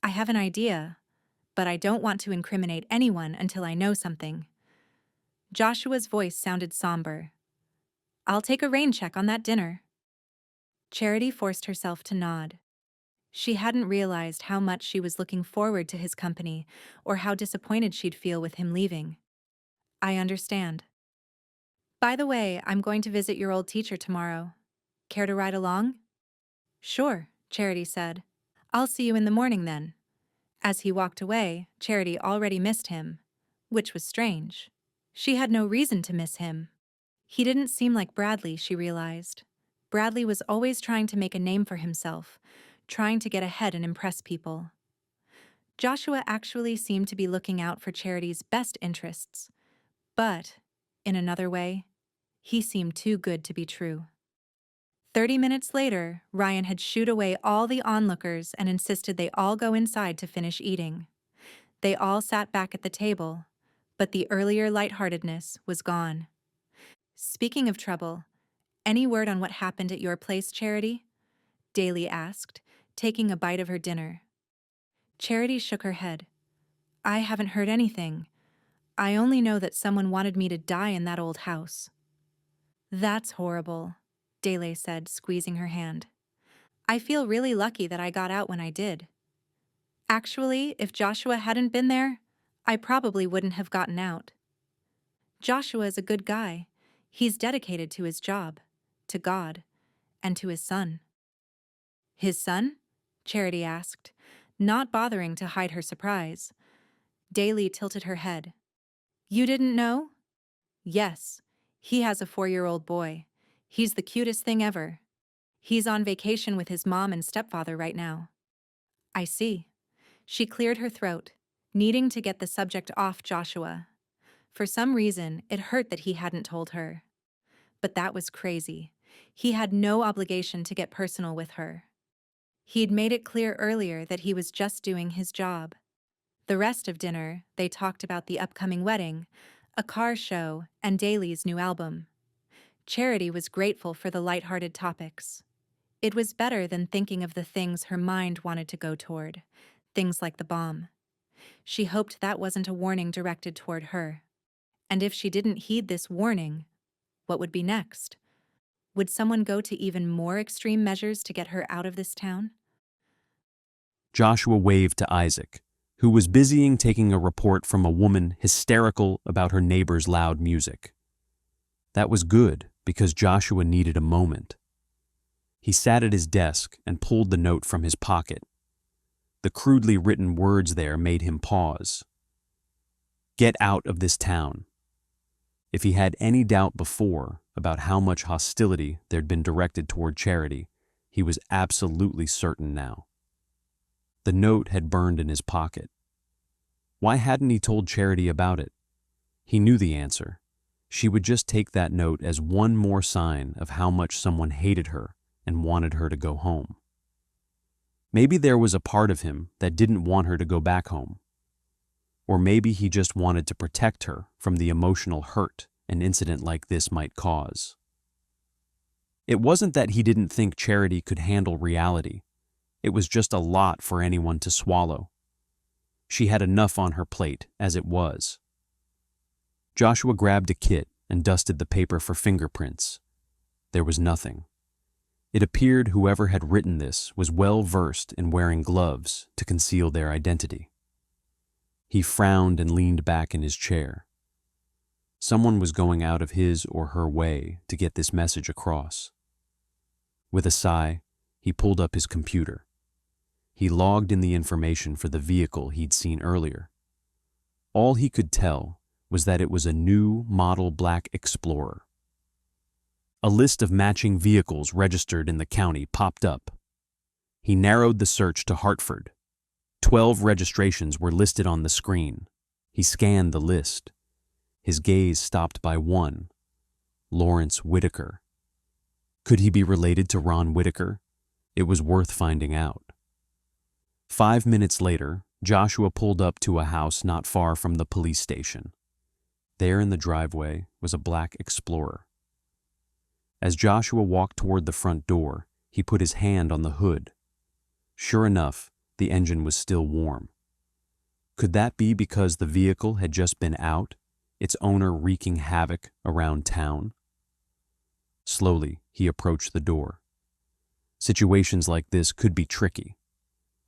"I have an idea, but I don't want to incriminate anyone until I know something." Joshua's voice sounded somber. "I'll take a rain check on that dinner." Charity forced herself to nod. She hadn't realized how much she was looking forward to his company or how disappointed she'd feel with him leaving. "I understand. By the way, I'm going to visit your old teacher tomorrow. Care to ride along?" "Sure," Charity said. "I'll see you in the morning then." As he walked away, Charity already missed him, which was strange. She had no reason to miss him. He didn't seem like Bradley, she realized. Bradley was always trying to make a name for himself, trying to get ahead and impress people. Joshua actually seemed to be looking out for Charity's best interests. But, in another way, he seemed too good to be true. 30 minutes later, Ryan had shooed away all the onlookers and insisted they all go inside to finish eating. They all sat back at the table, but the earlier lightheartedness was gone. "Speaking of trouble, any word on what happened at your place, Charity?" Daly asked, taking a bite of her dinner. Charity shook her head. "I haven't heard anything. I only know that someone wanted me to die in that old house." "That's horrible," Daly said, squeezing her hand. "I feel really lucky that I got out when I did. Actually, if Joshua hadn't been there, I probably wouldn't have gotten out. Joshua is a good guy. He's dedicated to his job, to God, and to his son." "His son?" Charity asked, not bothering to hide her surprise. Daly tilted her head. "You didn't know?" "Yes. He has a 4-year-old boy. He's the cutest thing ever. He's on vacation with his mom and stepfather right now." "I see." She cleared her throat, needing to get the subject off Joshua. For some reason, it hurt that he hadn't told her. But that was crazy. He had no obligation to get personal with her. He'd made it clear earlier that he was just doing his job. The rest of dinner, they talked about the upcoming wedding, a car show, and Daly's new album. Charity was grateful for the lighthearted topics. It was better than thinking of the things her mind wanted to go toward, things like the bomb. She hoped that wasn't a warning directed toward her. And if she didn't heed this warning, what would be next? Would someone go to even more extreme measures to get her out of this town? Joshua waved to Isaac, who was busying taking a report from a woman hysterical about her neighbor's loud music. That was good, because Joshua needed a moment. He sat at his desk and pulled the note from his pocket. The crudely written words there made him pause. "Get out of this town." If he had any doubt before about how much hostility there'd been directed toward Charity, he was absolutely certain now. The note had burned in his pocket. Why hadn't he told Charity about it? He knew the answer. She would just take that note as one more sign of how much someone hated her and wanted her to go home. Maybe there was a part of him that didn't want her to go back home. Or maybe he just wanted to protect her from the emotional hurt an incident like this might cause. It wasn't that he didn't think Charity could handle reality. It was just a lot for anyone to swallow. She had enough on her plate as it was. Joshua grabbed a kit and dusted the paper for fingerprints. There was nothing. It appeared whoever had written this was well versed in wearing gloves to conceal their identity. He frowned and leaned back in his chair. Someone was going out of his or her way to get this message across. With a sigh, he pulled up his computer. He logged in the information for the vehicle he'd seen earlier. All he could tell was that it was a new model black Explorer. A list of matching vehicles registered in the county popped up. He narrowed the search to Hartford. 12 registrations were listed on the screen. He scanned the list. His gaze stopped by one, Lawrence Whitaker. Could he be related to Ron Whitaker? It was worth finding out. 5 minutes later, Joshua pulled up to a house not far from the police station. There in the driveway was a black Explorer. As Joshua walked toward the front door, he put his hand on the hood. Sure enough, the engine was still warm. Could that be because the vehicle had just been out, its owner wreaking havoc around town? Slowly, he approached the door. Situations like this could be tricky.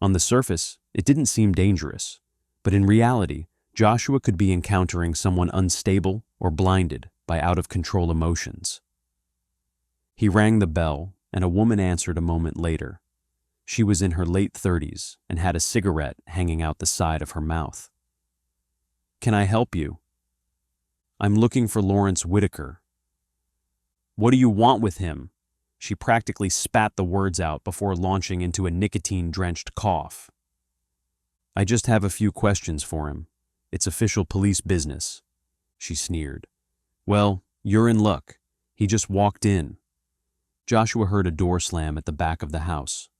On the surface, it didn't seem dangerous, but in reality, Joshua could be encountering someone unstable or blinded by out-of-control emotions. He rang the bell, and a woman answered a moment later. She was in her late 30s and had a cigarette hanging out the side of her mouth. "Can I help you?" "I'm looking for Lawrence Whitaker." "What do you want with him?" She practically spat the words out before launching into a nicotine-drenched cough. "I just have a few questions for him. It's official police business," she sneered. "Well, you're in luck. He just walked in." Joshua heard a door slam at the back of the house.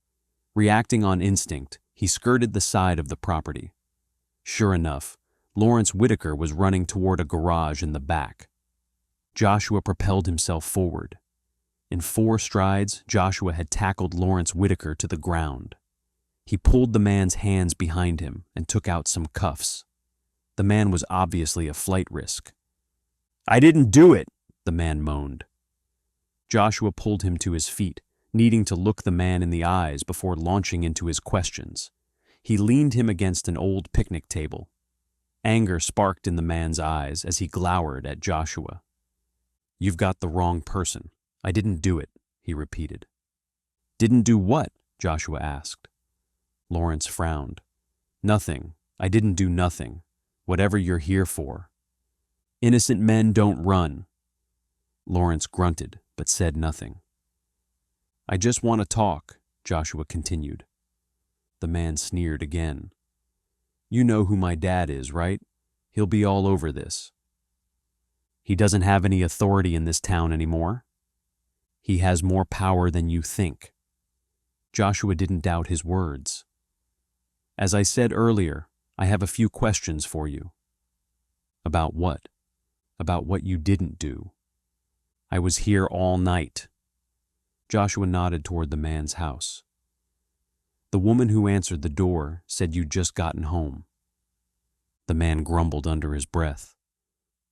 Reacting on instinct, he skirted the side of the property. Sure enough, Lawrence Whitaker was running toward a garage in the back. Joshua propelled himself forward. In 4 strides, Joshua had tackled Lawrence Whitaker to the ground. He pulled the man's hands behind him and took out some cuffs. The man was obviously a flight risk. "I didn't do it," the man moaned. Joshua pulled him to his feet, needing to look the man in the eyes before launching into his questions. He leaned him against an old picnic table. Anger sparked in the man's eyes as he glowered at Joshua. "You've got the wrong person. I didn't do it," he repeated. "Didn't do what?" Joshua asked. Lawrence frowned. "Nothing. I didn't do nothing. Whatever you're here for." "Innocent men don't run." Lawrence grunted, but said nothing. "I just want to talk," Joshua continued. The man sneered again. "You know who my dad is, right? He'll be all over this." "He doesn't have any authority in this town anymore." "He has more power than you think." Joshua didn't doubt his words. "As I said earlier, I have a few questions for you." "About what?" "About what you didn't do." "I was here all night." Joshua nodded toward the man's house. "The woman who answered the door said you'd just gotten home." The man grumbled under his breath.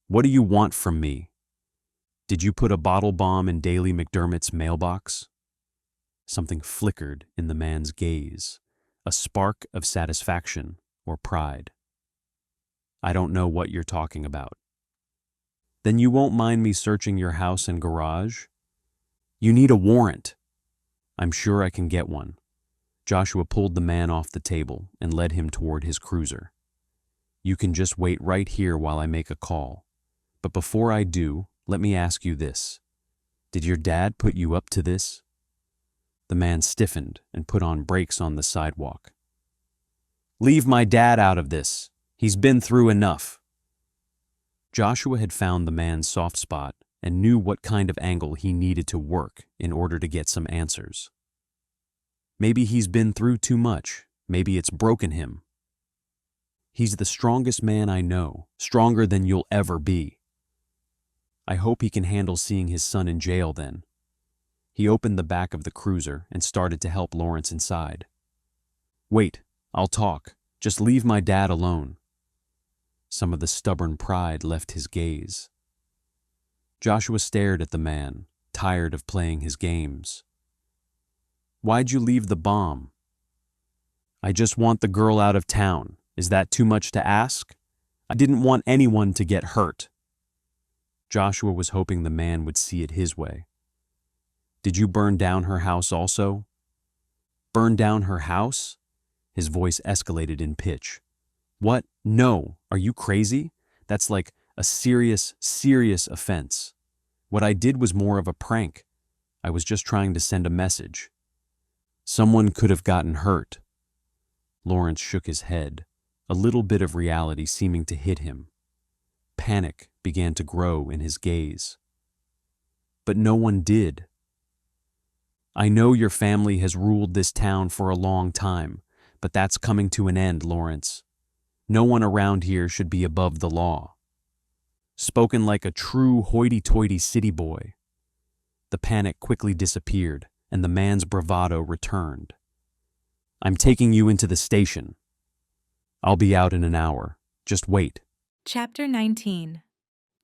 "What do you want from me? Did you put a bottle bomb in Daly McDermott's mailbox?" Something flickered in the man's gaze, a spark of satisfaction or pride. "I don't know what you're talking about." "Then you won't mind me searching your house and garage?" "You need a warrant." "I'm sure I can get one." Joshua pulled the man off the table and led him toward his cruiser. "You can just wait right here while I make a call. But before I do, let me ask you this. Did your dad put you up to this?" The man stiffened and put on brakes on the sidewalk. "Leave my dad out of this. He's been through enough." Joshua had found the man's soft spot and knew what kind of angle he needed to work in order to get some answers. Maybe he's been through too much. Maybe it's broken him. "He's the strongest man I know, stronger than you'll ever be." "I hope he can handle seeing his son in jail then." He opened the back of the cruiser and started to help Lawrence inside. "Wait, I'll talk. Just leave my dad alone." Some of the stubborn pride left his gaze. Joshua stared at the man, tired of playing his games. "Why'd you leave the bomb?" "I just want the girl out of town. Is that too much to ask? I didn't want anyone to get hurt." Joshua was hoping the man would see it his way. "Did you burn down her house also?" "Burn down her house?" His voice escalated in pitch. "What? No. Are you crazy? That's like a serious, serious offense. What I did was more of a prank. I was just trying to send a message." "Someone could have gotten hurt." Lawrence shook his head, a little bit of reality seeming to hit him. Panic began to grow in his gaze. But no one did. I know your family has ruled this town for a long time, but that's coming to an end, Lawrence. No one around here should be above the law. Spoken like a true hoity-toity city boy. The panic quickly disappeared, and the man's bravado returned. I'm taking you into the station. I'll be out in an hour. Just wait. Chapter 19.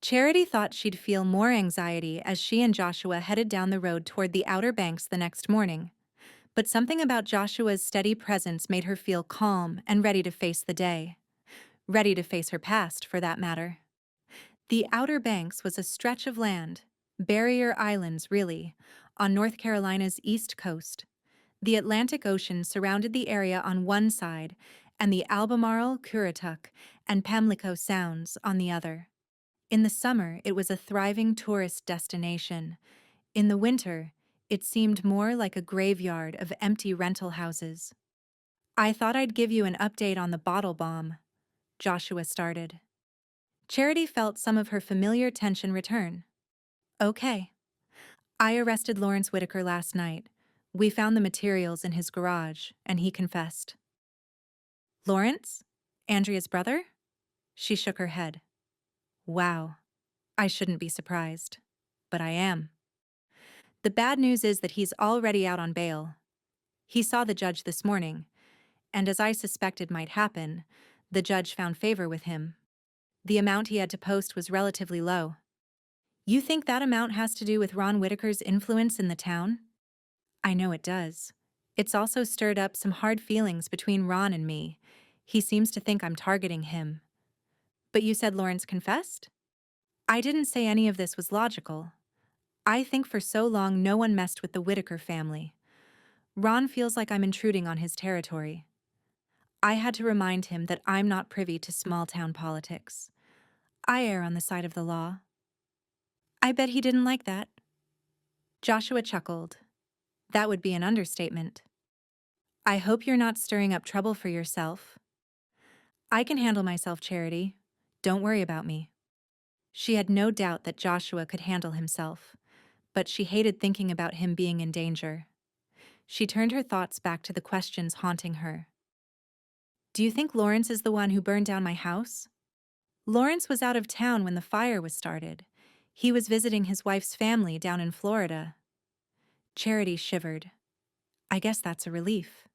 Charity thought she'd feel more anxiety as she and Joshua headed down the road toward the Outer Banks the next morning. But something about Joshua's steady presence made her feel calm and ready to face the day. Ready to face her past, for that matter. The Outer Banks was a stretch of land, barrier islands really, on North Carolina's east coast. The Atlantic Ocean surrounded the area on one side, and the Albemarle, Currituck, and Pamlico Sounds on the other. In the summer, it was a thriving tourist destination. In the winter, it seemed more like a graveyard of empty rental houses. I thought I'd give you an update on the bottle bomb, Joshua started. Charity felt some of her familiar tension return. Okay. I arrested Lawrence Whitaker last night. We found the materials in his garage, and he confessed. Lawrence? Andrea's brother? She shook her head. Wow. I shouldn't be surprised. But I am. The bad news is that he's already out on bail. He saw the judge this morning, and as I suspected might happen, the judge found favor with him. The amount he had to post was relatively low. You think that amount has to do with Ron Whitaker's influence in the town? I know it does. It's also stirred up some hard feelings between Ron and me. He seems to think I'm targeting him. But you said Lawrence confessed? I didn't say any of this was logical. I think for so long no one messed with the Whitaker family. Ron feels like I'm intruding on his territory. I had to remind him that I'm not privy to small-town politics. I err on the side of the law. I bet he didn't like that. Joshua chuckled. That would be an understatement. I hope you're not stirring up trouble for yourself. I can handle myself, Charity. Don't worry about me. She had no doubt that Joshua could handle himself, but she hated thinking about him being in danger. She turned her thoughts back to the questions haunting her. Do you think Lawrence is the one who burned down my house? Lawrence was out of town when the fire was started. He was visiting his wife's family down in Florida. Charity shivered. I guess that's a relief.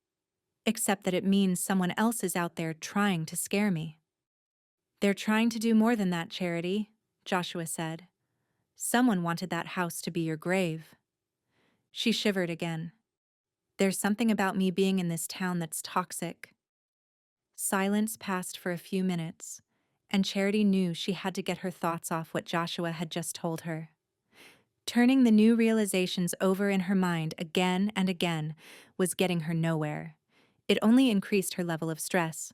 Except that it means someone else is out there trying to scare me. They're trying to do more than that, Charity, Joshua said. Someone wanted that house to be your grave. She shivered again. There's something about me being in this town that's toxic. Silence passed for a few minutes, and Charity knew she had to get her thoughts off what Joshua had just told her. Turning the new realizations over in her mind again and again was getting her nowhere. It only increased her level of stress.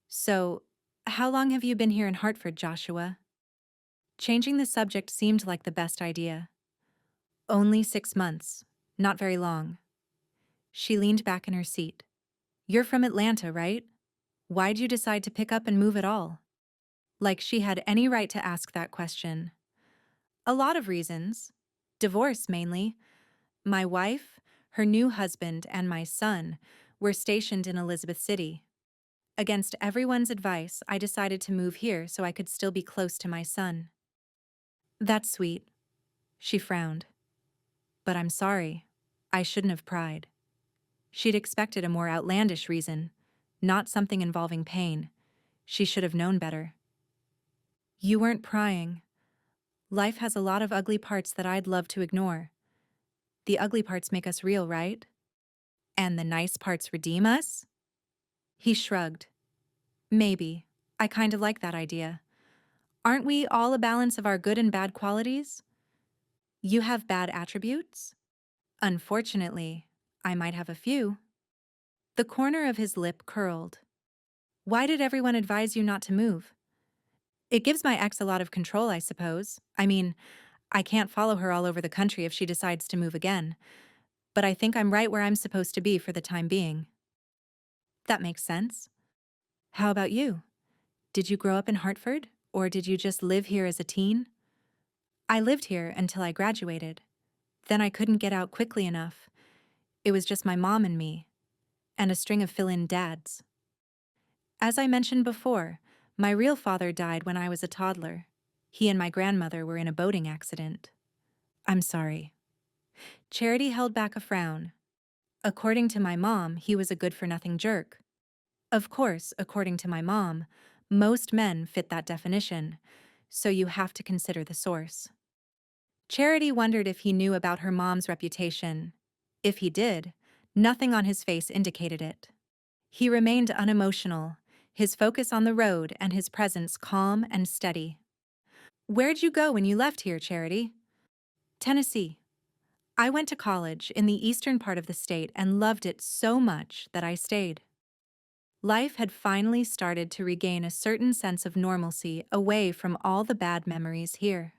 So, how long have you been here in Hartford, Joshua? Changing the subject seemed like the best idea. Only 6 months. Not very long. She leaned back in her seat. You're from Atlanta, right? Why'd you decide to pick up and move at all? Like she had any right to ask that question. A lot of reasons. Divorce, mainly. My wife, her new husband, and my son were stationed in Elizabeth City. Against everyone's advice, I decided to move here so I could still be close to my son. That's sweet. She frowned. But I'm sorry. I shouldn't have pried. She'd expected a more outlandish reason, not something involving pain. She should have known better. You weren't prying. Life has a lot of ugly parts that I'd love to ignore. The ugly parts make us real, right? And the nice parts redeem us? He shrugged. Maybe. I kind of like that idea. Aren't we all a balance of our good and bad qualities? You have bad attributes? Unfortunately, I might have a few. The corner of his lip curled. Why did everyone advise you not to move? It gives my ex a lot of control, I suppose. I mean, I can't follow her all over the country if she decides to move again. But I think I'm right where I'm supposed to be for the time being. That makes sense. How about you? Did you grow up in Hartford, or did you just live here as a teen? I lived here until I graduated. Then I couldn't get out quickly enough. It was just my mom and me, and a string of fill-in dads. As I mentioned before, my real father died when I was a toddler. He and my grandmother were in a boating accident. I'm sorry. Charity held back a frown. According to my mom, he was a good-for-nothing jerk. Of course, according to my mom, most men fit that definition, so you have to consider the source. Charity wondered if he knew about her mom's reputation. If he did, nothing on his face indicated it. He remained unemotional, his focus on the road and his presence calm and steady. Where'd you go when you left here, Charity? Tennessee. I went to college in the eastern part of the state and loved it so much that I stayed. Life had finally started to regain a certain sense of normalcy away from all the bad memories here.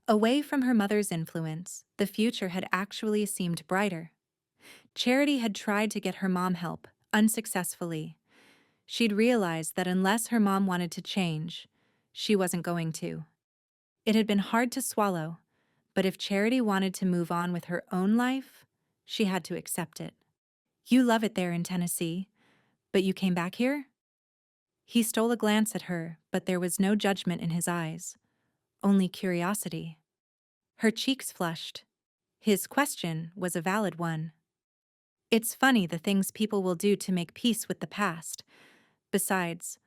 Away from her mother's influence, the future had actually seemed brighter. Charity had tried to get her mom help, unsuccessfully. She'd realized that unless her mom wanted to change, she wasn't going to. It had been hard to swallow, but if Charity wanted to move on with her own life, she had to accept it. You love it there in Tennessee, but you came back here? He stole a glance at her, but there was no judgment in his eyes, only curiosity. Her cheeks flushed. His question was a valid one. It's funny the things people will do to make peace with the past. Besides,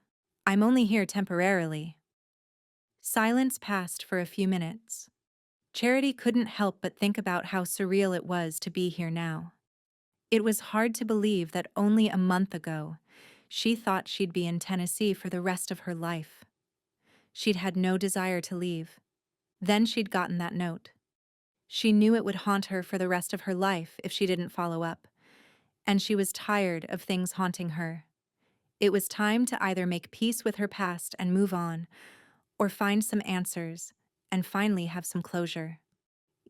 I'm only here temporarily. Silence passed for a few minutes. Charity couldn't help but think about how surreal it was to be here now. It was hard to believe that only a month ago, she thought she'd be in Tennessee for the rest of her life. She'd had no desire to leave. Then she'd gotten that note. She knew it would haunt her for the rest of her life if she didn't follow up, and she was tired of things haunting her. It was time to either make peace with her past and move on, or find some answers and finally have some closure.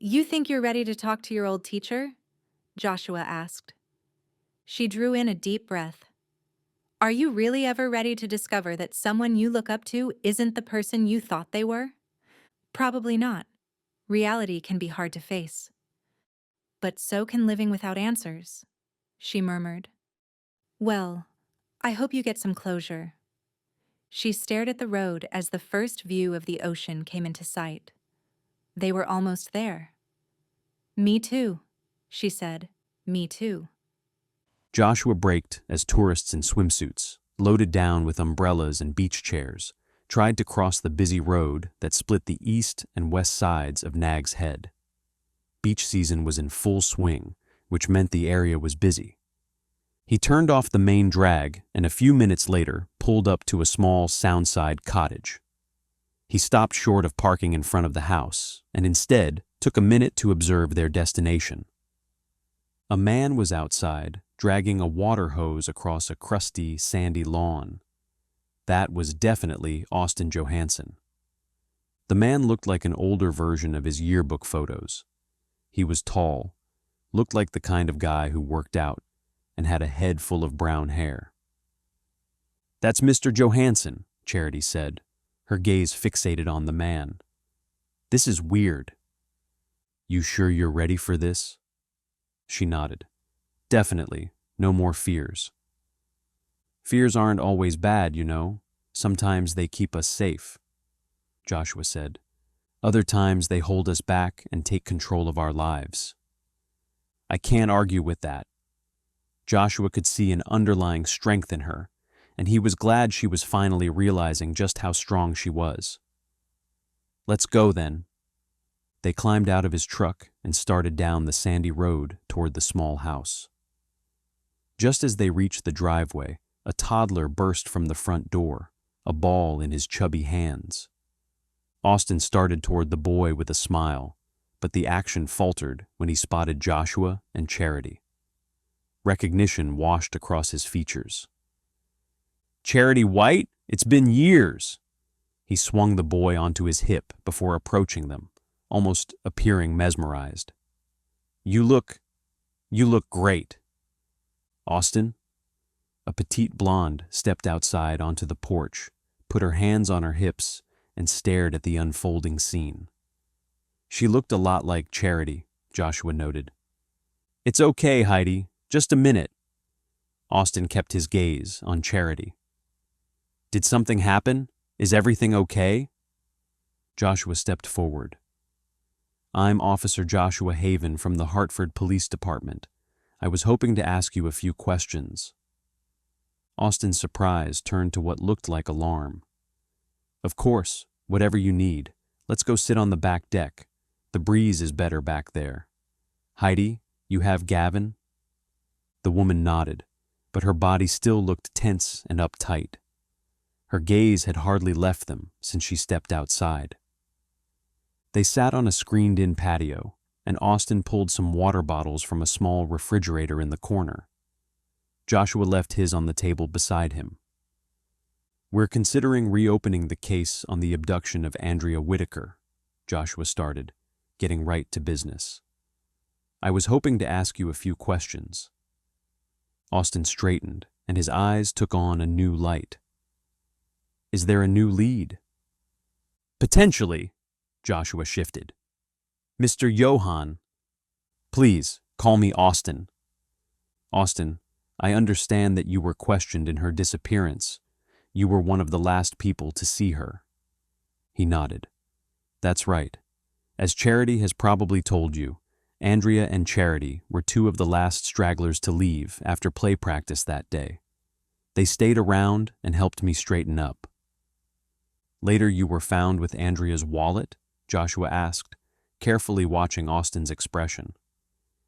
You think you're ready to talk to your old teacher? Joshua asked. She drew in a deep breath. Are you really ever ready to discover that someone you look up to isn't the person you thought they were? Probably not. Reality can be hard to face. But so can living without answers, she murmured. Well, I hope you get some closure. She stared at the road as the first view of the ocean came into sight. They were almost there. Me too, she said. Me too. Joshua braked as tourists in swimsuits, loaded down with umbrellas and beach chairs, tried to cross the busy road that split the east and west sides of Nag's Head. Beach season was in full swing, which meant the area was busy. He turned off the main drag and a few minutes later pulled up to a small soundside cottage. He stopped short of parking in front of the house and instead took a minute to observe their destination. A man was outside, dragging a water hose across a crusty, sandy lawn. That was definitely Austin Johansson. The man looked like an older version of his yearbook photos. He was tall, looked like the kind of guy who worked out, and had a head full of brown hair. That's Mr. Johansson, Charity said, her gaze fixated on the man. This is weird. You sure you're ready for this? She nodded. Definitely, no more fears. Fears aren't always bad, you know. Sometimes they keep us safe, Joshua said. Other times they hold us back and take control of our lives. I can't argue with that. Joshua could see an underlying strength in her, and he was glad she was finally realizing just how strong she was. Let's go then. They climbed out of his truck and started down the sandy road toward the small house. Just as they reached the driveway, a toddler burst from the front door, a ball in his chubby hands. Austin started toward the boy with a smile, but the action faltered when he spotted Joshua and Charity. Recognition washed across his features. Charity White? It's been years. He swung the boy onto his hip before approaching them, almost appearing mesmerized. You look great. Austin? A petite blonde stepped outside onto the porch, put her hands on her hips, and stared at the unfolding scene. She looked a lot like Charity, Joshua noted. "It's okay, Heidi. Just a minute." Austin kept his gaze on Charity. "Did something happen? Is everything okay?" Joshua stepped forward. "I'm Officer Joshua Haven from the Hartford Police Department. I was hoping to ask you a few questions." Austin's surprise turned to what looked like alarm. "Of course, whatever you need. Let's go sit on the back deck. The breeze is better back there. Heidi, you have Gavin?" The woman nodded, but her body still looked tense and uptight. Her gaze had hardly left them since she stepped outside. They sat on a screened-in patio, and Austin pulled some water bottles from a small refrigerator in the corner. Joshua left his on the table beside him. "We're considering reopening the case on the abduction of Andrea Whitaker," Joshua started, getting right to business. "I was hoping to ask you a few questions." Austin straightened, and his eyes took on a new light. "Is there a new lead?" "Potentially," Joshua shifted. "Mr. Johann." "Please, call me Austin." "Austin, I understand that you were questioned in her disappearance. You were one of the last people to see her." He nodded. "That's right. As Charity has probably told you, Andrea and Charity were two of the last stragglers to leave after play practice that day. They stayed around and helped me straighten up." "Later you were found with Andrea's wallet?" Joshua asked, carefully watching Austin's expression.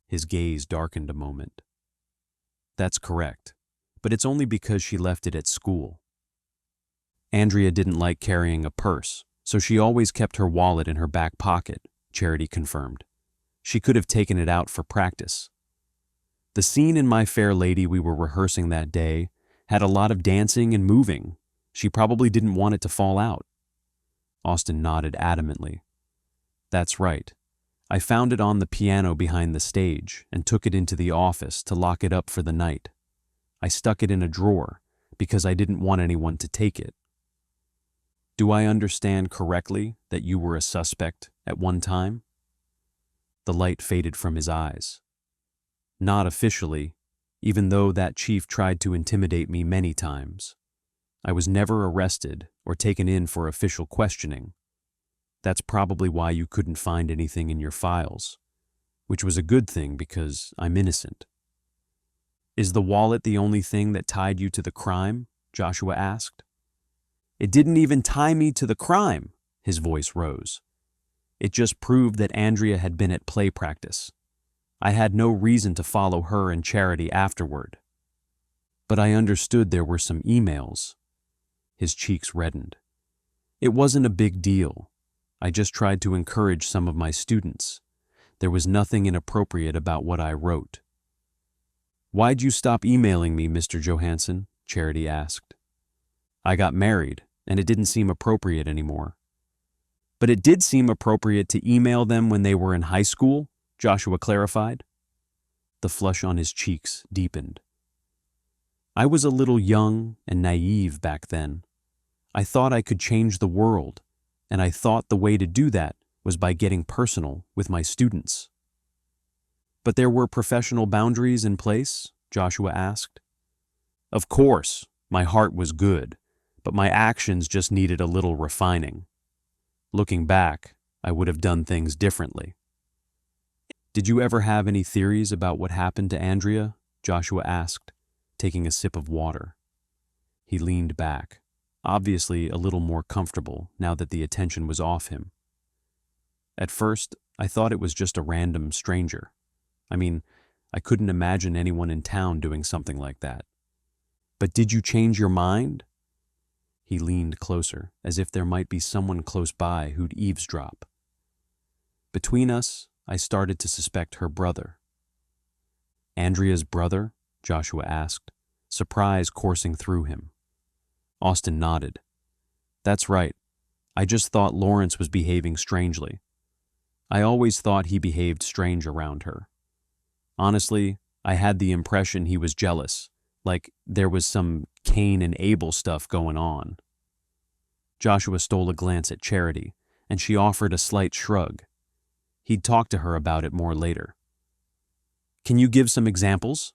His gaze darkened a moment. "That's correct, but it's only because she left it at school. Andrea didn't like carrying a purse, so she always kept her wallet in her back pocket," Charity confirmed. "She could have taken it out for practice. The scene in My Fair Lady we were rehearsing that day had a lot of dancing and moving. She probably didn't want it to fall out." Austin nodded adamantly. "That's right. I found it on the piano behind the stage and took it into the office to lock it up for the night. I stuck it in a drawer because I didn't want anyone to take it." "Do I understand correctly that you were a suspect at one time?" The light faded from his eyes. "Not officially, even though that chief tried to intimidate me many times. I was never arrested or taken in for official questioning. That's probably why you couldn't find anything in your files, which was a good thing because I'm innocent." "Is the wallet the only thing that tied you to the crime?" Joshua asked. "It didn't even tie me to the crime," his voice rose. "It just proved that Andrea had been at play practice. I had no reason to follow her and Charity afterward. But I understood there were some emails." His cheeks reddened. "It wasn't a big deal. I just tried to encourage some of my students. There was nothing inappropriate about what I wrote." "Why'd you stop emailing me, Mr. Johansson?" Charity asked. "I got married, and it didn't seem appropriate anymore." "But it did seem appropriate to email them when they were in high school," Joshua clarified. The flush on his cheeks deepened. "I was a little young and naive back then. I thought I could change the world, and I thought the way to do that was by getting personal with my students." "But there were professional boundaries in place?" Joshua asked. "Of course, my heart was good, but my actions just needed a little refining. Looking back, I would have done things differently." "Did you ever have any theories about what happened to Andrea?" Joshua asked, taking a sip of water. He leaned back, obviously a little more comfortable now that the attention was off him. "At first, I thought it was just a random stranger. I mean, I couldn't imagine anyone in town doing something like that. But did you change your mind?" He leaned closer, as if there might be someone close by who'd eavesdrop. "Between us, I started to suspect her brother." "Andrea's brother?" Joshua asked, surprise coursing through him. Austin nodded. "That's right. I just thought Lawrence was behaving strangely. I always thought he behaved strange around her. Honestly, I had the impression he was jealous, like there was some Cain and Abel stuff going on. Joshua stole a glance at Charity, and she offered a slight shrug. He'd talk to her about it more later. Can you give some examples?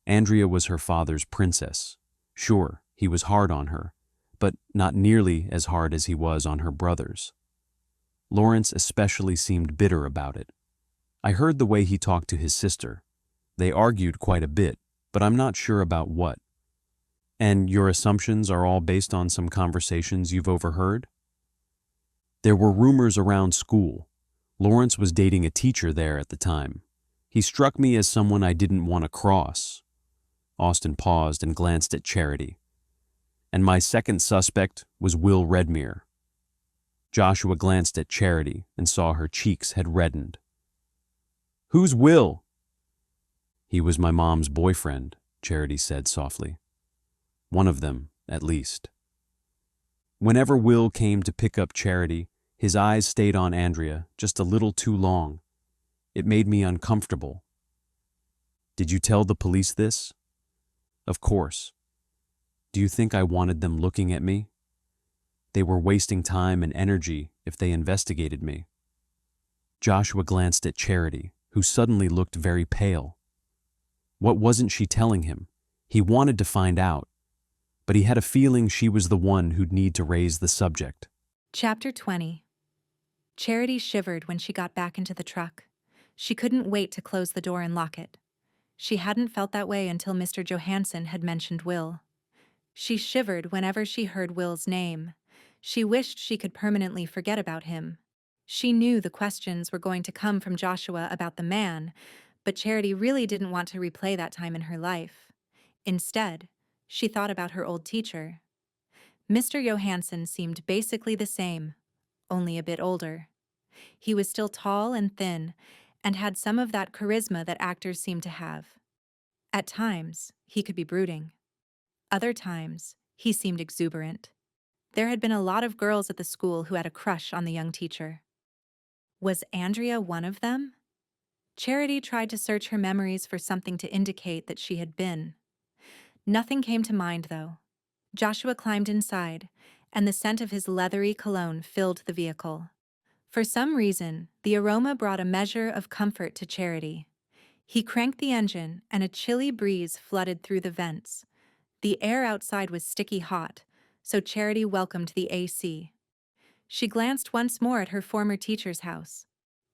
Andrea was her father's princess. Sure, he was hard on her, but not nearly as hard as he was on her brothers. Lawrence especially seemed bitter about it. I heard the way he talked to his sister. They argued quite a bit, but I'm not sure about what. And your assumptions are all based on some conversations you've overheard? There were rumors around school. Lawrence was dating a teacher there at the time. He struck me as someone I didn't want to cross. Austin paused and glanced at Charity. And my second suspect was Will Redmere. Joshua glanced at Charity and saw her cheeks had reddened. Who's Will? He was my mom's boyfriend, Charity said softly. One of them, at least. Whenever Will came to pick up Charity, his eyes stayed on Andrea just a little too long. It made me uncomfortable. Did you tell the police this? Of course. Do you think I wanted them looking at me? They were wasting time and energy if they investigated me. Joshua glanced at Charity, who suddenly looked very pale. What wasn't she telling him? He wanted to find out, but he had a feeling she was the one who'd need to raise the subject. Chapter 20. Charity shivered when she got back into the truck. She couldn't wait to close the door and lock it. She hadn't felt that way until Mr. Johansson had mentioned Will. She shivered whenever she heard Will's name. She wished she could permanently forget about him. She knew the questions were going to come from Joshua about the man, but Charity really didn't want to replay that time in her life. Instead, she thought about her old teacher. Mr. Johansson seemed basically the same, only a bit older. He was still tall and thin, and had some of that charisma that actors seem to have. At times, he could be brooding. Other times, he seemed exuberant. There had been a lot of girls at the school who had a crush on the young teacher. Was Andrea one of them? Charity tried to search her memories for something to indicate that she had been. Nothing came to mind, though. Joshua climbed inside, and the scent of his leathery cologne filled the vehicle. For some reason, the aroma brought a measure of comfort to Charity. He cranked the engine, and a chilly breeze flooded through the vents. The air outside was sticky hot, so Charity welcomed the AC. She glanced once more at her former teacher's house.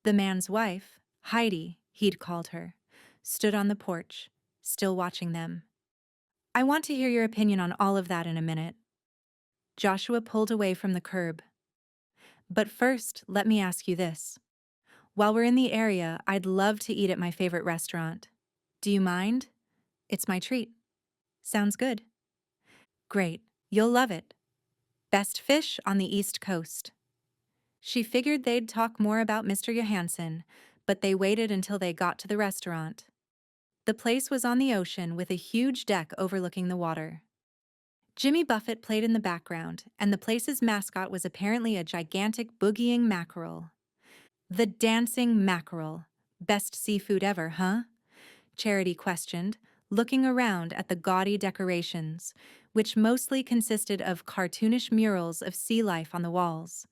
The man's wife, Heidi, he'd called her, stood on the porch, still watching them. I want to hear your opinion on all of that in a minute. Joshua pulled away from the curb. But first, let me ask you this. While we're in the area, I'd love to eat at my favorite restaurant. Do you mind? It's my treat. Sounds good. Great, you'll love it. Best fish on the East Coast. She figured they'd talk more about Mr. Johansson, but they waited until they got to the restaurant. The place was on the ocean with a huge deck overlooking the water. Jimmy Buffett played in the background, and the place's mascot was apparently a gigantic boogieing mackerel. The dancing mackerel. Best seafood ever, huh? Charity questioned, looking around at the gaudy decorations, which mostly consisted of cartoonish murals of sea life on the walls.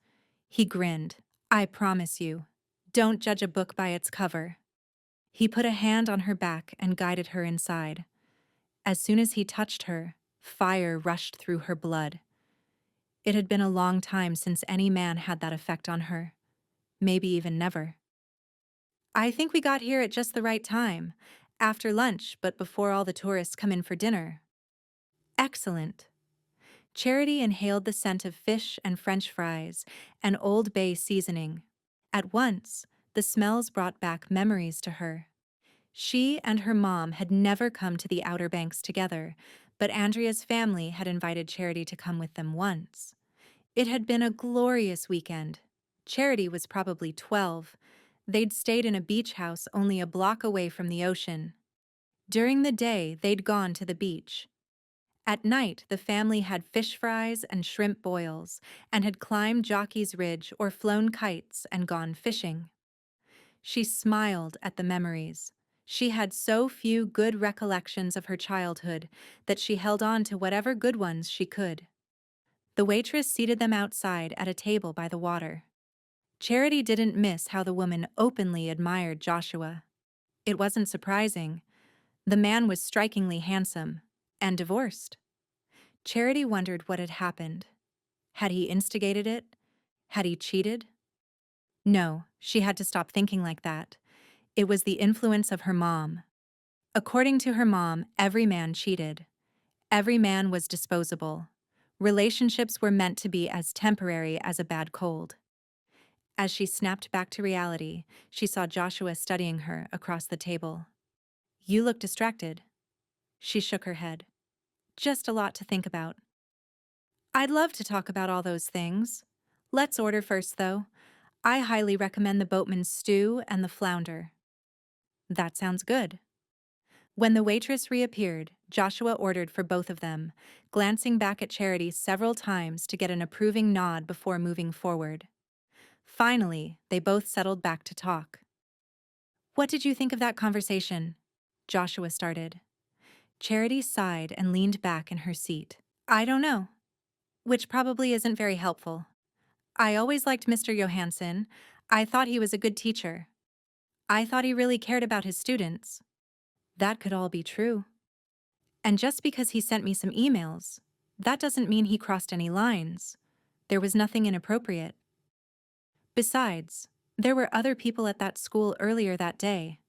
He grinned. I promise you, don't judge a book by its cover. He put a hand on her back and guided her inside. As soon as he touched her, fire rushed through her blood. It had been a long time since any man had that effect on her. Maybe even never. I think we got here at just the right time, after lunch but before all the tourists come in for dinner. Excellent. Charity inhaled the scent of fish and French fries and Old Bay seasoning. At once, the smells brought back memories to her. She and her mom had never come to the Outer Banks together, but Andrea's family had invited Charity to come with them once. It had been a glorious weekend. Charity was probably 12. They'd stayed in a beach house only a block away from the ocean. During the day, they'd gone to the beach. At night, the family had fish fries and shrimp boils, and had climbed Jockey's Ridge or flown kites and gone fishing. She smiled at the memories. She had so few good recollections of her childhood that she held on to whatever good ones she could. The waitress seated them outside at a table by the water. Charity didn't miss how the woman openly admired Joshua. It wasn't surprising. The man was strikingly handsome and divorced. Charity wondered what had happened. Had he instigated it? Had he cheated? No, she had to stop thinking like that. It was the influence of her mom. According to her mom, every man cheated. Every man was disposable. Relationships were meant to be as temporary as a bad cold. As she snapped back to reality, she saw Joshua studying her across the table. "You look distracted." She shook her head. "Just a lot to think about." "I'd love to talk about all those things. Let's order first, though. I highly recommend the boatman's stew and the flounder." "That sounds good." When the waitress reappeared, Joshua ordered for both of them, glancing back at Charity several times to get an approving nod before moving forward. Finally, they both settled back to talk. "What did you think of that conversation?" Joshua started. Charity sighed and leaned back in her seat. "I don't know." Which probably isn't very helpful. "I always liked Mr. Johansson. I thought he was a good teacher. I thought he really cared about his students." That could all be true. And just because he sent me some emails, that doesn't mean he crossed any lines. There was nothing inappropriate. Besides, there were other people at that school earlier that day.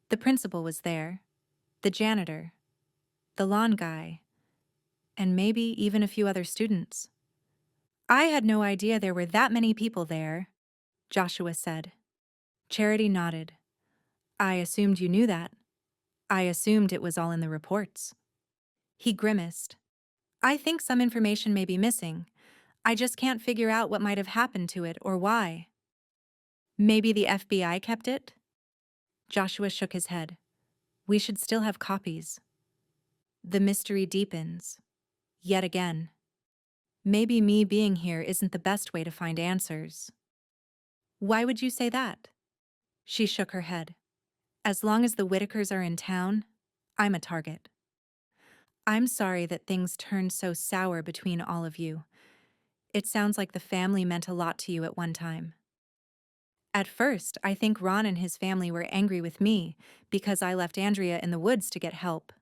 The principal was there, the janitor, the lawn guy, and maybe even a few other students. "I had no idea there were that many people there," Joshua said. Charity nodded. "I assumed you knew that. I assumed it was all in the reports." He grimaced. "I think some information may be missing. I just can't figure out what might have happened to it or why." "Maybe the FBI kept it?" Joshua shook his head. "We should still have copies." The mystery deepens. Yet again. Maybe me being here isn't the best way to find answers. "Why would you say that?" She shook her head. "As long as the Whitakers are in town, I'm a target." "I'm sorry that things turned so sour between all of you. It sounds like the family meant a lot to you at one time." "At first, I think Ron and his family were angry with me because I left Andrea in the woods to get help."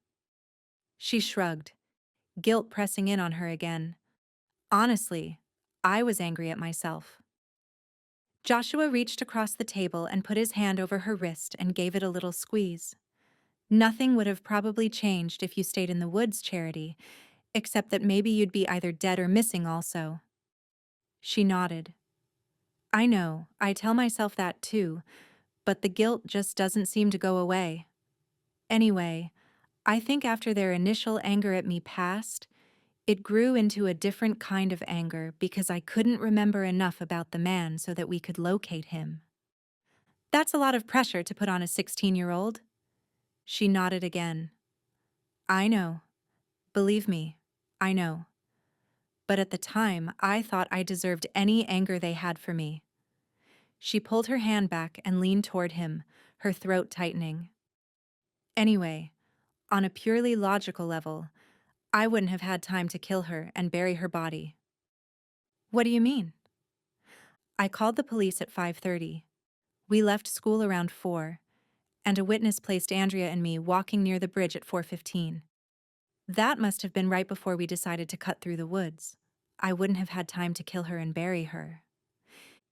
She shrugged, guilt pressing in on her again. "Honestly, I was angry at myself." Joshua reached across the table and put his hand over her wrist and gave it a little squeeze. "Nothing would have probably changed if you stayed in the woods, Charity, except that maybe you'd be either dead or missing also." She nodded. "I know, I tell myself that too, but the guilt just doesn't seem to go away. Anyway, I think after their initial anger at me passed, it grew into a different kind of anger because I couldn't remember enough about the man so that we could locate him." "That's a lot of pressure to put on a 16-year-old. She nodded again. "I know. Believe me, I know. But at the time, I thought I deserved any anger they had for me." She pulled her hand back and leaned toward him, her throat tightening. "Anyway, on a purely logical level, I wouldn't have had time to kill her and bury her body." "What do you mean?" "I called the police at 5:30. We left school around 4, and a witness placed Andrea and me walking near the bridge at 4:15. That must have been right before we decided to cut through the woods. I wouldn't have had time to kill her and bury her."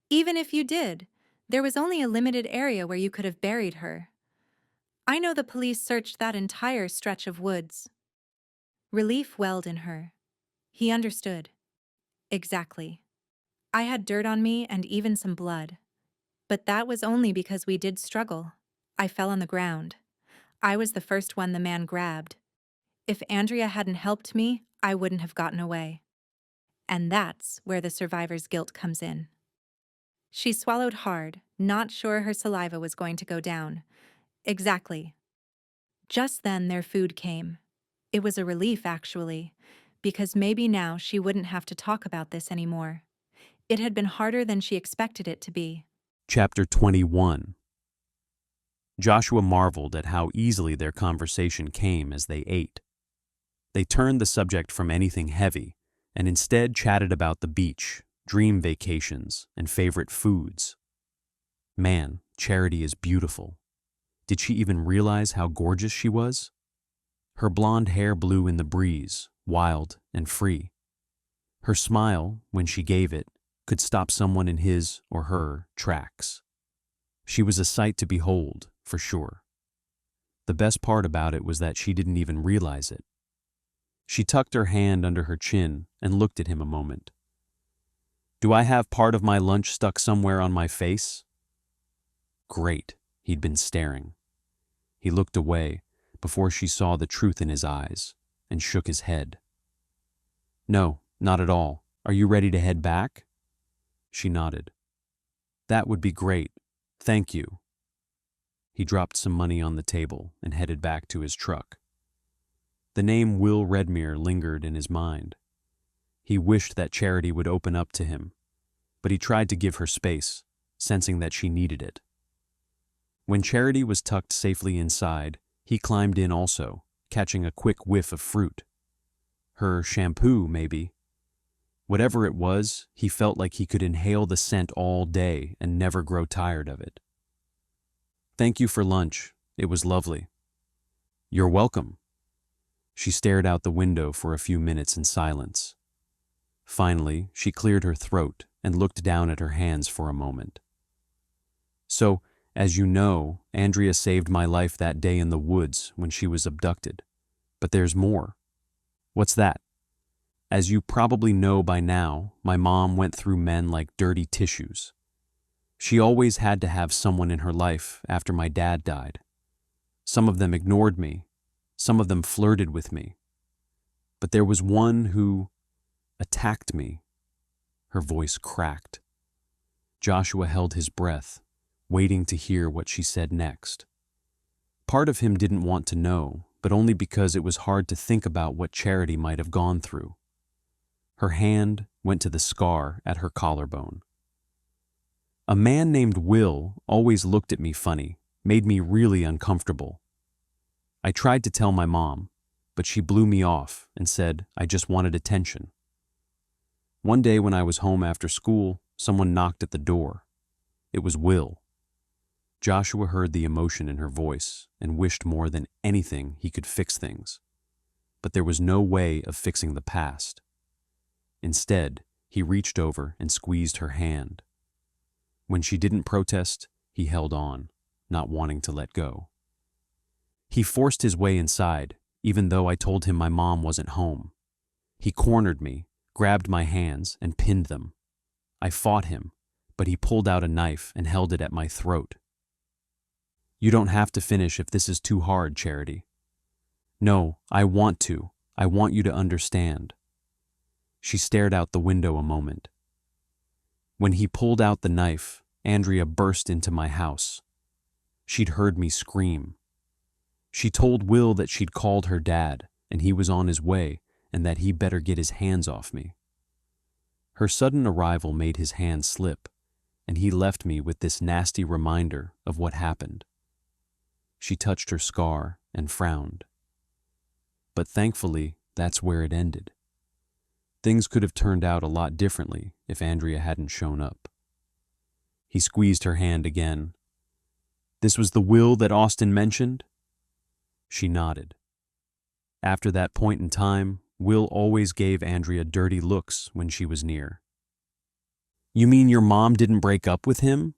"Even if you did, there was only a limited area where you could have buried her. I know the police searched that entire stretch of woods." Relief welled in her. He understood. "Exactly. I had dirt on me and even some blood. But that was only because we did struggle. I fell on the ground. I was the first one the man grabbed. If Andrea hadn't helped me, I wouldn't have gotten away. And that's where the survivor's guilt comes in." She swallowed hard, not sure her saliva was going to go down. "Exactly." Just then their food came. It was a relief, actually, because maybe now she wouldn't have to talk about this anymore. It had been harder than she expected it to be. Chapter 21. Joshua marveled at how easily their conversation came as they ate. They turned the subject from anything heavy and instead chatted about the beach, dream vacations, and favorite foods. Man, Charity is beautiful. Did she even realize how gorgeous she was? Her blonde hair blew in the breeze, wild and free. Her smile, when she gave it, could stop someone in his or her tracks. She was a sight to behold, for sure. The best part about it was that she didn't even realize it. She tucked her hand under her chin and looked at him a moment. "Do I have part of my lunch stuck somewhere on my face?" Great, he'd been staring. He looked away before she saw the truth in his eyes and shook his head. "No, not at all. Are you ready to head back?" She nodded. "That would be great. Thank you." He dropped some money on the table and headed back to his truck. The name Will Redmere lingered in his mind. He wished that Charity would open up to him, but he tried to give her space, sensing that she needed it. When Charity was tucked safely inside, he climbed in also, catching a quick whiff of fruit. Her shampoo, maybe. Whatever it was, he felt like he could inhale the scent all day and never grow tired of it. "Thank you for lunch. It was lovely." "You're welcome." She stared out the window for a few minutes in silence. Finally, she cleared her throat and looked down at her hands for a moment. "So, as you know, Andrea saved my life that day in the woods when she was abducted. But there's more." "What's that?" "As you probably know by now, my mom went through men like dirty tissues. She always had to have someone in her life after my dad died. Some of them ignored me. Some of them flirted with me. But there was one who attacked me." Her voice cracked. Joshua held his breath, waiting to hear what she said next. Part of him didn't want to know, but only because it was hard to think about what Charity might have gone through. Her hand went to the scar at her collarbone. "A man named Will always looked at me funny, made me really uncomfortable. I tried to tell my mom, but she blew me off and said I just wanted attention. One day when I was home after school, someone knocked at the door. It was Will." Joshua heard the emotion in her voice and wished more than anything he could fix things. But there was no way of fixing the past. Instead, he reached over and squeezed her hand. When she didn't protest, he held on, not wanting to let go. "He forced his way inside, even though I told him my mom wasn't home. He cornered me, grabbed my hands, and pinned them. I fought him, but he pulled out a knife and held it at my throat." "You don't have to finish if this is too hard, Charity." "No, I want to. I want you to understand." She stared out the window a moment. "When he pulled out the knife, Andrea burst into my house. She'd heard me scream. She told Will that she'd called her dad and he was on his way and that he better get his hands off me. Her sudden arrival made his hand slip, and he left me with this nasty reminder of what happened." She touched her scar and frowned. "But thankfully, that's where it ended. Things could have turned out a lot differently if Andrea hadn't shown up." He squeezed her hand again. "This was the Will that Austin mentioned?" She nodded. After that point in time, Will always gave Andrea dirty looks when she was near. "You mean your mom didn't break up with him?"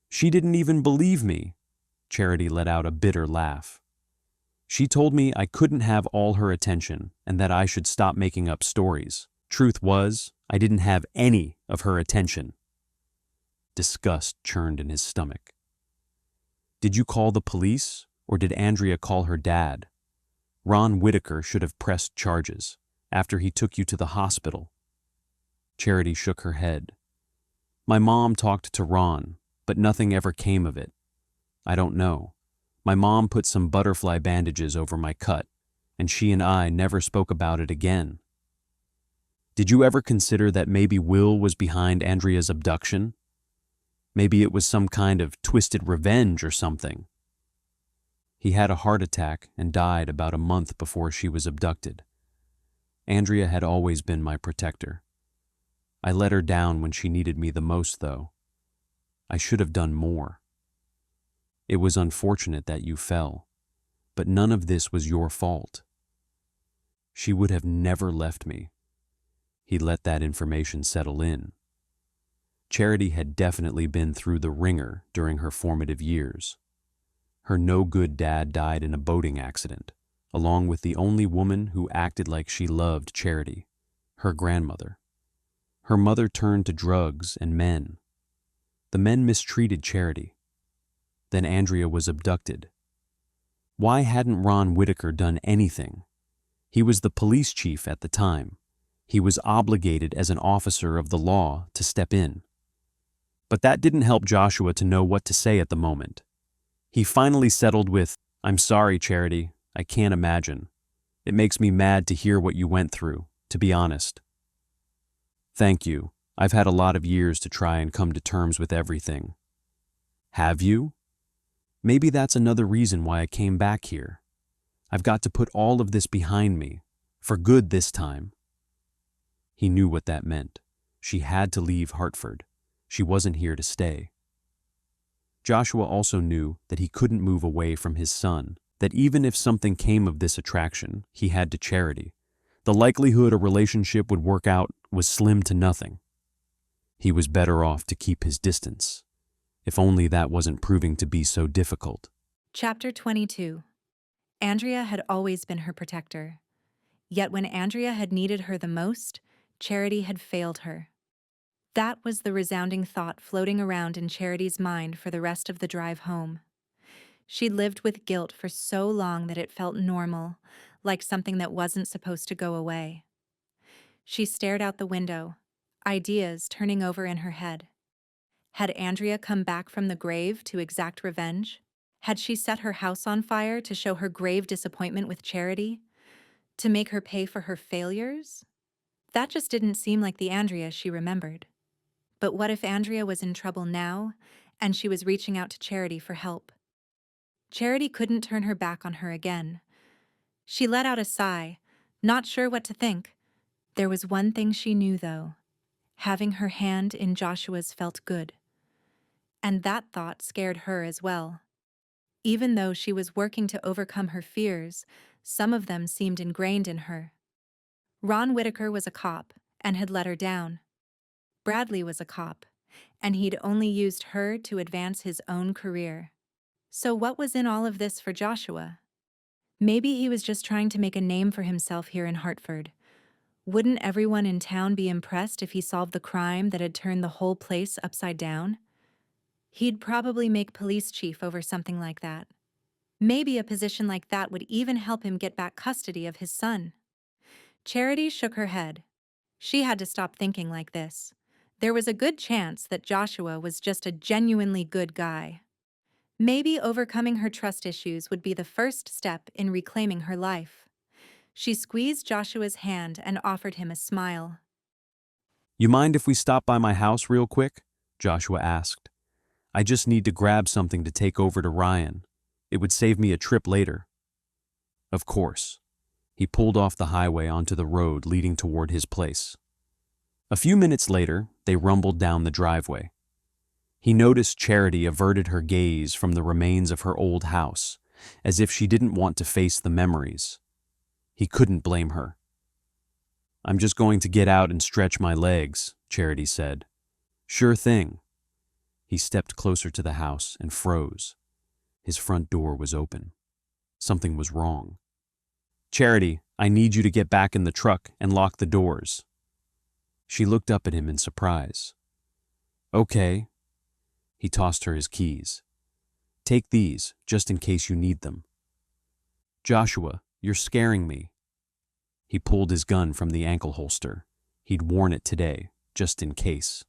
"She didn't even believe me." Charity let out a bitter laugh. "She told me I couldn't have all her attention and that I should stop making up stories. Truth was, I didn't have any of her attention." Disgust churned in his stomach. "Did you call the police, or did Andrea call her dad? Ron Whitaker should have pressed charges after he took you to the hospital." Charity shook her head. "My mom talked to Ron, but nothing ever came of it. I don't know. My mom put some butterfly bandages over my cut, and she and I never spoke about it again." "Did you ever consider that maybe Will was behind Andrea's abduction? Maybe it was some kind of twisted revenge or something?" He had a heart attack and died about a month before she was abducted. Andrea had always been my protector. I let her down when she needed me the most, though. I should have done more. It was unfortunate that you fell, but none of this was your fault. She would have never left me. He let that information settle in. Charity had definitely been through the ringer during her formative years. Her no-good dad died in a boating accident, along with the only woman who acted like she loved Charity, her grandmother. Her mother turned to drugs and men. The men mistreated Charity. Then Andrea was abducted. Why hadn't Ron Whitaker done anything? He was the police chief at the time. He was obligated as an officer of the law to step in. But that didn't help Joshua to know what to say at the moment. He finally settled with, "I'm sorry, Charity. I can't imagine. It makes me mad to hear what you went through, to be honest." "Thank you. I've had a lot of years to try and come to terms with everything." "Have you? Maybe that's another reason why I came back here. I've got to put all of this behind me, for good this time." He knew what that meant. She had to leave Hartford. She wasn't here to stay. Joshua also knew that he couldn't move away from his son, that even if something came of this attraction, he had to Charity. The likelihood a relationship would work out was slim to nothing. He was better off to keep his distance, if only that wasn't proving to be so difficult. Chapter 22. Andrea had always been her protector. Yet when Andrea had needed her the most, Charity had failed her. That was the resounding thought floating around in Charity's mind for the rest of the drive home. She'd lived with guilt for so long that it felt normal, like something that wasn't supposed to go away. She stared out the window, ideas turning over in her head. Had Andrea come back from the grave to exact revenge? Had she set her house on fire to show her grave disappointment with Charity? To make her pay for her failures? That just didn't seem like the Andrea she remembered. But what if Andrea was in trouble now, and she was reaching out to Charity for help? Charity couldn't turn her back on her again. She let out a sigh, not sure what to think. There was one thing she knew, though. Having her hand in Joshua's felt good. And that thought scared her as well. Even though she was working to overcome her fears, some of them seemed ingrained in her. Ron Whitaker was a cop and had let her down. Bradley was a cop, and he'd only used her to advance his own career. So what was in all of this for Joshua? Maybe he was just trying to make a name for himself here in Hartford. Wouldn't everyone in town be impressed if he solved the crime that had turned the whole place upside down? He'd probably make police chief over something like that. Maybe a position like that would even help him get back custody of his son. Charity shook her head. She had to stop thinking like this. There was a good chance that Joshua was just a genuinely good guy. Maybe overcoming her trust issues would be the first step in reclaiming her life. She squeezed Joshua's hand and offered him a smile. "You mind if we stop by my house real quick?" Joshua asked. "I just need to grab something to take over to Ryan. It would save me a trip later." Of course. He pulled off the highway onto the road leading toward his place. A few minutes later, they rumbled down the driveway. He noticed Charity averted her gaze from the remains of her old house, as if she didn't want to face the memories. He couldn't blame her. "I'm just going to get out and stretch my legs," Charity said. "Sure thing." He stepped closer to the house and froze. His front door was open. Something was wrong. "Charity, I need you to get back in the truck and lock the doors." She looked up at him in surprise. "Okay." He tossed her his keys. "Take these, just in case you need them." "Joshua, you're scaring me." He pulled his gun from the ankle holster. He'd worn it today, just in case.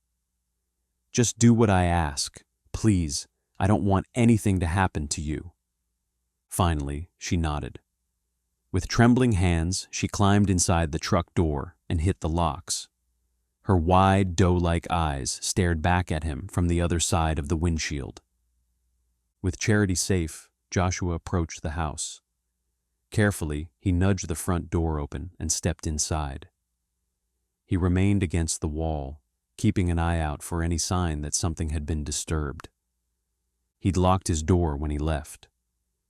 "Just do what I ask. Please, I don't want anything to happen to you." Finally, she nodded. With trembling hands, she climbed inside the truck door and hit the locks. Her wide, doe-like eyes stared back at him from the other side of the windshield. With Charity safe, Joshua approached the house. Carefully, he nudged the front door open and stepped inside. He remained against the wall, keeping an eye out for any sign that something had been disturbed. He'd locked his door when he left.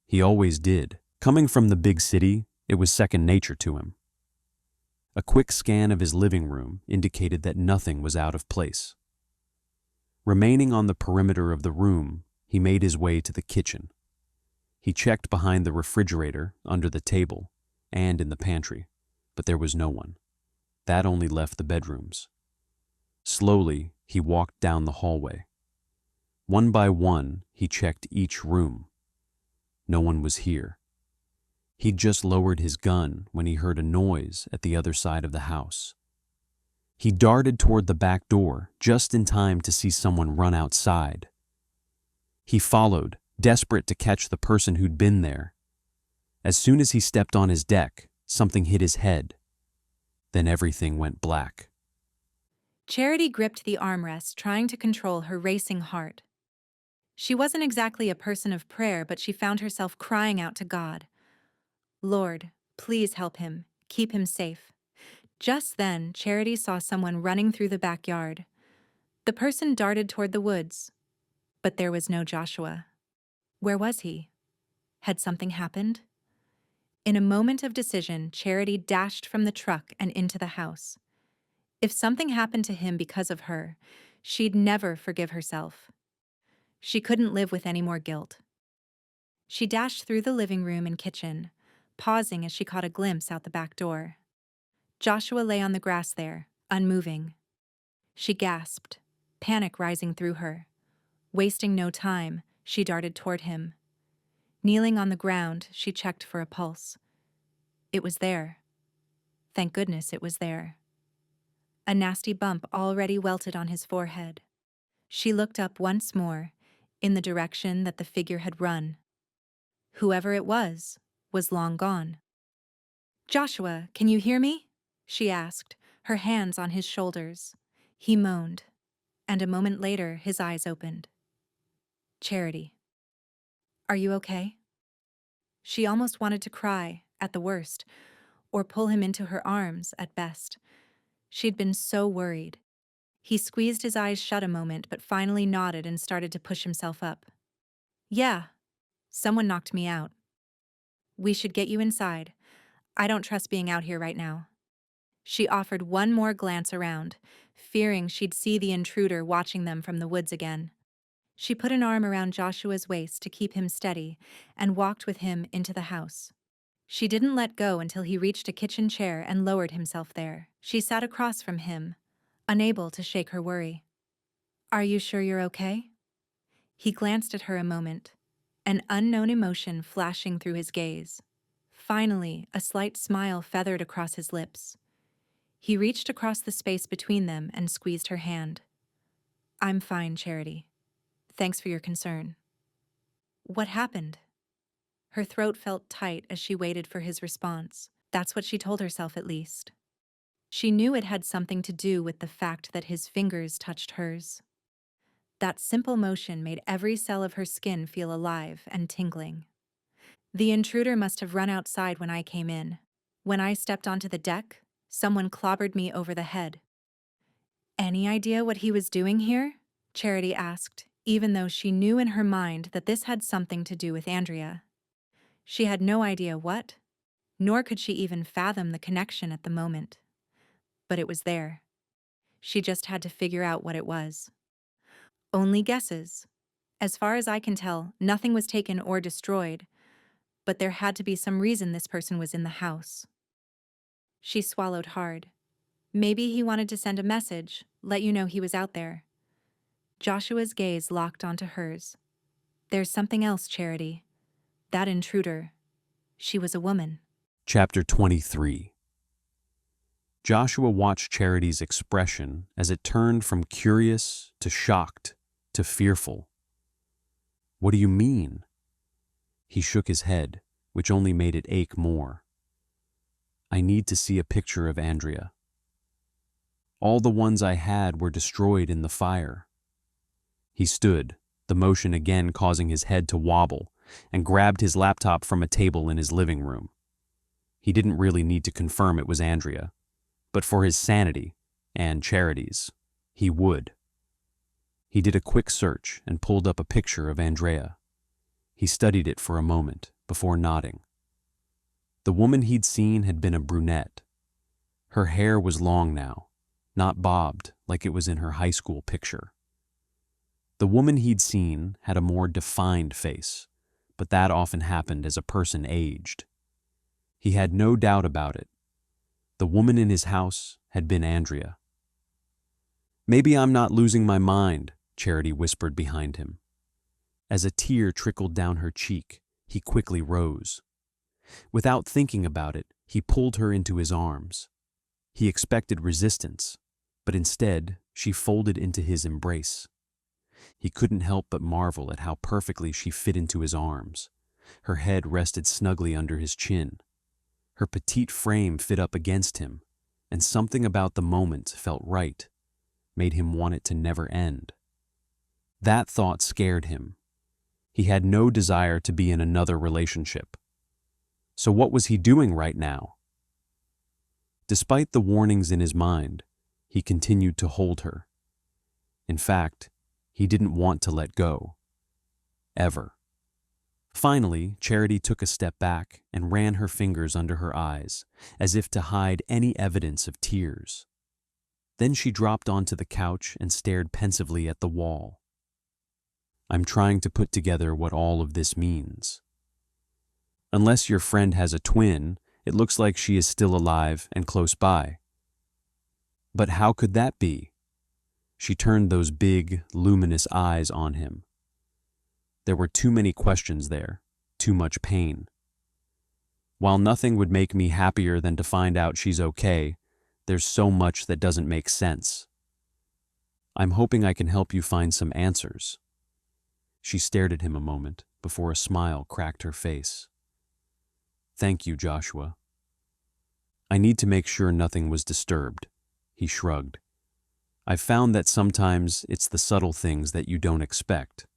He always did. Coming from the big city, it was second nature to him. A quick scan of his living room indicated that nothing was out of place. Remaining on the perimeter of the room, he made his way to the kitchen. He checked behind the refrigerator, under the table, and in the pantry, but there was no one. That only left the bedrooms. Slowly, he walked down the hallway. One by one, he checked each room. No one was here. He'd just lowered his gun when he heard a noise at the other side of the house. He darted toward the back door, just in time to see someone run outside. He followed, desperate to catch the person who'd been there. As soon as he stepped on his deck, something hit his head. Then everything went black. Charity gripped the armrest, trying to control her racing heart. She wasn't exactly a person of prayer, but she found herself crying out to God. Lord, please help him, keep him safe. Just then, Charity saw someone running through the backyard. The person darted toward the woods, but there was no Joshua. Where was he? Had something happened? In a moment of decision, Charity dashed from the truck and into the house. If something happened to him because of her, she'd never forgive herself. She couldn't live with any more guilt. She dashed through the living room and kitchen, pausing as she caught a glimpse out the back door. Joshua lay on the grass there, unmoving. She gasped, panic rising through her. Wasting no time, she darted toward him. Kneeling on the ground, she checked for a pulse. It was there. Thank goodness it was there. A nasty bump already welted on his forehead. She looked up once more, in the direction that the figure had run. Whoever it was long gone. "Joshua, can you hear me?" she asked, her hands on his shoulders. He moaned, and a moment later his eyes opened. "Charity, are you okay?" She almost wanted to cry, at the worst, or pull him into her arms, at best. She'd been so worried. He squeezed his eyes shut a moment, but finally nodded and started to push himself up. "Yeah, someone knocked me out. We should get you inside. I don't trust being out here right now." She offered one more glance around, fearing she'd see the intruder watching them from the woods again. She put an arm around Joshua's waist to keep him steady and walked with him into the house. She didn't let go until he reached a kitchen chair and lowered himself there. She sat across from him, unable to shake her worry. "Are you sure you're okay?" He glanced at her a moment, an unknown emotion flashing through his gaze. Finally, a slight smile feathered across his lips. He reached across the space between them and squeezed her hand. "I'm fine, Charity. Thanks for your concern." "What happened?" Her throat felt tight as she waited for his response. That's what she told herself, at least. She knew it had something to do with the fact that his fingers touched hers. That simple motion made every cell of her skin feel alive and tingling. "The intruder must have run outside when I came in. When I stepped onto the deck, someone clobbered me over the head." "Any idea what he was doing here?" Charity asked, even though she knew in her mind that this had something to do with Andrea. She had no idea what, nor could she even fathom the connection at the moment. But it was there. She just had to figure out what it was. Only guesses. As far as I can tell, nothing was taken or destroyed, but there had to be some reason this person was in the house. She swallowed hard. Maybe he wanted to send a message, let you know he was out there. Joshua's gaze locked onto hers. "There's something else, Charity. That intruder. She was a woman." Chapter 23. Joshua watched Charity's expression as it turned from curious to shocked to fearful. "What do you mean?" He shook his head, which only made it ache more. "I need to see a picture of Andrea. All the ones I had were destroyed in the fire." He stood, the motion again causing his head to wobble, and grabbed his laptop from a table in his living room. He didn't really need to confirm it was Andrea, but for his sanity and Charity's, he would. He did a quick search and pulled up a picture of Andrea. He studied it for a moment before nodding. The woman he'd seen had been a brunette. Her hair was long now, not bobbed like it was in her high school picture. The woman he'd seen had a more defined face, but that often happened as a person aged. He had no doubt about it. The woman in his house had been Andrea. "Maybe I'm not losing my mind," Charity whispered behind him. As a tear trickled down her cheek, he quickly rose. Without thinking about it, he pulled her into his arms. He expected resistance, but instead, she folded into his embrace. He couldn't help but marvel at how perfectly she fit into his arms. Her head rested snugly under his chin. Her petite frame fit up against him, and something about the moment felt right, made him want it to never end. That thought scared him. He had no desire to be in another relationship. So what was he doing right now? Despite the warnings in his mind, he continued to hold her. In fact, he didn't want to let go. Ever. Finally, Charity took a step back and ran her fingers under her eyes, as if to hide any evidence of tears. Then she dropped onto the couch and stared pensively at the wall. "I'm trying to put together what all of this means. Unless your friend has a twin, it looks like she is still alive and close by. But how could that be?" She turned those big, luminous eyes on him. There were too many questions there, too much pain. "While nothing would make me happier than to find out she's okay, there's so much that doesn't make sense. I'm hoping I can help you find some answers." She stared at him a moment before a smile cracked her face. "Thank you, Joshua. I need to make sure nothing was disturbed," he shrugged. "I've found that sometimes it's the subtle things that you don't expect.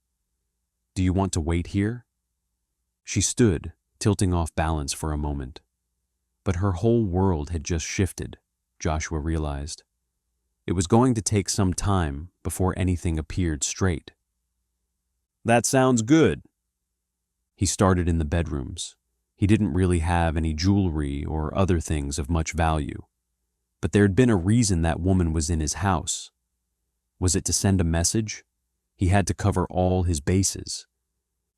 Do you want to wait here?" She stood, tilting off balance for a moment. But her whole world had just shifted, Joshua realized. It was going to take some time before anything appeared straight. "That sounds good." He started in the bedrooms. He didn't really have any jewelry or other things of much value. But there had been a reason that woman was in his house. Was it to send a message? He had to cover all his bases.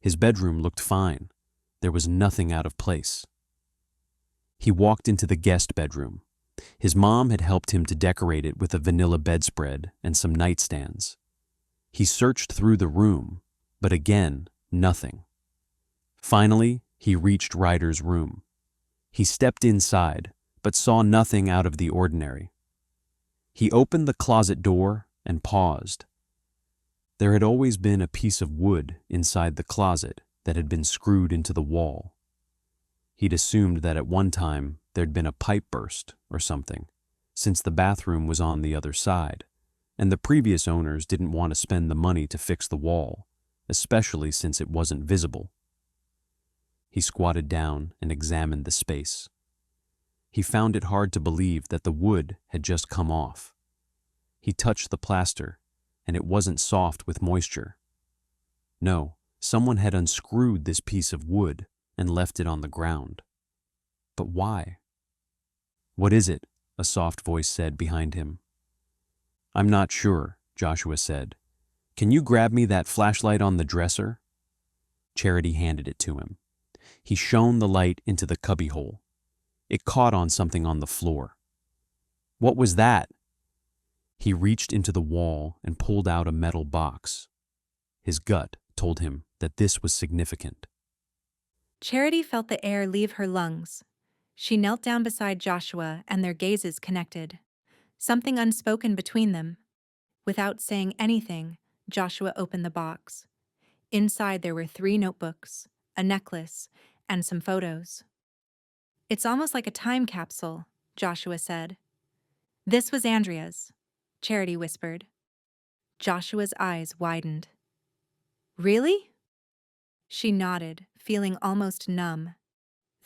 His bedroom looked fine. There was nothing out of place. He walked into the guest bedroom. His mom had helped him to decorate it with a vanilla bedspread and some nightstands. He searched through the room, but again, nothing. Finally, he reached Ryder's room. He stepped inside, but saw nothing out of the ordinary. He opened the closet door and paused. There had always been a piece of wood inside the closet that had been screwed into the wall. He'd assumed that at one time there'd been a pipe burst or something, since the bathroom was on the other side, and the previous owners didn't want to spend the money to fix the wall, especially since it wasn't visible. He squatted down and examined the space. He found it hard to believe that the wood had just come off. He touched the plaster, and it wasn't soft with moisture. No, someone had unscrewed this piece of wood and left it on the ground. But why? "What is it?" a soft voice said behind him. "I'm not sure," Joshua said. "Can you grab me that flashlight on the dresser?" Charity handed it to him. He shone the light into the cubbyhole. It caught on something on the floor. "What was that?" He reached into the wall and pulled out a metal box. His gut told him that this was significant. Charity felt the air leave her lungs. She knelt down beside Joshua and their gazes connected. Something unspoken between them. Without saying anything, Joshua opened the box. Inside there were 3 notebooks, a necklace, and some photos. "It's almost like a time capsule," Joshua said. "This was Andrea's," Charity whispered. Joshua's eyes widened. "Really?" She nodded, feeling almost numb.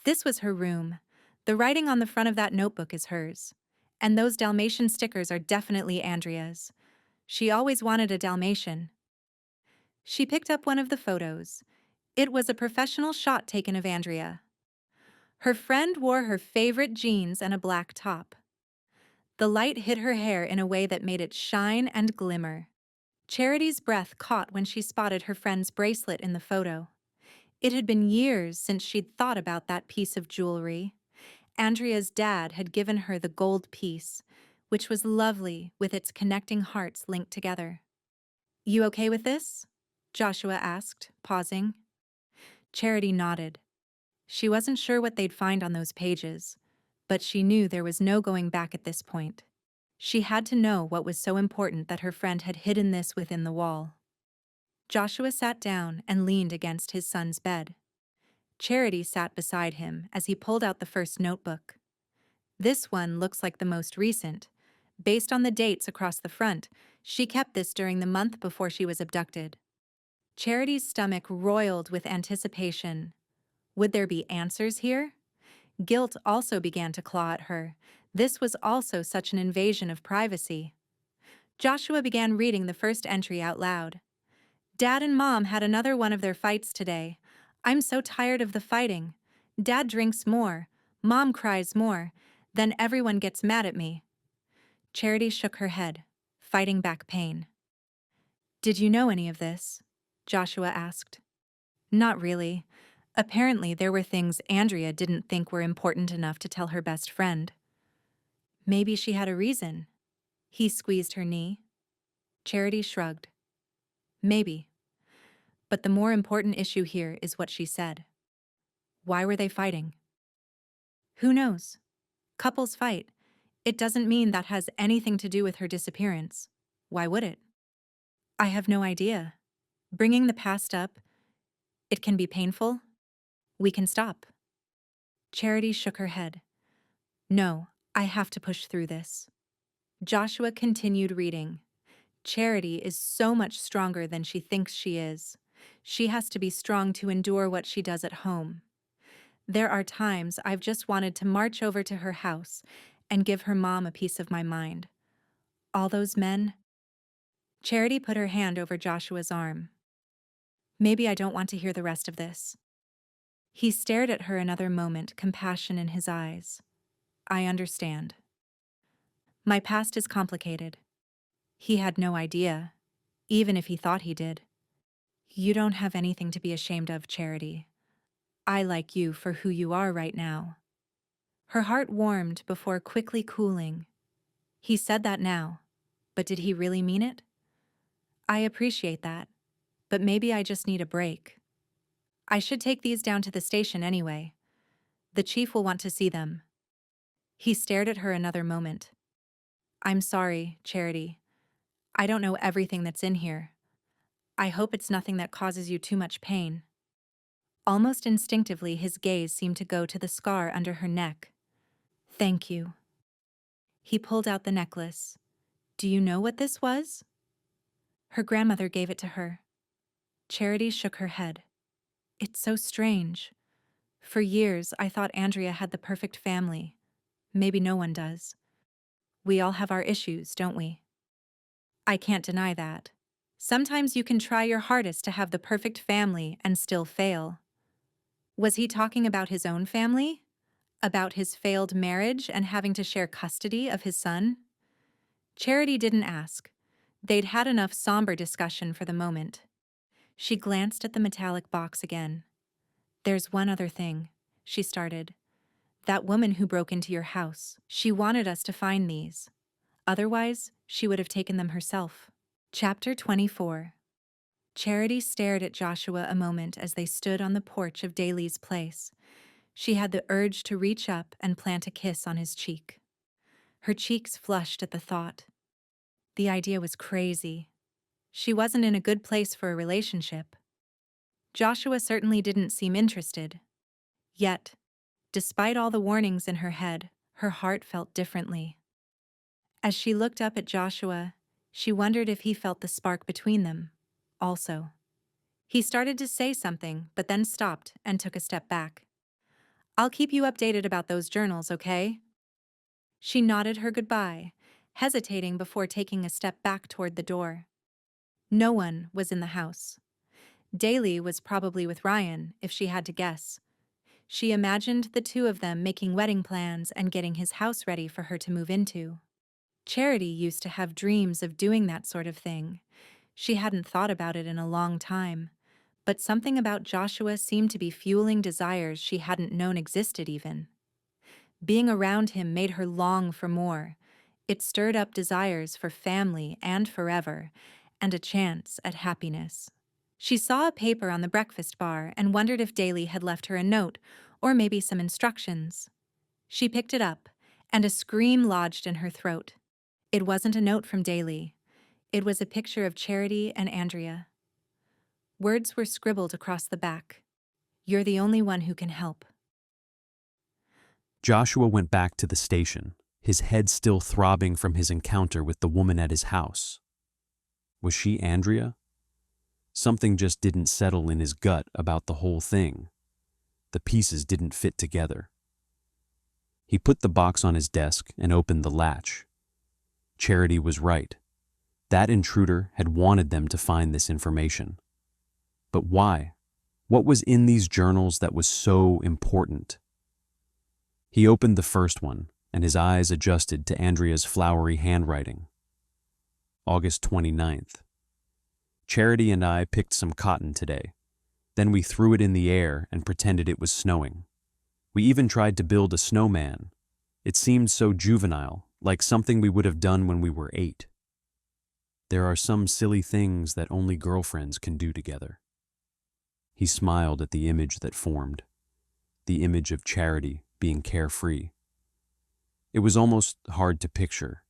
This was her room. The writing on the front of that notebook is hers. And those Dalmatian stickers are definitely Andrea's. She always wanted a Dalmatian. She picked up one of the photos. It was a professional shot taken of Andrea. Her friend wore her favorite jeans and a black top. The light hit her hair in a way that made it shine and glimmer. Charity's breath caught when she spotted her friend's bracelet in the photo. It had been years since she'd thought about that piece of jewelry. Andrea's dad had given her the gold piece, which was lovely with its connecting hearts linked together. "You okay with this?" Joshua asked, pausing. Charity nodded. She wasn't sure what they'd find on those pages, but she knew there was no going back at this point. She had to know what was so important that her friend had hidden this within the wall. Joshua sat down and leaned against his son's bed. Charity sat beside him as he pulled out the first notebook. This one looks like the most recent. Based on the dates across the front, she kept this during the month before she was abducted. Charity's stomach roiled with anticipation. Would there be answers here? Guilt also began to claw at her. This was also such an invasion of privacy. Joshua began reading the first entry out loud. "Dad and Mom had another one of their fights today. I'm so tired of the fighting. Dad drinks more. Mom cries more. Then everyone gets mad at me." Charity shook her head, fighting back pain. "Did you know any of this?" Joshua asked. "Not really. Apparently there were things Andrea didn't think were important enough to tell her best friend." "Maybe she had a reason." He squeezed her knee. Charity shrugged. "Maybe. But the more important issue here is what she said. Why were they fighting?" "Who knows? Couples fight. It doesn't mean that has anything to do with her disappearance. Why would it?" "I have no idea. Bringing the past up, it can be painful. We can stop." Charity shook her head. "No, I have to push through this." Joshua continued reading. Charity is so much stronger than she thinks she is. She has to be strong to endure what she does at home. "There are times I've just wanted to march over to her house and give her mom a piece of my mind. All those men." Charity put her hand over Joshua's arm. "Maybe I don't want to hear the rest of this." He stared at her another moment, compassion in his eyes. "I understand. My past is complicated." He had no idea, even if he thought he did. "You don't have anything to be ashamed of, Charity. I like you for who you are right now." Her heart warmed before quickly cooling. He said that now, but did he really mean it? "I appreciate that, but maybe I just need a break. I should take these down to the station anyway. The chief will want to see them." He stared at her another moment. "I'm sorry, Charity. I don't know everything that's in here. I hope it's nothing that causes you too much pain." Almost instinctively, his gaze seemed to go to the scar under her neck. "Thank you." He pulled out the necklace. "Do you know what this was?" "Her grandmother gave it to her." Charity shook her head. "It's so strange. For years, I thought Andrea had the perfect family. Maybe no one does. We all have our issues, don't we?" "I can't deny that. Sometimes you can try your hardest to have the perfect family and still fail." Was he talking about his own family? About his failed marriage and having to share custody of his son? Charity didn't ask. They'd had enough somber discussion for the moment. She glanced at the metallic box again. "There's one other thing," she started. "That woman who broke into your house, she wanted us to find these. Otherwise, she would have taken them herself." Chapter 24. Charity stared at Joshua a moment as they stood on the porch of Daly's place. She had the urge to reach up and plant a kiss on his cheek. Her cheeks flushed at the thought. The idea was crazy. She wasn't in a good place for a relationship. Joshua certainly didn't seem interested. Yet, despite all the warnings in her head, her heart felt differently. As she looked up at Joshua, she wondered if he felt the spark between them, also. He started to say something, but then stopped and took a step back. I'll keep you updated about those journals, okay? She nodded her goodbye, hesitating before taking a step back toward the door. No one was in the house. Daly was probably with Ryan, if she had to guess. She imagined the two of them making wedding plans and getting his house ready for her to move into. Charity used to have dreams of doing that sort of thing. She hadn't thought about it in a long time, but something about Joshua seemed to be fueling desires she hadn't known existed even. Being around him made her long for more. It stirred up desires for family and forever, and a chance at happiness. She saw a paper on the breakfast bar and wondered if Daly had left her a note, or maybe some instructions. She picked it up, and a scream lodged in her throat. It wasn't a note from Daly. It was a picture of Charity and Andrea. Words were scribbled across the back. You're the only one who can help. Joshua went back to the station, his head still throbbing from his encounter with the woman at his house. Was she Andrea? Something just didn't settle in his gut about the whole thing. The pieces didn't fit together. He put the box on his desk and opened the latch. Charity was right. That intruder had wanted them to find this information. But why? What was in these journals that was so important? He opened the first one, and his eyes adjusted to Andrea's flowery handwriting. August 29th. Charity and I picked some cotton today. Then we threw it in the air and pretended it was snowing. We even tried to build a snowman. It seemed so juvenile, like something we would have done when we were 8. There are some silly things that only girlfriends can do together. He smiled at the image that formed, the image of Charity being carefree. It was almost hard to picture.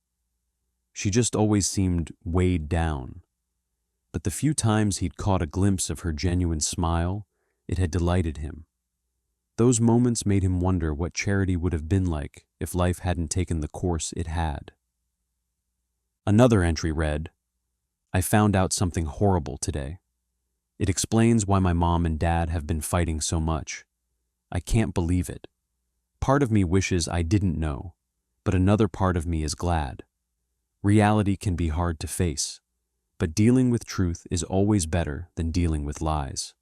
She just always seemed weighed down. But the few times he'd caught a glimpse of her genuine smile, it had delighted him. Those moments made him wonder what Charity would have been like if life hadn't taken the course it had. Another entry read, I found out something horrible today. It explains why my mom and dad have been fighting so much. I can't believe it. Part of me wishes I didn't know, but another part of me is glad. Reality can be hard to face, but dealing with truth is always better than dealing with lies.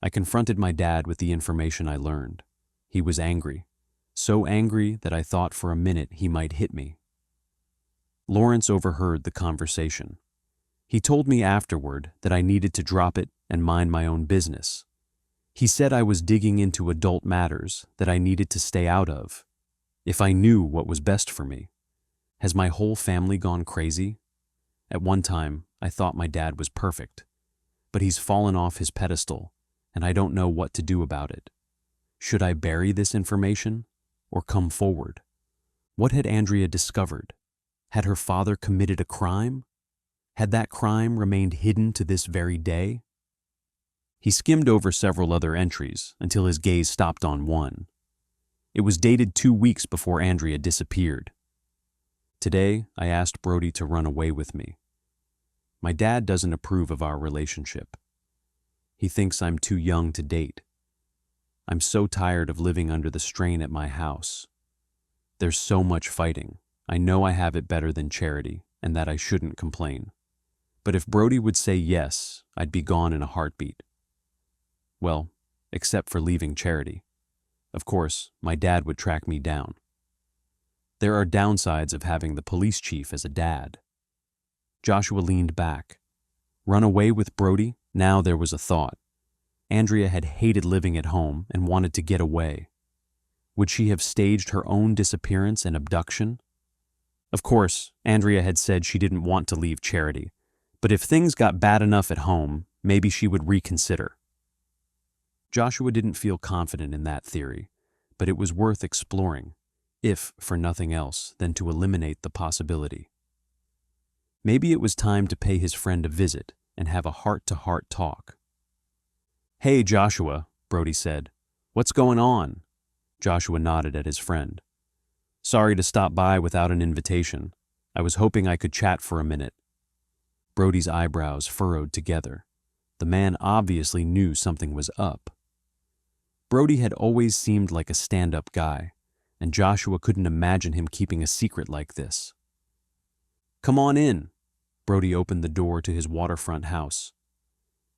I confronted my dad with the information I learned. He was angry, so angry that I thought for a minute he might hit me. Lawrence overheard the conversation. He told me afterward that I needed to drop it and mind my own business. He said I was digging into adult matters that I needed to stay out of, if I knew what was best for me. Has my whole family gone crazy? At one time, I thought my dad was perfect, but he's fallen off his pedestal, and I don't know what to do about it. Should I bury this information or come forward? What had Andrea discovered? Had her father committed a crime? Had that crime remained hidden to this very day? He skimmed over several other entries until his gaze stopped on one. It was dated 2 weeks before Andrea disappeared. Today, I asked Brody to run away with me. My dad doesn't approve of our relationship. He thinks I'm too young to date. I'm so tired of living under the strain at my house. There's so much fighting. I know I have it better than Charity, and that I shouldn't complain. But if Brody would say yes, I'd be gone in a heartbeat. Well, except for leaving Charity. Of course, my dad would track me down. There are downsides of having the police chief as a dad. Joshua leaned back. Run away with Brody? Now there was a thought. Andrea had hated living at home and wanted to get away. Would she have staged her own disappearance and abduction? Of course, Andrea had said she didn't want to leave Charity, but if things got bad enough at home, maybe she would reconsider. Joshua didn't feel confident in that theory, but it was worth exploring, if for nothing else than to eliminate the possibility. Maybe it was time to pay his friend a visit and have a heart-to-heart talk. Hey, Joshua, Brody said. What's going on? Joshua nodded at his friend. Sorry to stop by without an invitation. I was hoping I could chat for a minute. Brody's eyebrows furrowed together. The man obviously knew something was up. Brody had always seemed like a stand-up guy, and Joshua couldn't imagine him keeping a secret like this. "Come on in." Brody opened the door to his waterfront house.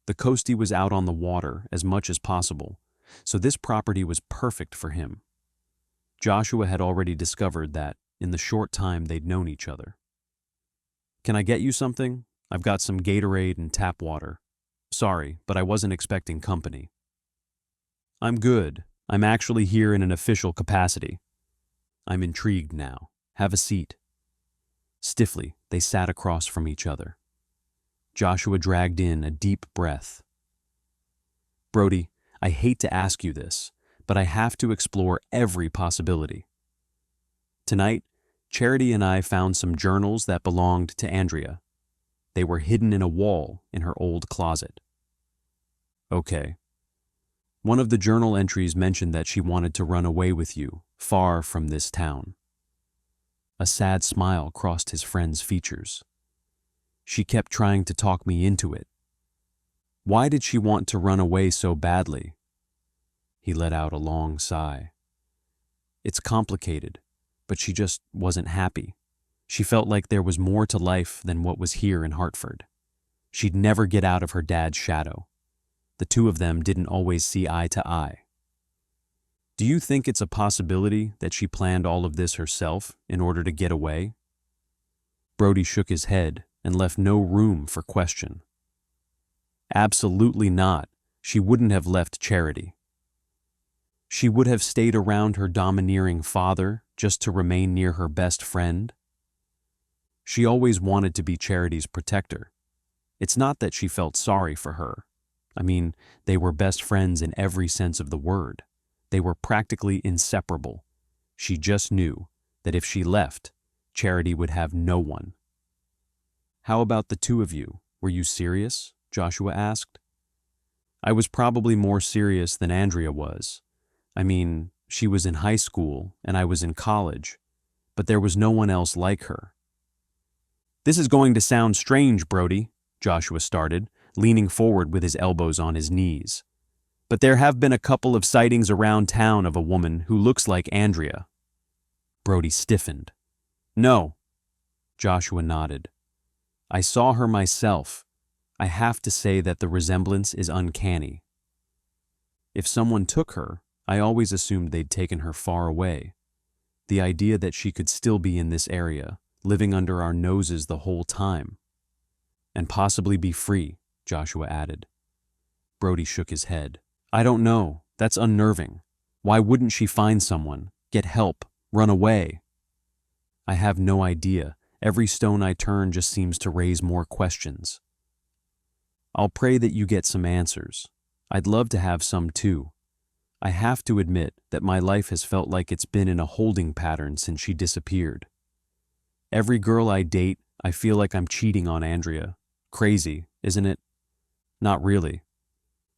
The coastie was out on the water as much as possible, so this property was perfect for him. Joshua had already discovered that in the short time they'd known each other. "Can I get you something? I've got some Gatorade and tap water. Sorry, but I wasn't expecting company." "I'm good. I'm actually here in an official capacity." "I'm intrigued now. Have a seat." Stiffly, they sat across from each other. Joshua dragged in a deep breath. "Brody, I hate to ask you this, but I have to explore every possibility. Tonight, Charity and I found some journals that belonged to Andrea. They were hidden in a wall in her old closet." "Okay." "One of the journal entries mentioned that she wanted to run away with you, far from this town." A sad smile crossed his friend's features. "She kept trying to talk me into it." "Why did she want to run away so badly?" He let out a long sigh. "It's complicated, but she just wasn't happy. She felt like there was more to life than what was here in Hartford. She'd never get out of her dad's shadow. The two of them didn't always see eye to eye." "Do you think it's a possibility that she planned all of this herself in order to get away?" Brody shook his head and left no room for question. "Absolutely not. She wouldn't have left Charity. She would have stayed around her domineering father just to remain near her best friend. She always wanted to be Charity's protector. It's not that she felt sorry for her. I mean, they were best friends in every sense of the word. They were practically inseparable. She just knew that if she left, Charity would have no one." "How about the two of you? Were you serious?" Joshua asked. "I was probably more serious than Andrea was. I mean, she was in high school and I was in college, but there was no one else like her." "This is going to sound strange, Brody," Joshua started, leaning forward with his elbows on his knees. "But there have been a couple of sightings around town of a woman who looks like Andrea." Brody stiffened. "No." Joshua nodded. "I saw her myself. I have to say that the resemblance is uncanny. If someone took her, I always assumed they'd taken her far away. The idea that she could still be in this area, living under our noses the whole time. And possibly be free," Joshua added. Brody shook his head. "I don't know. That's unnerving. Why wouldn't she find someone, get help, run away?" "I have no idea. Every stone I turn just seems to raise more questions." "I'll pray that you get some answers. I'd love to have some too. I have to admit that my life has felt like it's been in a holding pattern since she disappeared. Every girl I date, I feel like I'm cheating on Andrea. Crazy, isn't it? Not really.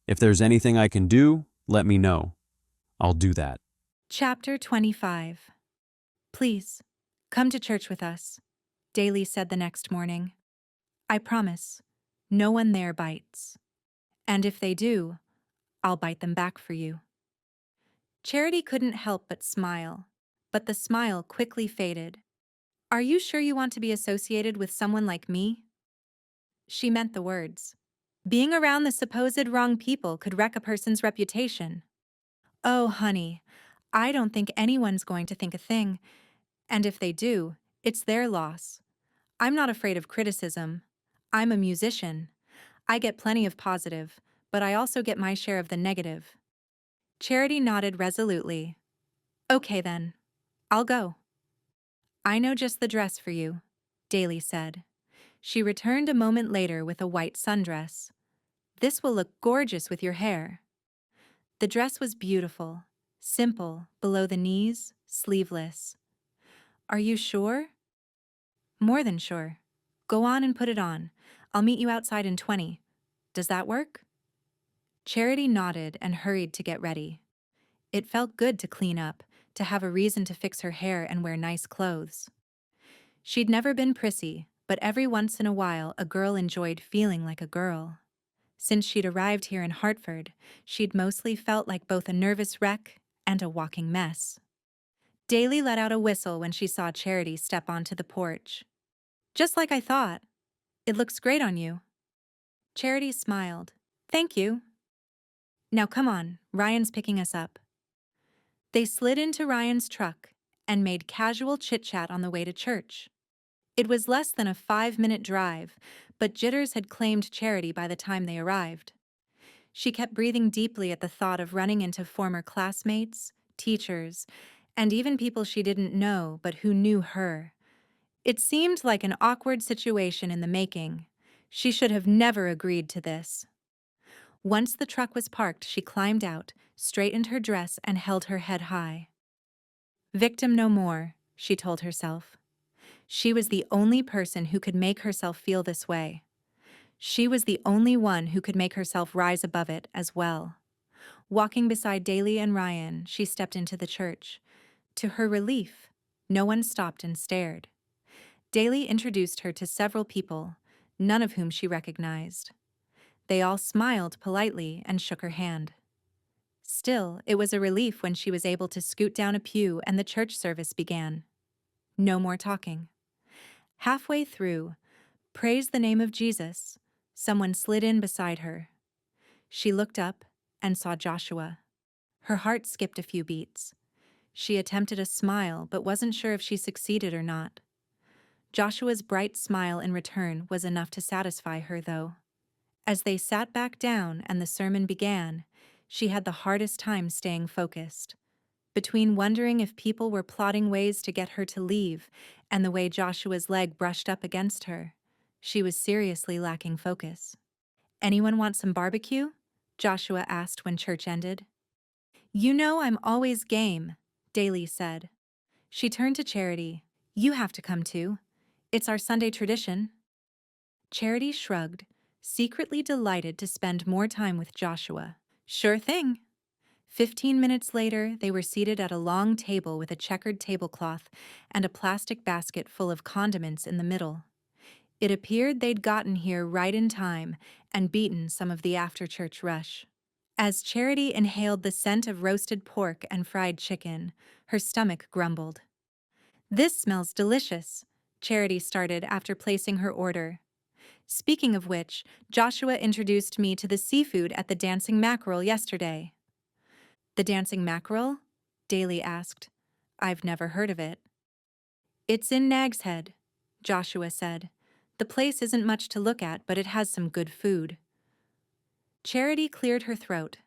If there's anything I can do, let me know. I'll do that." Chapter 25. "Please, come to church with us," Daly said the next morning. "I promise, no one there bites. And if they do, I'll bite them back for you." Charity couldn't help but smile, but the smile quickly faded. "Are you sure you want to be associated with someone like me?" She meant the words. Being around the supposed wrong people could wreck a person's reputation. "Oh, honey, I don't think anyone's going to think a thing. And if they do, it's their loss. I'm not afraid of criticism. I'm a musician. I get plenty of positive, but I also get my share of the negative." Charity nodded resolutely. "Okay then, I'll go." "I know just the dress for you," Daly said. She returned a moment later with a white sundress. "This will look gorgeous with your hair." The dress was beautiful, simple, below the knees, sleeveless. "Are you sure?" "More than sure. Go on and put it on. I'll meet you outside in 20. Does that work?" Charity nodded and hurried to get ready. It felt good to clean up, to have a reason to fix her hair and wear nice clothes. She'd never been prissy, but every once in a while a girl enjoyed feeling like a girl. Since she'd arrived here in Hartford, she'd mostly felt like both a nervous wreck and a walking mess. Daly let out a whistle when she saw Charity step onto the porch. "Just like I thought. It looks great on you." Charity smiled. "Thank you. Now come on, Ryan's picking us up." They slid into Ryan's truck and made casual chit-chat on the way to church. It was less than a 5-minute drive, but jitters had claimed Charity by the time they arrived. She kept breathing deeply at the thought of running into former classmates, teachers, and even people she didn't know but who knew her. It seemed like an awkward situation in the making. She should have never agreed to this. Once the truck was parked, she climbed out, straightened her dress, and held her head high. Victim no more, she told herself. She was the only person who could make herself feel this way. She was the only one who could make herself rise above it as well. Walking beside Daly and Ryan, she stepped into the church. To her relief, no one stopped and stared. Daly introduced her to several people, none of whom she recognized. They all smiled politely and shook her hand. Still, it was a relief when she was able to scoot down a pew and the church service began. No more talking. Halfway through, "Praise the name of Jesus," someone slid in beside her. She looked up and saw Joshua. Her heart skipped a few beats. She attempted a smile but wasn't sure if she succeeded or not. Joshua's bright smile in return was enough to satisfy her, though. As they sat back down and the sermon began, she had the hardest time staying focused. Between wondering if people were plotting ways to get her to leave and the way Joshua's leg brushed up against her, she was seriously lacking focus. "Anyone want some barbecue?" Joshua asked when church ended. "You know I'm always game," Daly said. She turned to Charity. "You have to come too. It's our Sunday tradition." Charity shrugged, secretly delighted to spend more time with Joshua. "Sure thing." 15 minutes later, they were seated at a long table with a checkered tablecloth and a plastic basket full of condiments in the middle. It appeared they'd gotten here right in time and beaten some of the after-church rush. As Charity inhaled the scent of roasted pork and fried chicken, her stomach grumbled. "This smells delicious," Charity started after placing her order. "Speaking of which, Joshua introduced me to the seafood at the Dancing Mackerel yesterday." "The Dancing Mackerel?" Daly asked. "I've never heard of it." "It's in Nag's Head," Joshua said. "The place isn't much to look at, but it has some good food." Charity cleared her throat,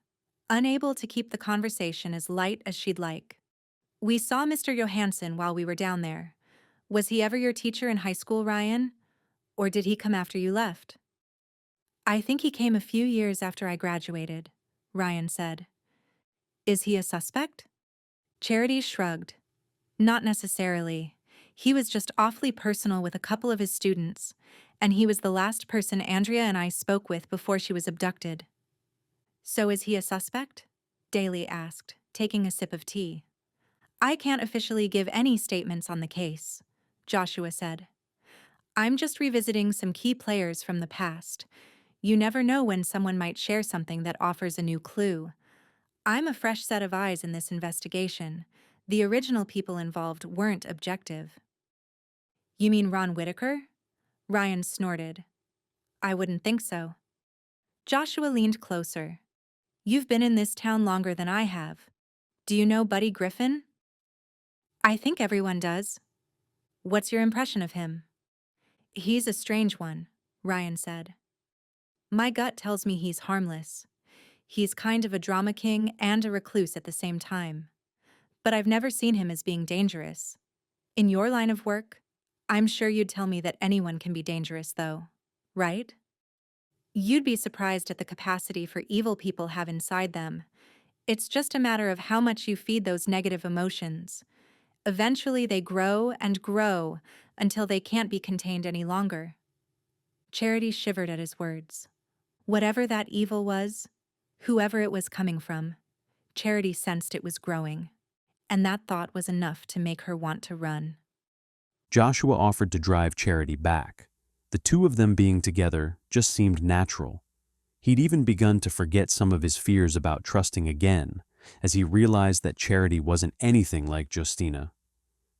unable to keep the conversation as light as she'd like. "We saw Mr. Johansson while we were down there. Was he ever your teacher in high school, Ryan? Or did he come after you left?" "I think he came a few years after I graduated," Ryan said. "Is he a suspect?" Charity shrugged. "Not necessarily. He was just awfully personal with a couple of his students, and he was the last person Andrea and I spoke with before she was abducted." "So is he a suspect?" Daly asked, taking a sip of tea. "I can't officially give any statements on the case," Joshua said. "I'm just revisiting some key players from the past. You never know when someone might share something that offers a new clue. I'm a fresh set of eyes in this investigation. The original people involved weren't objective." "You mean Ron Whitaker?" Ryan snorted. "I wouldn't think so." Joshua leaned closer. "You've been in this town longer than I have. Do you know Buddy Griffin?" "I think everyone does." "What's your impression of him?" "He's a strange one," Ryan said. "My gut tells me he's harmless. He's kind of a drama king and a recluse at the same time. But I've never seen him as being dangerous. In your line of work, I'm sure you'd tell me that anyone can be dangerous, though. Right? You'd be surprised at the capacity for evil people have inside them. It's just a matter of how much you feed those negative emotions. Eventually they grow and grow until they can't be contained any longer." Charity shivered at his words. Whatever that evil was, whoever it was coming from, Charity sensed it was growing. And that thought was enough to make her want to run. Joshua offered to drive Charity back. The two of them being together just seemed natural. He'd even begun to forget some of his fears about trusting again, as he realized that Charity wasn't anything like Justina.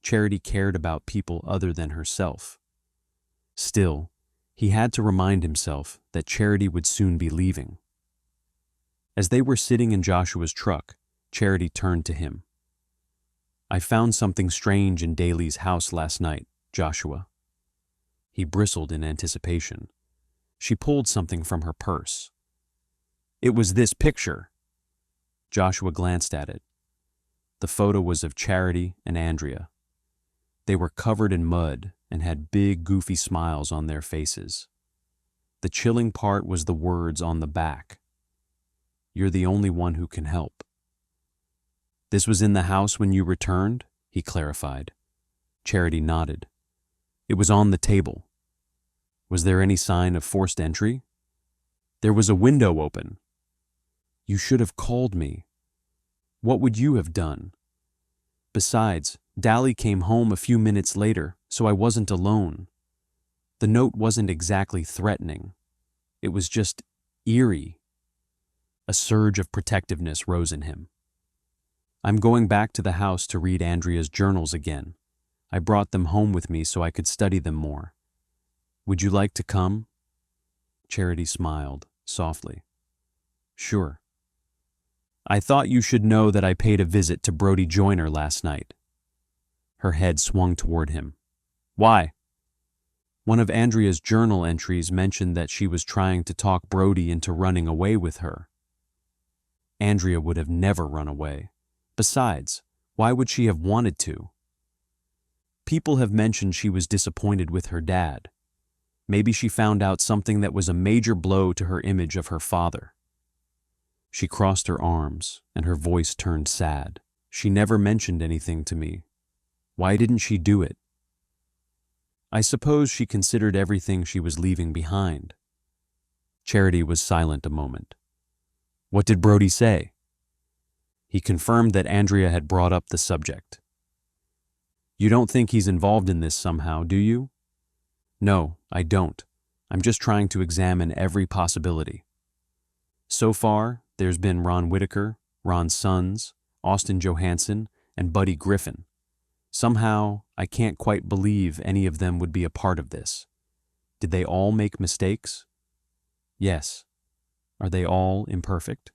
Charity cared about people other than herself. Still, he had to remind himself that Charity would soon be leaving. As they were sitting in Joshua's truck, Charity turned to him. "I found something strange in Daly's house last night, Joshua." He bristled in anticipation. She pulled something from her purse. "It was this picture." Joshua glanced at it. The photo was of Charity and Andrea. They were covered in mud and had big, goofy smiles on their faces. The chilling part was the words on the back. "You're the only one who can help." "This was in the house when you returned?" he clarified. Charity nodded. "It was on the table." "Was there any sign of forced entry?" "There was a window open." "You should have called me." "What would you have done?" "Besides, Dally came home a few minutes later, so I wasn't alone." The note wasn't exactly threatening. It was just eerie. A surge of protectiveness rose in him. "I'm going back to the house to read Andrea's journals again. I brought them home with me so I could study them more. Would you like to come?" Charity smiled, softly. "Sure." "I thought you should know that I paid a visit to Brody Joyner last night." Her head swung toward him. "Why?" "One of Andrea's journal entries mentioned that she was trying to talk Brody into running away with her." Andrea would have never run away. Besides, why would she have wanted to? "People have mentioned she was disappointed with her dad. Maybe she found out something that was a major blow to her image of her father." She crossed her arms, and her voice turned sad. "She never mentioned anything to me. Why didn't she do it?" "I suppose she considered everything she was leaving behind." Charity was silent a moment. "What did Brody say?" He confirmed that Andrea had brought up the subject. "You don't think he's involved in this somehow, do you?" "No, I don't. I'm just trying to examine every possibility. So far, there's been Ron Whitaker, Ron's sons, Austin Johansson, and Buddy Griffin. Somehow, I can't quite believe any of them would be a part of this. Did they all make mistakes?" "Yes." "Are they all imperfect?"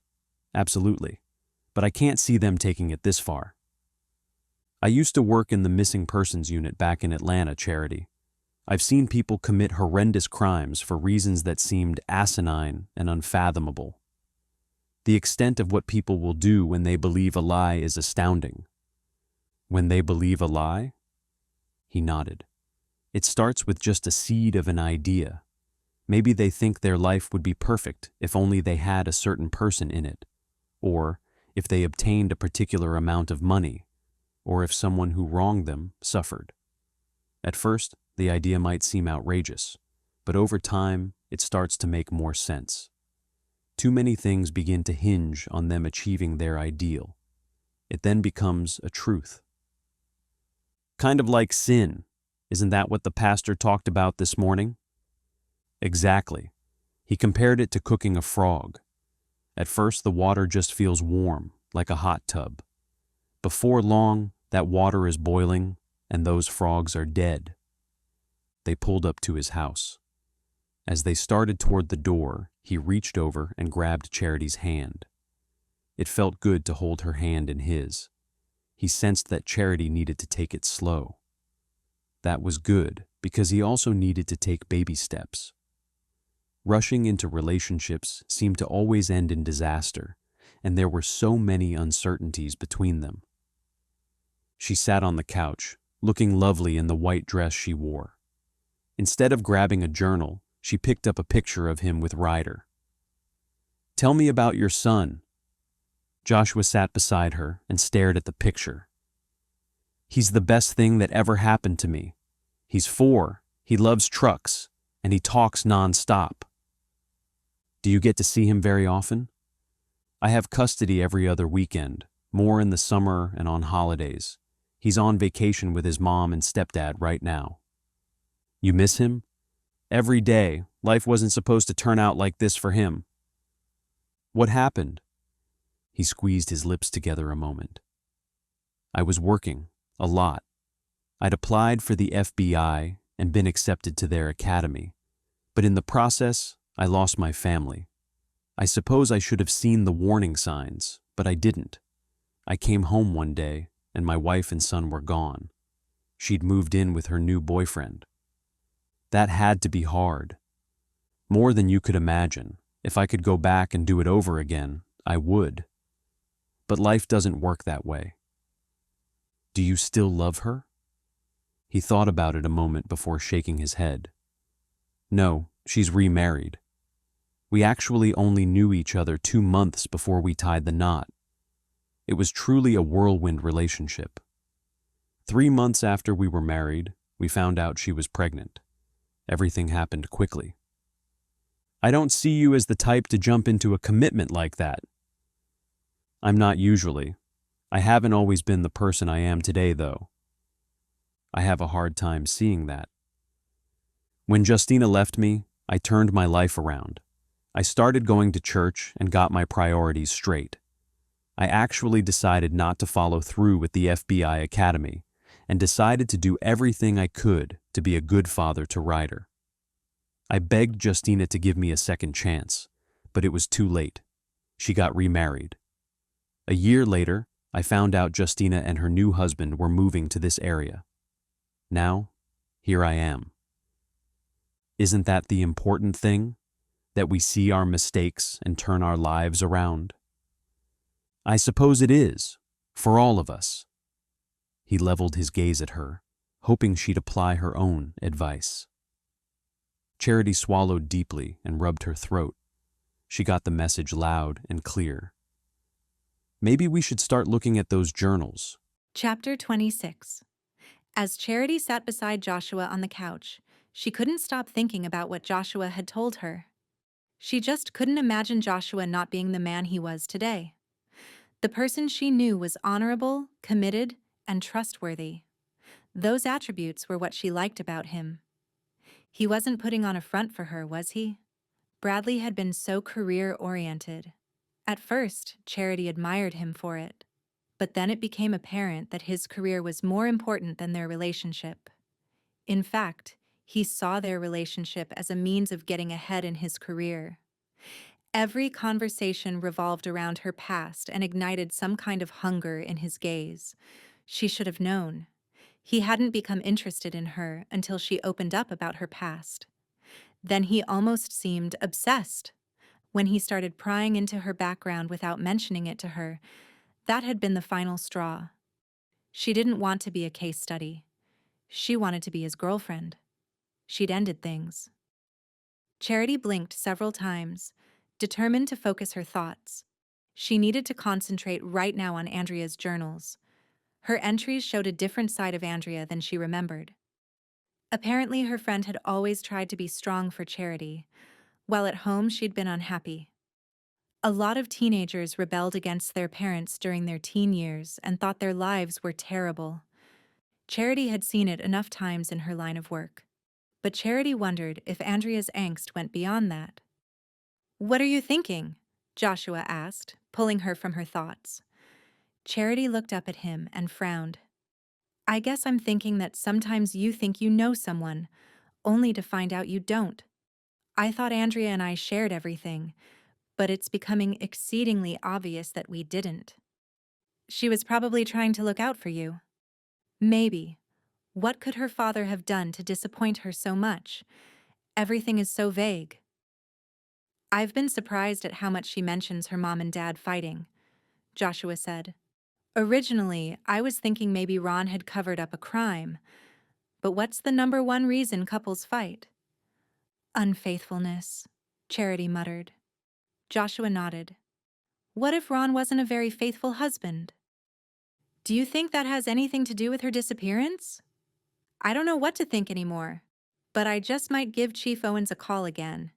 "Absolutely. But I can't see them taking it this far." "I used to work in the missing persons unit back in Atlanta, Charity. I've seen people commit horrendous crimes for reasons that seemed asinine and unfathomable. The extent of what people will do when they believe a lie is astounding." "When they believe a lie?" He nodded. "It starts with just a seed of an idea. Maybe they think their life would be perfect if only they had a certain person in it, or if they obtained a particular amount of money, or if someone who wronged them suffered. At first, the idea might seem outrageous, but over time, it starts to make more sense. Too many things begin to hinge on them achieving their ideal. It then becomes a truth." "Kind of like sin. Isn't that what the pastor talked about this morning?" "Exactly. He compared it to cooking a frog. At first, the water just feels warm, like a hot tub. Before long, that water is boiling, and those frogs are dead." They pulled up to his house. As they started toward the door, he reached over and grabbed Charity's hand. It felt good to hold her hand in his. He sensed that Charity needed to take it slow. That was good, because he also needed to take baby steps. Rushing into relationships seemed to always end in disaster, and there were so many uncertainties between them. She sat on the couch, looking lovely in the white dress she wore. Instead of grabbing a journal, she picked up a picture of him with Ryder. "Tell me about your son." Joshua sat beside her and stared at the picture. "He's the best thing that ever happened to me. He's 4, he loves trucks, and he talks non-stop." "Do you get to see him very often?" "I have custody every other weekend, more in the summer and on holidays. He's on vacation with his mom and stepdad right now." "You miss him?" "Every day. Life wasn't supposed to turn out like this for him." What happened? He squeezed his lips together a moment. I was working, a lot. I'd applied for the FBI and been accepted to their academy. But in the process, I lost my family. I suppose I should have seen the warning signs, but I didn't. I came home one day, and my wife and son were gone. She'd moved in with her new boyfriend. That had to be hard. More than you could imagine. If I could go back and do it over again, I would. But life doesn't work that way. Do you still love her? He thought about it a moment before shaking his head. No, she's remarried. We actually only knew each other 2 months before we tied the knot. It was truly a whirlwind relationship. 3 months after we were married, we found out she was pregnant. Everything happened quickly. I don't see you as the type to jump into a commitment like that. I'm not usually. I haven't always been the person I am today, though. I have a hard time seeing that. When Justina left me, I turned my life around. I started going to church and got my priorities straight. I actually decided not to follow through with the FBI Academy and decided to do everything I could to be a good father to Ryder. I begged Justina to give me a second chance, but it was too late. She got remarried. A year later, I found out Justina and her new husband were moving to this area. Now, here I am. Isn't that the important thing? That we see our mistakes and turn our lives around? I suppose it is, for all of us. He leveled his gaze at her, hoping she'd apply her own advice. Charity swallowed deeply and rubbed her throat. She got the message loud and clear. Maybe we should start looking at those journals. Chapter 26. As Charity sat beside Joshua on the couch, she couldn't stop thinking about what Joshua had told her. She just couldn't imagine Joshua not being the man he was today. The person she knew was honorable, committed, and trustworthy. Those attributes were what she liked about him. He wasn't putting on a front for her, was he? Bradley had been so career-oriented. At first, Charity admired him for it. But then it became apparent that his career was more important than their relationship. In fact, he saw their relationship as a means of getting ahead in his career. Every conversation revolved around her past and ignited some kind of hunger in his gaze. She should have known. He hadn't become interested in her until she opened up about her past. Then he almost seemed obsessed. When he started prying into her background without mentioning it to her, that had been the final straw. She didn't want to be a case study. She wanted to be his girlfriend. She'd ended things. Charity blinked several times, determined to focus her thoughts. She needed to concentrate right now on Andrea's journals. Her entries showed a different side of Andrea than she remembered. Apparently, her friend had always tried to be strong for Charity, while at home she'd been unhappy. A lot of teenagers rebelled against their parents during their teen years and thought their lives were terrible. Charity had seen it enough times in her line of work. But Charity wondered if Andrea's angst went beyond that. "What are you thinking?" Joshua asked, pulling her from her thoughts. Charity looked up at him and frowned. "I guess I'm thinking that sometimes you think you know someone, only to find out you don't. I thought Andrea and I shared everything, but it's becoming exceedingly obvious that we didn't. She was probably trying to look out for you." Maybe. What could her father have done to disappoint her so much? Everything is so vague. "I've been surprised at how much she mentions her mom and dad fighting," Joshua said. "Originally, I was thinking maybe Ron had covered up a crime. But what's the number one reason couples fight?" "Unfaithfulness," Charity muttered. Joshua nodded. "What if Ron wasn't a very faithful husband?" "Do you think that has anything to do with her disappearance?" "I don't know what to think anymore, but I just might give Chief Owens a call again.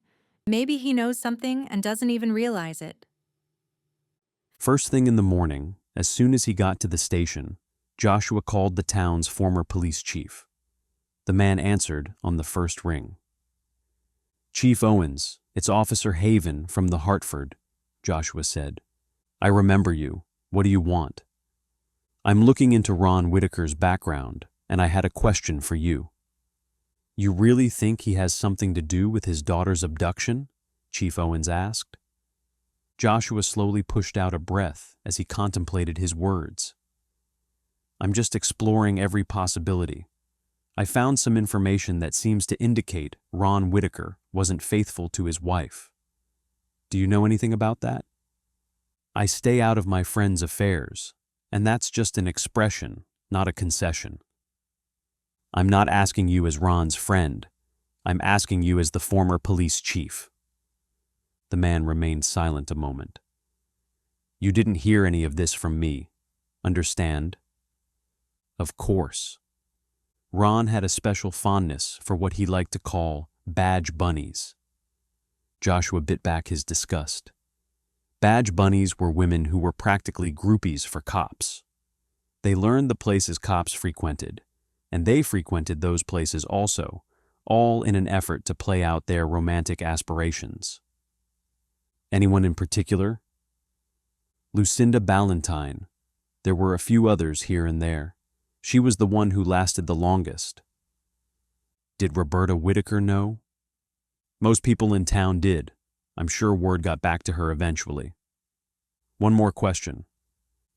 Maybe he knows something and doesn't even realize it." First thing in the morning, as soon as he got to the station, Joshua called the town's former police chief. The man answered on the first ring. "Chief Owens, it's Officer Haven from the Hartford. Joshua said. I remember you. What do you want? I'm looking into Ron Whitaker's background, and I had a question for you. You really think he has something to do with his daughter's abduction? Chief Owens asked. Joshua slowly pushed out a breath as he contemplated his words. I'm just exploring every possibility. I found some information that seems to indicate Ron Whitaker wasn't faithful to his wife. Do you know anything about that? I stay out of my friend's affairs, and that's just an expression, not a concession. I'm not asking you as Ron's friend. I'm asking you as the former police chief. The man remained silent a moment. You didn't hear any of this from me. Understand? Of course. Ron had a special fondness for what he liked to call badge bunnies. Joshua bit back his disgust. Badge bunnies were women who were practically groupies for cops. They learned the places cops frequented, and they frequented those places also, all in an effort to play out their romantic aspirations. Anyone in particular? Lucinda Ballantyne. There were a few others here and there. She was the one who lasted the longest. Did Roberta Whitaker know? Most people in town did. I'm sure word got back to her eventually. One more question.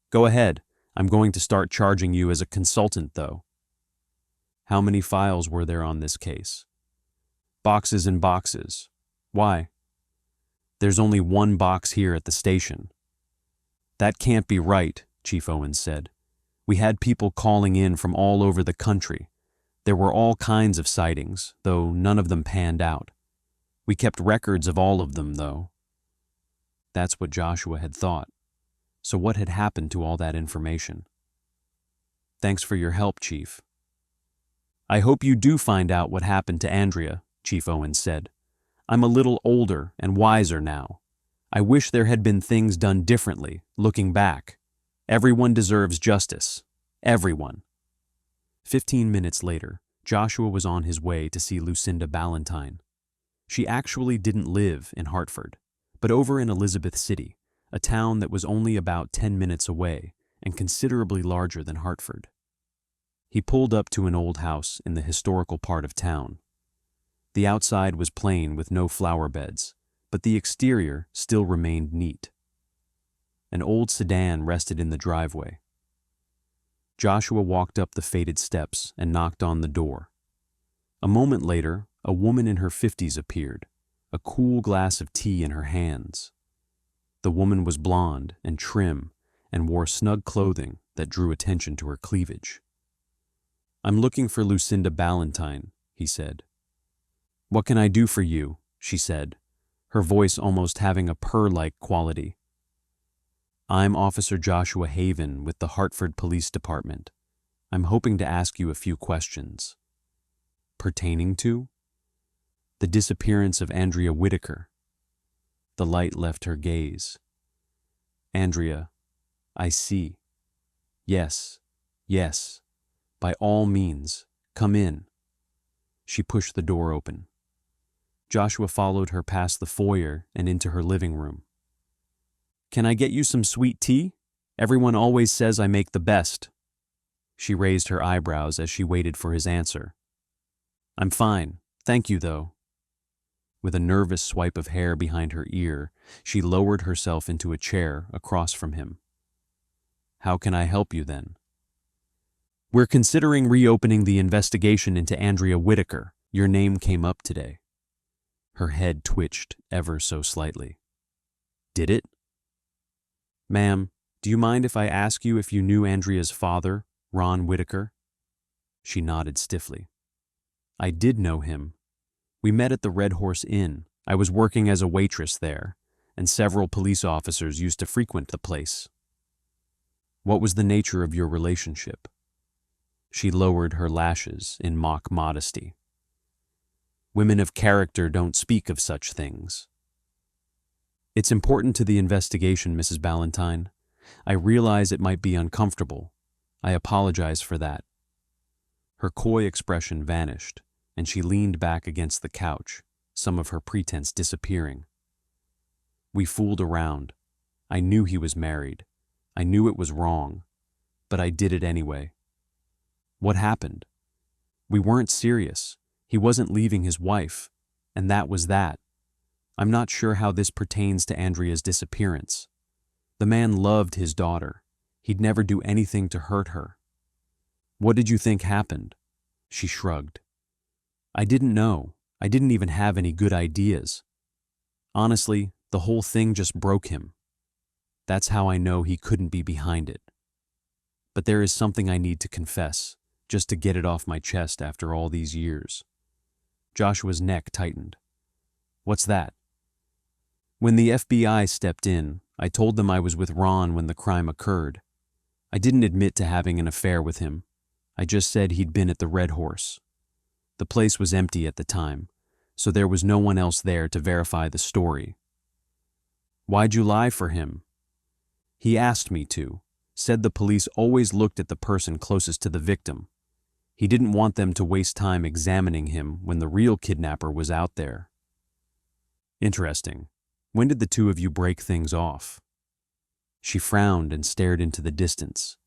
Go ahead. I'm going to start charging you as a consultant, though. How many files were there on this case? Boxes and boxes. Why? There's only one box here at the station. That can't be right, Chief Owens said. We had people calling in from all over the country. There were all kinds of sightings, though none of them panned out. We kept records of all of them, though. That's what Joshua had thought. So what had happened to all that information? Thanks for your help, Chief. I hope you do find out what happened to Andrea, Chief Owens said. I'm a little older and wiser now. I wish there had been things done differently, looking back. Everyone deserves justice. Everyone. 15 minutes later, Joshua was on his way to see Lucinda Ballantyne. She actually didn't live in Hartford, but over in Elizabeth City, a town that was only about 10 minutes away and considerably larger than Hartford. He pulled up to an old house in the historical part of town. The outside was plain with no flower beds, but the exterior still remained neat. An old sedan rested in the driveway. Joshua walked up the faded steps and knocked on the door. A moment later, a woman in her 50s appeared, a cool glass of tea in her hands. The woman was blonde and trim and wore snug clothing that drew attention to her cleavage. I'm looking for Lucinda Ballantyne, he said. What can I do for you? She said, her voice almost having a purr-like quality. I'm Officer Joshua Haven with the Hartford Police Department. I'm hoping to ask you a few questions. Pertaining to? The disappearance of Andrea Whitaker. The light left her gaze. Andrea, I see. Yes, yes. By all means, come in. She pushed the door open. Joshua followed her past the foyer and into her living room. Can I get you some sweet tea? Everyone always says I make the best. She raised her eyebrows as she waited for his answer. I'm fine, thank you though. With a nervous swipe of hair behind her ear, she lowered herself into a chair across from him. How can I help you then? We're considering reopening the investigation into Andrea Whitaker. Your name came up today. Her head twitched ever so slightly. Did it? Ma'am, do you mind if I ask you if you knew Andrea's father, Ron Whitaker? She nodded stiffly. I did know him. We met at the Red Horse Inn. I was working as a waitress there, and several police officers used to frequent the place. What was the nature of your relationship? She lowered her lashes in mock modesty. Women of character don't speak of such things. It's important to the investigation, Mrs. Ballantyne. I realize it might be uncomfortable. I apologize for that. Her coy expression vanished, and she leaned back against the couch, some of her pretense disappearing. We fooled around, I knew he was married. I knew it was wrong, but I did it anyway. What happened? We weren't serious. He wasn't leaving his wife, and that was that. I'm not sure how this pertains to Andrea's disappearance. The man loved his daughter. He'd never do anything to hurt her. What did you think happened? She shrugged. I didn't know. I didn't even have any good ideas. Honestly, the whole thing just broke him. That's how I know he couldn't be behind it. But there is something I need to confess, just to get it off my chest after all these years. Joshua's neck tightened. What's that? When the FBI stepped in, I told them I was with Ron when the crime occurred. I didn't admit to having an affair with him. I just said he'd been at the Red Horse. The place was empty at the time, so there was no one else there to verify the story. Why'd you lie for him? He asked me to, said the police always looked at the person closest to the victim. He didn't want them to waste time examining him when the real kidnapper was out there. Interesting. When did the two of you break things off? She frowned and stared into the distance.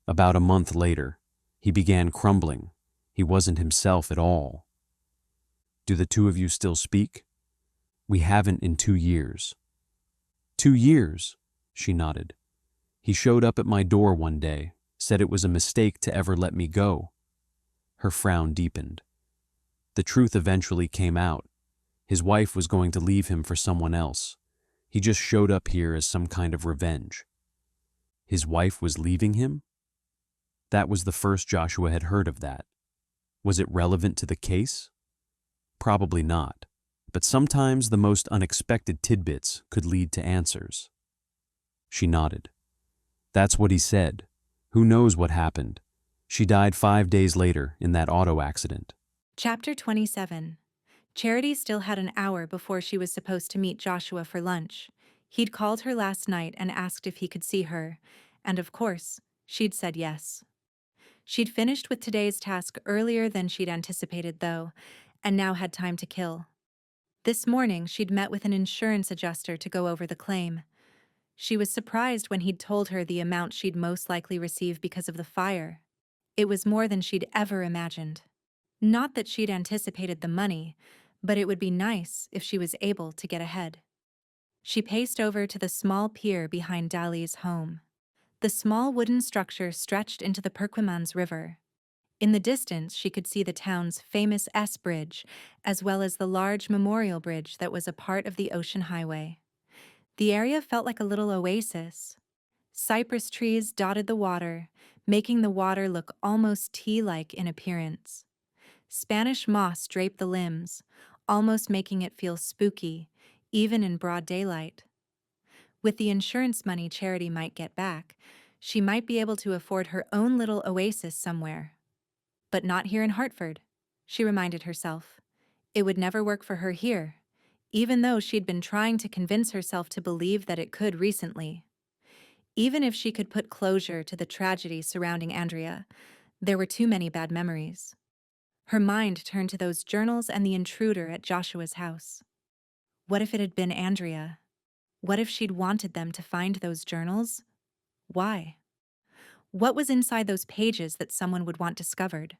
About a month later, he began crumbling. He wasn't himself at all. Do the two of you still speak? We haven't in 2 years. 2 years? She nodded. He showed up at my door one day, said it was a mistake to ever let me go. Her frown deepened. The truth eventually came out. His wife was going to leave him for someone else. He just showed up here as some kind of revenge. His wife was leaving him? That was the first Joshua had heard of that. Was it relevant to the case? Probably not, but sometimes the most unexpected tidbits could lead to answers. She nodded. That's what he said. Who knows what happened? She died 5 days later in that auto accident. Chapter 27. Charity still had an hour before she was supposed to meet Joshua for lunch. He'd called her last night and asked if he could see her, and of course, she'd said yes. She'd finished with today's task earlier than she'd anticipated, though, and now had time to kill. This morning, she'd met with an insurance adjuster to go over the claim. She was surprised when he'd told her the amount she'd most likely receive because of the fire. It was more than she'd ever imagined. Not that she'd anticipated the money, but it would be nice if she was able to get ahead. She paced over to the small pier behind Dali's home. The small wooden structure stretched into the Perquimans River. In the distance, she could see the town's famous S Bridge, as well as the large memorial bridge that was a part of the ocean highway. The area felt like a little oasis. Cypress trees dotted the water, making the water look almost tea-like in appearance. Spanish moss draped the limbs, almost making it feel spooky, even in broad daylight. With the insurance money Charity might get back, she might be able to afford her own little oasis somewhere. But not here in Hartford, she reminded herself. It would never work for her here, even though she'd been trying to convince herself to believe that it could recently. Even if she could put closure to the tragedy surrounding Andrea, there were too many bad memories. Her mind turned to those journals and the intruder at Joshua's house. What if it had been Andrea? What if she'd wanted them to find those journals? Why? What was inside those pages that someone would want discovered?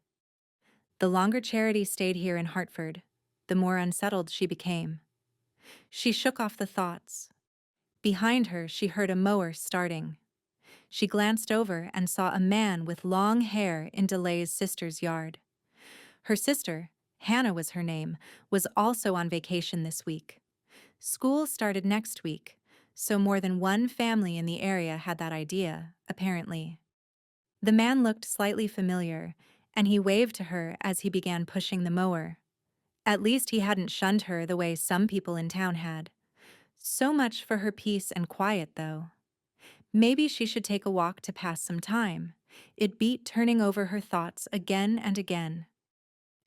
The longer Charity stayed here in Hartford, the more unsettled she became. She shook off the thoughts. Behind her, she heard a mower starting. She glanced over and saw a man with long hair in DeLay's sister's yard. Her sister, Hannah was her name, was also on vacation this week. School started next week, so more than one family in the area had that idea, apparently. The man looked slightly familiar, and he waved to her as he began pushing the mower. At least he hadn't shunned her the way some people in town had. So much for her peace and quiet, though. Maybe she should take a walk to pass some time. It beat turning over her thoughts again and again.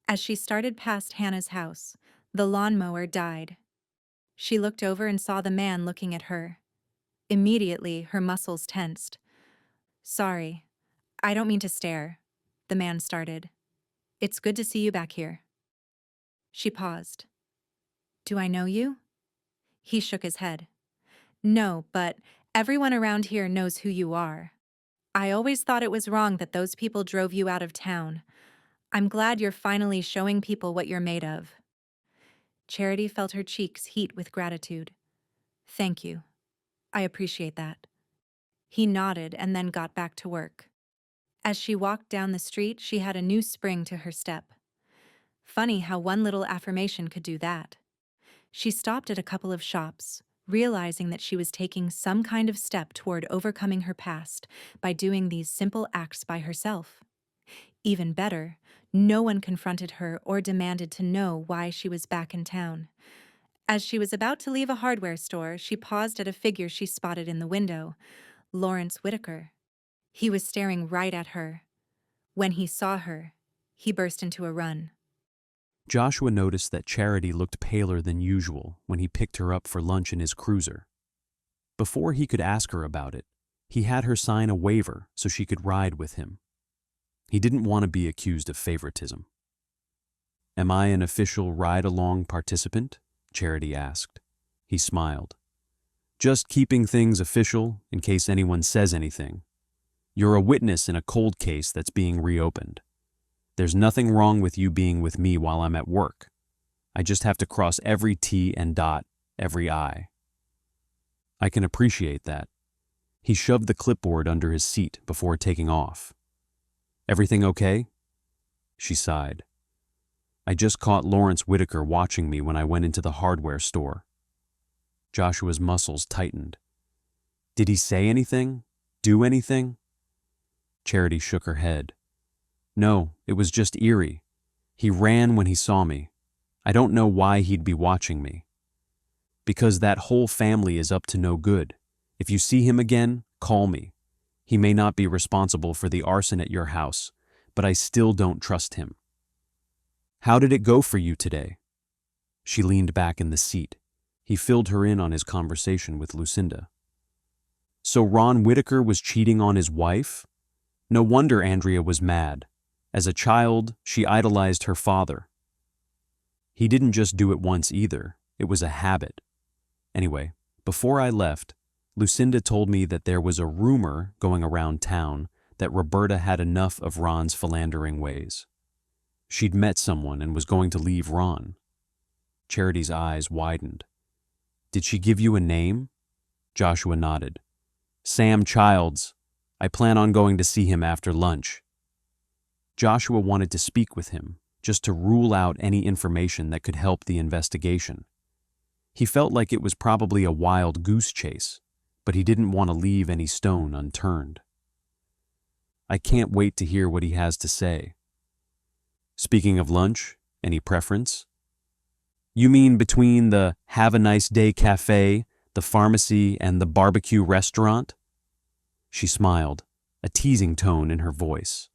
As she started past Hannah's house, the lawnmower died. She looked over and saw the man looking at her. Immediately, her muscles tensed. "Sorry, I don't mean to stare," the man started. "It's good to see you back here." She paused. "Do I know you?" He shook his head. No, but everyone around here knows who you are. I always thought it was wrong that those people drove you out of town. I'm glad you're finally showing people what you're made of. Charity felt her cheeks heat with gratitude. Thank you. I appreciate that. He nodded and then got back to work. As she walked down the street, she had a new spring to her step. Funny how one little affirmation could do that. She stopped at a couple of shops, realizing that she was taking some kind of step toward overcoming her past by doing these simple acts by herself. Even better, no one confronted her or demanded to know why she was back in town. As she was about to leave a hardware store, she paused at a figure she spotted in the window, Lawrence Whitaker. He was staring right at her. When he saw her, he burst into a run. Joshua noticed that Charity looked paler than usual when he picked her up for lunch in his cruiser. Before he could ask her about it, he had her sign a waiver so she could ride with him. He didn't want to be accused of favoritism. "Am I an official ride-along participant?" Charity asked. He smiled. "Just keeping things official in case anyone says anything. You're a witness in a cold case that's being reopened. There's nothing wrong with you being with me while I'm at work. I just have to cross every T and dot every I." "I can appreciate that." He shoved the clipboard under his seat before taking off. "Everything okay?" She sighed. "I just caught Lawrence Whitaker watching me when I went into the hardware store." Joshua's muscles tightened. "Did he say anything? Do anything?" Charity shook her head. "No, it was just eerie. He ran when he saw me. I don't know why he'd be watching me." "Because that whole family is up to no good. If you see him again, call me. He may not be responsible for the arson at your house, but I still don't trust him." "How did it go for you today?" She leaned back in the seat. He filled her in on his conversation with Lucinda. "So Ron Whitaker was cheating on his wife? No wonder Andrea was mad. As a child, she idolized her father. He didn't just do it once either. It was a habit. Anyway, before I left, Lucinda told me that there was a rumor going around town that Roberta had enough of Ron's philandering ways. She'd met someone and was going to leave Ron." Charity's eyes widened. "Did she give you a name?" Joshua nodded. "Sam Childs. I plan on going to see him after lunch." Joshua wanted to speak with him, just to rule out any information that could help the investigation. He felt like it was probably a wild goose chase, but he didn't want to leave any stone unturned. "I can't wait to hear what he has to say." "Speaking of lunch, any preference?" "You mean between the Have a Nice Day cafe, the pharmacy, and the barbecue restaurant?" She smiled, a teasing tone in her voice.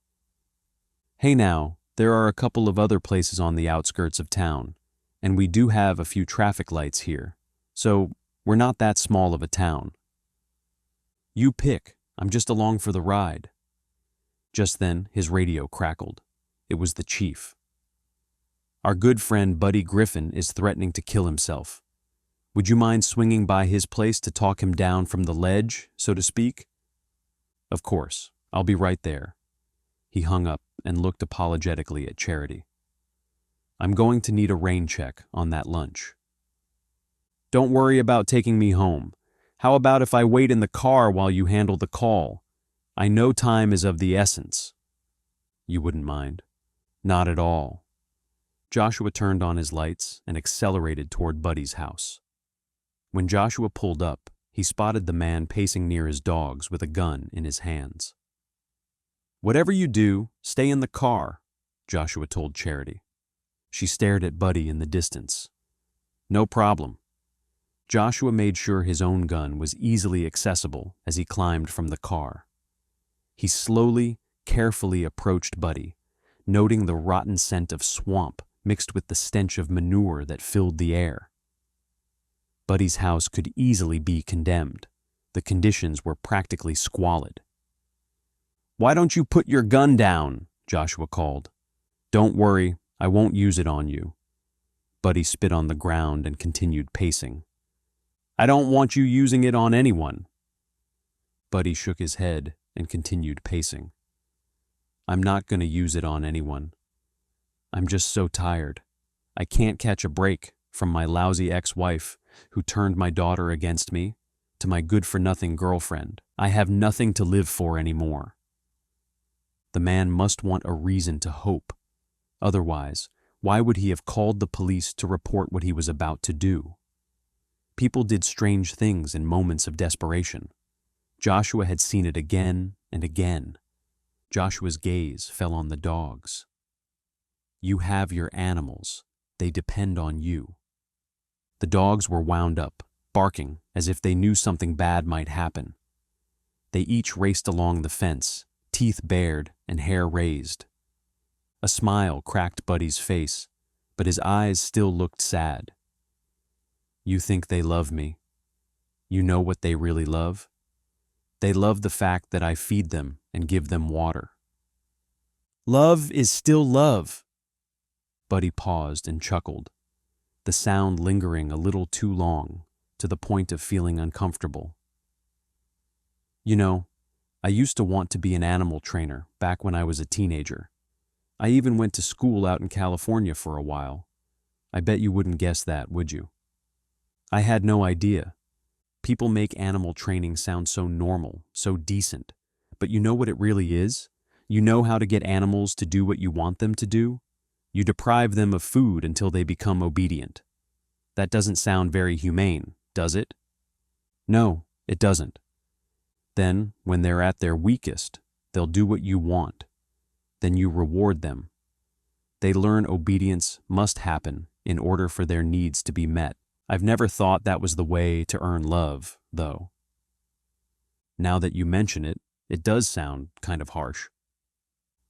"Hey now, there are a couple of other places on the outskirts of town, and we do have a few traffic lights here, so we're not that small of a town." "You pick. I'm just along for the ride." Just then, his radio crackled. It was the chief. "Our good friend Buddy Griffin is threatening to kill himself. Would you mind swinging by his place to talk him down from the ledge, so to speak?" "Of course. I'll be right there." He hung up and looked apologetically at Charity. "I'm going to need a rain check on that lunch." "Don't worry about taking me home. How about if I wait in the car while you handle the call? I know time is of the essence." "You wouldn't mind?" "Not at all." Joshua turned on his lights and accelerated toward Buddy's house. When Joshua pulled up, he spotted the man pacing near his dogs with a gun in his hands. "Whatever you do, stay in the car," Joshua told Charity. She stared at Buddy in the distance. "No problem." Joshua made sure his own gun was easily accessible as he climbed from the car. He slowly, carefully approached Buddy, noting the rotten scent of swamp mixed with the stench of manure that filled the air. Buddy's house could easily be condemned. The conditions were practically squalid. "Why don't you put your gun down?" Joshua called. "Don't worry, I won't use it on you." Buddy spit on the ground and continued pacing. I don't want you using it on anyone. Buddy shook his head and continued pacing. I'm not going to use it on anyone. I'm just so tired. I can't catch a break from my lousy ex-wife who turned my daughter against me to my good-for-nothing girlfriend. I have nothing to live for anymore. The man must want a reason to hope. Otherwise, why would he have called the police to report what he was about to do? People did strange things in moments of desperation. Joshua had seen it again and again. Joshua's gaze fell on the dogs. You have your animals. They depend on you. The dogs were wound up, barking as if they knew something bad might happen. They each raced along the fence, teeth bared and hair raised. A smile cracked Buddy's face, but his eyes still looked sad. You think they love me. You know what they really love? They love the fact that I feed them and give them water. Love is still love. Buddy paused and chuckled, the sound lingering a little too long, to the point of feeling uncomfortable. You know, I used to want to be an animal trainer back when I was a teenager. I even went to school out in California for a while. I bet you wouldn't guess that, would you? I had no idea. People make animal training sound so normal, so decent. But you know what it really is? You know how to get animals to do what you want them to do? You deprive them of food until they become obedient. That doesn't sound very humane, does it? No, it doesn't. Then, when they're at their weakest, they'll do what you want. Then you reward them. They learn obedience must happen in order for their needs to be met. I've never thought that was the way to earn love, though. Now that you mention it, it does sound kind of harsh.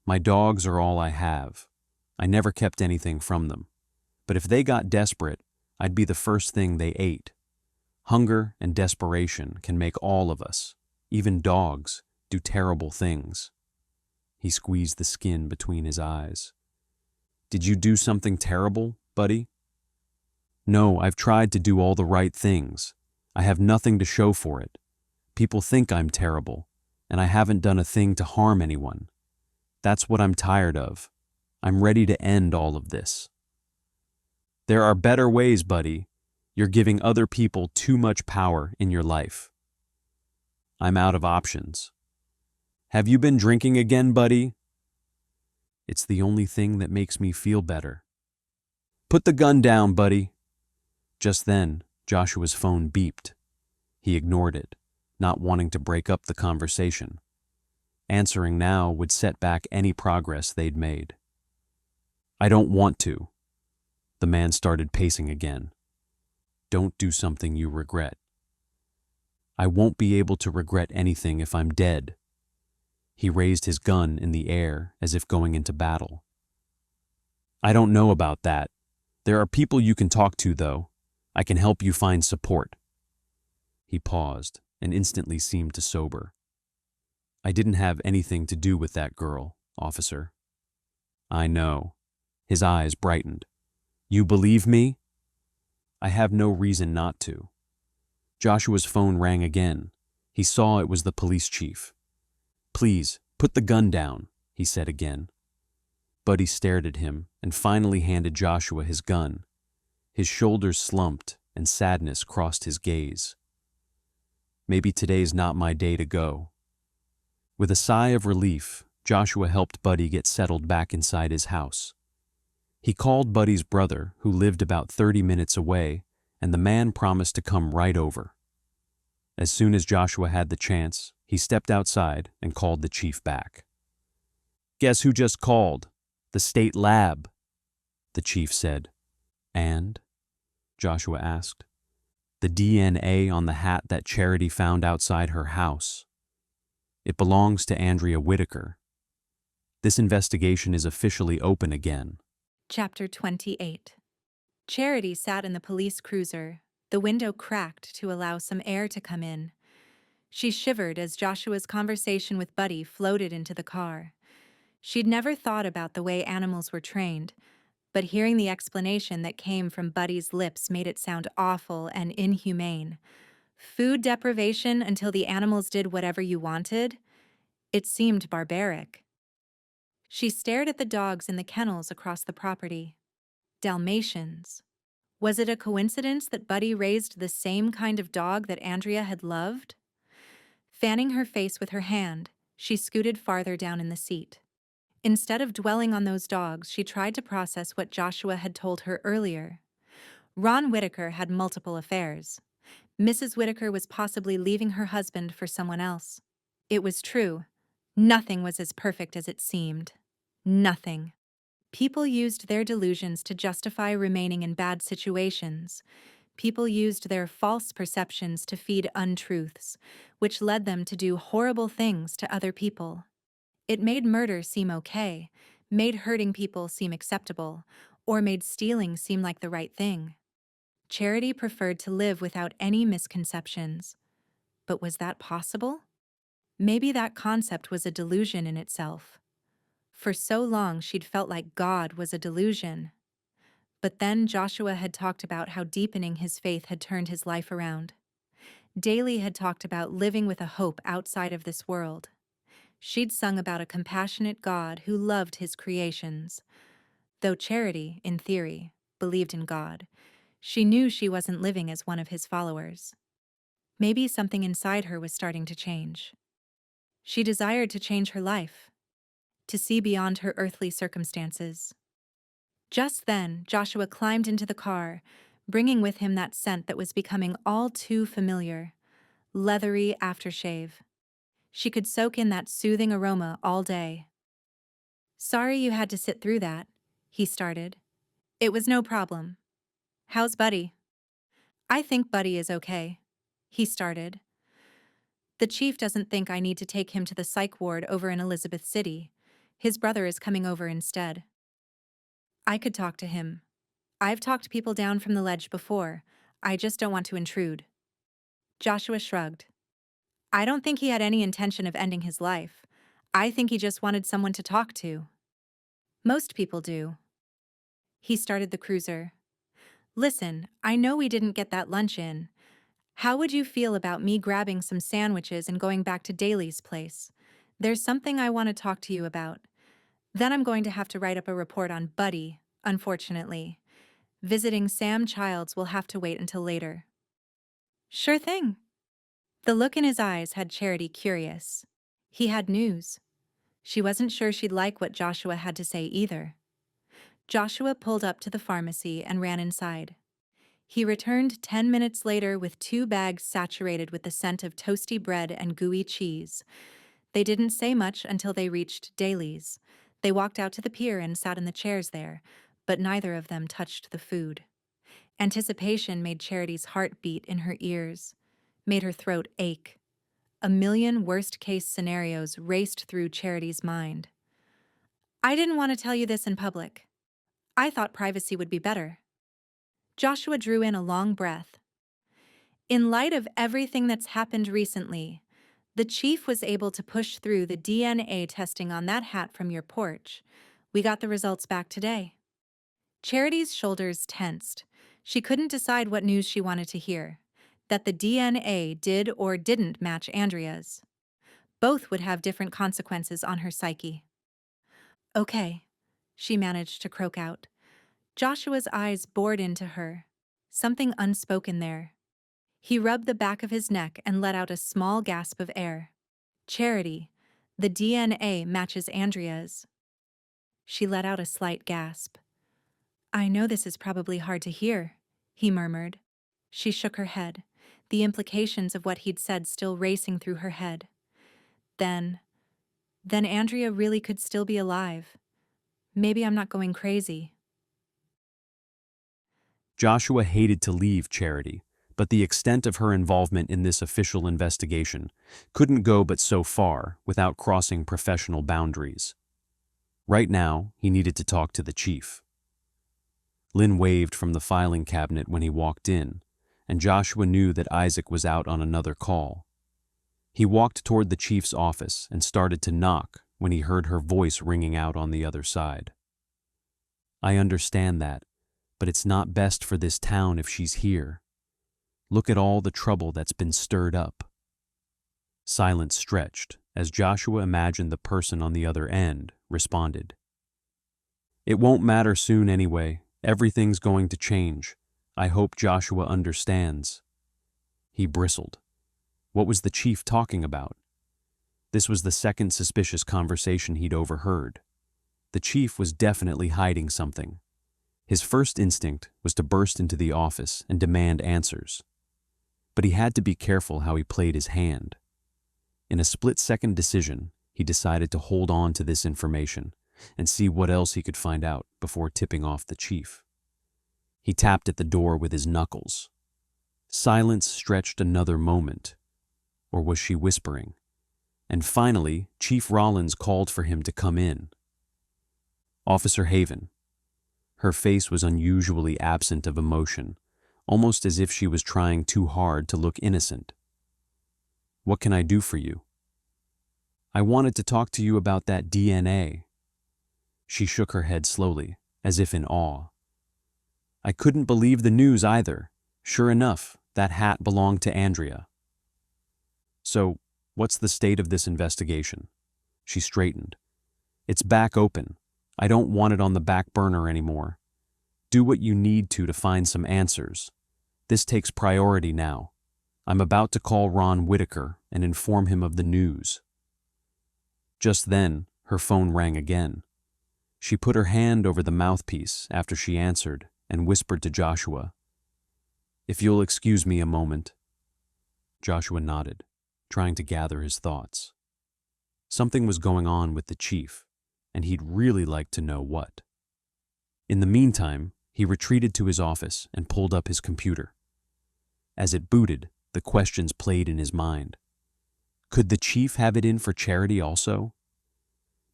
My dogs are all I have. I never kept anything from them. But if they got desperate, I'd be the first thing they ate. Hunger and desperation can make all of us, even dogs, do terrible things. He squeezed the skin between his eyes. Did you do something terrible, Buddy? No, I've tried to do all the right things. I have nothing to show for it. People think I'm terrible, and I haven't done a thing to harm anyone. That's what I'm tired of. I'm ready to end all of this. There are better ways, Buddy. You're giving other people too much power in your life. I'm out of options. Have you been drinking again, Buddy? It's the only thing that makes me feel better. Put the gun down, Buddy. Just then, Joshua's phone beeped. He ignored it, not wanting to break up the conversation. Answering now would set back any progress they'd made. I don't want to. The man started pacing again. Don't do something you regret. I won't be able to regret anything if I'm dead. He raised his gun in the air as if going into battle. I don't know about that. There are people you can talk to, though. I can help you find support. He paused and instantly seemed to sober. I didn't have anything to do with that girl, officer. I know. His eyes brightened. You believe me? I have no reason not to. Joshua's phone rang again. He saw it was the police chief. Please, put the gun down, he said again. Buddy stared at him and finally handed Joshua his gun. His shoulders slumped and sadness crossed his gaze. Maybe today's not my day to go. With a sigh of relief, Joshua helped Buddy get settled back inside his house. He called Buddy's brother, who lived about 30 minutes away, and the man promised to come right over. As soon as Joshua had the chance, he stepped outside and called the chief back. Guess who just called? The state lab, the chief said. And? Joshua asked. The DNA on the hat that Charity found outside her house. It belongs to Andrea Whitaker. This investigation is officially open again. Chapter 28. Charity sat in the police cruiser, the window cracked to allow some air to come in. She shivered as Joshua's conversation with Buddy floated into the car. She'd never thought about the way animals were trained, but hearing the explanation that came from Buddy's lips made it sound awful and inhumane. Food deprivation until the animals did whatever you wanted? It seemed barbaric. She stared at the dogs in the kennels across the property. Dalmatians. Was it a coincidence that Buddy raised the same kind of dog that Andrea had loved? Fanning her face with her hand, she scooted farther down in the seat. Instead of dwelling on those dogs, she tried to process what Joshua had told her earlier. Ron Whitaker had multiple affairs. Mrs. Whitaker was possibly leaving her husband for someone else. It was true. Nothing was as perfect as it seemed. Nothing. People used their delusions to justify remaining in bad situations. People used their false perceptions to feed untruths, which led them to do horrible things to other people. It made murder seem okay, made hurting people seem acceptable, or made stealing seem like the right thing. Charity preferred to live without any misconceptions. But was that possible? Maybe that concept was a delusion in itself. For so long she'd felt like God was a delusion. But then Joshua had talked about how deepening his faith had turned his life around. Daly had talked about living with a hope outside of this world. She'd sung about a compassionate God who loved his creations. Though Charity, in theory, believed in God, she knew she wasn't living as one of his followers. Maybe something inside her was starting to change. She desired to change her life, to see beyond her earthly circumstances. Just then, Joshua climbed into the car, bringing with him that scent that was becoming all too familiar, leathery aftershave. She could soak in that soothing aroma all day. "Sorry you had to sit through that," he started. "It was no problem. How's Buddy?" "I think Buddy is okay," he started. "The chief doesn't think I need to take him to the psych ward over in Elizabeth City. His brother is coming over instead." "I could talk to him. I've talked people down from the ledge before. I just don't want to intrude." Joshua shrugged. "I don't think he had any intention of ending his life. I think he just wanted someone to talk to." "Most people do." He started the cruiser. "Listen, I know we didn't get that lunch in. How would you feel about me grabbing some sandwiches and going back to Daly's place? There's something I want to talk to you about. Then I'm going to have to write up a report on Buddy, unfortunately. Visiting Sam Childs will have to wait until later." "Sure thing." The look in his eyes had Charity curious. He had news. She wasn't sure she'd like what Joshua had to say either. Joshua pulled up to the pharmacy and ran inside. He returned 10 minutes later with 2 bags saturated with the scent of toasty bread and gooey cheese. They didn't say much until they reached Daly's. They walked out to the pier and sat in the chairs there, but neither of them touched the food. Anticipation made Charity's heart beat in her ears, made her throat ache. A million worst-case scenarios raced through Charity's mind. "I didn't want to tell you this in public. I thought privacy would be better." Joshua drew in a long breath. "In light of everything that's happened recently, the chief was able to push through the DNA testing on that hat from your porch. We got the results back today." Charity's shoulders tensed. She couldn't decide what news she wanted to hear. That the DNA did or didn't match Andrea's. Both would have different consequences on her psyche. "Okay," she managed to croak out. Joshua's eyes bored into her. Something unspoken there. He rubbed the back of his neck and let out a small gasp of air. "Charity, the DNA matches Andrea's." She let out a slight gasp. "I know this is probably hard to hear," he murmured. She shook her head, the implications of what he'd said still racing through her head. Then Andrea really could still be alive. Maybe I'm not going crazy." Joshua hated to leave Charity, but the extent of her involvement in this official investigation couldn't go but so far without crossing professional boundaries. Right now, he needed to talk to the chief. Lynn waved from the filing cabinet when he walked in, and Joshua knew that Isaac was out on another call. He walked toward the chief's office and started to knock when he heard her voice ringing out on the other side. I understand that, but it's not best for this town if she's here. Look at all the trouble that's been stirred up." Silence stretched as Joshua imagined the person on the other end responded. "It won't matter soon anyway. Everything's going to change. I hope Joshua understands." He bristled. What was the chief talking about? This was the second suspicious conversation he'd overheard. The chief was definitely hiding something. His first instinct was to burst into the office and demand answers. But he had to be careful how he played his hand. In a split-second decision, he decided to hold on to this information and see what else he could find out before tipping off the chief. He tapped at the door with his knuckles. Silence stretched another moment. Or was she whispering? And finally, Chief Rollins called for him to come in. "Officer Haven." Her face was unusually absent of emotion, almost as if she was trying too hard to look innocent. "What can I do for you?" "I wanted to talk to you about that DNA." She shook her head slowly, as if in awe. "I couldn't believe the news either. Sure enough, that hat belonged to Andrea." "So, what's the state of this investigation?" She straightened. "It's back open. I don't want it on the back burner anymore. Do what you need to find some answers. This takes priority now. I'm about to call Ron Whitaker and inform him of the news." Just then, her phone rang again. She put her hand over the mouthpiece after she answered and whispered to Joshua, "If you'll excuse me a moment." Joshua nodded, trying to gather his thoughts. Something was going on with the chief, and he'd really like to know what. In the meantime, he retreated to his office and pulled up his computer. As it booted, the questions played in his mind. Could the chief have it in for Charity also?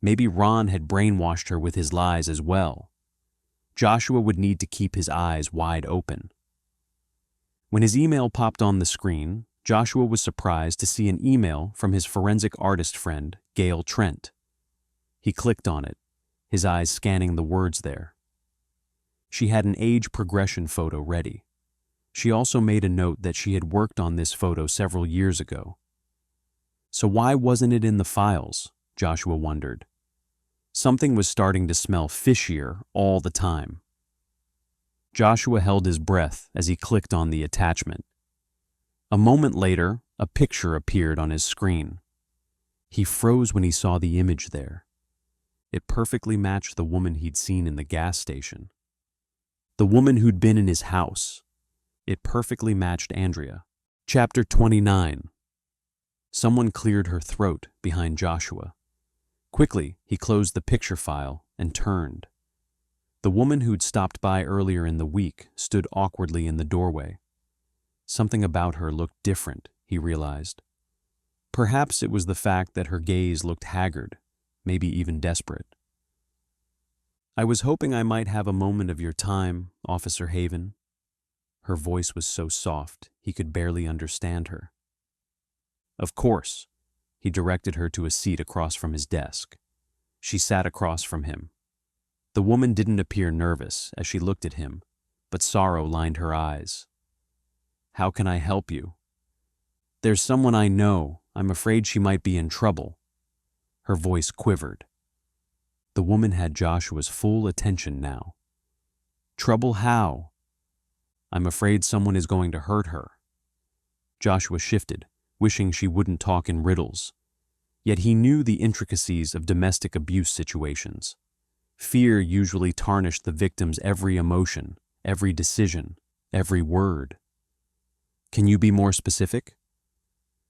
Maybe Ron had brainwashed her with his lies as well. Joshua would need to keep his eyes wide open. When his email popped on the screen, Joshua was surprised to see an email from his forensic artist friend, Gail Trent. He clicked on it, his eyes scanning the words there. She had an age progression photo ready. She also made a note that she had worked on this photo several years ago. So why wasn't it in the files? Joshua wondered. Something was starting to smell fishier all the time. Joshua held his breath as he clicked on the attachment. A moment later, a picture appeared on his screen. He froze when he saw the image there. It perfectly matched the woman he'd seen in the gas station. The woman who'd been in his house. It perfectly matched Andrea. Chapter 29. Someone cleared her throat behind Joshua. Quickly, he closed the picture file and turned. The woman who'd stopped by earlier in the week stood awkwardly in the doorway. Something about her looked different, he realized. Perhaps it was the fact that her gaze looked haggard, maybe even desperate. "I was hoping I might have a moment of your time, Officer Haven." Her voice was so soft, he could barely understand her. "Of course." He directed her to a seat across from his desk. She sat across from him. The woman didn't appear nervous as she looked at him, but sorrow lined her eyes. "How can I help you?" "There's someone I know. I'm afraid she might be in trouble." Her voice quivered. The woman had Joshua's full attention now. "Trouble how?" "I'm afraid someone is going to hurt her." Joshua shifted, wishing she wouldn't talk in riddles. Yet he knew the intricacies of domestic abuse situations. Fear usually tarnished the victim's every emotion, every decision, every word. "Can you be more specific?"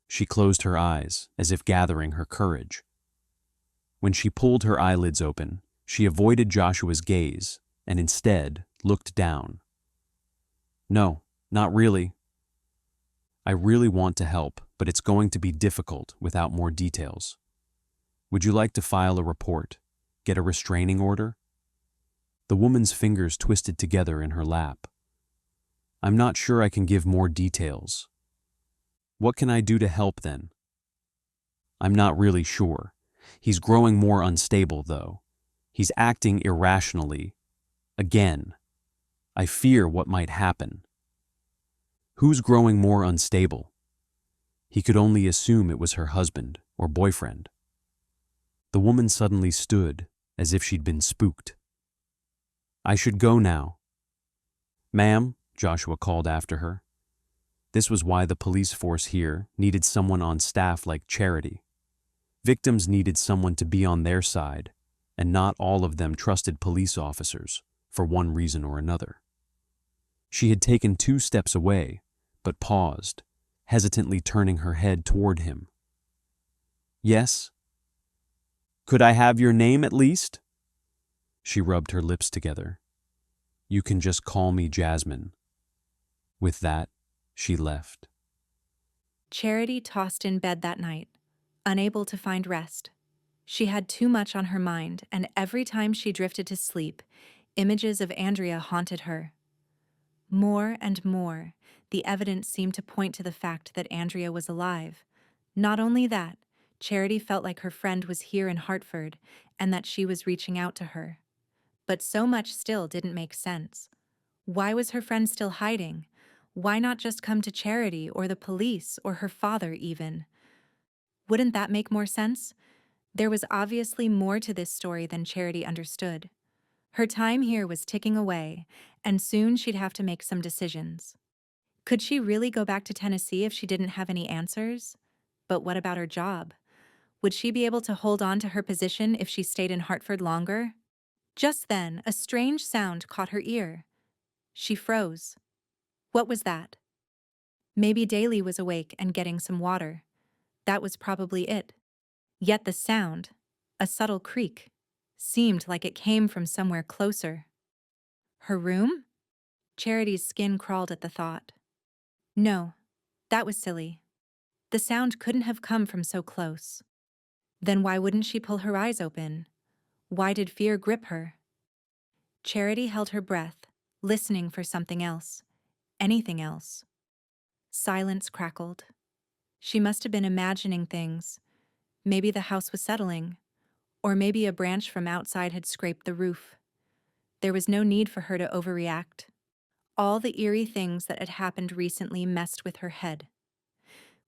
She closed her eyes, as if gathering her courage. When she pulled her eyelids open, she avoided Joshua's gaze and instead looked down. "No, not really. I really want to help, but it's going to be difficult without more details. Would you like to file a report? Get a restraining order?" The woman's fingers twisted together in her lap. "I'm not sure I can give more details." "What can I do to help then?" "I'm not really sure. He's growing more unstable, though. He's acting irrationally. Again. I fear what might happen. Who's growing more unstable? He could only assume it was her husband or boyfriend. The woman suddenly stood, as if she'd been spooked. I should go now. Ma'am, Joshua called after her. This was why the police force here needed someone on staff like Charity. Victims needed someone to be on their side, and not all of them trusted police officers, for one reason or another. She had taken 2 steps away, but paused, hesitantly turning her head toward him. Yes? Could I have your name at least? She rubbed her lips together. You can just call me Jasmine. With that, she left. Charity tossed in bed that night, unable to find rest. She had too much on her mind, and every time she drifted to sleep, images of Andrea haunted her. More and more, the evidence seemed to point to the fact that Andrea was alive. Not only that, Charity felt like her friend was here in Hartford and that she was reaching out to her. But so much still didn't make sense. Why was her friend still hiding? Why not just come to Charity or the police or her father even? Wouldn't that make more sense? There was obviously more to this story than Charity understood. Her time here was ticking away, and soon she'd have to make some decisions. Could she really go back to Tennessee if she didn't have any answers? But what about her job? Would she be able to hold on to her position if she stayed in Hartford longer? Just then, a strange sound caught her ear. She froze. What was that? Maybe Daly was awake and getting some water. That was probably it. Yet the sound, a subtle creak, seemed like it came from somewhere closer. Her room? Charity's skin crawled at the thought. No, that was silly. The sound couldn't have come from so close. Then why wouldn't she pull her eyes open? Why did fear grip her? Charity held her breath, listening for something else. Anything else. Silence crackled. She must have been imagining things. Maybe the house was settling, or maybe a branch from outside had scraped the roof. There was no need for her to overreact. All the eerie things that had happened recently messed with her head.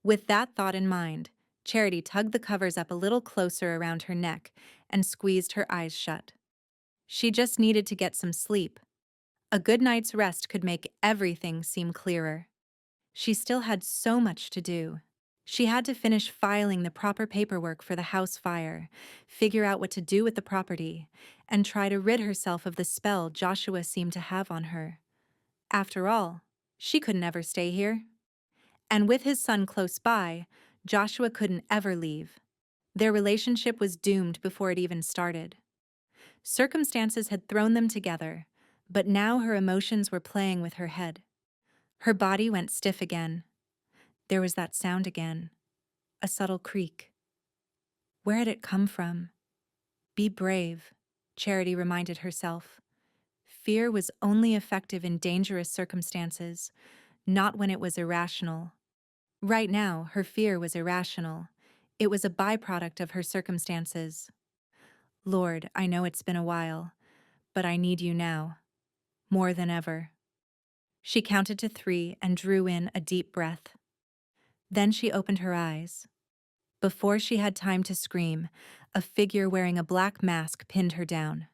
With that thought in mind, Charity tugged the covers up a little closer around her neck and squeezed her eyes shut. She just needed to get some sleep. A good night's rest could make everything seem clearer. She still had so much to do. She had to finish filing the proper paperwork for the house fire, figure out what to do with the property, and try to rid herself of the spell Joshua seemed to have on her. After all, she could never stay here. And with his son close by, Joshua couldn't ever leave. Their relationship was doomed before it even started. Circumstances had thrown them together, but now her emotions were playing with her head. Her body went stiff again. There was that sound again, a subtle creak. Where had it come from? Be brave, Charity reminded herself. Fear was only effective in dangerous circumstances, not when it was irrational. Right now, her fear was irrational. It was a byproduct of her circumstances. Lord, I know it's been a while, but I need you now, more than ever. She counted to 3 and drew in a deep breath. Then she opened her eyes. Before she had time to scream, a figure wearing a black mask pinned her down.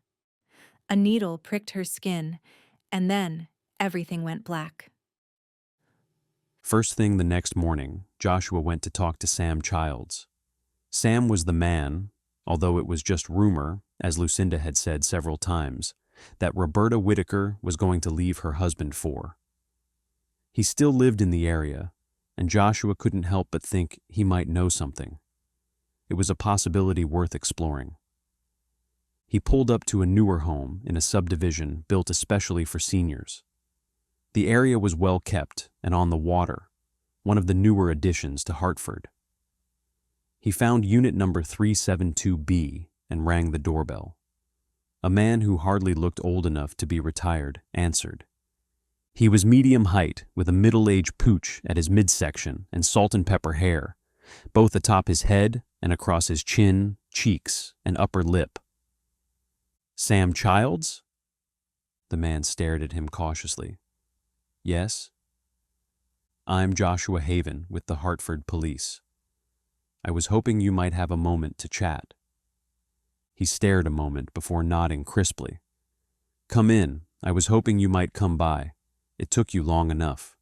A needle pricked her skin, and then everything went black. First thing the next morning, Joshua went to talk to Sam Childs. Sam was the man, although it was just rumor, as Lucinda had said several times, that Roberta Whitaker was going to leave her husband for. He still lived in the area, and Joshua couldn't help but think he might know something. It was a possibility worth exploring. He pulled up to a newer home in a subdivision built especially for seniors. The area was well kept and on the water, one of the newer additions to Hartford. He found unit number 372B and rang the doorbell. A man who hardly looked old enough to be retired answered. He was medium height, with a middle-aged pooch at his midsection and salt and pepper hair, both atop his head and across his chin, cheeks, and upper lip. Sam Childs? The man stared at him cautiously. Yes? I'm Joshua Haven with the Hartford Police. I was hoping you might have a moment to chat. He stared a moment before nodding crisply. Come in. I was hoping you might come by. It took you long enough.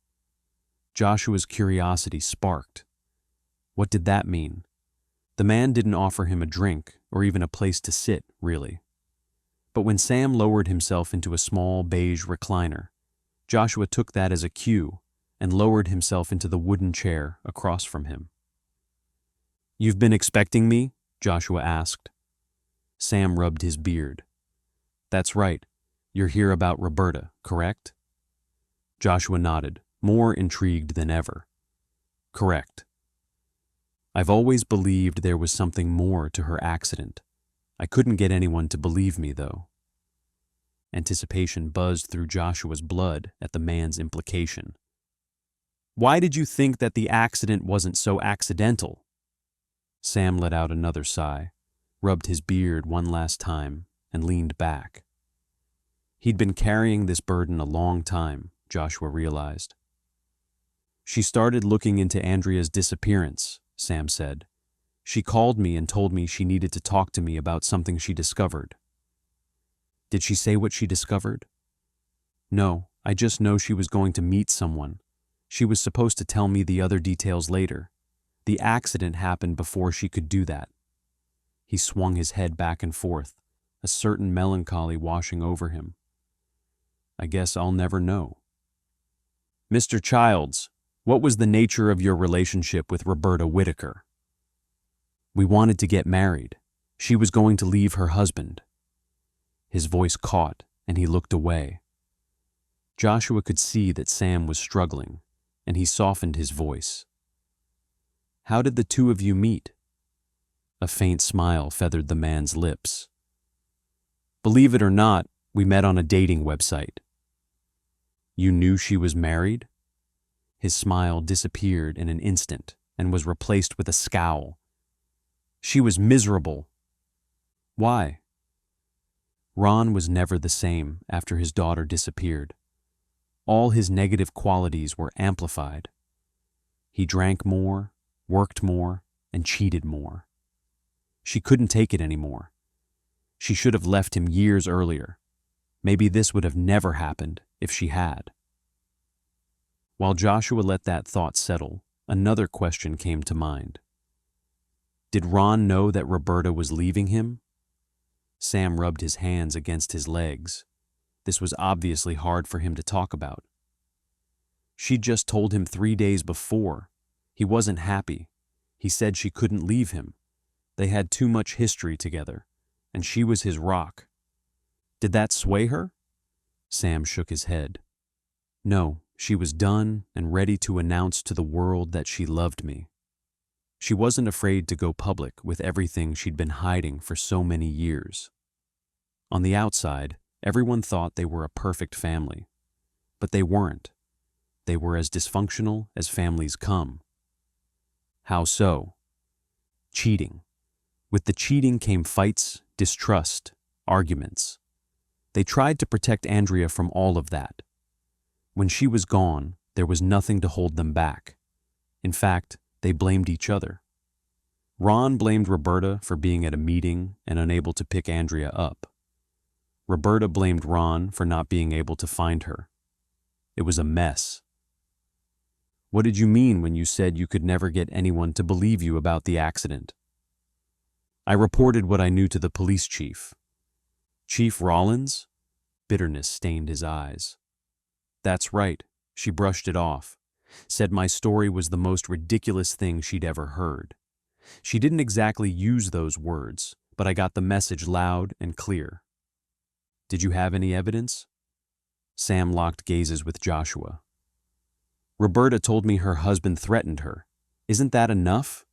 Joshua's curiosity sparked. What did that mean? The man didn't offer him a drink or even a place to sit, really. But when Sam lowered himself into a small beige recliner, Joshua took that as a cue and lowered himself into the wooden chair across from him. You've been expecting me? Joshua asked. Sam rubbed his beard. That's right. You're here about Roberta, correct? Joshua nodded, more intrigued than ever. Correct. I've always believed there was something more to her accident. I couldn't get anyone to believe me, though. Anticipation buzzed through Joshua's blood at the man's implication. Why did you think that the accident wasn't so accidental? Sam let out another sigh, rubbed his beard one last time, and leaned back. He'd been carrying this burden a long time, Joshua realized. She started looking into Andrea's disappearance, Sam said. She called me and told me she needed to talk to me about something she discovered. Did she say what she discovered? No, I just know she was going to meet someone. She was supposed to tell me the other details later. The accident happened before she could do that. He swung his head back and forth, a certain melancholy washing over him. I guess I'll never know. Mr. Childs, what was the nature of your relationship with Roberta Whitaker? We wanted to get married. She was going to leave her husband. His voice caught, and he looked away. Joshua could see that Sam was struggling, and he softened his voice. How did the two of you meet? A faint smile feathered the man's lips. Believe it or not, we met on a dating website. You knew she was married? His smile disappeared in an instant and was replaced with a scowl. She was miserable. Why? Ron was never the same after his daughter disappeared. All his negative qualities were amplified. He drank more, worked more, and cheated more. She couldn't take it anymore. She should have left him years earlier. Maybe this would have never happened if she had. While Joshua let that thought settle, another question came to mind. Did Ron know that Roberta was leaving him? Sam rubbed his hands against his legs. This was obviously hard for him to talk about. She'd just told him 3 days before. He wasn't happy. He said she couldn't leave him. They had too much history together, and she was his rock. Did that sway her? Sam shook his head. No, she was done and ready to announce to the world that she loved me. She wasn't afraid to go public with everything she'd been hiding for so many years. On the outside, everyone thought they were a perfect family, but they weren't. They were as dysfunctional as families come. How so? Cheating. With the cheating came fights, distrust, arguments. They tried to protect Andrea from all of that. When she was gone, there was nothing to hold them back. In fact, they blamed each other. Ron blamed Roberta for being at a meeting and unable to pick Andrea up. Roberta blamed Ron for not being able to find her. It was a mess. What did you mean when you said you could never get anyone to believe you about the accident? I reported what I knew to the police chief. Chief Rollins? Bitterness stained his eyes. That's right, she brushed it off, said my story was the most ridiculous thing she'd ever heard. She didn't exactly use those words, but I got the message loud and clear. Did you have any evidence? Sam locked gazes with Joshua. Roberta told me her husband threatened her. Isn't that enough?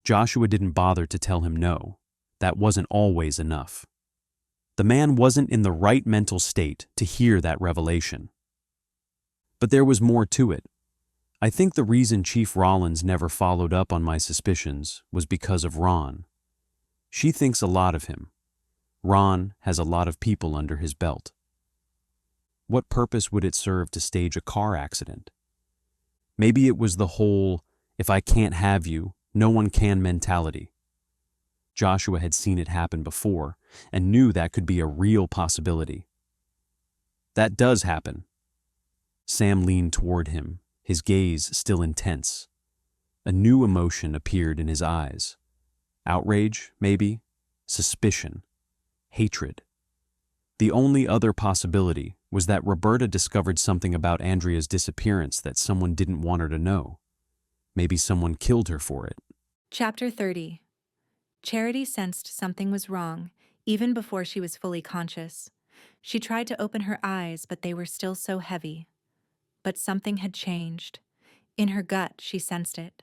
Joshua didn't bother to tell him no. That wasn't always enough. The man wasn't in the right mental state to hear that revelation. But there was more to it. I think the reason Chief Rollins never followed up on my suspicions was because of Ron. She thinks a lot of him. Ron has a lot of people under his belt. What purpose would it serve to stage a car accident? Maybe it was the whole, if I can't have you, no one can mentality. Joshua had seen it happen before and knew that could be a real possibility. That does happen. Sam leaned toward him, his gaze still intense. A new emotion appeared in his eyes. Outrage, maybe? Suspicion. Hatred. The only other possibility was that Roberta discovered something about Andrea's disappearance that someone didn't want her to know. Maybe someone killed her for it. Chapter 30. Charity sensed something was wrong, even before she was fully conscious. She tried to open her eyes, but they were still so heavy. But something had changed. In her gut, she sensed it.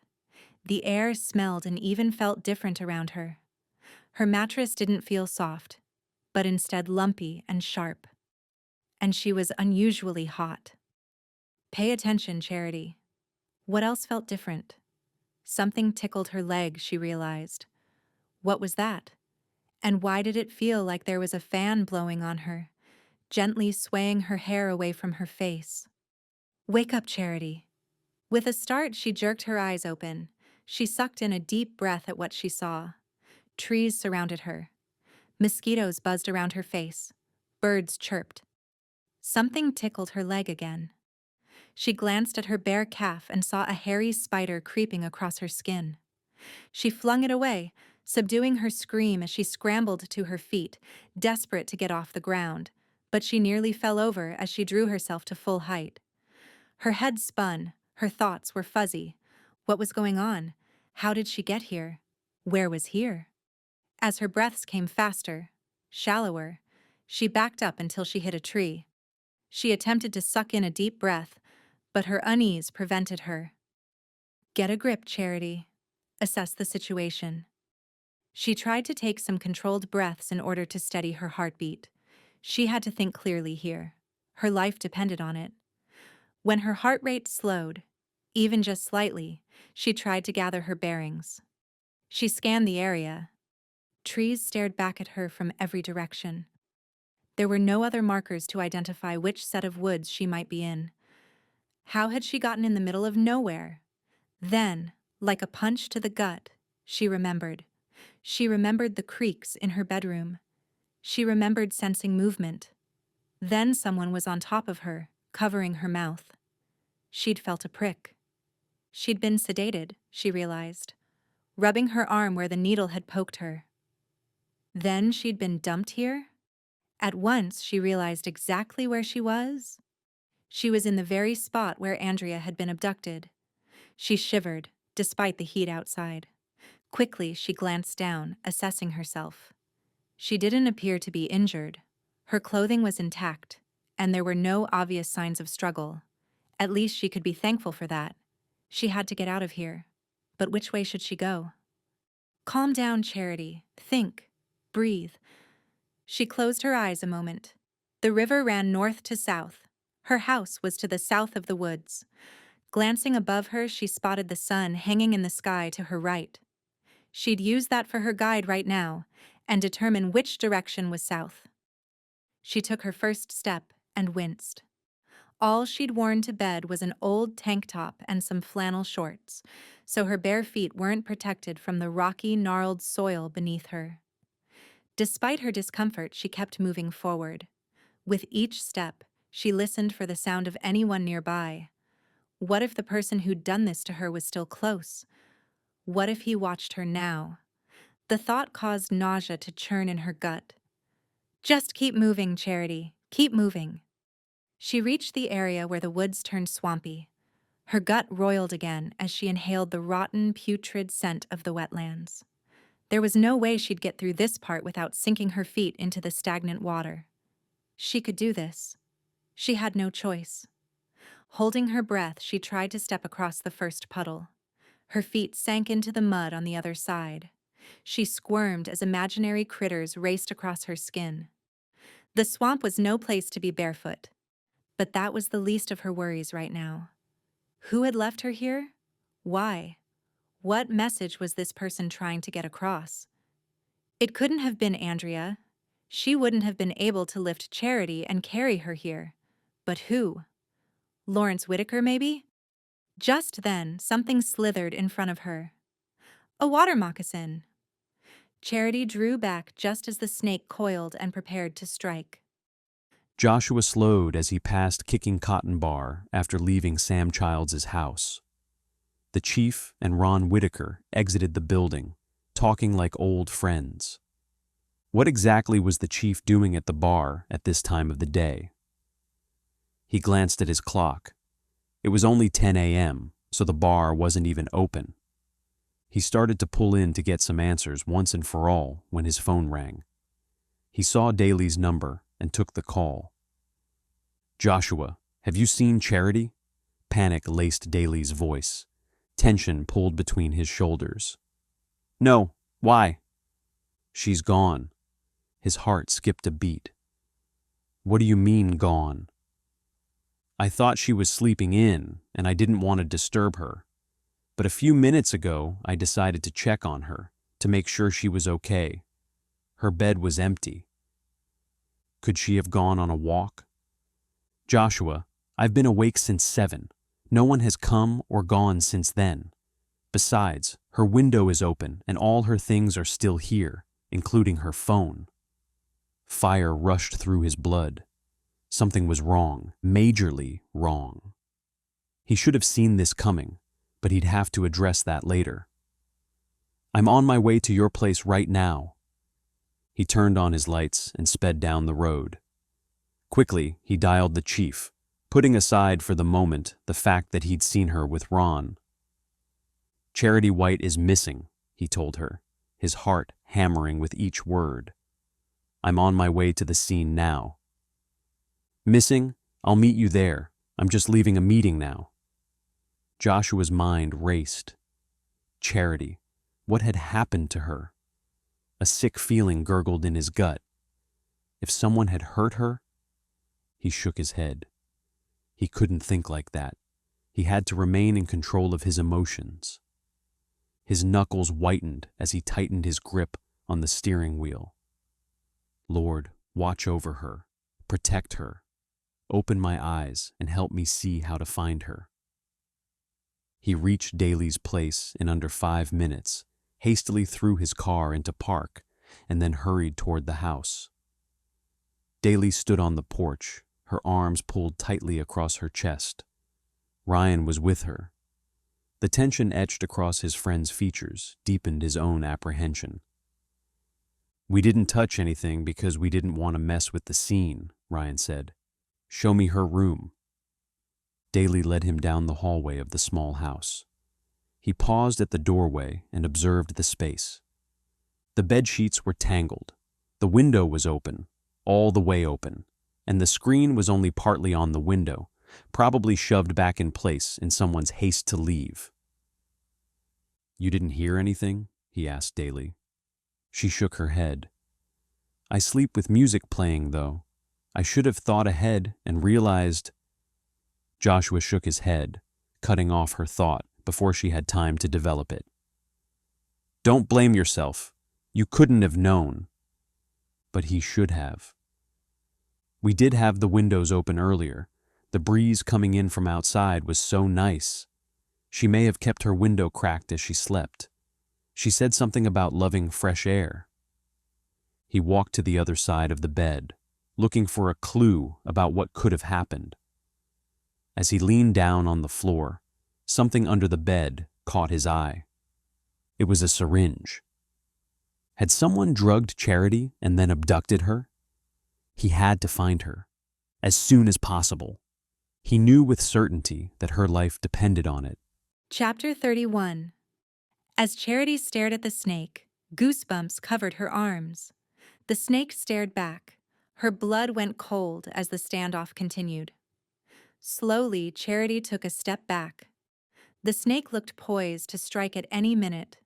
The air smelled and even felt different around her. Her mattress didn't feel soft, but instead lumpy and sharp. And she was unusually hot. Pay attention, Charity. What else felt different? Something tickled her leg, she realized. What was that? And why did it feel like there was a fan blowing on her, gently swaying her hair away from her face? Wake up, Charity. With a start, she jerked her eyes open. She sucked in a deep breath at what she saw. Trees surrounded her. Mosquitoes buzzed around her face. Birds chirped. Something tickled her leg again. She glanced at her bare calf and saw a hairy spider creeping across her skin. She flung it away, subduing her scream as she scrambled to her feet, desperate to get off the ground, but she nearly fell over as she drew herself to full height. Her head spun, her thoughts were fuzzy. What was going on? How did she get here? Where was here? As her breaths came faster, shallower, she backed up until she hit a tree. She attempted to suck in a deep breath, but her unease prevented her. Get a grip, Charity. Assess the situation. She tried to take some controlled breaths in order to steady her heartbeat. She had to think clearly here. Her life depended on it. When her heart rate slowed, even just slightly, she tried to gather her bearings. She scanned the area. Trees stared back at her from every direction. There were no other markers to identify which set of woods she might be in. How had she gotten in the middle of nowhere? Then, like a punch to the gut, she remembered. She remembered the creaks in her bedroom. She remembered sensing movement. Then someone was on top of her, covering her mouth. She'd felt a prick. She'd been sedated, she realized, rubbing her arm where the needle had poked her. Then she'd been dumped here? At once, she realized exactly where she was. She was in the very spot where Andrea had been abducted. She shivered, despite the heat outside. Quickly, she glanced down, assessing herself. She didn't appear to be injured. Her clothing was intact, and there were no obvious signs of struggle. At least she could be thankful for that. She had to get out of here. But which way should she go? Calm down, Charity. Think. Breathe. She closed her eyes a moment. The river ran north to south. Her house was to the south of the woods. Glancing above her, she spotted the sun hanging in the sky to her right. She'd use that for her guide right now and determine which direction was south. She took her first step and winced. All she'd worn to bed was an old tank top and some flannel shorts, so her bare feet weren't protected from the rocky, gnarled soil beneath her. Despite her discomfort, she kept moving forward. With each step, she listened for the sound of anyone nearby. What if the person who'd done this to her was still close? What if he watched her now? The thought caused nausea to churn in her gut. Just keep moving, Charity. Keep moving. She reached the area where the woods turned swampy. Her gut roiled again as she inhaled the rotten, putrid scent of the wetlands. There was no way she'd get through this part without sinking her feet into the stagnant water. She could do this. She had no choice. Holding her breath, she tried to step across the first puddle. Her feet sank into the mud on the other side. She squirmed as imaginary critters raced across her skin. The swamp was no place to be barefoot, but that was the least of her worries right now. Who had left her here? Why? What message was this person trying to get across? It couldn't have been Andrea. She wouldn't have been able to lift Charity and carry her here. But who? Lawrence Whitaker, maybe? Just then, something slithered in front of her. A water moccasin. Charity drew back just as the snake coiled and prepared to strike. Joshua slowed as he passed Kicking Cotton Bar after leaving Sam Childs' house. The chief and Ron Whitaker exited the building, talking like old friends. What exactly was the chief doing at the bar at this time of the day? He glanced at his clock. It was only 10 a.m., so the bar wasn't even open. He started to pull in to get some answers once and for all when his phone rang. He saw Daly's number and took the call. "Joshua, have you seen Charity?" Panic laced Daly's voice. Tension pulled between his shoulders. "No, why?" "She's gone." His heart skipped a beat. "What do you mean, gone?" "I thought she was sleeping in, and I didn't want to disturb her. But a few minutes ago, I decided to check on her, to make sure she was okay. Her bed was empty." "Could she have gone on a walk?" "Joshua, I've been awake since 7. No one has come or gone since then. Besides, her window is open and all her things are still here, including her phone." Fire rushed through his blood. Something was wrong, majorly wrong. He should have seen this coming, but he'd have to address that later. "I'm on my way to your place right now." He turned on his lights and sped down the road. Quickly, he dialed the chief, putting aside for the moment the fact that he'd seen her with Ron. "Charity White is missing," he told her, his heart hammering with each word. "I'm on my way to the scene now." "Missing? I'll meet you there. I'm just leaving a meeting now." Joshua's mind raced. Charity. What had happened to her? A sick feeling gurgled in his gut. If someone had hurt her? He shook his head. He couldn't think like that. He had to remain in control of his emotions. His knuckles whitened as he tightened his grip on the steering wheel. "Lord, watch over her. Protect her. Open my eyes and help me see how to find her." He reached Daly's place in under 5 minutes, hastily threw his car into park, and then hurried toward the house. Daly stood on the porch, her arms pulled tightly across her chest. Ryan was with her. The tension etched across his friend's features deepened his own apprehension. "We didn't touch anything because we didn't want to mess with the scene," Ryan said. "Show me her room." Daly led him down the hallway of the small house. He paused at the doorway and observed the space. The bed sheets were tangled. The window was open, all the way open, and the screen was only partly on the window, probably shoved back in place in someone's haste to leave. "You didn't hear anything?" he asked Daly. She shook her head. "I sleep with music playing, though. I should have thought ahead and realized—" Joshua shook his head, cutting off her thought before she had time to develop it. "Don't blame yourself. You couldn't have known." But he should have. "We did have the windows open earlier. The breeze coming in from outside was so nice. She may have kept her window cracked as she slept. She said something about loving fresh air." He walked to the other side of the bed, looking for a clue about what could have happened. As he leaned down on the floor, something under the bed caught his eye. It was a syringe. Had someone drugged Charity and then abducted her? He had to find her, as soon as possible. He knew with certainty that her life depended on it. Chapter 31. As Charity stared at the snake, goosebumps covered her arms. The snake stared back. Her blood went cold as the standoff continued. Slowly, Charity took a step back. The snake looked poised to strike at any minute.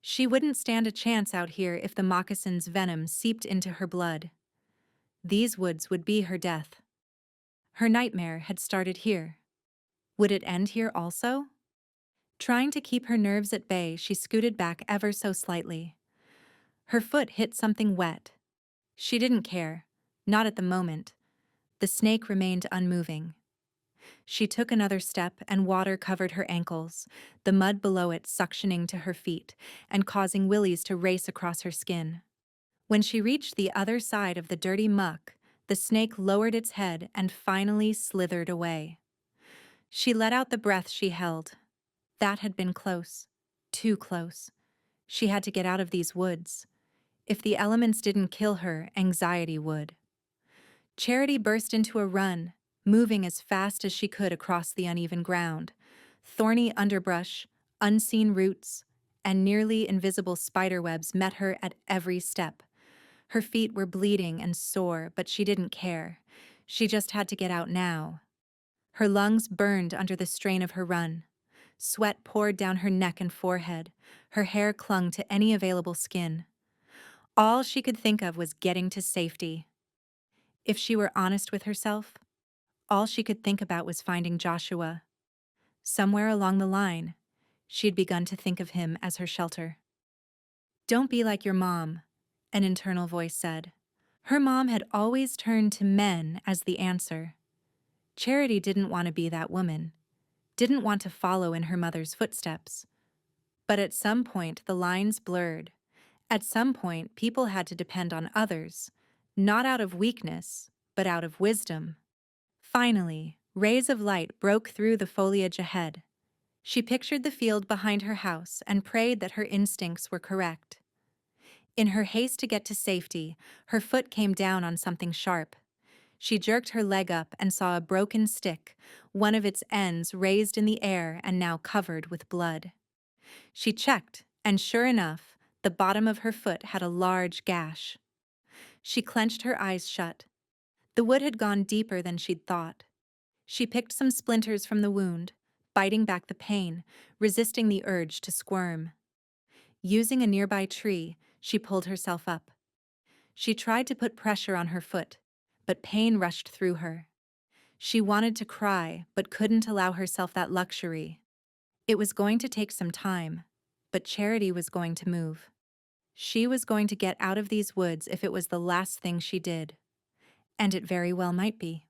She wouldn't stand a chance out here if the moccasin's venom seeped into her blood. These woods would be her death. Her nightmare had started here. Would it end here also? Trying to keep her nerves at bay, she scooted back ever so slightly. Her foot hit something wet. She didn't care, not at the moment. The snake remained unmoving. She took another step and water covered her ankles, the mud below it suctioning to her feet and causing willies to race across her skin. When she reached the other side of the dirty muck, the snake lowered its head and finally slithered away. She let out the breath she held. That had been close. Too close. She had to get out of these woods. If the elements didn't kill her, anxiety would. Charity burst into a run, moving as fast as she could across the uneven ground. Thorny underbrush, unseen roots, and nearly invisible spiderwebs met her at every step. Her feet were bleeding and sore, but she didn't care. She just had to get out now. Her lungs burned under the strain of her run. Sweat poured down her neck and forehead. Her hair clung to any available skin. All she could think of was getting to safety. If she were honest with herself, all she could think about was finding Joshua. Somewhere along the line, she'd begun to think of him as her shelter. "Don't be like your mom," an internal voice said. Her mom had always turned to men as the answer. Charity didn't want to be that woman, didn't want to follow in her mother's footsteps. But at some point, the lines blurred. At some point, people had to depend on others, not out of weakness, but out of wisdom. Finally, rays of light broke through the foliage ahead. She pictured the field behind her house and prayed that her instincts were correct. In her haste to get to safety, her foot came down on something sharp. She jerked her leg up and saw a broken stick, one of its ends raised in the air and now covered with blood. She checked, and sure enough, the bottom of her foot had a large gash. She clenched her eyes shut. The wood had gone deeper than she'd thought. She picked some splinters from the wound, biting back the pain, resisting the urge to squirm. Using a nearby tree, she pulled herself up. She tried to put pressure on her foot, but pain rushed through her. She wanted to cry, but couldn't allow herself that luxury. It was going to take some time, but Charity was going to move. She was going to get out of these woods if it was the last thing she did. And it very well might be.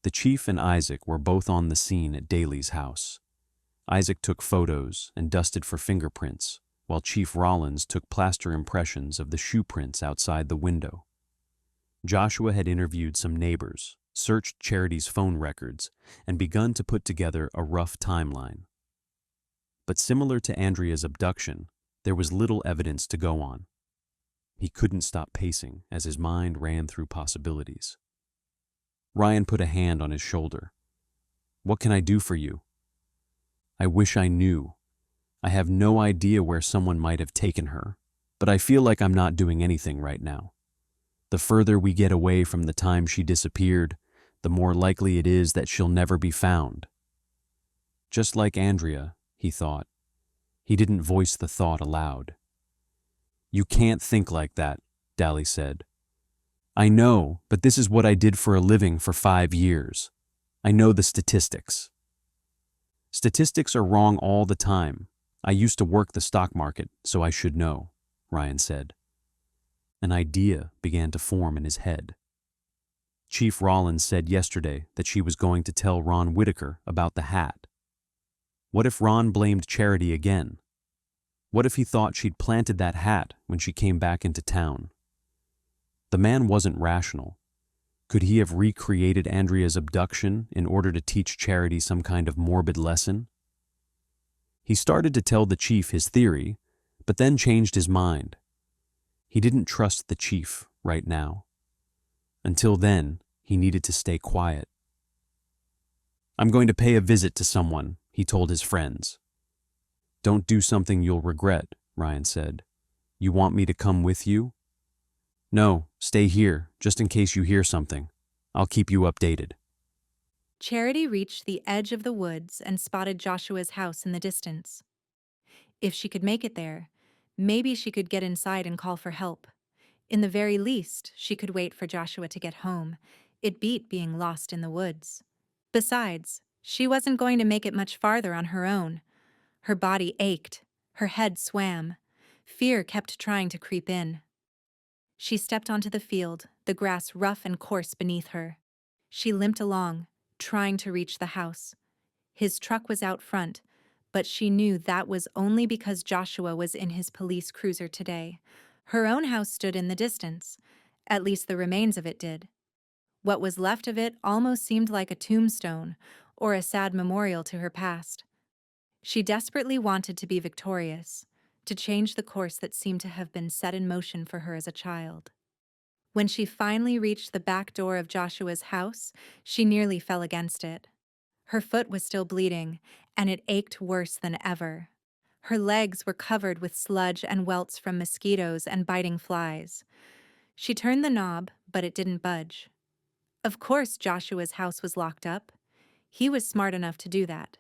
The chief and Isaac were both on the scene at Daly's house. Isaac took photos and dusted for fingerprints, while Chief Rollins took plaster impressions of the shoe prints outside the window. Joshua had interviewed some neighbors, searched Charity's phone records, and begun to put together a rough timeline. But similar to Andrea's abduction, there was little evidence to go on. He couldn't stop pacing as his mind ran through possibilities. Ryan put a hand on his shoulder. "What can I do for you?" "I wish I knew. I have no idea where someone might have taken her, but I feel like I'm not doing anything right now. The further we get away from the time she disappeared, the more likely it is that she'll never be found." Just like Andrea, he thought. He didn't voice the thought aloud. "You can't think like that," Daly said. "I know, but this is what I did for a living for 5 years. I know the statistics." "Statistics are wrong all the time. I used to work the stock market, so I should know," Ryan said. An idea began to form in his head. Chief Rollins said yesterday that she was going to tell Ron Whitaker about the hat. What if Ron blamed Charity again? What if he thought she'd planted that hat when she came back into town? The man wasn't rational. Could he have recreated Andrea's abduction in order to teach Charity some kind of morbid lesson? He started to tell the chief his theory, but then changed his mind. He didn't trust the chief right now. Until then, he needed to stay quiet. "I'm going to pay a visit to someone," he told his friends. "Don't do something you'll regret," Ryan said. "You want me to come with you?" "No, stay here, just in case you hear something. I'll keep you updated." Charity reached the edge of the woods and spotted Joshua's house in the distance. If she could make it there, maybe she could get inside and call for help. In the very least, she could wait for Joshua to get home. It beat being lost in the woods. Besides, she wasn't going to make it much farther on her own. Her body ached. Her head swam. Fear kept trying to creep in. She stepped onto the field, the grass rough and coarse beneath her. She limped along, trying to reach the house. His truck was out front, but she knew that was only because Joshua was in his police cruiser today. Her own house stood in the distance. At least the remains of it did. What was left of it almost seemed like a tombstone or a sad memorial to her past. She desperately wanted to be victorious, to change the course that seemed to have been set in motion for her as a child. When she finally reached the back door of Joshua's house, she nearly fell against it. Her foot was still bleeding, and it ached worse than ever. Her legs were covered with sludge and welts from mosquitoes and biting flies. She turned the knob, but it didn't budge. Of course, Joshua's house was locked up. He was smart enough to do that.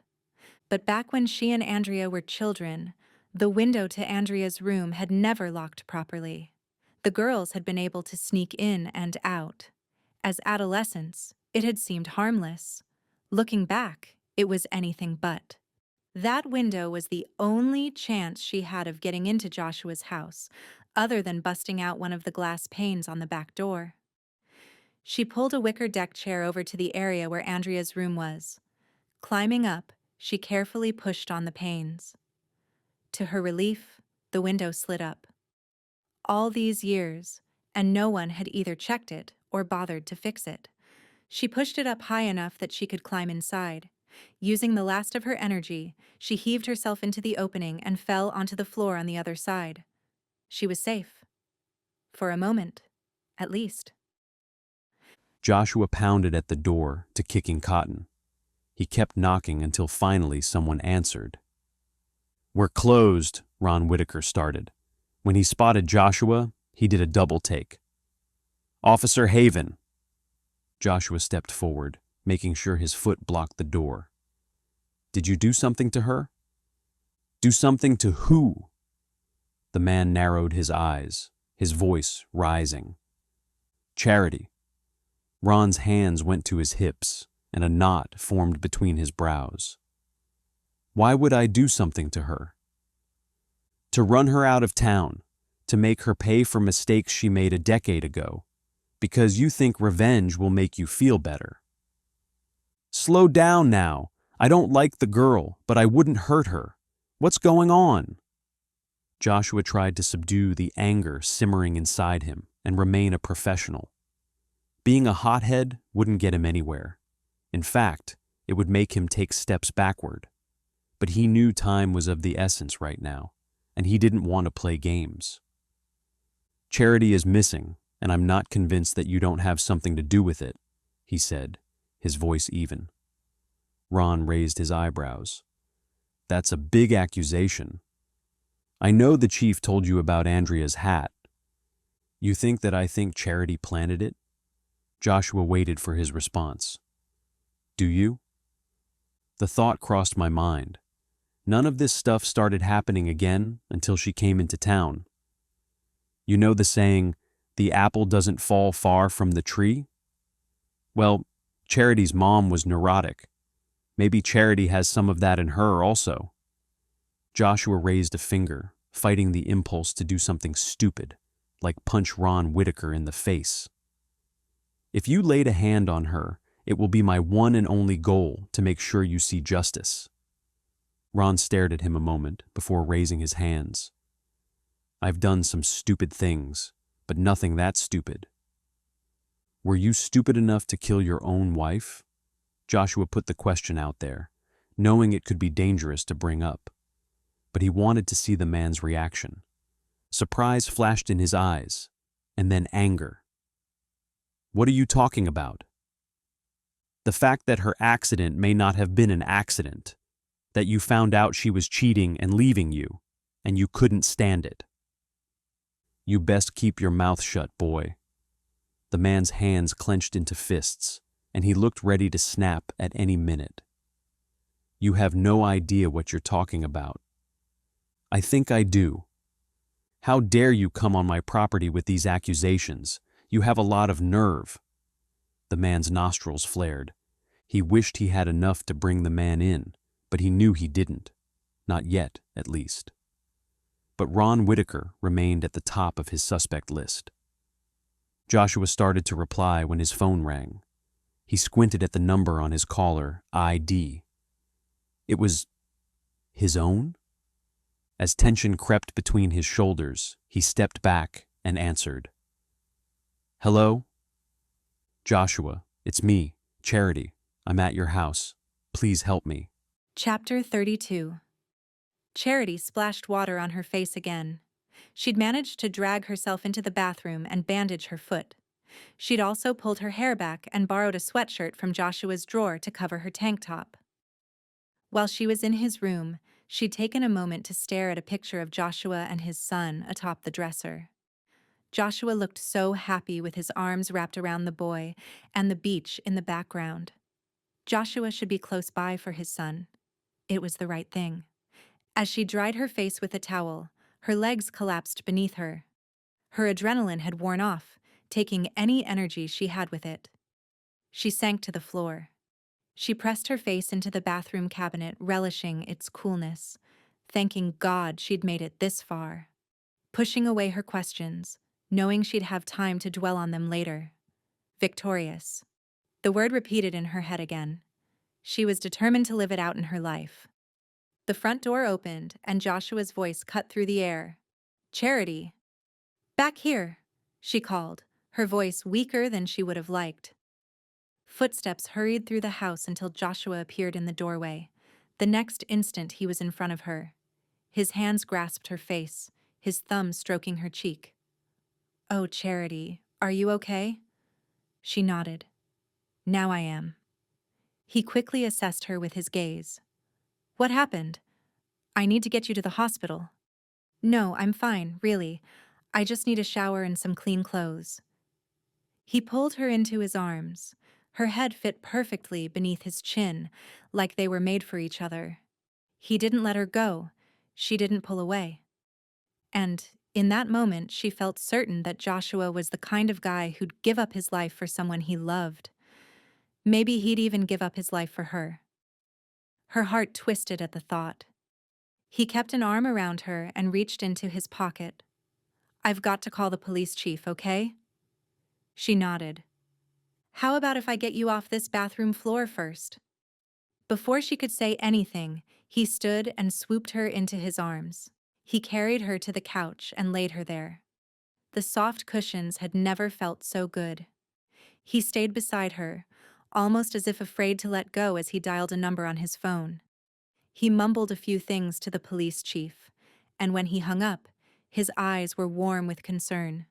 But back when she and Andrea were children, the window to Andrea's room had never locked properly. The girls had been able to sneak in and out. As adolescents, it had seemed harmless. Looking back, it was anything but. That window was the only chance she had of getting into Joshua's house, other than busting out one of the glass panes on the back door. She pulled a wicker deck chair over to the area where Andrea's room was. Climbing up, she carefully pushed on the panes. To her relief, the window slid up. All these years, and no one had either checked it or bothered to fix it. She pushed it up high enough that she could climb inside. Using the last of her energy, she heaved herself into the opening and fell onto the floor on the other side. She was safe. For a moment, at least. Joshua pounded at the door to kicking cotton. He kept knocking until finally someone answered. "We're closed," Ron Whitaker started. When he spotted Joshua, he did a double take. "Officer Haven." Joshua stepped forward, making sure his foot blocked the door. "Did you do something to her?" "Do something to who?" The man narrowed his eyes, his voice rising. "Charity." Ron's hands went to his hips, and a knot formed between his brows. "Why would I do something to her?" "To run her out of town, to make her pay for mistakes she made a decade ago, because you think revenge will make you feel better." "Slow down now. I don't like the girl, but I wouldn't hurt her. What's going on?" Joshua tried to subdue the anger simmering inside him and remain a professional. Being a hothead wouldn't get him anywhere. In fact, it would make him take steps backward. But he knew time was of the essence right now, and he didn't want to play games. "Charity is missing, and I'm not convinced that you don't have something to do with it," he said, his voice even. Ron raised his eyebrows. "That's a big accusation. I know the chief told you about Andrea's hat. You think that I think Charity planted it?" Joshua waited for his response. "Do you?" The thought crossed my mind. None of this stuff started happening again until she came into town. You know the saying, "The apple doesn't fall far from the tree"? Well, Charity's mom was neurotic. Maybe Charity has some of that in her also. Joshua raised a finger, fighting the impulse to do something stupid, like punch Ron Whitaker in the face. "If you laid a hand on her, it will be my one and only goal to make sure you see justice." Ron stared at him a moment before raising his hands. "I've done some stupid things, but nothing that stupid." "Were you stupid enough to kill your own wife?" Joshua put the question out there, knowing it could be dangerous to bring up. But he wanted to see the man's reaction. Surprise flashed in his eyes, and then anger. "What are you talking about?" "The fact that her accident may not have been an accident, that you found out she was cheating and leaving you, and you couldn't stand it." "You best keep your mouth shut, boy." The man's hands clenched into fists, and he looked ready to snap at any minute. "You have no idea what you're talking about." "I think I do." "How dare you come on my property with these accusations? You have a lot of nerve." The man's nostrils flared. He wished he had enough to bring the man in, but he knew he didn't. Not yet, at least. But Ron Whitaker remained at the top of his suspect list. Joshua started to reply when his phone rang. He squinted at the number on his caller ID. It was his own? As tension crept between his shoulders, he stepped back and answered. Hello? Joshua, it's me, Charity. I'm at your house. Please help me. Chapter 32. Charity splashed water on her face again. She'd managed to drag herself into the bathroom and bandage her foot. She'd also pulled her hair back and borrowed a sweatshirt from Joshua's drawer to cover her tank top. While she was in his room, she'd taken a moment to stare at a picture of Joshua and his son atop the dresser. Joshua looked so happy with his arms wrapped around the boy and the beach in the background. Joshua should be close by for his son. It was the right thing. As she dried her face with a towel, her legs collapsed beneath her. Her adrenaline had worn off, taking any energy she had with it. She sank to the floor. She pressed her face into the bathroom cabinet, relishing its coolness, thanking God she'd made it this far. Pushing away her questions, knowing she'd have time to dwell on them later. Victorious. The word repeated in her head again. She was determined to live it out in her life. The front door opened, and Joshua's voice cut through the air. Charity. Back here, she called, her voice weaker than she would have liked. Footsteps hurried through the house until Joshua appeared in the doorway. The next instant he was in front of her. His hands grasped her face, his thumb stroking her cheek. Oh, Charity, are you okay? She nodded. Now I am. He quickly assessed her with his gaze. What happened? I need to get you to the hospital. No, I'm fine, really. I just need a shower and some clean clothes. He pulled her into his arms. Her head fit perfectly beneath his chin, like they were made for each other. He didn't let her go. She didn't pull away. And in that moment, she felt certain that Joshua was the kind of guy who'd give up his life for someone he loved. Maybe he'd even give up his life for her. Her heart twisted at the thought. He kept an arm around her and reached into his pocket. I've got to call the police chief, okay? She nodded. How about if I get you off this bathroom floor first? Before she could say anything, he stood and swooped her into his arms. He carried her to the couch and laid her there. The soft cushions had never felt so good. He stayed beside her, almost as if afraid to let go as he dialed a number on his phone. He mumbled a few things to the police chief, and when he hung up, his eyes were warm with concern.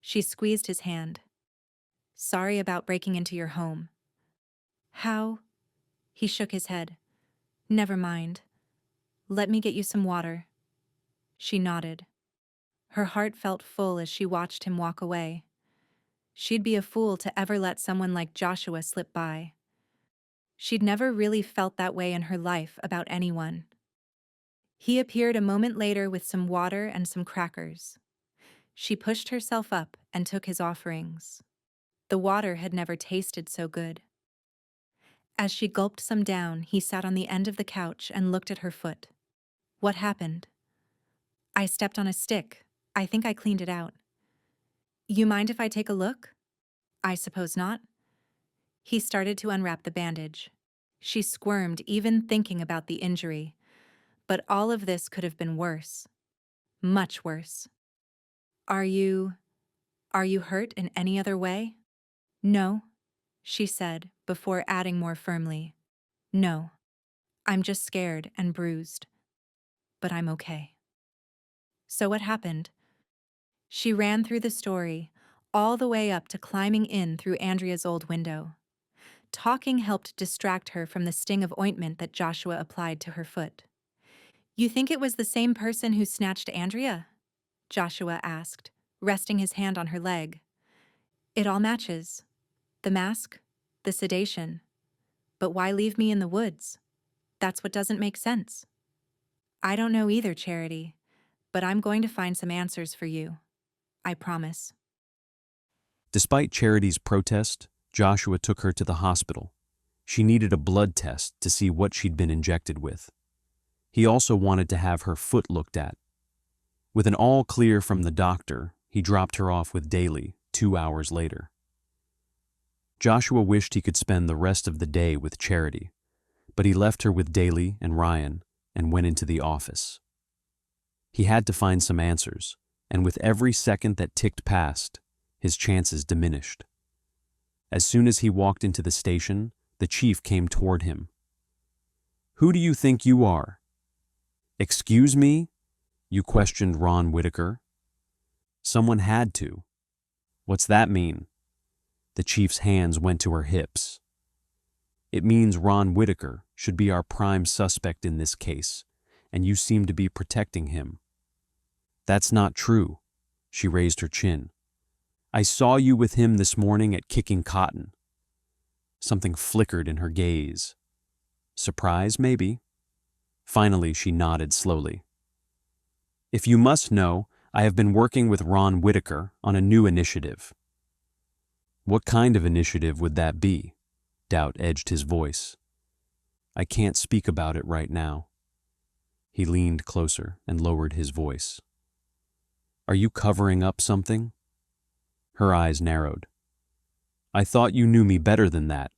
She squeezed his hand. Sorry about breaking into your home. How? He shook his head. Never mind. Let me get you some water. She nodded. Her heart felt full as she watched him walk away. She'd be a fool to ever let someone like Joshua slip by. She'd never really felt that way in her life about anyone. He appeared a moment later with some water and some crackers. She pushed herself up and took his offerings. The water had never tasted so good. As she gulped some down, he sat on the end of the couch and looked at her foot. What happened? I stepped on a stick. I think I cleaned it out. You mind if I take a look? I suppose not. He started to unwrap the bandage. She squirmed even thinking about the injury. But all of this could have been worse. Much worse. Are you hurt in any other way? No, she said, before adding more firmly. No, I'm just scared and bruised. But I'm okay. So what happened? She ran through the story, all the way up to climbing in through Andrea's old window. Talking helped distract her from the sting of ointment that Joshua applied to her foot. You think it was the same person who snatched Andrea? Joshua asked, resting his hand on her leg. It all matches. The mask, the sedation. But why leave me in the woods? That's what doesn't make sense. I don't know either, Charity, but I'm going to find some answers for you. I promise. Despite Charity's protest, Joshua took her to the hospital. She needed a blood test to see what she'd been injected with. He also wanted to have her foot looked at. With an all clear from the doctor, he dropped her off with Daly 2 hours later. Joshua wished he could spend the rest of the day with Charity, but he left her with Daly and Ryan and went into the office. He had to find some answers, and with every second that ticked past, his chances diminished. As soon as he walked into the station, the chief came toward him. "Who do you think you are?" "Excuse me?" you questioned Ron Whitaker. "Someone had to." "What's that mean?" The chief's hands went to her hips. "It means Ron Whitaker should be our prime suspect in this case, and you seem to be protecting him." "That's not true." She raised her chin. "I saw you with him this morning at Kicking Cotton." Something flickered in her gaze. Surprise, maybe? Finally, she nodded slowly. "If you must know, I have been working with Ron Whitaker on a new initiative." "What kind of initiative would that be?" Doubt edged his voice. "I can't speak about it right now." He leaned closer and lowered his voice. "Are you covering up something?" Her eyes narrowed. "I thought you knew me better than that.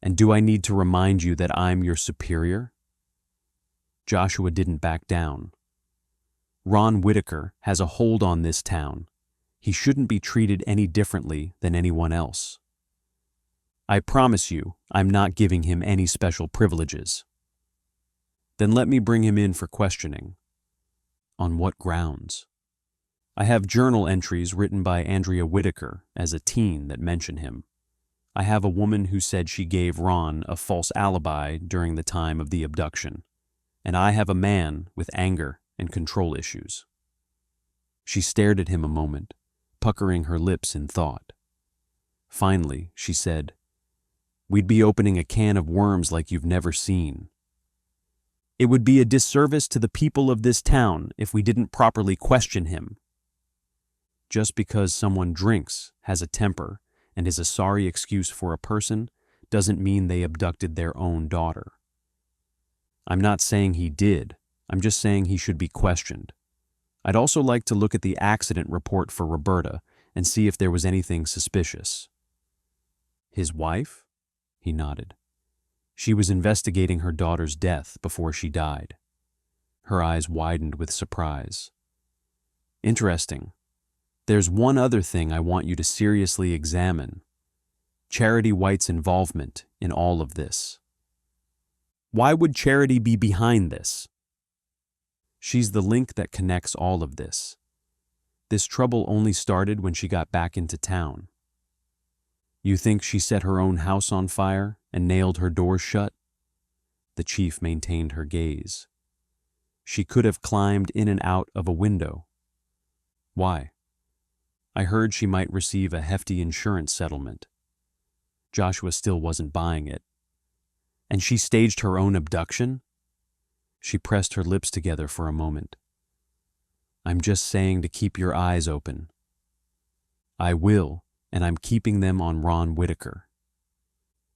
And do I need to remind you that I'm your superior?" Joshua didn't back down. "Ron Whitaker has a hold on this town. He shouldn't be treated any differently than anyone else. I promise you, I'm not giving him any special privileges." "Then let me bring him in for questioning." "On what grounds?" "I have journal entries written by Andrea Whitaker as a teen that mention him. I have a woman who said she gave Ron a false alibi during the time of the abduction. And I have a man with anger and control issues." She stared at him a moment, puckering her lips in thought. Finally, she said, "We'd be opening a can of worms like you've never seen. It would be a disservice to the people of this town if we didn't properly question him." Just because someone drinks, has a temper, and is a sorry excuse for a person doesn't mean they abducted their own daughter. I'm not saying he did, I'm just saying he should be questioned. I'd also like to look at the accident report for Roberta and see if there was anything suspicious. "His wife?" He nodded. "She was investigating her daughter's death before she died." Her eyes widened with surprise. "Interesting. There's one other thing I want you to seriously examine. Charity White's involvement in all of this." "Why would Charity be behind this?" "She's the link that connects all of this. This trouble only started when she got back into town." "You think she set her own house on fire and nailed her doors shut?" The chief maintained her gaze. "She could have climbed in and out of a window." "Why?" "I heard she might receive a hefty insurance settlement." Joshua still wasn't buying it. "And she staged her own abduction?" She pressed her lips together for a moment. "I'm just saying to keep your eyes open." "I will, and I'm keeping them on Ron Whitaker."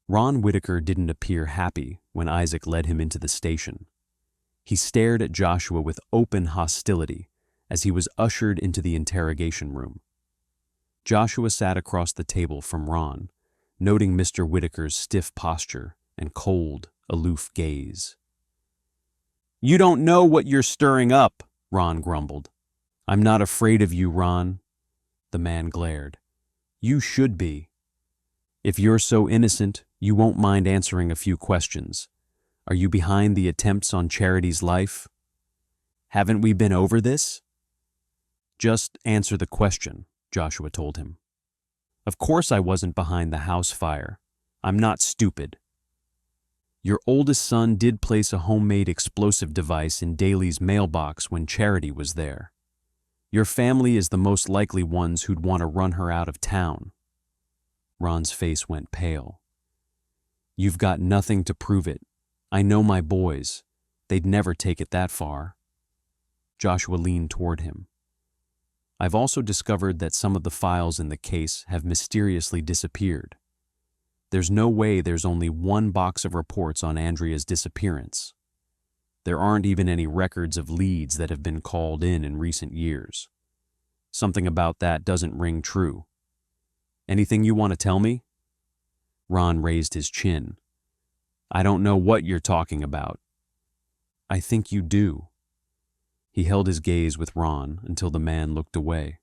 Ron Whitaker didn't appear happy when Isaac led him into the station. He stared at Joshua with open hostility as he was ushered into the interrogation room. Joshua sat across the table from Ron, noting Mr. Whitaker's stiff posture and cold, aloof gaze. "You don't know what you're stirring up," Ron grumbled. "I'm not afraid of you, Ron," the man glared. "You should be. If you're so innocent, you won't mind answering a few questions. Are you behind the attempts on Charity's life? Haven't we been over this?" "Just answer the question," Joshua told him. "Of course I wasn't behind the house fire. I'm not stupid." "Your oldest son did place a homemade explosive device in Daly's mailbox when Charity was there. Your family is the most likely ones who'd want to run her out of town." Ron's face went pale. "You've got nothing to prove it. I know my boys. They'd never take it that far." Joshua leaned toward him. "I've also discovered that some of the files in the case have mysteriously disappeared. There's no way there's only one box of reports on Andrea's disappearance. There aren't even any records of leads that have been called in recent years. Something about that doesn't ring true." Anything you want to tell me? Ron raised his chin. I don't know what you're talking about. I think you do. He held his gaze with Ron until the man looked away.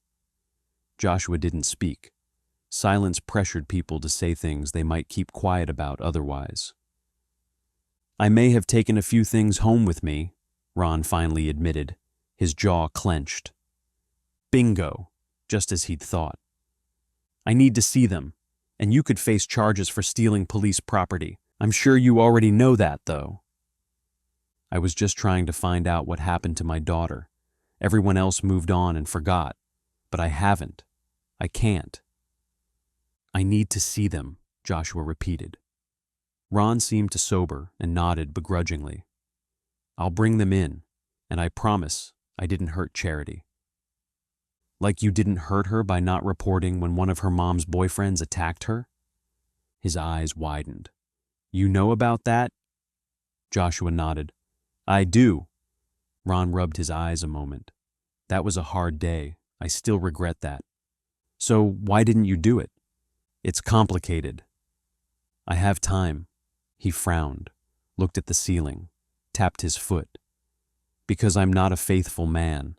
Joshua didn't speak. Silence pressured people to say things they might keep quiet about otherwise. I may have taken a few things home with me, Ron finally admitted, his jaw clenched. Bingo, just as he'd thought. I need to see them, and you could face charges for stealing police property. I'm sure you already know that, though. I was just trying to find out what happened to my daughter. Everyone else moved on and forgot, but I haven't. I can't. I need to see them, Joshua repeated. Ron seemed to sober and nodded begrudgingly. I'll bring them in, and I promise I didn't hurt Charity. Like you didn't hurt her by not reporting when one of her mom's boyfriends attacked her? His eyes widened. You know about that? Joshua nodded. I do. Ron rubbed his eyes a moment. That was a hard day. I still regret that. So why didn't you do it? It's complicated. I have time. He frowned, looked at the ceiling, tapped his foot. Because I'm not a faithful man.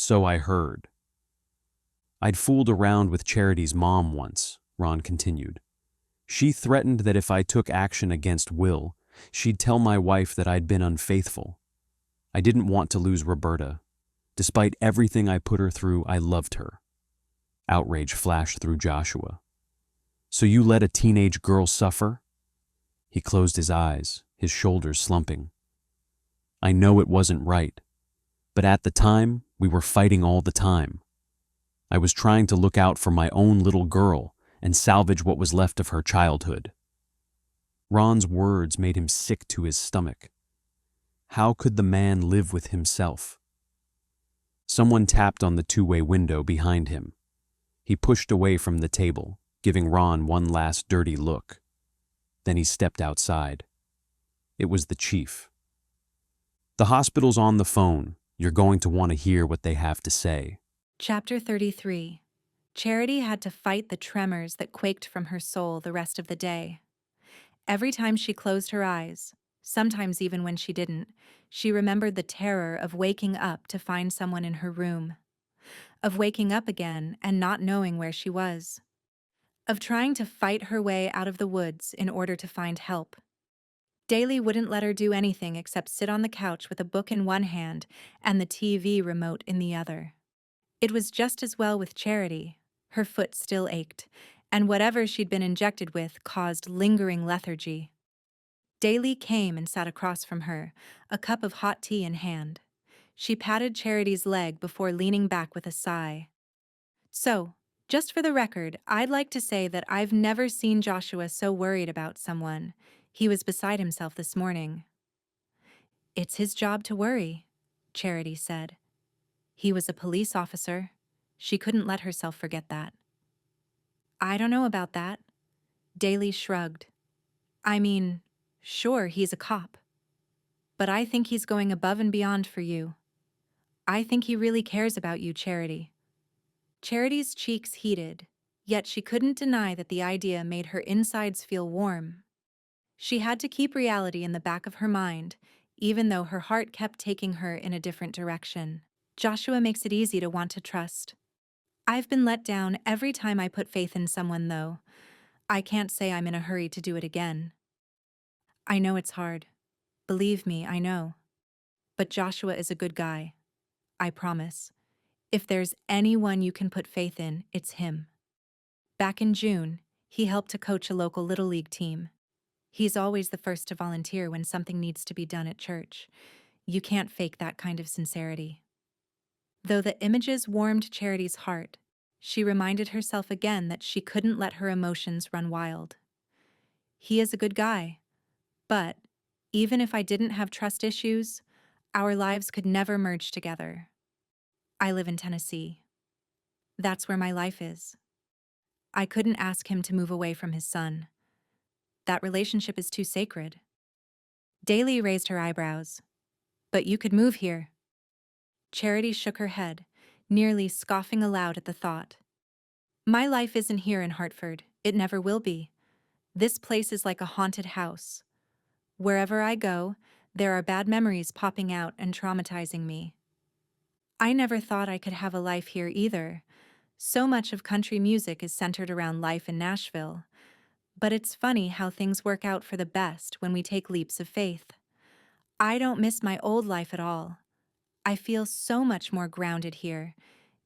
So I heard. I'd fooled around with Charity's mom once, Ron continued. She threatened that if I took action against Will, she'd tell my wife that I'd been unfaithful. I didn't want to lose Roberta. Despite everything I put her through, I loved her. Outrage flashed through Joshua. So you let a teenage girl suffer? He closed his eyes, his shoulders slumping. I know it wasn't right, but at the time, we were fighting all the time. I was trying to look out for my own little girl and salvage what was left of her childhood. Ron's words made him sick to his stomach. How could the man live with himself? Someone tapped on the two-way window behind him. He pushed away from the table, giving Ron one last dirty look. Then he stepped outside. It was the chief. The hospital's on the phone. You're going to want to hear what they have to say. Chapter 33. Charity had to fight the tremors that quaked from her soul the rest of the day. Every time she closed her eyes, sometimes even when she didn't, she remembered the terror of waking up to find someone in her room, of waking up again and not knowing where she was, of trying to fight her way out of the woods in order to find help. Daly wouldn't let her do anything except sit on the couch with a book in one hand and the TV remote in the other. It was just as well with Charity. Her foot still ached, and whatever she'd been injected with caused lingering lethargy. Daly came and sat across from her, a cup of hot tea in hand. She patted Charity's leg before leaning back with a sigh. So, just for the record, I'd like to say that I've never seen Joshua so worried about someone. He was beside himself this morning. It's his job to worry, Charity said. He was a police officer. She couldn't let herself forget that. I don't know about that. Daly shrugged. I mean, sure, he's a cop. But I think he's going above and beyond for you. I think he really cares about you, Charity. Charity's cheeks heated, yet she couldn't deny that the idea made her insides feel warm. She had to keep reality in the back of her mind, even though her heart kept taking her in a different direction. Joshua makes it easy to want to trust. I've been let down every time I put faith in someone, though. I can't say I'm in a hurry to do it again. I know it's hard. Believe me, I know. But Joshua is a good guy. I promise. If there's anyone you can put faith in, it's him. Back in June, he helped to coach a local Little League team. He's always the first to volunteer when something needs to be done at church. You can't fake that kind of sincerity. Though the images warmed Charity's heart, she reminded herself again that she couldn't let her emotions run wild. He is a good guy, but even if I didn't have trust issues, our lives could never merge together. I live in Tennessee. That's where my life is. I couldn't ask him to move away from his son. That relationship is too sacred. Daly raised her eyebrows. But you could move here. Charity shook her head, nearly scoffing aloud at the thought. My life isn't here in Hartford. It never will be. This place is like a haunted house. Wherever I go, there are bad memories popping out and traumatizing me. I never thought I could have a life here either. So much of country music is centered around life in Nashville. But it's funny how things work out for the best when we take leaps of faith. I don't miss my old life at all. I feel so much more grounded here,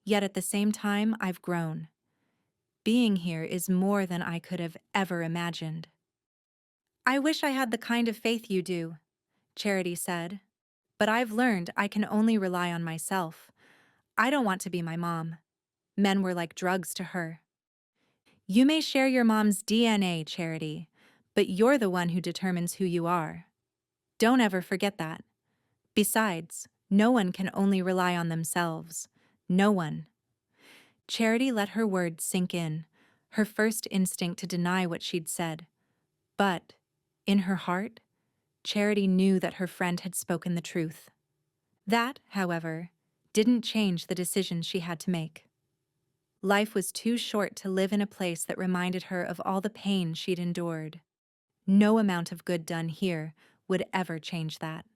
yet at the same time, I've grown. Being here is more than I could have ever imagined. I wish I had the kind of faith you do, Charity said. But I've learned I can only rely on myself. I don't want to be my mom. Men were like drugs to her. You may share your mom's DNA, Charity, but you're the one who determines who you are. Don't ever forget that. Besides, no one can only rely on themselves. No one. Charity let her words sink in, her first instinct to deny what she'd said. But, in her heart, Charity knew that her friend had spoken the truth. That, however, didn't change the decision she had to make. Life was too short to live in a place that reminded her of all the pain she'd endured. No amount of good done here would ever change that.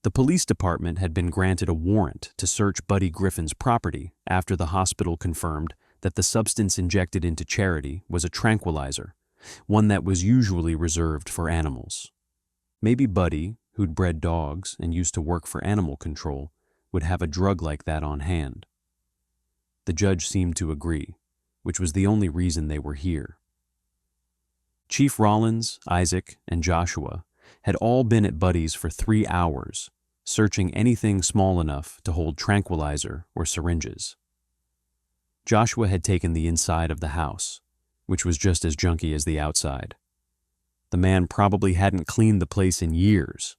The police department had been granted a warrant to search Buddy Griffin's property after the hospital confirmed that the substance injected into Charity was a tranquilizer, one that was usually reserved for animals. Maybe Buddy, who'd bred dogs and used to work for animal control, would have a drug like that on hand. The judge seemed to agree, which was the only reason they were here. Chief Rollins, Isaac, and Joshua had all been at Buddy's for 3 hours, searching anything small enough to hold tranquilizer or syringes. Joshua had taken the inside of the house, which was just as junky as the outside. The man probably hadn't cleaned the place in years.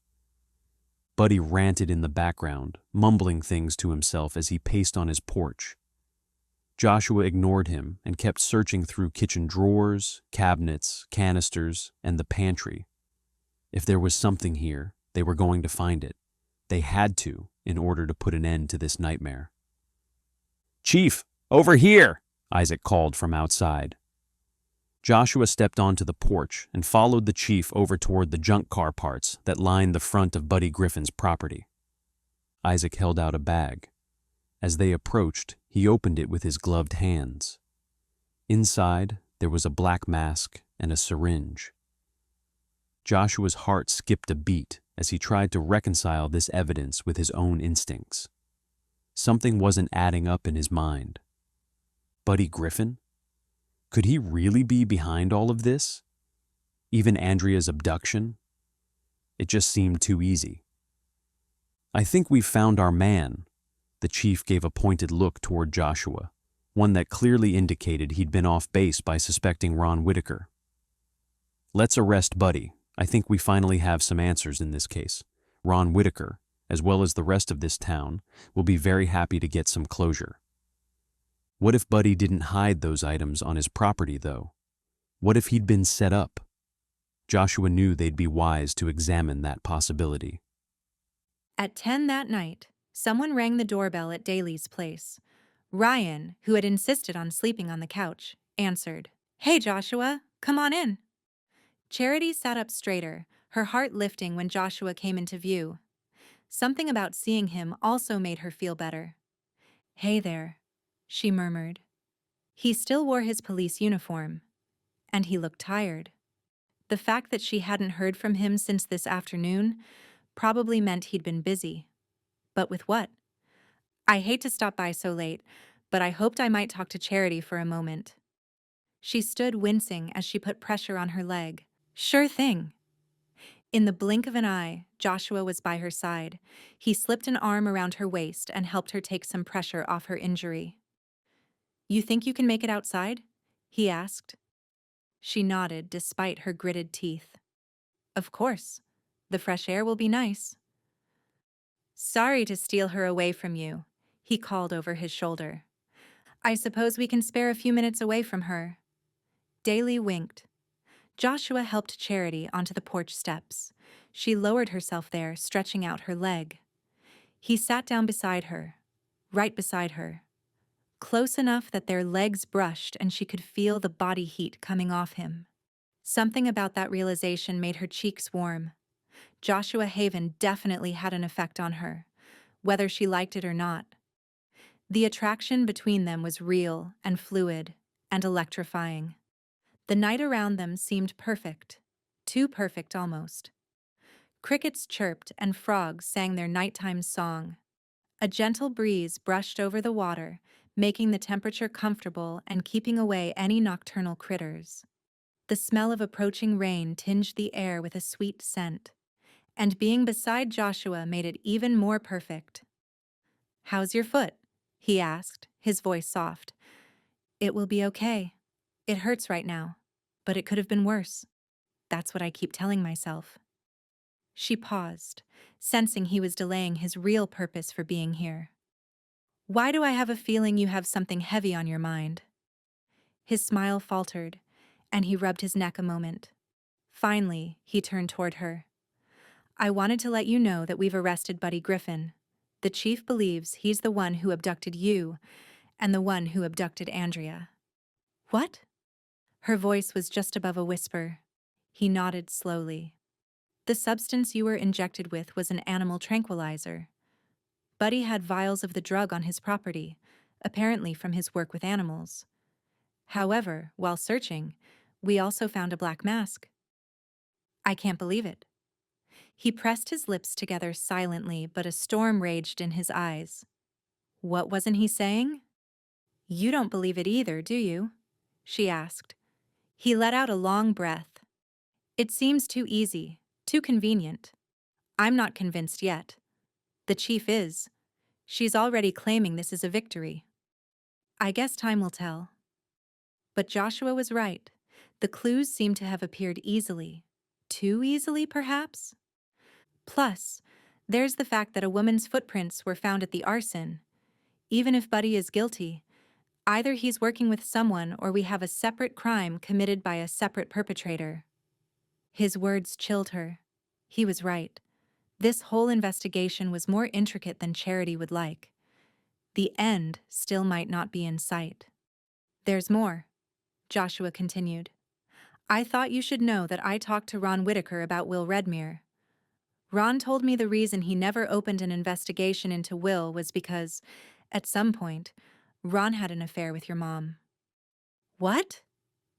Buddy ranted in the background, mumbling things to himself as he paced on his porch. Joshua ignored him and kept searching through kitchen drawers, cabinets, canisters, and the pantry. If there was something here, they were going to find it. They had to, in order to put an end to this nightmare. "Chief, over here!" Isaac called from outside. Joshua stepped onto the porch and followed the chief over toward the junk car parts that lined the front of Buddy Griffin's property. Isaac held out a bag. As they approached, he opened it with his gloved hands. Inside, there was a black mask and a syringe. Joshua's heart skipped a beat as he tried to reconcile this evidence with his own instincts. Something wasn't adding up in his mind. Buddy Griffin? Could he really be behind all of this? Even Andrea's abduction? It just seemed too easy. "I think we've found our man." The chief gave a pointed look toward Joshua, one that clearly indicated he'd been off base by suspecting Ron Whitaker. "Let's arrest Buddy. I think we finally have some answers in this case. Ron Whitaker, as well as the rest of this town, will be very happy to get some closure." What if Buddy didn't hide those items on his property, though? What if he'd been set up? Joshua knew they'd be wise to examine that possibility. At 10 that night, someone rang the doorbell at Daly's place. Ryan, who had insisted on sleeping on the couch, answered. "Hey, Joshua, come on in." Charity sat up straighter, her heart lifting when Joshua came into view. Something about seeing him also made her feel better. "Hey there," she murmured. He still wore his police uniform, and he looked tired. The fact that she hadn't heard from him since this afternoon probably meant he'd been busy. But with what? "I hate to stop by so late, but I hoped I might talk to Charity for a moment." She stood wincing as she put pressure on her leg. "Sure thing." In the blink of an eye, Joshua was by her side. He slipped an arm around her waist and helped her take some pressure off her injury. "You think you can make it outside?" he asked. She nodded despite her gritted teeth. "Of course. The fresh air will be nice." "Sorry to steal her away from you," he called over his shoulder. "I suppose we can spare a few minutes away from her." Daly winked. Joshua helped Charity onto the porch steps. She lowered herself there, stretching out her leg. He sat down beside her, right beside her. close enough that their legs brushed and she could feel the body heat coming off him. Something about that realization made her cheeks warm. Joshua Haven definitely had an effect on her, whether she liked it or not. The attraction between them was real and fluid and electrifying. The night around them seemed perfect, too perfect almost. Crickets chirped and frogs sang their nighttime song. A gentle breeze brushed over the water, making the temperature comfortable and keeping away any nocturnal critters. The smell of approaching rain tinged the air with a sweet scent, and being beside Joshua made it even more perfect. "How's your foot?" he asked, his voice soft. "It will be okay. It hurts right now, but it could have been worse. That's what I keep telling myself." She paused, sensing he was delaying his real purpose for being here. "Why do I have a feeling you have something heavy on your mind?" His smile faltered, and he rubbed his neck a moment. Finally, he turned toward her. "I wanted to let you know that we've arrested Buddy Griffin. The chief believes he's the one who abducted you and the one who abducted Andrea." "What?" Her voice was just above a whisper. He nodded slowly. "The substance you were injected with was an animal tranquilizer. Buddy had vials of the drug on his property, apparently from his work with animals. However, while searching, we also found a black mask." "I can't believe it." He pressed his lips together silently, but a storm raged in his eyes. "What wasn't he saying?" "You don't believe it either, do you?" she asked. He let out a long breath. "It seems too easy, too convenient. I'm not convinced yet. The chief is. She's already claiming this is a victory. I guess time will tell." But Joshua was right. The clues seemed to have appeared easily. Too easily, perhaps? Plus, there's the fact that a woman's footprints were found at the arson. Even if Buddy is guilty, either he's working with someone or we have a separate crime committed by a separate perpetrator. His words chilled her. He was right. This whole investigation was more intricate than Charity would like. The end still might not be in sight. "There's more," Joshua continued. "I thought you should know that I talked to Ron Whitaker about Will Redmere. Ron told me the reason he never opened an investigation into Will was because, at some point, Ron had an affair with your mom." "What?"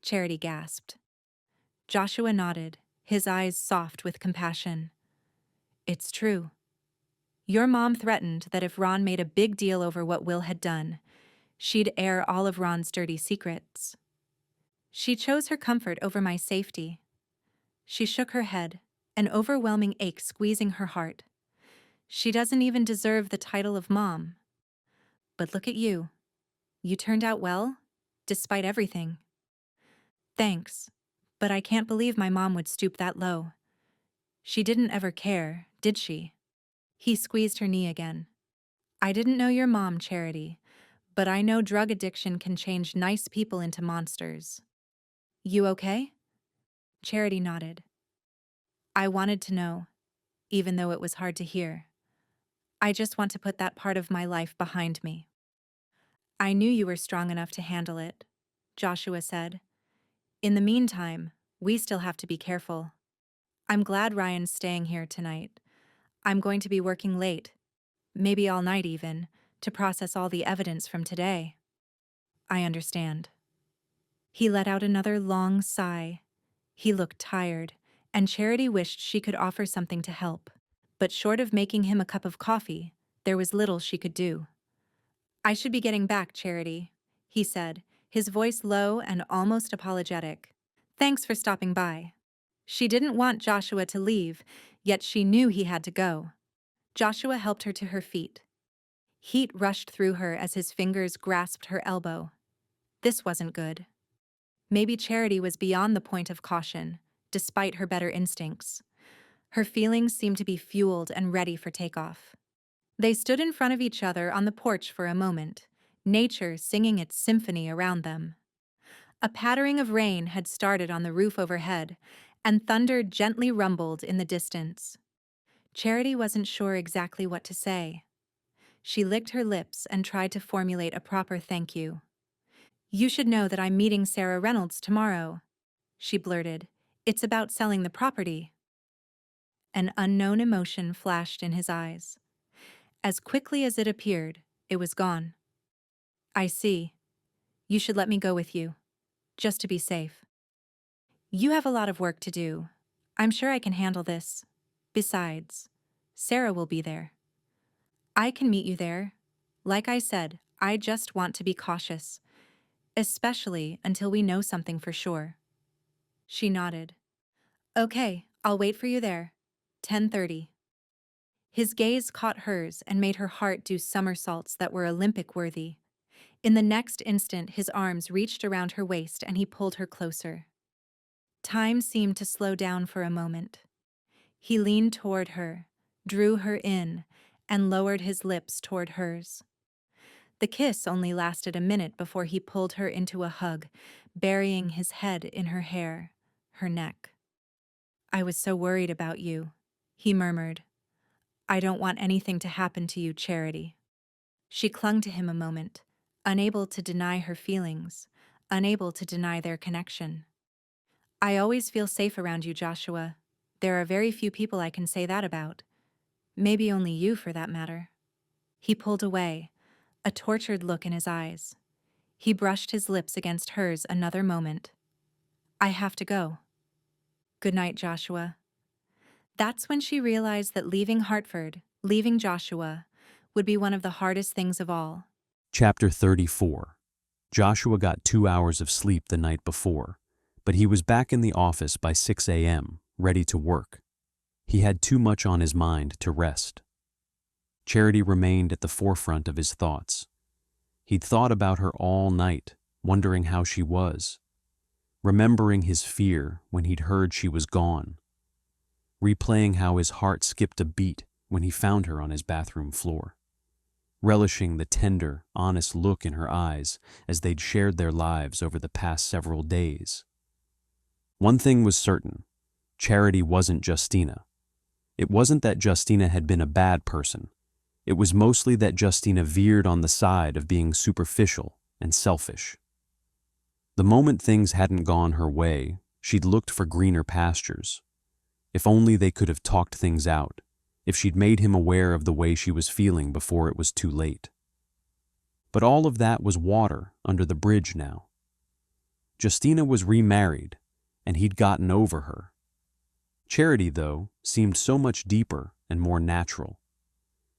Charity gasped. Joshua nodded, his eyes soft with compassion. "It's true. Your mom threatened that if Ron made a big deal over what Will had done, she'd air all of Ron's dirty secrets. She chose her comfort over my safety." She shook her head, an overwhelming ache squeezing her heart. "She doesn't even deserve the title of mom. But look at you. You turned out well, despite everything." "Thanks, but I can't believe my mom would stoop that low. She didn't ever care, did she?" He squeezed her knee again. "I didn't know your mom, Charity, but I know drug addiction can change nice people into monsters. You okay?" Charity nodded. "I wanted to know, even though it was hard to hear. I just want to put that part of my life behind me." "I knew you were strong enough to handle it," Joshua said. "In the meantime, we still have to be careful. I'm glad Ryan's staying here tonight. I'm going to be working late, maybe all night even, to process all the evidence from today." "I understand." He let out another long sigh. He looked tired, and Charity wished she could offer something to help. But short of making him a cup of coffee, there was little she could do. "I should be getting back, Charity," he said, his voice low and almost apologetic. "Thanks for stopping by." She didn't want Joshua to leave, yet she knew he had to go. Joshua helped her to her feet. Heat rushed through her as his fingers grasped her elbow. This wasn't good. Maybe Charity was beyond the point of caution, despite her better instincts. Her feelings seemed to be fueled and ready for takeoff. They stood in front of each other on the porch for a moment, nature singing its symphony around them. A pattering of rain had started on the roof overhead, and thunder gently rumbled in the distance. Charity wasn't sure exactly what to say. She licked her lips and tried to formulate a proper thank you. "You should know that I'm meeting Sarah Reynolds tomorrow," she blurted. "It's about selling the property." An unknown emotion flashed in his eyes. As quickly as it appeared, it was gone. "I see. You should let me go with you, just to be safe." "You have a lot of work to do. I'm sure I can handle this. Besides, Sarah will be there." "I can meet you there. Like I said, I just want to be cautious, especially until we know something for sure." She nodded. "Okay, I'll wait for you there. 10:30. His gaze caught hers and made her heart do somersaults that were Olympic-worthy. In the next instant, his arms reached around her waist and he pulled her closer. Time seemed to slow down for a moment. He leaned toward her, drew her in, and lowered his lips toward hers. The kiss only lasted a minute before he pulled her into a hug, burying his head in her hair, her neck. "I was so worried about you," he murmured. "I don't want anything to happen to you, Charity." She clung to him a moment, unable to deny her feelings, unable to deny their connection. "I always feel safe around you, Joshua. There are very few people I can say that about. Maybe only you, for that matter." He pulled away, a tortured look in his eyes. He brushed his lips against hers another moment. "I have to go." "Good night, Joshua." That's when she realized that leaving Hartford, leaving Joshua, would be one of the hardest things of all. Chapter 34. Joshua got 2 hours of sleep the night before, but he was back in the office by 6 a.m., ready to work. He had too much on his mind to rest. Charity remained at the forefront of his thoughts. He'd thought about her all night, wondering how she was, remembering his fear when he'd heard she was gone, replaying how his heart skipped a beat when he found her on his bathroom floor, relishing the tender, honest look in her eyes as they'd shared their lives over the past several days. One thing was certain: Charity wasn't Justina. It wasn't that Justina had been a bad person. It was mostly that Justina veered on the side of being superficial and selfish. The moment things hadn't gone her way, she'd looked for greener pastures. If only they could have talked things out, if she'd made him aware of the way she was feeling before it was too late. But all of that was water under the bridge now. Justina was remarried, and he'd gotten over her. Charity, though, seemed so much deeper and more natural.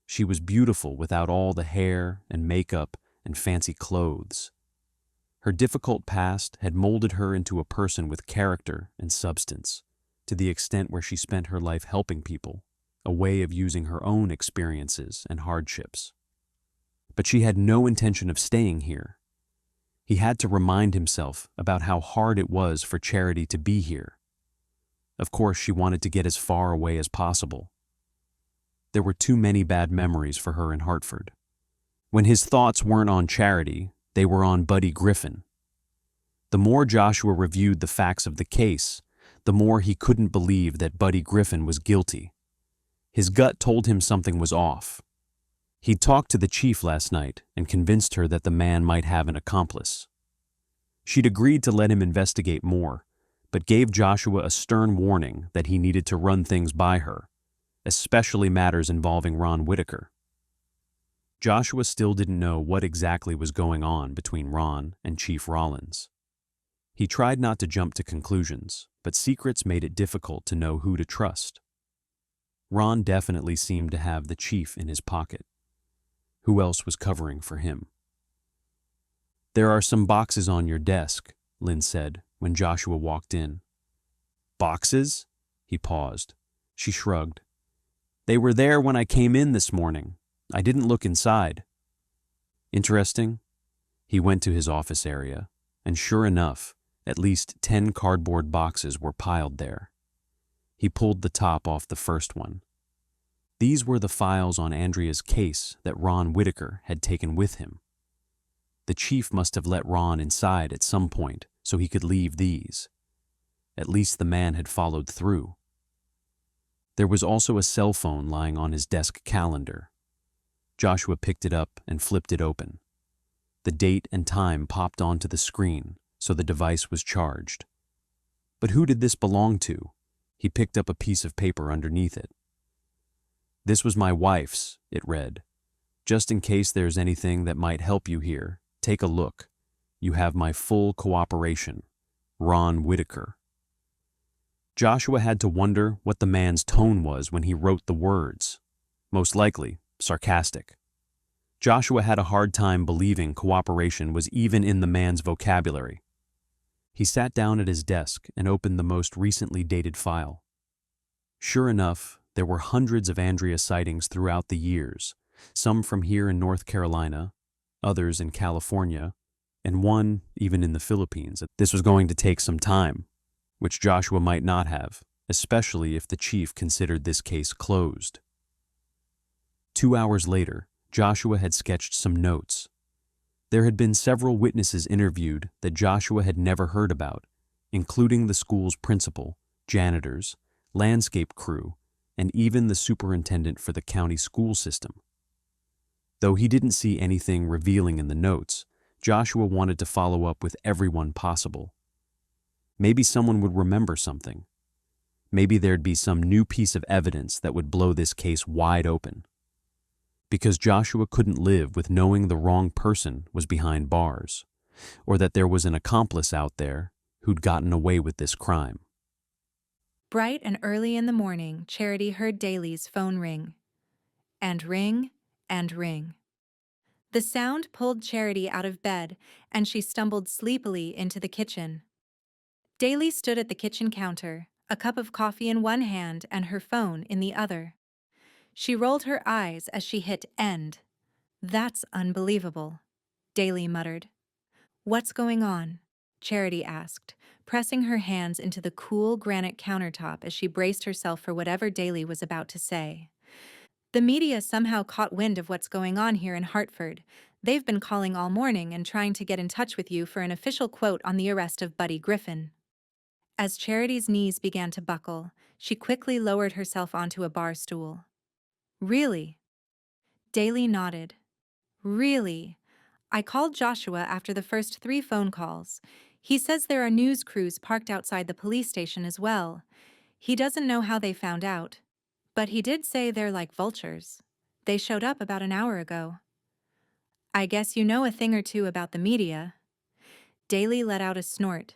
She was beautiful without all the hair and makeup and fancy clothes. Her difficult past had molded her into a person with character and substance, to the extent where she spent her life helping people, a way of using her own experiences and hardships. But she had no intention of staying here. He had to remind himself about how hard it was for Charity to be here. Of course, she wanted to get as far away as possible. There were too many bad memories for her in Hartford. When his thoughts weren't on Charity, they were on Buddy Griffin. The more Joshua reviewed the facts of the case, the more he couldn't believe that Buddy Griffin was guilty. His gut told him something was off. He'd talked to the chief last night and convinced her that the man might have an accomplice. She'd agreed to let him investigate more, but gave Joshua a stern warning that he needed to run things by her, especially matters involving Ron Whitaker. Joshua still didn't know what exactly was going on between Ron and Chief Rollins. He tried not to jump to conclusions, but secrets made it difficult to know who to trust. Ron definitely seemed to have the chief in his pocket. Who else was covering for him? "There are some boxes on your desk," Lynn said when Joshua walked in. "Boxes?" He paused. She shrugged. "They were there when I came in this morning. I didn't look inside." Interesting. He went to his office area, and sure enough, at least 10 cardboard boxes were piled there. He pulled the top off the first one. These were the files on Andrea's case that Ron Whitaker had taken with him. The chief must have let Ron inside at some point so he could leave these. At least the man had followed through. There was also a cell phone lying on his desk calendar. Joshua picked it up and flipped it open. The date and time popped onto the screen, so the device was charged. But who did this belong to? He picked up a piece of paper underneath it. "This was my wife's," it read. "Just in case there's anything that might help you here, take a look. You have my full cooperation. Ron Whitaker." Joshua had to wonder what the man's tone was when he wrote the words. Most likely, sarcastic. Joshua had a hard time believing cooperation was even in the man's vocabulary. He sat down at his desk and opened the most recently dated file. Sure enough, there were hundreds of Andrea sightings throughout the years, some from here in North Carolina, others in California, and one even in the Philippines. This was going to take some time, which Joshua might not have, especially if the chief considered this case closed. 2 hours later, Joshua had sketched some notes. There had been several witnesses interviewed that Joshua had never heard about, including the school's principal, janitors, landscape crew, and even the superintendent for the county school system. Though he didn't see anything revealing in the notes, Joshua wanted to follow up with everyone possible. Maybe someone would remember something. Maybe there'd be some new piece of evidence that would blow this case wide open. Because Joshua couldn't live with knowing the wrong person was behind bars, or that there was an accomplice out there who'd gotten away with this crime. Bright and early in the morning, Charity heard Daly's phone ring. And ring, and ring. The sound pulled Charity out of bed, and she stumbled sleepily into the kitchen. Daly stood at the kitchen counter, a cup of coffee in one hand and her phone in the other. She rolled her eyes as she hit end. "That's unbelievable," Daly muttered. "What's going on?" Charity asked, pressing her hands into the cool granite countertop as she braced herself for whatever Daly was about to say. "The media somehow caught wind of what's going on here in Hartford. They've been calling all morning and trying to get in touch with you for an official quote on the arrest of Buddy Griffin." As Charity's knees began to buckle, she quickly lowered herself onto a bar stool. "Really?" Daly nodded. "Really? I called Joshua after the first 3 phone calls. He says there are news crews parked outside the police station as well. He doesn't know how they found out, but he did say they're like vultures. They showed up about an hour ago." "I guess you know a thing or two about the media." Daly let out a snort.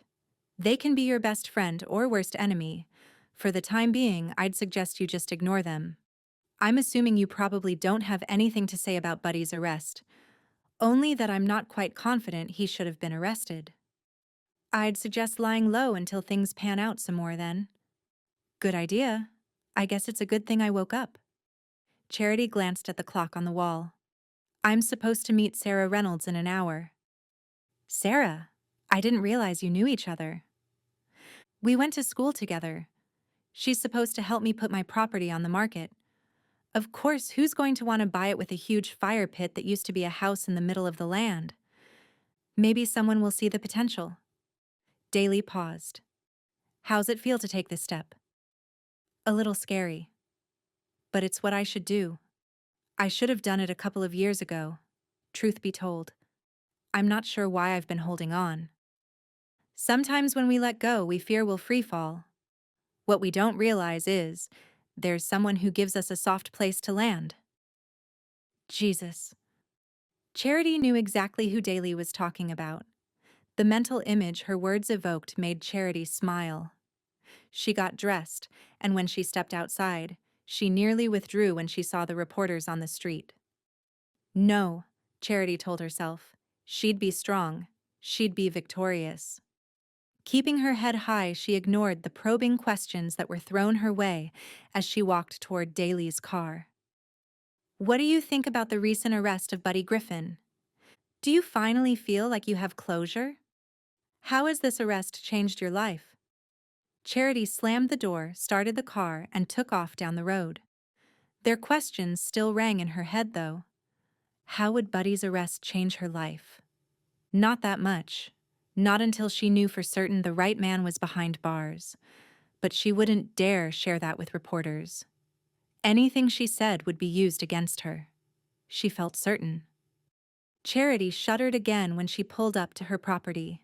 "They can be your best friend or worst enemy. For the time being, I'd suggest you just ignore them. I'm assuming you probably don't have anything to say about Buddy's arrest, only that I'm not quite confident he should have been arrested." "I'd suggest lying low until things pan out some more then." "Good idea. I guess it's a good thing I woke up." Charity glanced at the clock on the wall. "I'm supposed to meet Sarah Reynolds in an hour." "Sarah? I didn't realize you knew each other." "We went to school together. She's supposed to help me put my property on the market. Of course, who's going to want to buy it with a huge fire pit that used to be a house in the middle of the land? Maybe someone will see the potential." Daly paused. "How's it feel to take this step?" "A little scary. But it's what I should do. I should have done it a couple of years ago. Truth be told, I'm not sure why I've been holding on. Sometimes when we let go, we fear we'll free fall. What we don't realize is, there's someone who gives us a soft place to land." Jesus. Charity knew exactly who Daly was talking about. The mental image her words evoked made Charity smile. She got dressed, and when she stepped outside, she nearly withdrew when she saw the reporters on the street. No, Charity told herself. She'd be strong. She'd be victorious. Keeping her head high, she ignored the probing questions that were thrown her way as she walked toward Daly's car. "What do you think about the recent arrest of Buddy Griffin? Do you finally feel like you have closure? How has this arrest changed your life?" Charity slammed the door, started the car, and took off down the road. Their questions still rang in her head, though. How would Buddy's arrest change her life? Not that much. Not until she knew for certain the right man was behind bars. But she wouldn't dare share that with reporters. Anything she said would be used against her. she felt certain. Charity shuddered again when she pulled up to her property.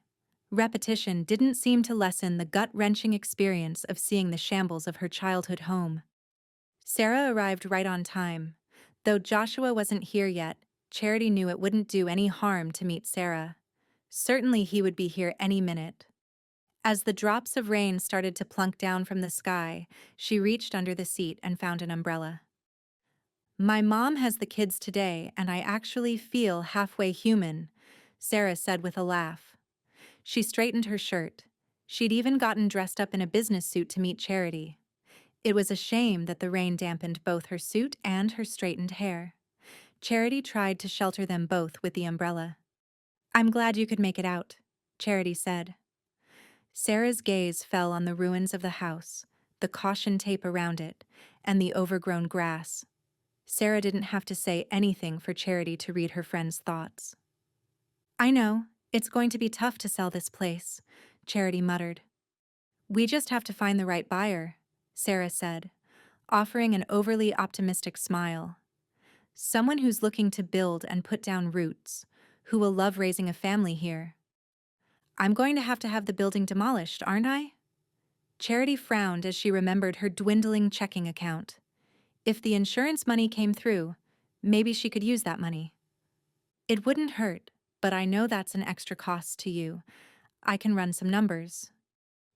Repetition didn't seem to lessen the gut-wrenching experience of seeing the shambles of her childhood home. Sarah arrived right on time. Though Joshua wasn't here yet, Charity knew it wouldn't do any harm to meet Sarah. Certainly he would be here any minute. As the drops of rain started to plunk down from the sky, she reached under the seat and found an umbrella. "My mom has the kids today, and I actually feel halfway human," Sarah said with a laugh. She straightened her shirt. She'd even gotten dressed up in a business suit to meet Charity. It was a shame that the rain dampened both her suit and her straightened hair. Charity tried to shelter them both with the umbrella. "I'm glad you could make it out," Charity said. Sarah's gaze fell on the ruins of the house, the caution tape around it, and the overgrown grass. Sarah didn't have to say anything for Charity to read her friend's thoughts. "I know, it's going to be tough to sell this place," Charity muttered. "We just have to find the right buyer," Sarah said, offering an overly optimistic smile. "Someone who's looking to build and put down roots, who will love raising a family here." "I'm going to have the building demolished, aren't I?" Charity frowned as she remembered her dwindling checking account. If the insurance money came through, maybe she could use that money. "It wouldn't hurt, but I know that's an extra cost to you. I can run some numbers."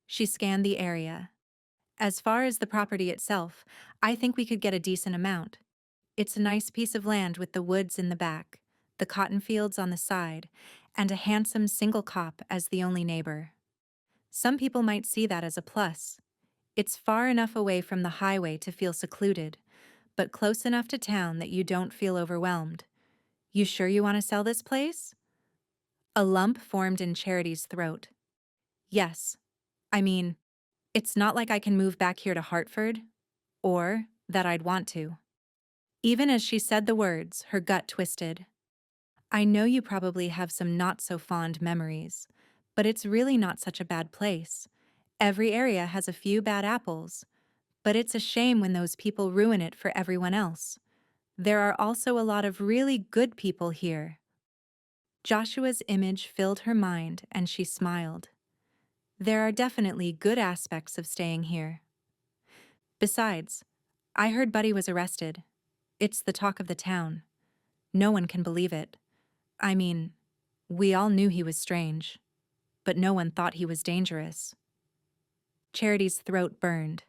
She scanned the area. "As far as the property itself, I think we could get a decent amount. It's a nice piece of land with the woods in the back, the cotton fields on the side, and a handsome single cop as the only neighbor. Some people might see that as a plus. It's far enough away from the highway to feel secluded, but close enough to town that you don't feel overwhelmed. You sure you want to sell this place?" A lump formed in Charity's throat. "Yes. I mean, it's not like I can move back here to Hartford, or that I'd want to." Even as she said the words, her gut twisted. "I know you probably have some not-so-fond memories, but it's really not such a bad place. Every area has a few bad apples, but it's a shame when those people ruin it for everyone else. There are also a lot of really good people here." Joshua's image filled her mind and she smiled. "There are definitely good aspects of staying here. Besides, I heard Buddy was arrested. It's the talk of the town. No one can believe it. I mean, we all knew he was strange, but no one thought he was dangerous." Charity's throat burned.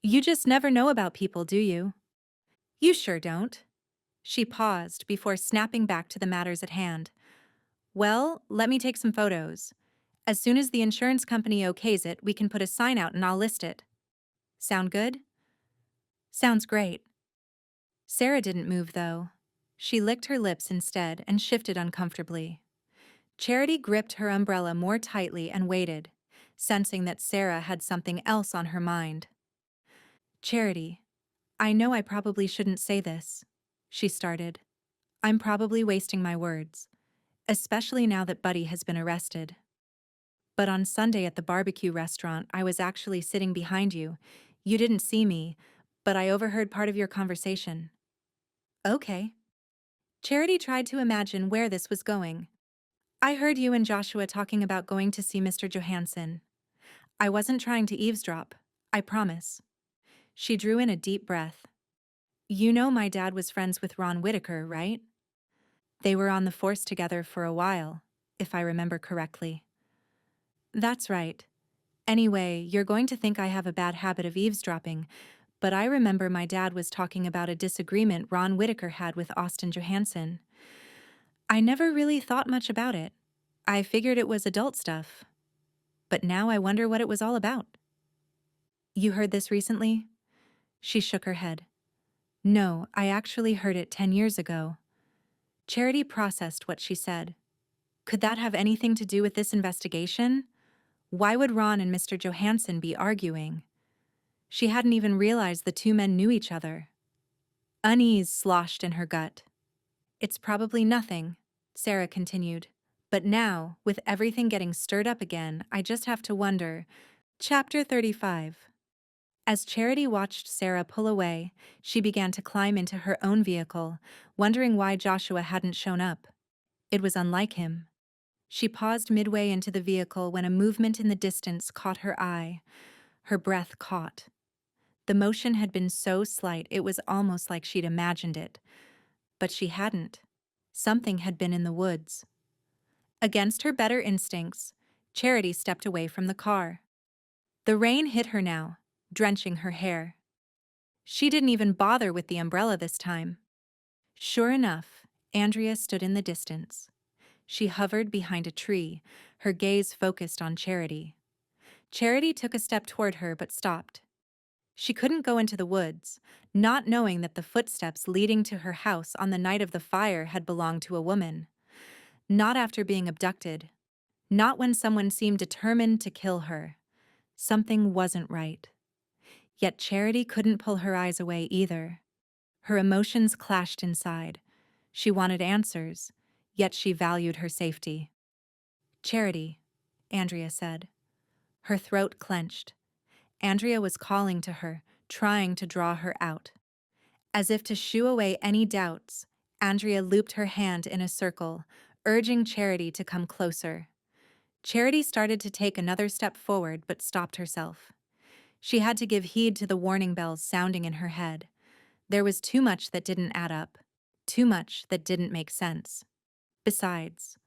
"You just never know about people, do you?" "You sure don't." She paused before snapping back to the matters at hand. "Well, let me take some photos. As soon as the insurance company okays it, we can put a sign out and I'll list it. Sound good?" "Sounds great." Sarah didn't move, though. She licked her lips instead and shifted uncomfortably. Charity gripped her umbrella more tightly and waited, sensing that Sarah had something else on her mind. "Charity, I know I probably shouldn't say this," she started. "I'm probably wasting my words, especially now that Buddy has been arrested. But on Sunday at the barbecue restaurant, I was actually sitting behind you. You didn't see me, but I overheard part of your conversation." "Okay." Charity tried to imagine where this was going. "I heard you and Joshua talking about going to see Mr. Johansson. I wasn't trying to eavesdrop, I promise." She drew in a deep breath. "You know my dad was friends with Ron Whitaker, right? They were on the force together for a while, if I remember correctly." "That's right. Anyway, you're going to think I have a bad habit of eavesdropping, but I remember my dad was talking about a disagreement Ron Whitaker had with Austin Johansson. I never really thought much about it. I figured it was adult stuff. But now I wonder what it was all about." "You heard this recently?" She shook her head. "No, I actually heard it 10 years ago." Charity processed what she said. Could that have anything to do with this investigation? Why would Ron and Mr. Johansson be arguing? She hadn't even realized the two men knew each other. Unease sloshed in her gut. "It's probably nothing," Sarah continued. "But now, with everything getting stirred up again, I just have to wonder." Chapter 35. As Charity watched Sarah pull away, she began to climb into her own vehicle, wondering why Joshua hadn't shown up. It was unlike him. She paused midway into the vehicle when a movement in the distance caught her eye. Her breath caught. The motion had been so slight it was almost like she'd imagined it. But she hadn't. Something had been in the woods. Against her better instincts, Charity stepped away from the car. The rain hit her now, drenching her hair. She didn't even bother with the umbrella this time. Sure enough, Andrea stood in the distance. She hovered behind a tree, her gaze focused on Charity. Charity took a step toward her but stopped. She couldn't go into the woods, not knowing that the footsteps leading to her house on the night of the fire had belonged to a woman. Not after being abducted. Not when someone seemed determined to kill her. Something wasn't right. Yet Charity couldn't pull her eyes away either. Her emotions clashed inside. She wanted answers, yet she valued her safety. "Charity," Andrea said. Her throat clenched. Andrea was calling to her, trying to draw her out. As if to shoo away any doubts, Andrea looped her hand in a circle, urging Charity to come closer. Charity started to take another step forward but stopped herself. She had to give heed to the warning bells sounding in her head. There was too much that didn't add up, too much that didn't make sense. Besides,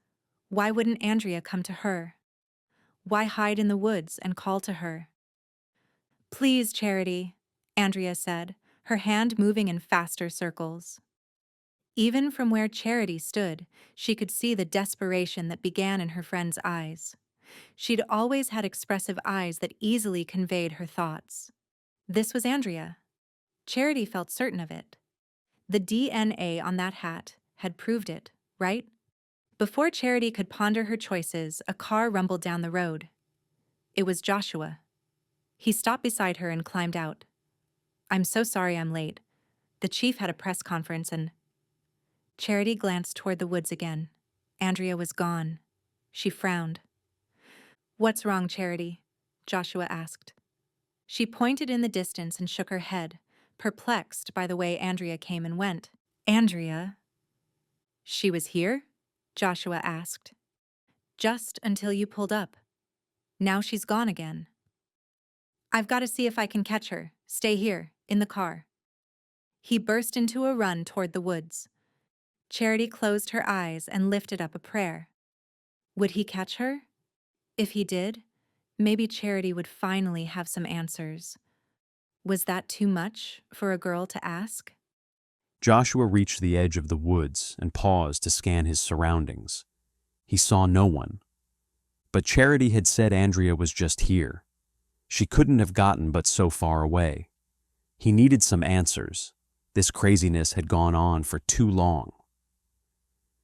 why wouldn't Andrea come to her? Why hide in the woods and call to her? "Please, Charity," Andrea said, her hand moving in faster circles. Even from where Charity stood, she could see the desperation that began in her friend's eyes. She'd always had expressive eyes that easily conveyed her thoughts. This was Andrea. Charity felt certain of it. The DNA on that hat had proved it, right? Before Charity could ponder her choices, a car rumbled down the road. It was Joshua. He stopped beside her and climbed out. "I'm so sorry I'm late. The chief had a press conference and—" Charity glanced toward the woods again. Andrea was gone. She frowned. "What's wrong, Charity?" Joshua asked. She pointed in the distance and shook her head, perplexed by the way Andrea came and went. "Andrea?" "She was here?" Joshua asked. "Just until you pulled up. Now she's gone again." "I've got to see if I can catch her. Stay here, in the car." He burst into a run toward the woods. Charity closed her eyes and lifted up a prayer. Would he catch her? If he did, maybe Charity would finally have some answers. Was that too much for a girl to ask? Joshua reached the edge of the woods and paused to scan his surroundings. He saw no one. But Charity had said Andrea was just here. She couldn't have gotten but so far away. He needed some answers. This craziness had gone on for too long.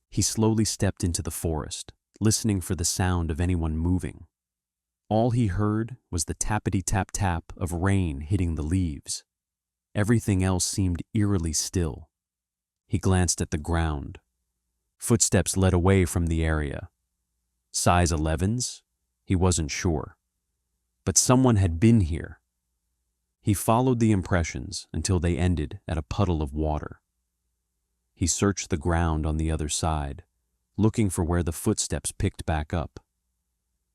He slowly stepped into the forest, listening for the sound of anyone moving. All he heard was the tappity-tap-tap of rain hitting the leaves. Everything else seemed eerily still. He glanced at the ground. Footsteps led away from the area. Size 11s? He wasn't sure. But someone had been here. He followed the impressions until they ended at a puddle of water. He searched the ground on the other side, looking for where the footsteps picked back up.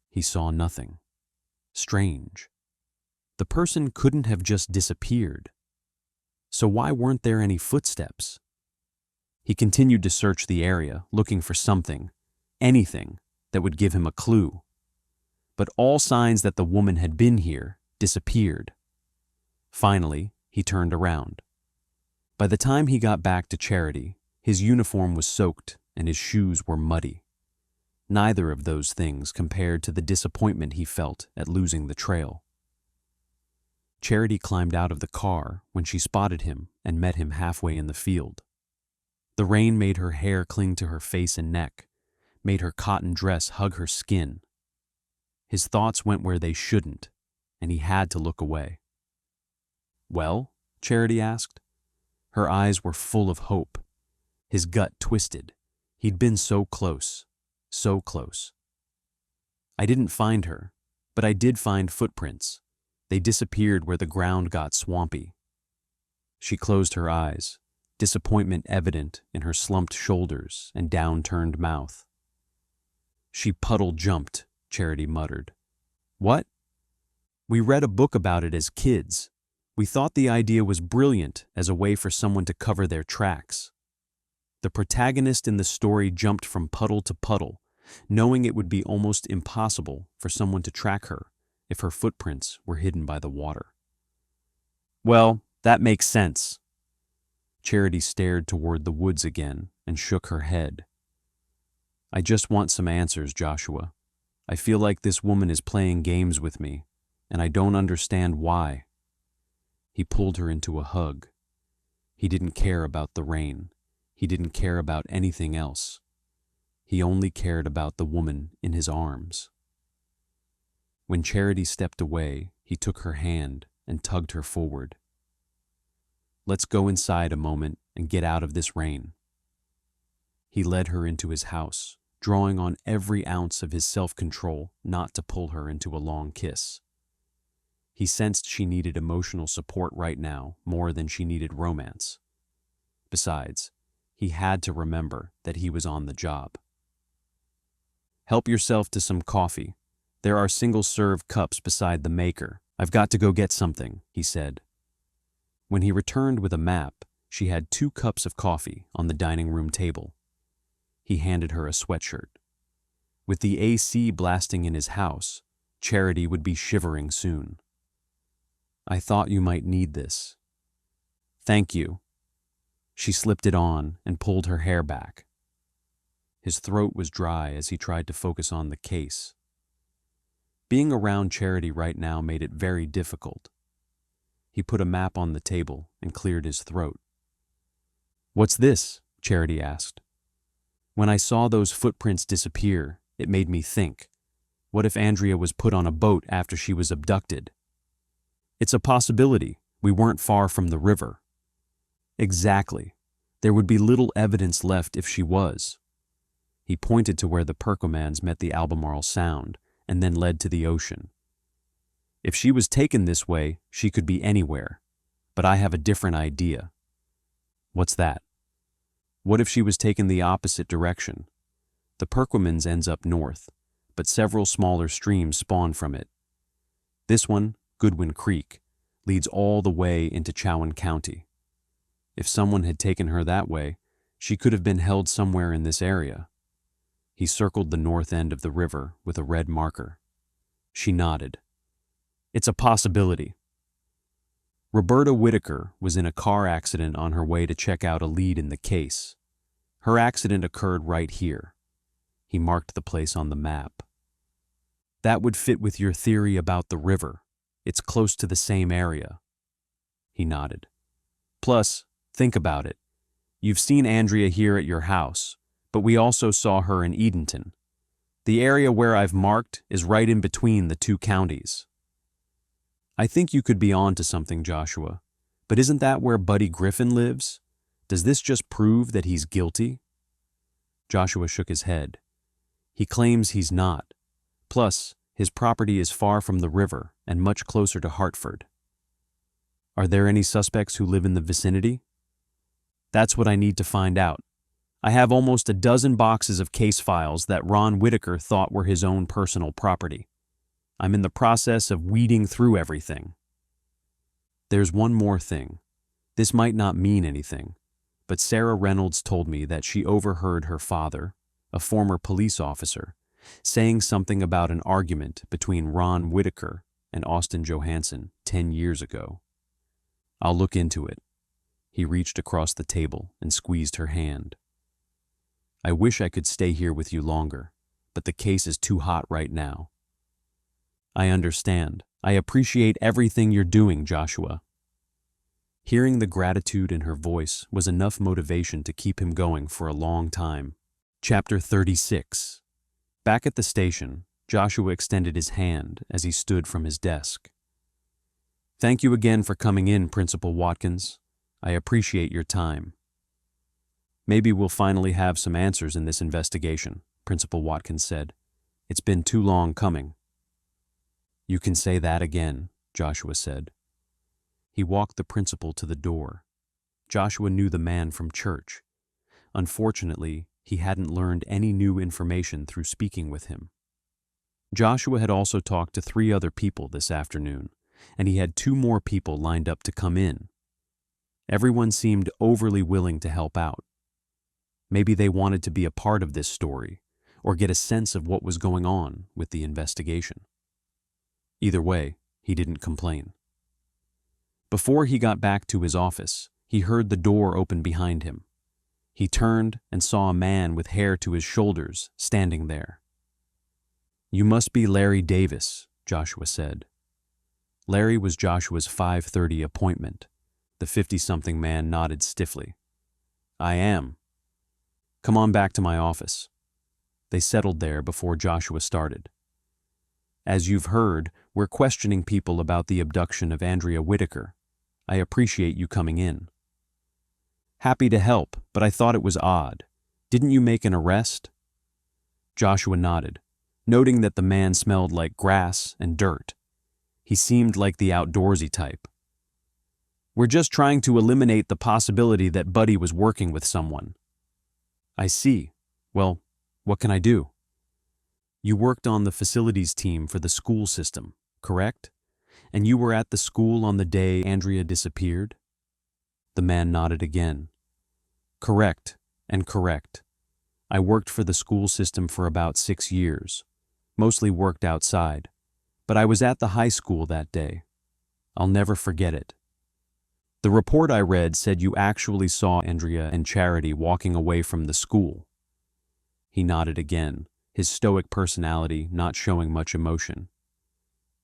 He saw nothing. Strange. The person couldn't have just disappeared. So why weren't there any footsteps? He continued to search the area, looking for something, anything, that would give him a clue. But all signs that the woman had been here disappeared. Finally, he turned around. By the time he got back to Charity, his uniform was soaked and his shoes were muddy. Neither of those things compared to the disappointment he felt at losing the trail. Charity climbed out of the car when she spotted him and met him halfway in the field. The rain made her hair cling to her face and neck, made her cotton dress hug her skin. His thoughts went where they shouldn't, and he had to look away. "Well?" Charity asked. Her eyes were full of hope. His gut twisted. He'd been so close, so close. "I didn't find her, but I did find footprints. They disappeared where the ground got swampy. She closed her eyes, disappointment evident in her slumped shoulders and down-turned mouth. She puddle-jumped, Charity muttered. What? We read a book about it as kids. We thought the idea was brilliant as a way for someone to cover their tracks. The protagonist in the story jumped from puddle to puddle, knowing it would be almost impossible for someone to track her if her footprints were hidden by the water. Well, that makes sense. Charity stared toward the woods again and shook her head. I just want some answers, Joshua. I feel like this woman is playing games with me, and I don't understand why. He pulled her into a hug. He didn't care about the rain. He didn't care about anything else. He only cared about the woman in his arms. When Charity stepped away, he took her hand and tugged her forward. Let's go inside a moment and get out of this rain. He led her into his house, drawing on every ounce of his self-control not to pull her into a long kiss. He sensed she needed emotional support right now more than she needed romance. Besides, he had to remember that he was on the job. Help yourself to some coffee. There are single-serve cups beside the maker. I've got to go get something, he said. When he returned with a map, she had 2 cups of coffee on the dining room table. He handed her a sweatshirt. With the AC blasting in his house, Charity would be shivering soon. I thought you might need this. Thank you. She slipped it on and pulled her hair back. His throat was dry as he tried to focus on the case. Being around Charity right now made it very difficult. He put a map on the table and cleared his throat. What's this? Charity asked. When I saw those footprints disappear, it made me think. What if Andrea was put on a boat after she was abducted? It's a possibility. We weren't far from the river. Exactly. There would be little evidence left if she was. He pointed to where the Perkins met the Albemarle Sound and then led to the ocean. If she was taken this way, she could be anywhere. But I have a different idea. What's that? What if she was taken the opposite direction? The Perkins ends up north, but several smaller streams spawn from it. This one, Goodwin Creek, leads all the way into Chowan County. If someone had taken her that way, she could have been held somewhere in this area. He circled the north end of the river with a red marker. She nodded. It's a possibility. Roberta Whitaker was in a car accident on her way to check out a lead in the case. Her accident occurred right here. He marked the place on the map. That would fit with your theory about the river. It's close to the same area. He nodded. Plus, think about it. You've seen Andrea here at your house, but we also saw her in Edenton. The area where I've marked is right in between the 2 counties. I think you could be on to something, Joshua, but isn't that where Buddy Griffin lives? Does this just prove that he's guilty? Joshua shook his head. He claims he's not. Plus, his property is far from the river and much closer to Hartford. Are there any suspects who live in the vicinity? That's what I need to find out. I have almost a dozen boxes of case files that Ron Whitaker thought were his own personal property. I'm in the process of weeding through everything. There's one more thing. This might not mean anything, but Sarah Reynolds told me that she overheard her father, a former police officer, saying something about an argument between Ron Whitaker and Austin Johansson 10 years ago. I'll look into it. He reached across the table and squeezed her hand. I wish I could stay here with you longer, but the case is too hot right now. I understand. I appreciate everything you're doing, Joshua. Hearing the gratitude in her voice was enough motivation to keep him going for a long time. Chapter 36. Back at the station, Joshua extended his hand as he stood from his desk. Thank you again for coming in, Principal Watkins. I appreciate your time. Maybe we'll finally have some answers in this investigation, Principal Watkins said. It's been too long coming. You can say that again, Joshua said. He walked the principal to the door. Joshua knew the man from church. Unfortunately, he hadn't learned any new information through speaking with him. Joshua had also talked to 3 other people this afternoon, and he had 2 more people lined up to come in. Everyone seemed overly willing to help out. Maybe they wanted to be a part of this story, or get a sense of what was going on with the investigation. Either way, he didn't complain. Before he got back to his office, he heard the door open behind him. He turned and saw a man with hair to his shoulders standing there. "You must be Larry Davis," Joshua said. Larry was Joshua's 5:30 appointment. The 50-something man nodded stiffly. "I am. Come on back to my office." They settled there before Joshua started. "As you've heard, we're questioning people about the abduction of Andrea Whitaker. I appreciate you coming in." "Happy to help, but I thought it was odd. Didn't you make an arrest?" Joshua nodded, noting that the man smelled like grass and dirt. He seemed like the outdoorsy type. "We're just trying to eliminate the possibility that Buddy was working with someone." "I see. Well, what can I do?" "You worked on the facilities team for the school system, correct? And you were at the school on the day Andrea disappeared?" The man nodded again. "Correct, and correct. I worked for the school system for about 6 years. Mostly worked outside. But I was at the high school that day. I'll never forget it. The report I read said you actually saw Andrea and Charity walking away from the school." He nodded again, his stoic personality not showing much emotion.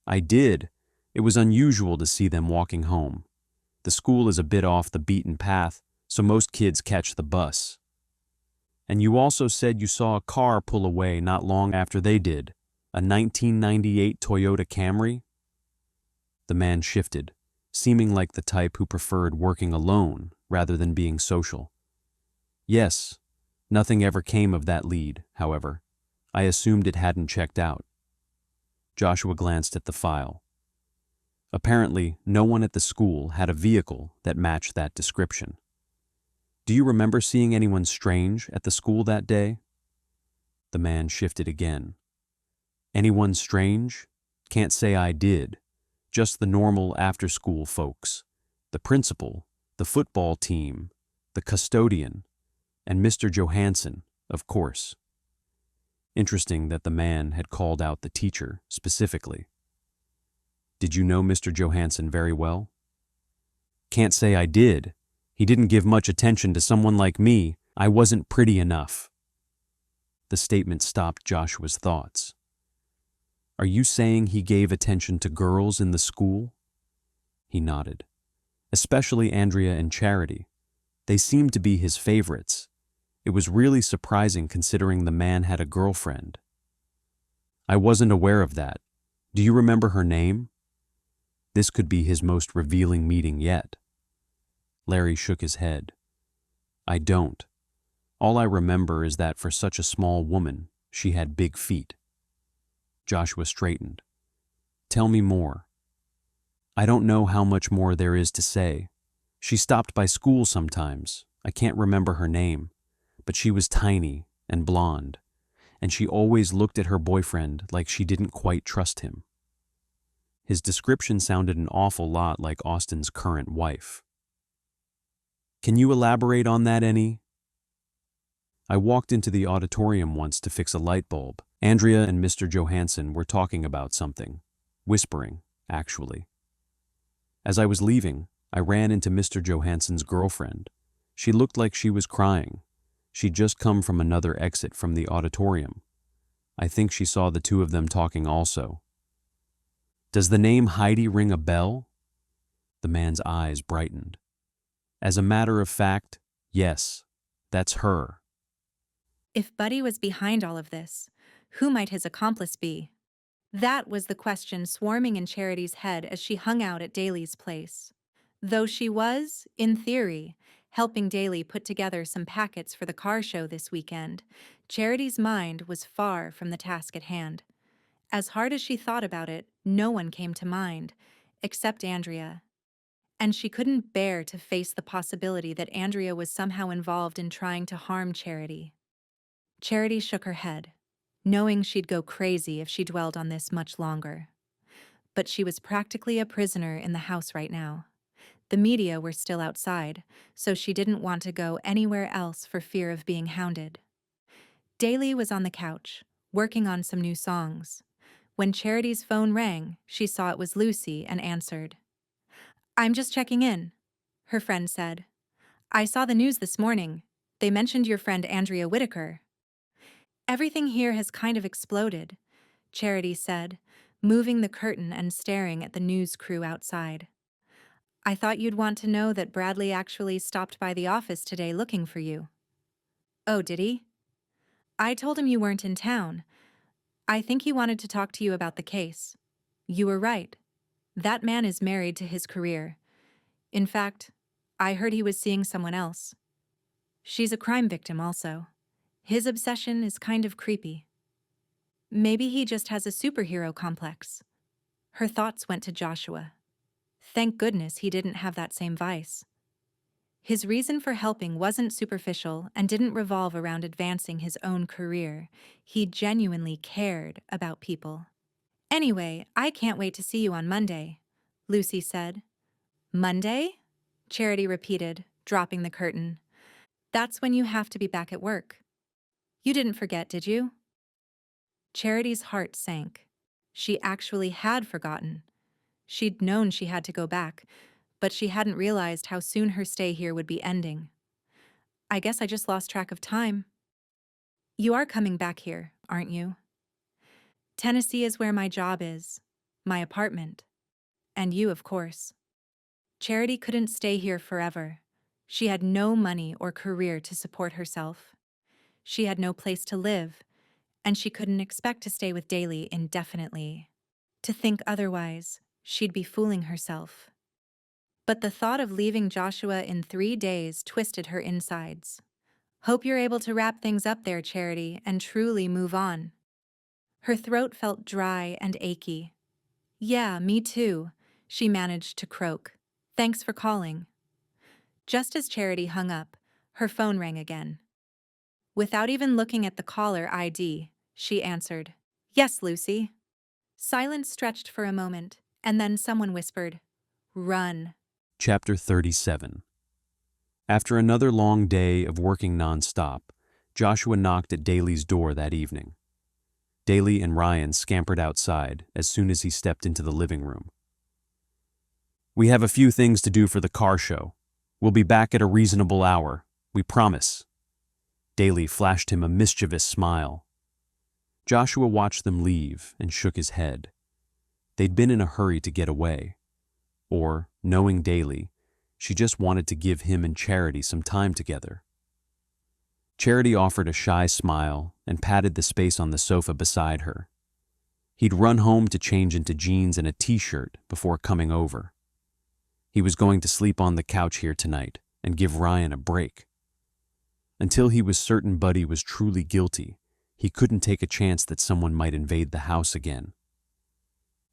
"I did. It was unusual to see them walking home. The school is a bit off the beaten path, so most kids catch the bus." "And you also said you saw a car pull away not long after they did, a 1998 Toyota Camry?" The man shifted, seeming like the type who preferred working alone rather than being social. "Yes, nothing ever came of that lead, however. I assumed it hadn't checked out." Joshua glanced at the file. Apparently, no one at the school had a vehicle that matched that description. "Do you remember seeing anyone strange at the school that day?" The man shifted again. "Anyone strange? Can't say I did. Just the normal after-school folks. The principal, the football team, the custodian, and Mr. Johansson, of course." Interesting that the man had called out the teacher specifically. "Did you know Mr. Johansson very well?" "Can't say I did. He didn't give much attention to someone like me. I wasn't pretty enough." The statement stopped Joshua's thoughts. "Are you saying he gave attention to girls in the school?" He nodded. "Especially Andrea and Charity. They seemed to be his favorites. It was really surprising considering the man had a girlfriend." "I wasn't aware of that. Do you remember her name?" This could be his most revealing meeting yet. Larry shook his head. "I don't. All I remember is that for such a small woman, she had big feet." Joshua straightened. "Tell me more." "I don't know how much more there is to say. She stopped by school sometimes. I can't remember her name, but she was tiny and blonde, and she always looked at her boyfriend like she didn't quite trust him." His description sounded an awful lot like Austin's current wife. "Can you elaborate on that any?" "I walked into the auditorium once to fix a light bulb. Andrea and Mr. Johansson were talking about something. Whispering, actually. As I was leaving, I ran into Mr. Johansson's girlfriend. She looked like she was crying. She'd just come from another exit from the auditorium. I think she saw the 2 of them talking also." "Does the name Heidi ring a bell?" The man's eyes brightened. "As a matter of fact, yes, that's her." If Buddy was behind all of this, who might his accomplice be? That was the question swarming in Charity's head as she hung out at Daly's place. Though she was, in theory, helping Daly put together some packets for the car show this weekend, Charity's mind was far from the task at hand. As hard as she thought about it, no one came to mind, except Andrea. And she couldn't bear to face the possibility that Andrea was somehow involved in trying to harm Charity. Charity shook her head, knowing she'd go crazy if she dwelled on this much longer. But she was practically a prisoner in the house right now. The media were still outside, so she didn't want to go anywhere else for fear of being hounded. Daly was on the couch, working on some new songs. When Charity's phone rang, she saw it was Lucy and answered. "I'm just checking in," her friend said. "I saw the news this morning. They mentioned your friend Andrea Whitaker." "Everything here has kind of exploded," Charity said, moving the curtain and staring at the news crew outside. "I thought you'd want to know that Bradley actually stopped by the office today looking for you." "Oh, did he?" "I told him you weren't in town. I think he wanted to talk to you about the case. You were right. That man is married to his career. In fact, I heard he was seeing someone else. She's a crime victim also. His obsession is kind of creepy. Maybe he just has a superhero complex." Her thoughts went to Joshua. Thank goodness he didn't have that same vice. His reason for helping wasn't superficial and didn't revolve around advancing his own career. He genuinely cared about people. "Anyway, I can't wait to see you on Monday," Lucy said. "Monday?" Charity repeated, dropping the curtain. "That's when you have to be back at work. You didn't forget, did you?" Charity's heart sank. She actually had forgotten. She'd known she had to go back, but she hadn't realized how soon her stay here would be ending. "I guess I just lost track of time." "You are coming back here, aren't you?" "Tennessee is where my job is, my apartment. And you, of course." Charity couldn't stay here forever. She had no money or career to support herself. She had no place to live, and she couldn't expect to stay with Daly indefinitely. To think otherwise, she'd be fooling herself. But the thought of leaving Joshua in 3 days twisted her insides. "Hope you're able to wrap things up there, Charity, and truly move on." Her throat felt dry and achy. "Yeah, me too," she managed to croak. "Thanks for calling." Just as Charity hung up, her phone rang again. Without even looking at the caller ID, she answered, "Yes, Lucy." Silence stretched for a moment, and then someone whispered, "Run." Chapter 37. After another long day of working nonstop, Joshua knocked at Daly's door that evening. Daly and Ryan scampered outside as soon as he stepped into the living room. "We have a few things to do for the car show. We'll be back at a reasonable hour. We promise." Daly flashed him a mischievous smile. Joshua watched them leave and shook his head. They'd been in a hurry to get away. Or, knowing Daly, she just wanted to give him and Charity some time together. Charity offered a shy smile and patted the space on the sofa beside her. He'd run home to change into jeans and a t-shirt before coming over. He was going to sleep on the couch here tonight and give Ryan a break. Until he was certain Buddy was truly guilty, he couldn't take a chance that someone might invade the house again.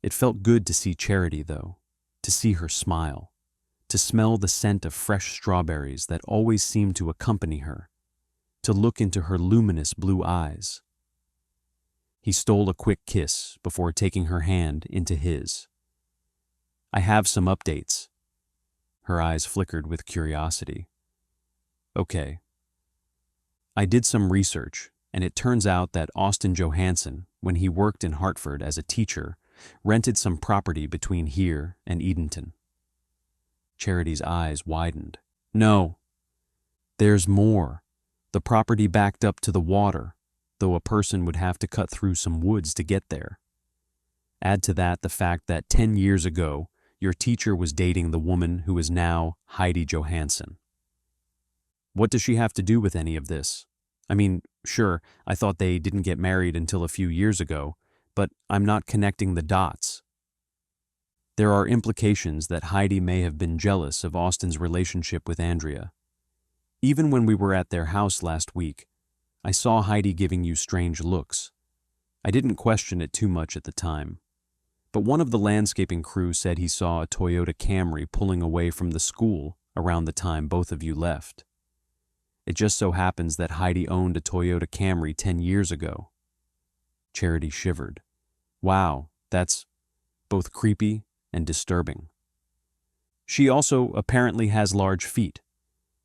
It felt good to see Charity, though, to see her smile, to smell the scent of fresh strawberries that always seemed to accompany her, to look into her luminous blue eyes. He stole a quick kiss before taking her hand into his. "I have some updates." Her eyes flickered with curiosity. "Okay." "I did some research, and it turns out that Austin Johansson, when he worked in Hartford as a teacher, rented some property between here and Edenton." Charity's eyes widened. "No. There's more. The property backed up to the water, though a person would have to cut through some woods to get there. Add to that the fact that 10 years ago, your teacher was dating the woman who is now Heidi Johansson." "What does she have to do with any of this? I mean, sure, I thought they didn't get married until a few years ago, but I'm not connecting the dots." "There are implications that Heidi may have been jealous of Austin's relationship with Andrea. Even when we were at their house last week, I saw Heidi giving you strange looks. I didn't question it too much at the time. but one of the landscaping crew said he saw a Toyota Camry pulling away from the school around the time both of you left. It just so happens that Heidi owned a Toyota Camry 10 years ago. Charity shivered. Wow, that's both creepy and disturbing. She also apparently has large feet.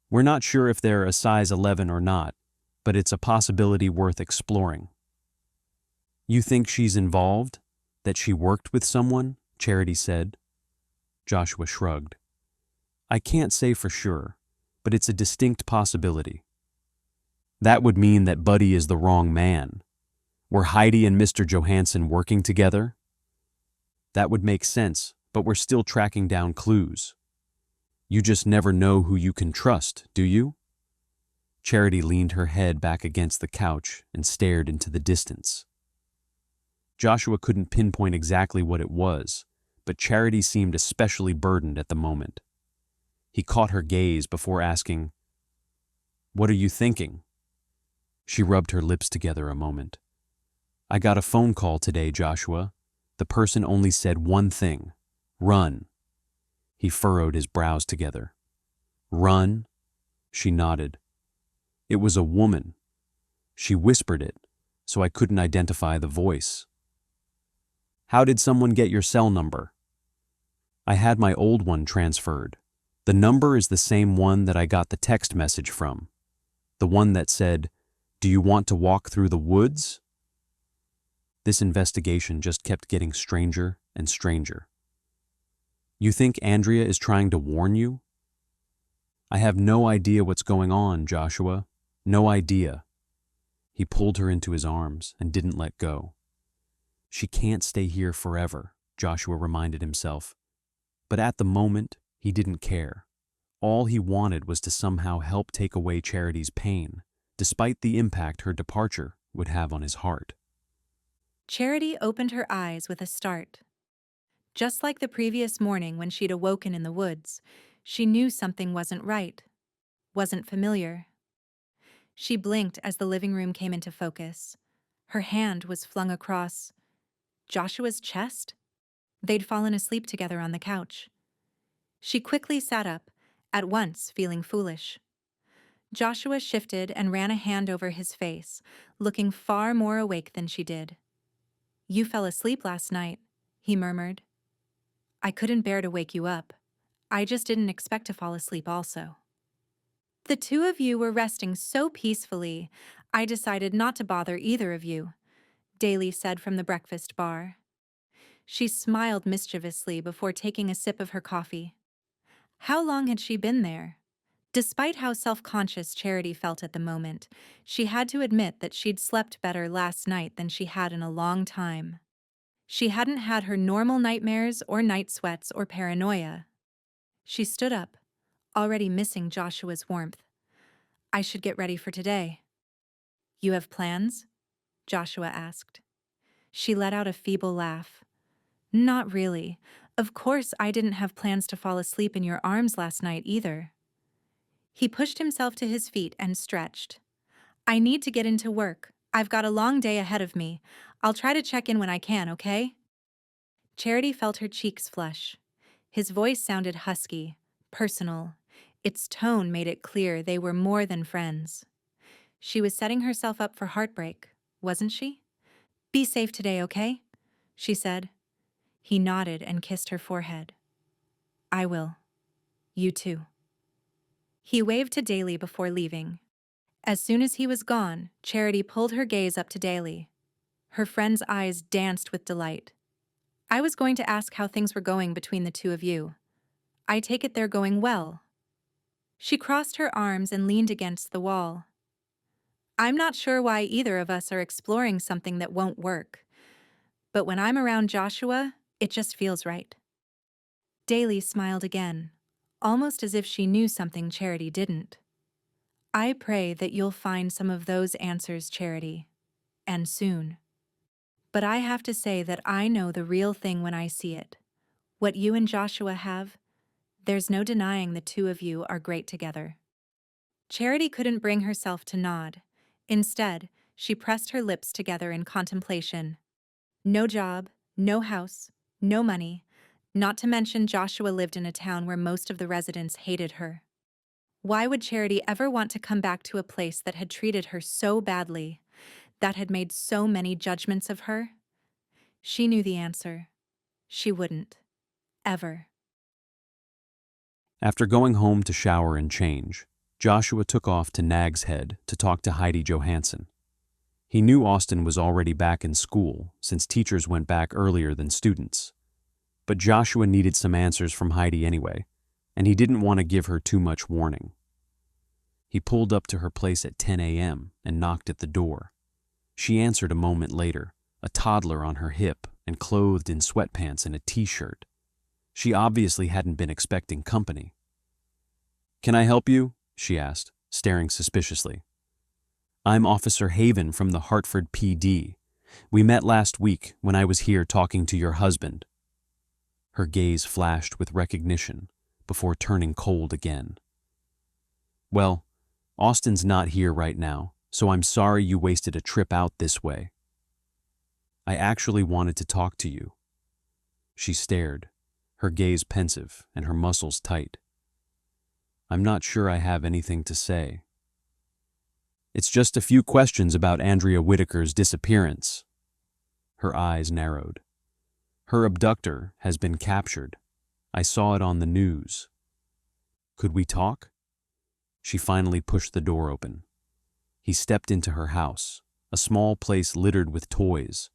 We're not sure if they're a size 11 or not, but it's a possibility worth exploring. You think she's involved? That she worked with someone? Charity said. Joshua shrugged. I can't say for sure, but it's a distinct possibility. That would mean that Buddy is the wrong man. Were Heidi and Mr. Johansson working together? That would make sense, but we're still tracking down clues. You just never know who you can trust, do you? Charity leaned her head back against the couch and stared into the distance. Joshua couldn't pinpoint exactly what it was, but Charity seemed especially burdened at the moment. He caught her gaze before asking, "What are you thinking?" She rubbed her lips together a moment. I got a phone call today, Joshua. The person only said one thing: run. He furrowed his brows together. Run? She nodded. It was a woman. She whispered it, so I couldn't identify the voice. How did someone get your cell number? I had my old one transferred. The number is the same one that I got the text message from. The one that said, "Do you want to walk through the woods?" This investigation just kept getting stranger and stranger. You think Andrea is trying to warn you? I have no idea what's going on, Joshua. No idea. He pulled her into his arms and didn't let go. She can't stay here forever, Joshua reminded himself. But at the moment, he didn't care. All he wanted was to somehow help take away Charity's pain, despite the impact her departure would have on his heart. Charity opened her eyes with a start. Just like the previous morning when she'd awoken in the woods, she knew something wasn't right, wasn't familiar. She blinked as the living room came into focus. Her hand was flung across Joshua's chest. They'd fallen asleep together on the couch. She quickly sat up, at once feeling foolish. Joshua shifted and ran a hand over his face, looking far more awake than she did. You fell asleep last night, he murmured. I couldn't bear to wake you up. I just didn't expect to fall asleep also. The two of you were resting so peacefully, I decided not to bother either of you, Daly said from the breakfast bar. She smiled mischievously before taking a sip of her coffee. How long had she been there? Despite how self-conscious Charity felt at the moment, she had to admit that she'd slept better last night than she had in a long time. She hadn't had her normal nightmares or night sweats or paranoia. She stood up, already missing Joshua's warmth. I should get ready for today. You have plans? Joshua asked. She let out a feeble laugh. Not really. Of course I didn't have plans to fall asleep in your arms last night either. He pushed himself to his feet and stretched. I need to get into work. I've got a long day ahead of me. I'll try to check in when I can, okay? Charity felt her cheeks flush. His voice sounded husky, personal. Its tone made it clear they were more than friends. She was setting herself up for heartbreak, wasn't she? Be safe today, okay? She said. He nodded and kissed her forehead. I will. You too. He waved to Daly before leaving. As soon as he was gone, Charity pulled her gaze up to Daly. Her friend's eyes danced with delight. I was going to ask how things were going between the two of you. I take it they're going well. She crossed her arms and leaned against the wall. I'm not sure why either of us are exploring something that won't work. But when I'm around Joshua, it just feels right. Daly smiled again, almost as if she knew something Charity didn't. I pray that you'll find some of those answers, Charity, and soon. But I have to say that I know the real thing when I see it. What you and Joshua have, there's no denying the two of you are great together. Charity couldn't bring herself to nod. Instead, she pressed her lips together in contemplation. No job, no house, No money, not to mention Joshua lived in a town where most of the residents hated her. Why would Charity ever want to come back to a place that had treated her so badly, that had made so many judgments of her? She knew the answer. She wouldn't. Ever. After going home to shower and change, Joshua took off to Nag's Head to talk to Heidi Johansson. He knew Austin was already back in school since teachers went back earlier than students. But Joshua needed some answers from Heidi anyway, and he didn't want to give her too much warning. He pulled up to her place at 10 a.m. and knocked at the door. She answered a moment later, a toddler on her hip and clothed in sweatpants and a t-shirt. She obviously hadn't been expecting company. "Can I help you?" she asked, staring suspiciously. "I'm Officer Haven from the Hartford PD. We met last week when I was here talking to your husband." Her gaze flashed with recognition before turning cold again. "Well, Austin's not here right now, so I'm sorry you wasted a trip out this way. I actually wanted to talk to you." She stared, her gaze pensive and her muscles tight. "I'm not sure I have anything to say. It's just a few questions about Andrea Whitaker's disappearance." Her eyes narrowed. "Her abductor has been captured. I saw it on the news. Could we talk?" She finally pushed the door open. He stepped into her house, a small place littered with toys.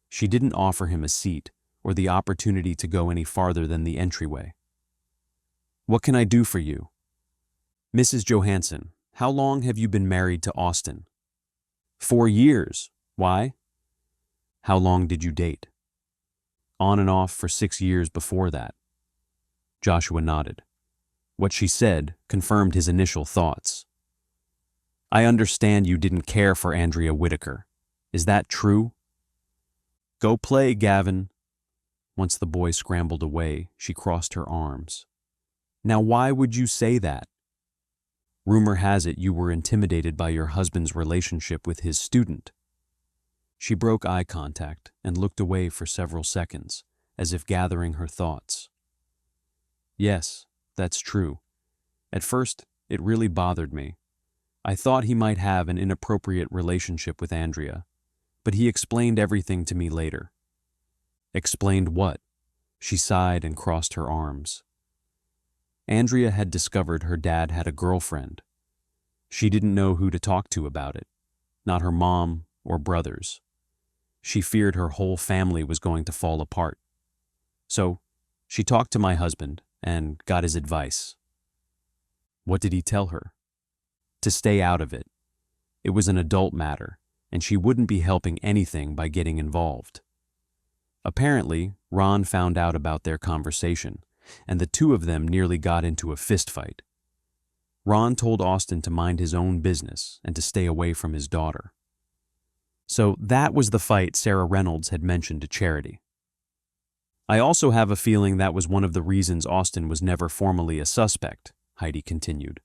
She didn't offer him a seat or the opportunity to go any farther than the entryway. "What can I do for you?" "Mrs. Johansson, how long have you been married to Austin?" 4 years. Why?" "How long did you date?" "On and off for 6 years before that." Joshua nodded. What she said confirmed his initial thoughts. "I understand you didn't care for Andrea Whitaker. Is that true?" "Go play, Gavin." Once the boy scrambled away, she crossed her arms. "Now why would you say that?" "Rumor has it you were intimidated by your husband's relationship with his student." She broke eye contact and looked away for several seconds, as if gathering her thoughts. "Yes, that's true. At first, it really bothered me. I thought he might have an inappropriate relationship with Andrea, but he explained everything to me later." "Explained what?" She sighed and crossed her arms. Andrea had discovered her dad had a girlfriend. She didn't know who to talk to about it, not her mom or brothers. She feared her whole family was going to fall apart. So, she talked to my husband and got his advice. "What did he tell her?" "To stay out of it. It was an adult matter, and she wouldn't be helping anything by getting involved." Apparently, Ron found out about their conversation, and the two of them nearly got into a fistfight. Ron told Austin to mind his own business and to stay away from his daughter. So that was the fight Sarah Reynolds had mentioned to Charity. "I also have a feeling that was one of the reasons Austin was never formally a suspect," Heidi continued.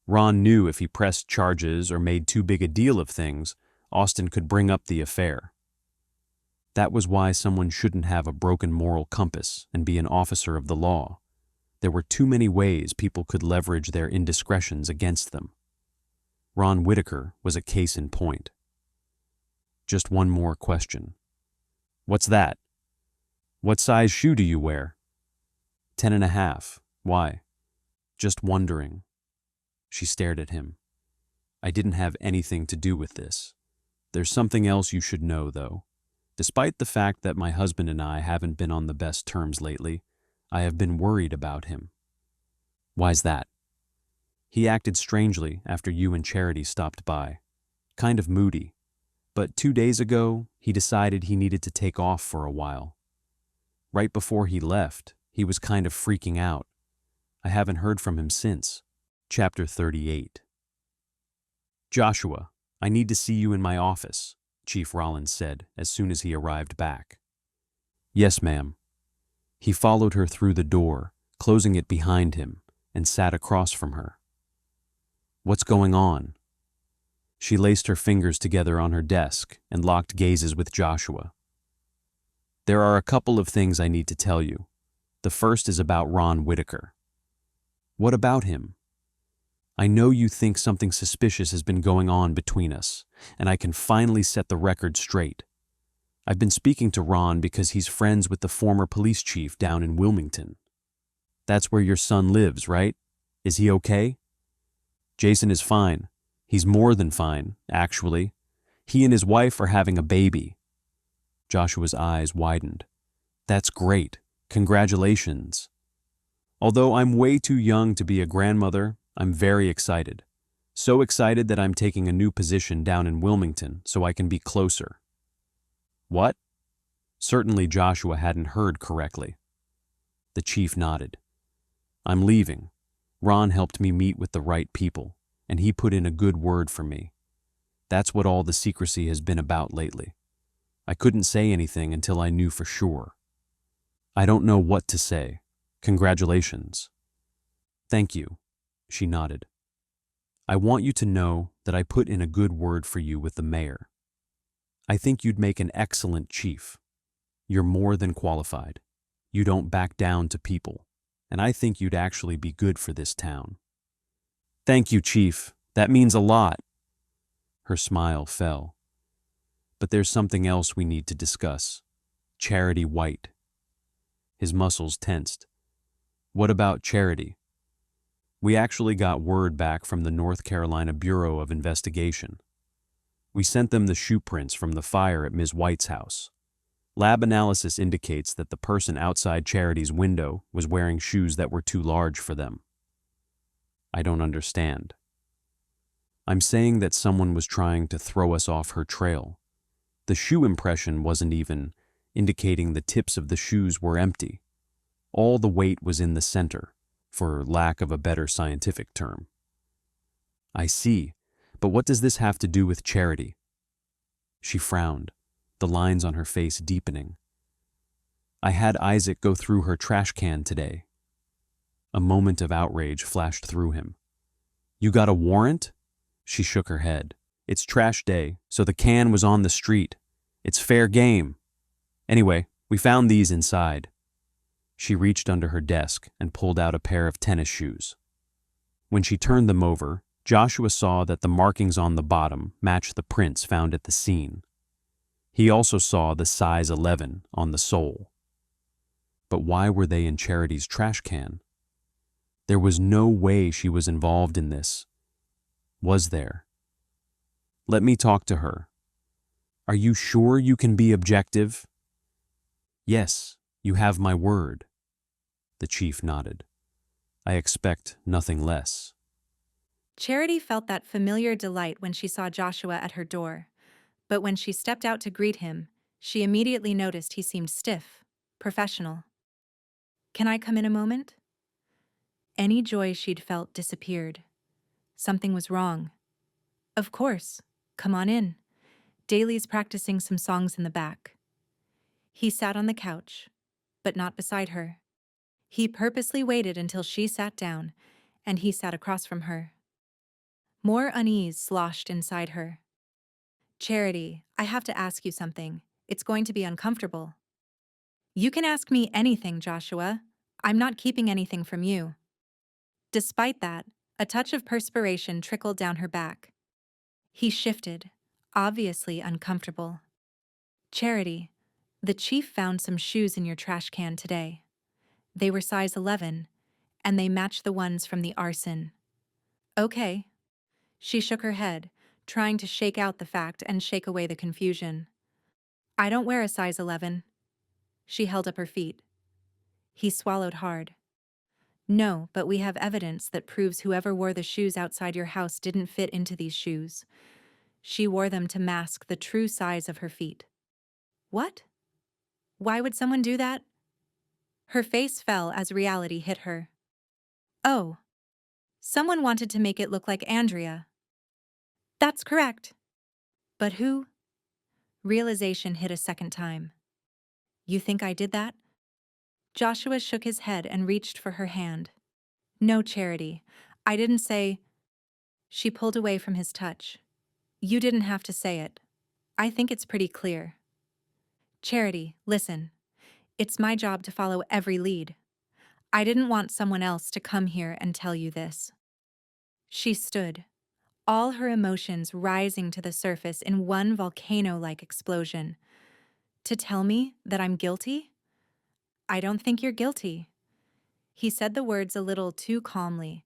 "Ron knew if he pressed charges or made too big a deal of things, Austin could bring up the affair. That was why someone shouldn't have a broken moral compass and be an officer of the law. There were too many ways people could leverage their indiscretions against them. Ron Whitaker was a case in point." "Just one more question." "What's that?" "What size shoe do you wear?" 10.5. Why?" "Just wondering." She stared at him. "I didn't have anything to do with this. There's something else you should know, though. Despite the fact that my husband and I haven't been on the best terms lately, I have been worried about him." "Why's that?" "He acted strangely after you and Charity stopped by. Kind of moody. But 2 days ago, he decided he needed to take off for a while. Right before he left, he was kind of freaking out. I haven't heard from him since." Chapter 38. "Joshua, I need to see you in my office," Chief Rollins said as soon as he arrived back. "Yes, ma'am." He followed her through the door, closing it behind him, and sat across from her. "What's going on?" She laced her fingers together on her desk and locked gazes with Joshua. There are a couple of things I need to tell you. The first is about Ron Whitaker. What about him? I know you think something suspicious has been going on between us, and I can finally set the record straight. I've been speaking to Ron because he's friends with the former police chief down in Wilmington. That's where your son lives, right? Is he okay? Jason is fine. He's more than fine, actually. He and his wife are having a baby. Joshua's eyes widened. That's great. Congratulations. Although I'm way too young to be a grandmother, I'm very excited. So excited that I'm taking a new position down in Wilmington so I can be closer. What? Certainly Joshua hadn't heard correctly. The chief nodded. I'm leaving. Ron helped me meet with the right people, and he put in a good word for me. That's what all the secrecy has been about lately. I couldn't say anything until I knew for sure. I don't know what to say. Congratulations. Thank you, she nodded. I want you to know that I put in a good word for you with the mayor. I think you'd make an excellent chief. You're more than qualified. You don't back down to people, and I think you'd actually be good for this town. Thank you, Chief. That means a lot. Her smile fell. But there's something else we need to discuss. Charity White. His muscles tensed. What about Charity? We actually got word back from the North Carolina Bureau of Investigation. We sent them the shoe prints from the fire at Ms. White's house. Lab analysis indicates that the person outside Charity's window was wearing shoes that were too large for them. I don't understand. I'm saying that someone was trying to throw us off her trail. The shoe impression wasn't even indicating the tips of the shoes were empty. All the weight was in the center, for lack of a better scientific term. I see, but what does this have to do with Charity? She frowned, the lines on her face deepening. I had Isaac go through her trash can today. A moment of outrage flashed through him. You got a warrant? She shook her head. It's trash day, so the can was on the street. It's fair game. Anyway, we found these inside. She reached under her desk and pulled out a pair of tennis shoes. When she turned them over, Joshua saw that the markings on the bottom matched the prints found at the scene. He also saw the size 11 on the sole. But why were they in Charity's trash can? There was no way she was involved in this. Was there? Let me talk to her. Are you sure you can be objective? Yes, you have my word. The chief nodded. I expect nothing less. Charity felt that familiar delight when she saw Joshua at her door, but when she stepped out to greet him, she immediately noticed he seemed stiff, professional. Can I come in a moment? Any joy she'd felt disappeared. Something was wrong. Of course. Come on in. Daly's practicing some songs in the back. He sat on the couch, but not beside her. He purposely waited until she sat down, and he sat across from her. More unease sloshed inside her. Charity, I have to ask you something. It's going to be uncomfortable. You can ask me anything, Joshua. I'm not keeping anything from you. Despite that, a touch of perspiration trickled down her back. He shifted, obviously uncomfortable. Charity, the chief found some shoes in your trash can today. They were size 11, and they matched the ones from the arson. Okay. She shook her head, trying to shake out the fact and shake away the confusion. I don't wear a size 11. She held up her feet. He swallowed hard. No, but we have evidence that proves whoever wore the shoes outside your house didn't fit into these shoes. She wore them to mask the true size of her feet. What? Why would someone do that? Her face fell as reality hit her. Oh. Someone wanted to make it look like Andrea. That's correct. But who? Realization hit a second time. You think I did that? Joshua shook his head and reached for her hand. No, Charity. I didn't say. She pulled away from his touch. You didn't have to say it. I think it's pretty clear. Charity, listen. It's my job to follow every lead. I didn't want someone else to come here and tell you this. She stood, all her emotions rising to the surface in one volcano-like explosion. To tell me that I'm guilty? I don't think you're guilty. He said the words a little too calmly,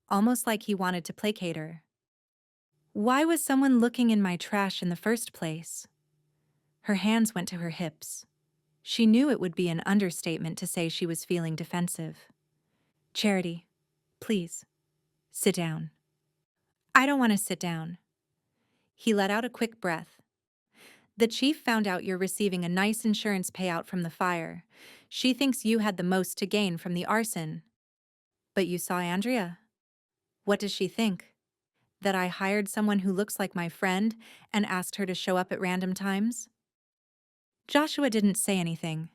almost like he wanted to placate her. Why was someone looking in my trash in the first place? Her hands went to her hips. She knew it would be an understatement to say she was feeling defensive. Charity, please, sit down. I don't want to sit down. He let out a quick breath. The chief found out you're receiving a nice insurance payout from the fire. She thinks you had the most to gain from the arson. But you saw Andrea. What does she think? That I hired someone who looks like my friend and asked her to show up at random times? Joshua didn't say anything.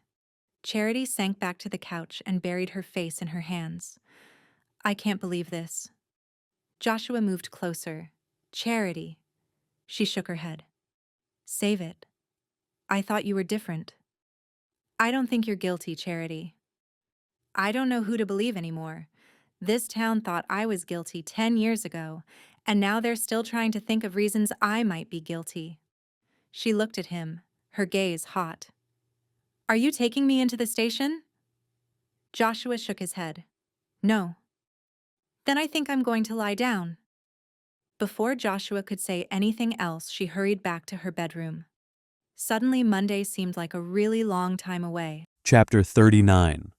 Charity sank back to the couch and buried her face in her hands. I can't believe this. Joshua moved closer. Charity. She shook her head. Save it. I thought you were different. I don't think you're guilty, Charity. I don't know who to believe anymore. This town thought I was guilty 10 years ago, and now they're still trying to think of reasons I might be guilty. She looked at him, her gaze hot. Are you taking me into the station? Joshua shook his head. No. Then I think I'm going to lie down. Before Joshua could say anything else, she hurried back to her bedroom. Suddenly, Monday seemed like a really long time away. Chapter 39.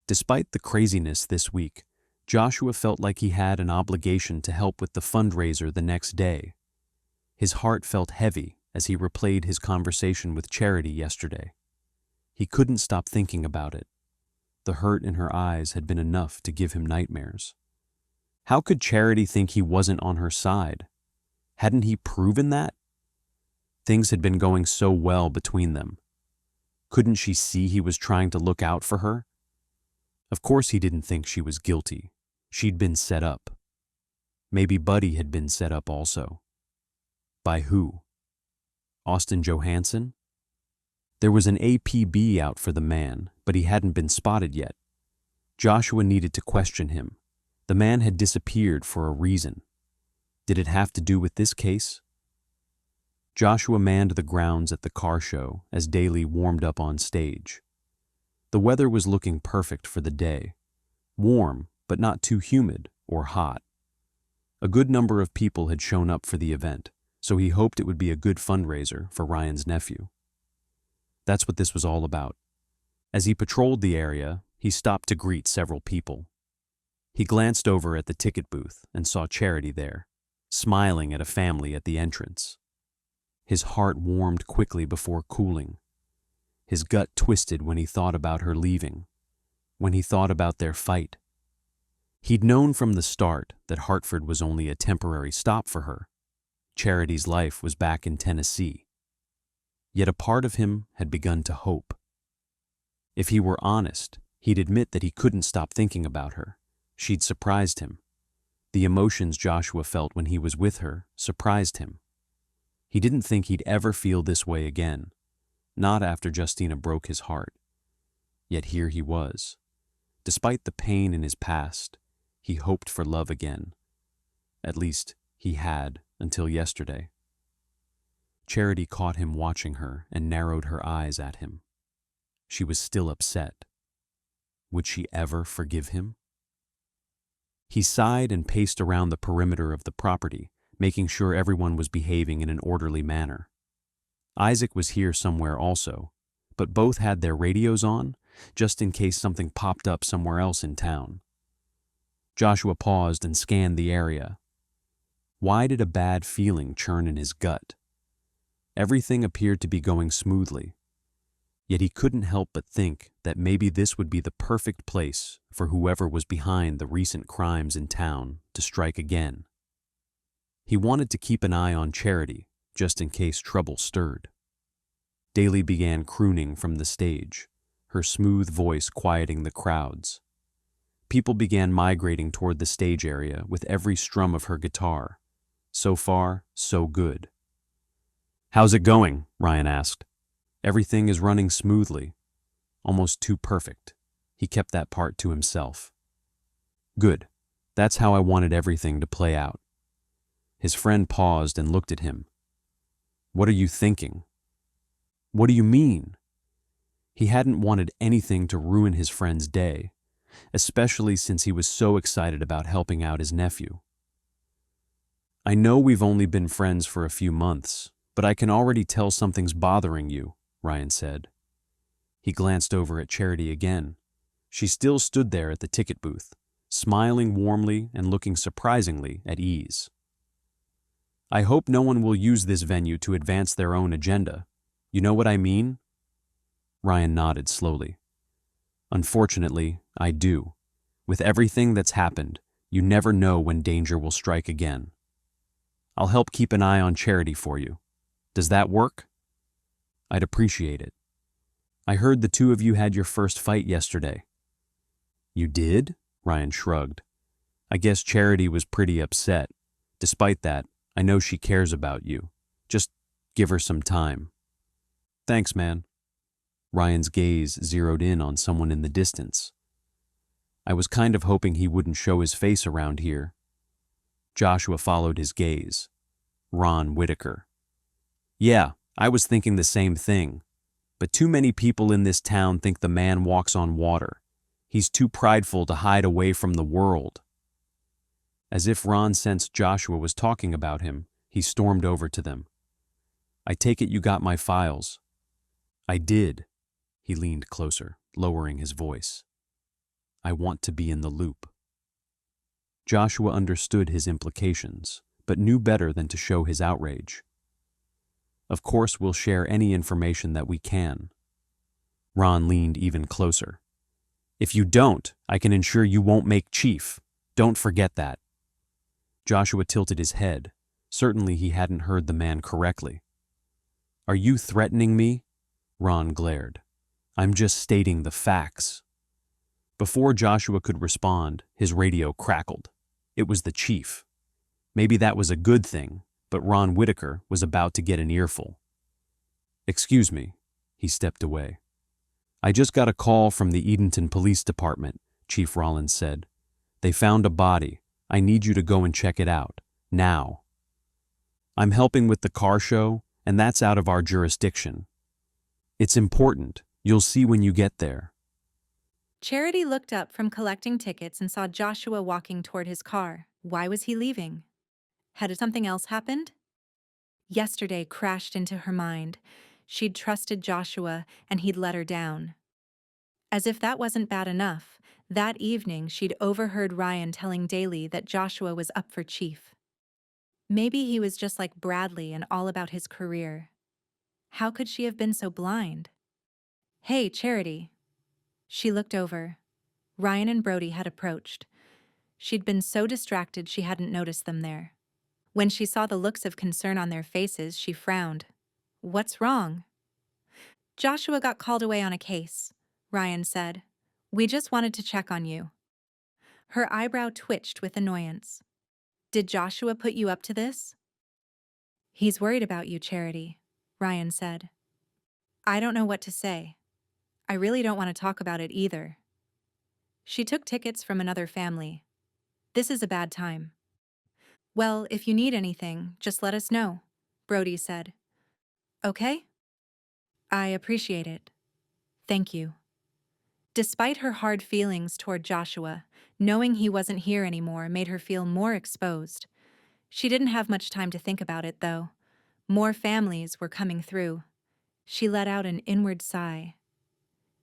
Despite the craziness this week, Joshua felt like he had an obligation to help with the fundraiser the next day. His heart felt heavy as he replayed his conversation with Charity yesterday. He couldn't stop thinking about it. The hurt in her eyes had been enough to give him nightmares. How could Charity think he wasn't on her side? Hadn't he proven that? Things had been going so well between them. Couldn't she see he was trying to look out for her? Of course he didn't think she was guilty. She'd been set up. Maybe Buddy had been set up also. By who? Austin Johansson? There was an APB out for the man, but he hadn't been spotted yet. Joshua needed to question him. The man had disappeared for a reason. Did it have to do with this case? Joshua manned the grounds at the car show as Daly warmed up on stage. The weather was looking perfect for the day. Warm, but not too humid or hot. A good number of people had shown up for the event, so he hoped it would be a good fundraiser for Ryan's nephew. That's what this was all about. As he patrolled the area, he stopped to greet several people. He glanced over at the ticket booth and saw Charity there, smiling at a family at the entrance. His heart warmed quickly before cooling. His gut twisted when he thought about her leaving, when he thought about their fight. He'd known from the start that Hartford was only a temporary stop for her. Charity's life was back in Tennessee. Yet a part of him had begun to hope. If he were honest, he'd admit that he couldn't stop thinking about her. She'd surprised him. The emotions Joshua felt when he was with her surprised him. He didn't think he'd ever feel this way again, not after Justina broke his heart. Yet here he was. Despite the pain in his past, he hoped for love again. At least, he had until yesterday. Charity caught him watching her and narrowed her eyes at him. She was still upset. Would she ever forgive him? He sighed and paced around the perimeter of the property, making sure everyone was behaving in an orderly manner. Isaac was here somewhere also, but both had their radios on, just in case something popped up somewhere else in town. Joshua paused and scanned the area. Why did a bad feeling churn in his gut? Everything appeared to be going smoothly, yet he couldn't help but think that maybe this would be the perfect place for whoever was behind the recent crimes in town to strike again. He wanted to keep an eye on Charity, just in case trouble stirred. Daly began crooning from the stage, her smooth voice quieting the crowds. People began migrating toward the stage area with every strum of her guitar. So far, so good. "How's it going?" Ryan asked. "Everything is running smoothly. almost too perfect. He kept that part to himself. Good. That's how I wanted everything to play out. His friend paused and looked at him. What are you thinking? What do you mean? He hadn't wanted anything to ruin his friend's day, especially since he was so excited about helping out his nephew. I know we've only been friends for a few months, but I can already tell something's bothering you, Ryan said. He glanced over at Charity again. She still stood there at the ticket booth, smiling warmly and looking surprisingly at ease. I hope no one will use this venue to advance their own agenda. You know what I mean? Ryan nodded slowly. Unfortunately, I do. With everything that's happened, you never know when danger will strike again. I'll help keep an eye on Charity for you. Does that work? I'd appreciate it. I heard the two of you had your first fight yesterday. You did? Ryan shrugged. I guess Charity was pretty upset. Despite that, I know she cares about you. Just give her some time. Thanks, man. Ryan's gaze zeroed in on someone in the distance. I was kind of hoping he wouldn't show his face around here. Joshua followed his gaze. Ron Whitaker. Yeah, I was thinking the same thing. But too many people in this town think the man walks on water. He's too prideful to hide away from the world. As if Ron sensed Joshua was talking about him, he stormed over to them. I take it you got my files. I did. He leaned closer, lowering his voice. I want to be in the loop. Joshua understood his implications, but knew better than to show his outrage. Of course, we'll share any information that we can. Ron leaned even closer. If you don't, I can ensure you won't make chief. Don't forget that. Joshua tilted his head. Certainly he hadn't heard the man correctly. Are you threatening me? Ron glared. I'm just stating the facts. Before Joshua could respond, his radio crackled. It was the chief. Maybe that was a good thing, but Ron Whitaker was about to get an earful. Excuse me, he stepped away. I just got a call from the Edenton Police Department, Chief Rollins said. They found a body. I need you to go and check it out, now. I'm helping with the car show, and that's out of our jurisdiction. It's important. You'll see when you get there. Charity looked up from collecting tickets and saw Joshua walking toward his car. Why was he leaving? Had something else happened? Yesterday crashed into her mind. She'd trusted Joshua, and he'd let her down. As if that wasn't bad enough, that evening she'd overheard Ryan telling Daly that Joshua was up for chief. Maybe he was just like Bradley and all about his career. How could she have been so blind? Hey, Charity. She looked over. Ryan and Brody had approached. She'd been so distracted she hadn't noticed them there. When she saw the looks of concern on their faces, she frowned. What's wrong? Joshua got called away on a case, Ryan said. We just wanted to check on you. Her eyebrow twitched with annoyance. Did Joshua put you up to this? He's worried about you, Charity, Ryan said. I don't know what to say. I really don't want to talk about it either. She took tickets from another family. This is a bad time. Well, if you need anything, just let us know, Brody said. Okay? I appreciate it. Thank you. Despite her hard feelings toward Joshua, knowing he wasn't here anymore made her feel more exposed. She didn't have much time to think about it, though. More families were coming through. She let out an inward sigh.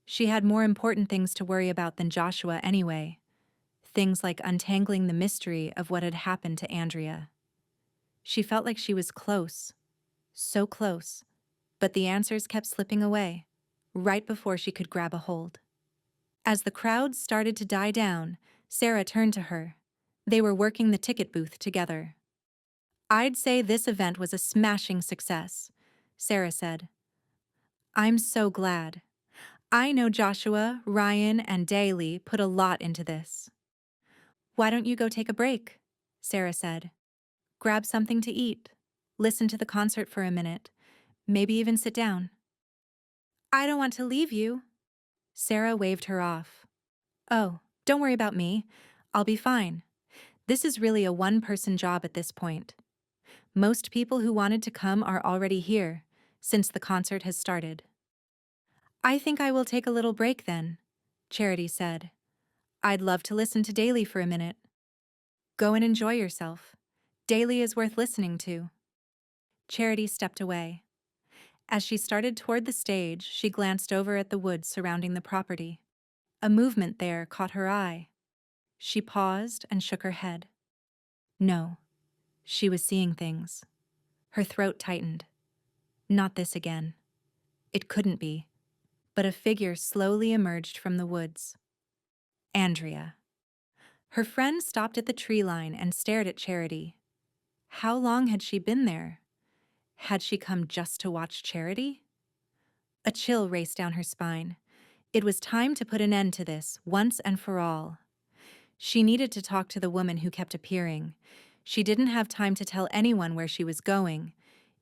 She had more important things to worry about than Joshua anyway. Things like untangling the mystery of what had happened to Andrea. She felt like she was close. So close. But the answers kept slipping away, right before she could grab a hold. As the crowd started to die down, Sarah turned to her. They were working the ticket booth together. I'd say this event was a smashing success, Sarah said. I'm so glad. I know Joshua, Ryan, and Daly put a lot into this. Why don't you go take a break? Sarah said. Grab something to eat. Listen to the concert for a minute. Maybe even sit down. I don't want to leave you, Sarah waved her off. Oh, don't worry about me. I'll be fine. This is really a one-person job at this point. Most people who wanted to come are already here, since the concert has started. I think I will take a little break then, Charity said. I'd love to listen to Daly for a minute. Go and enjoy yourself. Daly is worth listening to. Charity stepped away. As she started toward the stage, she glanced over at the woods surrounding the property. A movement there caught her eye. She paused and shook her head. No, she was seeing things. Her throat tightened. Not this again. It couldn't be. But a figure slowly emerged from the woods. Andrea. Her friend stopped at the tree line and stared at Charity. How long had she been there? Had she come just to watch Charity? A chill raced down her spine. It was time to put an end to this, once and for all. She needed to talk to the woman who kept appearing. She didn't have time to tell anyone where she was going.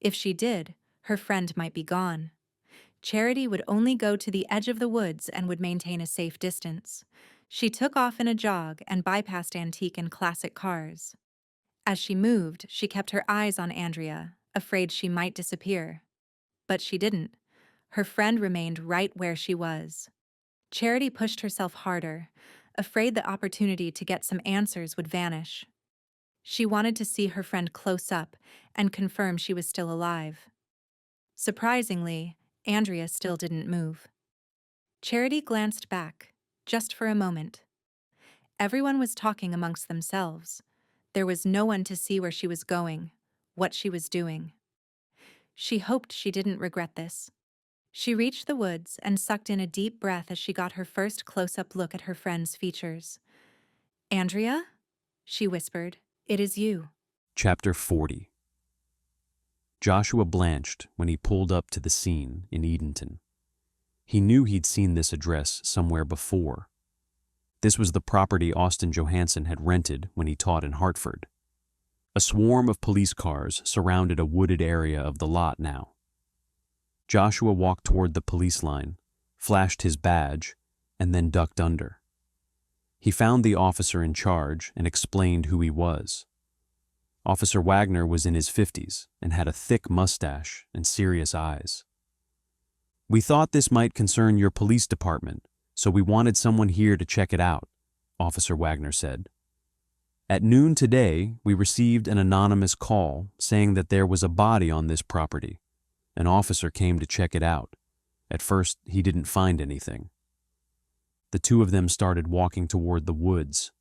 If she did, her friend might be gone. Charity would only go to the edge of the woods and would maintain a safe distance. She took off in a jog and bypassed antique and classic cars. As she moved, she kept her eyes on Andrea, afraid she might disappear. But she didn't. Her friend remained right where she was. Charity pushed herself harder, afraid the opportunity to get some answers would vanish. She wanted to see her friend close up and confirm she was still alive. Surprisingly, Andrea still didn't move. Charity glanced back, just for a moment. Everyone was talking amongst themselves. There was no one to see where she was going, what she was doing. She hoped she didn't regret this. She reached the woods and sucked in a deep breath as she got her first close-up look at her friend's features. Andrea? She whispered. It is you. Chapter 40. Joshua blanched when he pulled up to the scene in Edenton. He knew he'd seen this address somewhere before. This was the property Austin Johansson had rented when he taught in Hartford. A swarm of police cars surrounded a wooded area of the lot now. Joshua walked toward the police line, flashed his badge, and then ducked under. He found the officer in charge and explained who he was. Officer Wagner was in his 50s and had a thick mustache and serious eyes. "We thought this might concern your police department, so we wanted someone here to check it out," Officer Wagner said. "At noon today, we received an anonymous call saying that there was a body on this property. An officer came to check it out. At first, he didn't find anything." The two of them started walking toward the woods.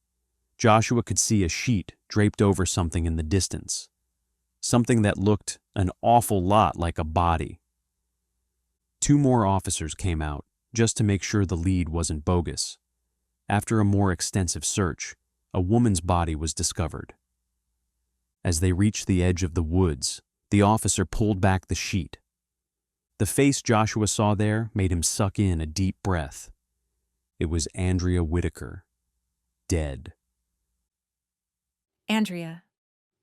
Joshua could see a sheet draped over something in the distance, something that looked an awful lot like a body. Two more officers came out, just to make sure the lead wasn't bogus. After a more extensive search, a woman's body was discovered. As they reached the edge of the woods, the officer pulled back the sheet. The face Joshua saw there made him suck in a deep breath. It was Andrea Whitaker, dead. Andrea.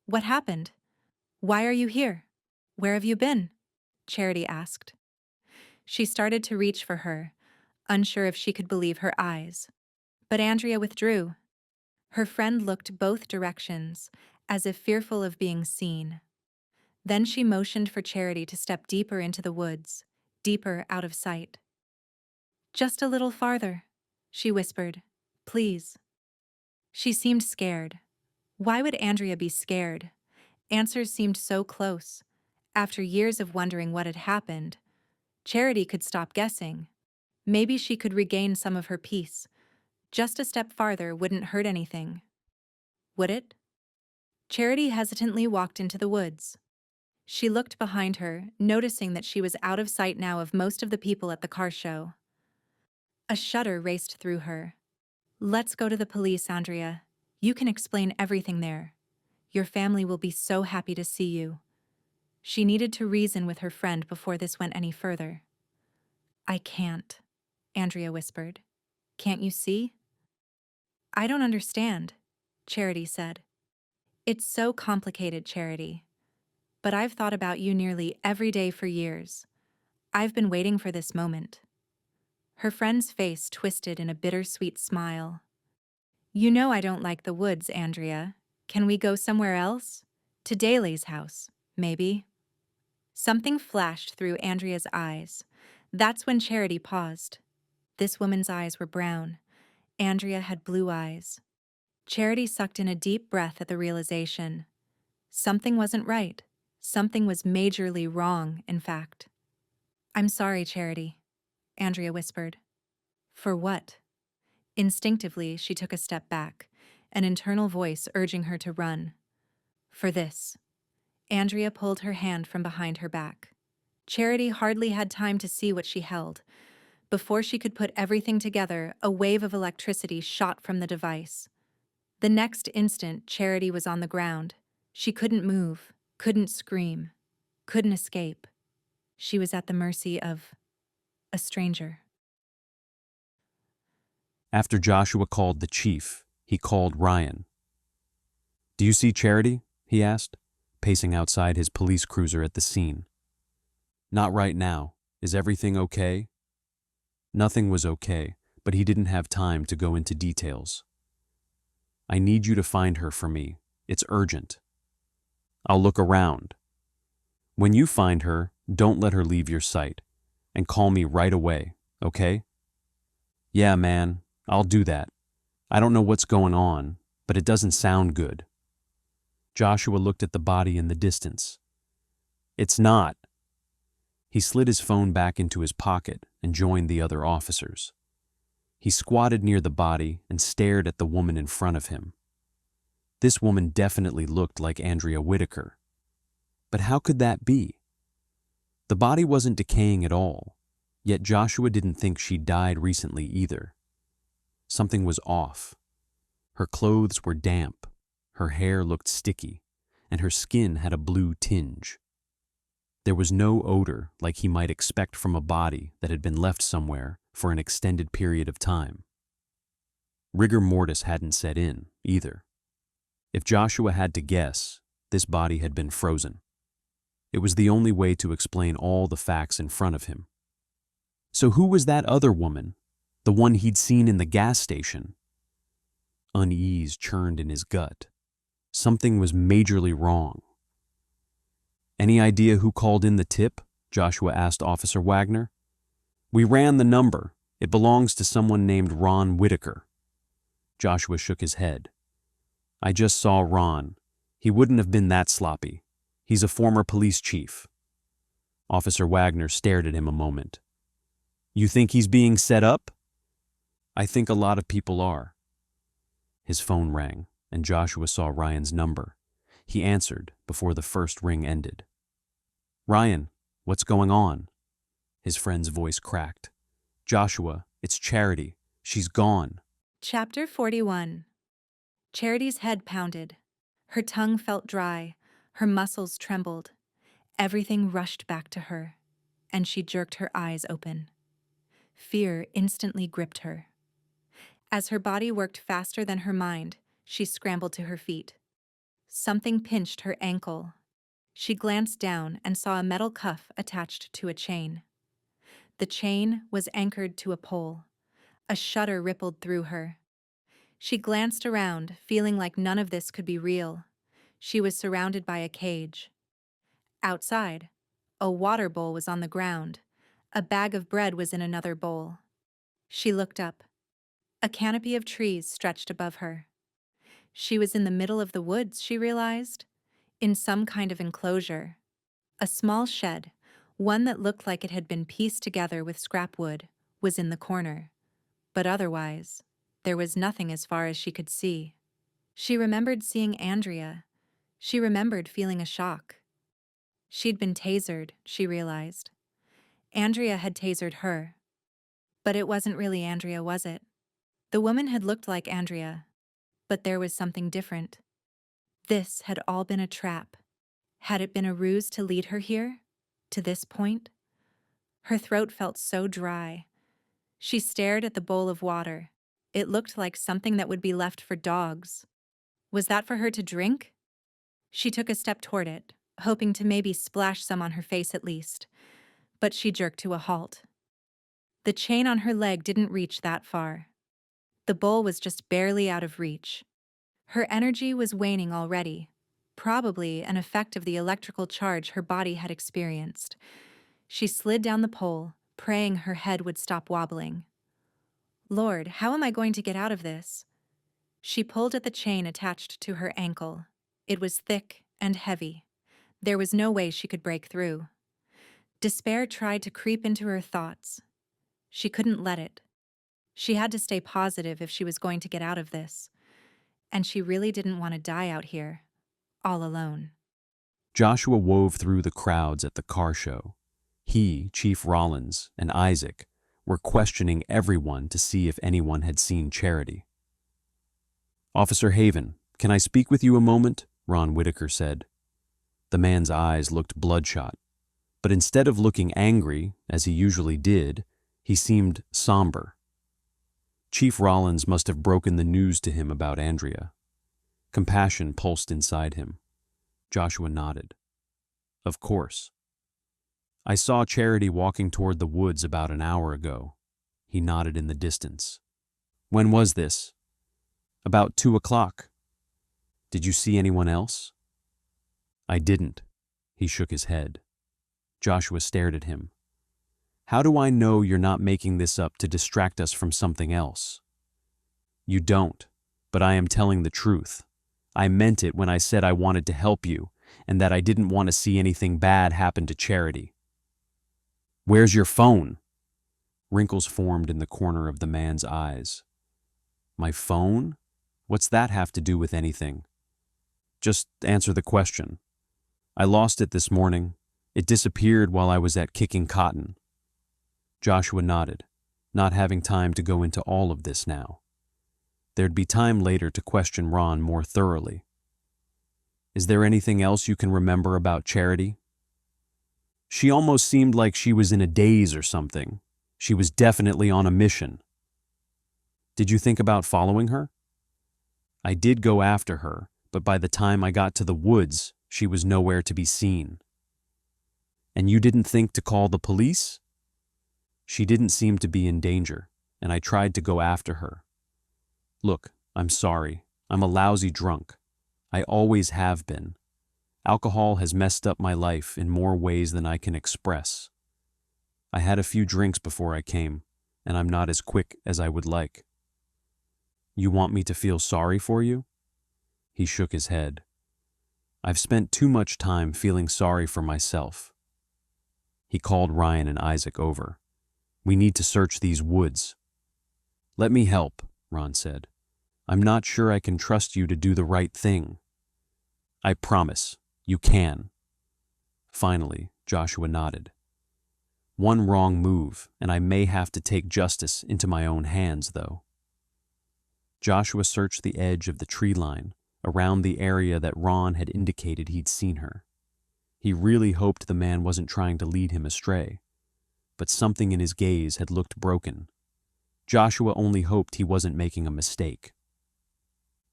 What happened? Why are you here? Where have you been? Charity asked. She started to reach for her, unsure if she could believe her eyes. But Andrea withdrew. Her friend looked both directions, as if fearful of being seen. Then she motioned for Charity to step deeper into the woods, deeper out of sight. "Just a little farther," she whispered. "Please." She seemed scared. Why would Andrea be scared? Answers seemed so close. After years of wondering what had happened, Charity could stop guessing. Maybe she could regain some of her peace. Just a step farther wouldn't hurt anything. Would it? Charity hesitantly walked into the woods. She looked behind her, noticing that she was out of sight now of most of the people at the car show. A shudder raced through her. "Let's go to the police, Andrea. You can explain everything there. Your family will be so happy to see you." She needed to reason with her friend before this went any further. "I can't," Andrea whispered. "Can't you see?" "I don't understand," Charity said. "It's so complicated, Charity. But I've thought about you nearly every day for years. I've been waiting for this moment." Her friend's face twisted in a bittersweet smile. You know I don't like the woods, Andrea. Can we go somewhere else? To Daly's house, maybe? Something flashed through Andrea's eyes. That's when Charity paused. This woman's eyes were brown. Andrea had blue eyes. Charity sucked in a deep breath at the realization. Something wasn't right. Something was majorly wrong, in fact. I'm sorry, Charity, Andrea whispered. For what? Instinctively, she took a step back, an internal voice urging her to run. For this. Andrea pulled her hand from behind her back. Charity hardly had time to see what she held. Before she could put everything together, a wave of electricity shot from the device. The next instant, Charity was on the ground. She couldn't move, couldn't scream, couldn't escape. She was at the mercy of a stranger. After Joshua called the chief, he called Ryan. Do you see Charity? He asked, pacing outside his police cruiser at the scene. Not right now. Is everything okay? Nothing was okay, but he didn't have time to go into details. I need you to find her for me. It's urgent. I'll look around. When you find her, don't let her leave your sight, and call me right away, okay? Yeah, man, I'll do that. I don't know what's going on, but it doesn't sound good. Joshua looked at the body in the distance. It's not. He slid his phone back into his pocket and joined the other officers. He squatted near the body and stared at the woman in front of him. This woman definitely looked like Andrea Whitaker. But how could that be? The body wasn't decaying at all, yet Joshua didn't think she died recently either. Something was off. Her clothes were damp, her hair looked sticky, and her skin had a blue tinge. There was no odor like he might expect from a body that had been left somewhere for an extended period of time. Rigor mortis hadn't set in, either. If Joshua had to guess, this body had been frozen. It was the only way to explain all the facts in front of him. So who was that other woman, the one he'd seen in the gas station? Unease churned in his gut. Something was majorly wrong. Any idea who called in the tip? Joshua asked Officer Wagner. We ran the number. It belongs to someone named Ron Whitaker. Joshua shook his head. I just saw Ron. He wouldn't have been that sloppy. He's a former police chief. Officer Wagner stared at him a moment. You think he's being set up? I think a lot of people are. His phone rang, and Joshua saw Ryan's number. He answered before the first ring ended. Ryan, what's going on? His friend's voice cracked. Joshua, it's Charity. She's gone. Chapter 41. Charity's head pounded. Her tongue felt dry. Her muscles trembled. Everything rushed back to her, and she jerked her eyes open. Fear instantly gripped her. As her body worked faster than her mind, she scrambled to her feet. Something pinched her ankle. She glanced down and saw a metal cuff attached to a chain. The chain was anchored to a pole. A shudder rippled through her. She glanced around, feeling like none of this could be real. She was surrounded by a cage. Outside, a water bowl was on the ground. A bag of bread was in another bowl. She looked up. A canopy of trees stretched above her. She was in the middle of the woods, she realized, in some kind of enclosure. A small shed, one that looked like it had been pieced together with scrap wood, was in the corner. But otherwise, there was nothing as far as she could see. She remembered seeing Andrea. She remembered feeling a shock. She'd been tasered, she realized. Andrea had tasered her. But it wasn't really Andrea, was it? The woman had looked like Andrea, but there was something different. This had all been a trap. Had it been a ruse to lead her here? To this point? Her throat felt so dry. She stared at the bowl of water. It looked like something that would be left for dogs. Was that for her to drink? She took a step toward it, hoping to maybe splash some on her face at least. But she jerked to a halt. The chain on her leg didn't reach that far. The bowl was just barely out of reach. Her energy was waning already, probably an effect of the electrical charge her body had experienced. She slid down the pole, praying her head would stop wobbling. Lord, how am I going to get out of this? She pulled at the chain attached to her ankle. It was thick and heavy. There was no way she could break through. Despair tried to creep into her thoughts. She couldn't let it. She had to stay positive if she was going to get out of this. And she really didn't want to die out here, all alone. Joshua wove through the crowds at the car show. He, Chief Rollins, and Isaac were questioning everyone to see if anyone had seen Charity. "Officer Haven, can I speak with you a moment?" Ron Whitaker said. The man's eyes looked bloodshot, but instead of looking angry, as he usually did, he seemed somber. Chief Rollins must have broken the news to him about Andrea. Compassion pulsed inside him. Joshua nodded. "Of course. I saw Charity walking toward the woods about an hour ago." He nodded in the distance. "When was this?" "About 2 o'clock. Did you see anyone else?" "I didn't." He shook his head. Joshua stared at him. "How do I know you're not making this up to distract us from something else?" "You don't, but I am telling the truth. I meant it when I said I wanted to help you and that I didn't want to see anything bad happen to Charity." "Where's your phone?" Wrinkles formed in the corner of the man's eyes. "My phone? What's that have to do with anything?" "Just answer the question." "I lost it this morning. It disappeared while I was at kicking cotton." Joshua nodded, not having time to go into all of this now. There'd be time later to question Ron more thoroughly. "Is there anything else you can remember about Charity?" "She almost seemed like she was in a daze or something. She was definitely on a mission." "Did you think about following her?" "I did go after her, but by the time I got to the woods, she was nowhere to be seen." "And you didn't think to call the police?" "She didn't seem to be in danger, and I tried to go after her. Look, I'm sorry. I'm a lousy drunk. I always have been. Alcohol has messed up my life in more ways than I can express. I had a few drinks before I came, and I'm not as quick as I would like." "You want me to feel sorry for you?" He shook his head. "I've spent too much time feeling sorry for myself." He called Ryan and Isaac over. "We need to search these woods." "Let me help," Ron said. "I'm not sure I can trust you to do the right thing." "I promise, you can." Finally, Joshua nodded. "One wrong move, and I may have to take justice into my own hands, though." Joshua searched the edge of the tree line, around the area that Ron had indicated he'd seen her. He really hoped the man wasn't trying to lead him astray, but something in his gaze had looked broken. Joshua only hoped he wasn't making a mistake.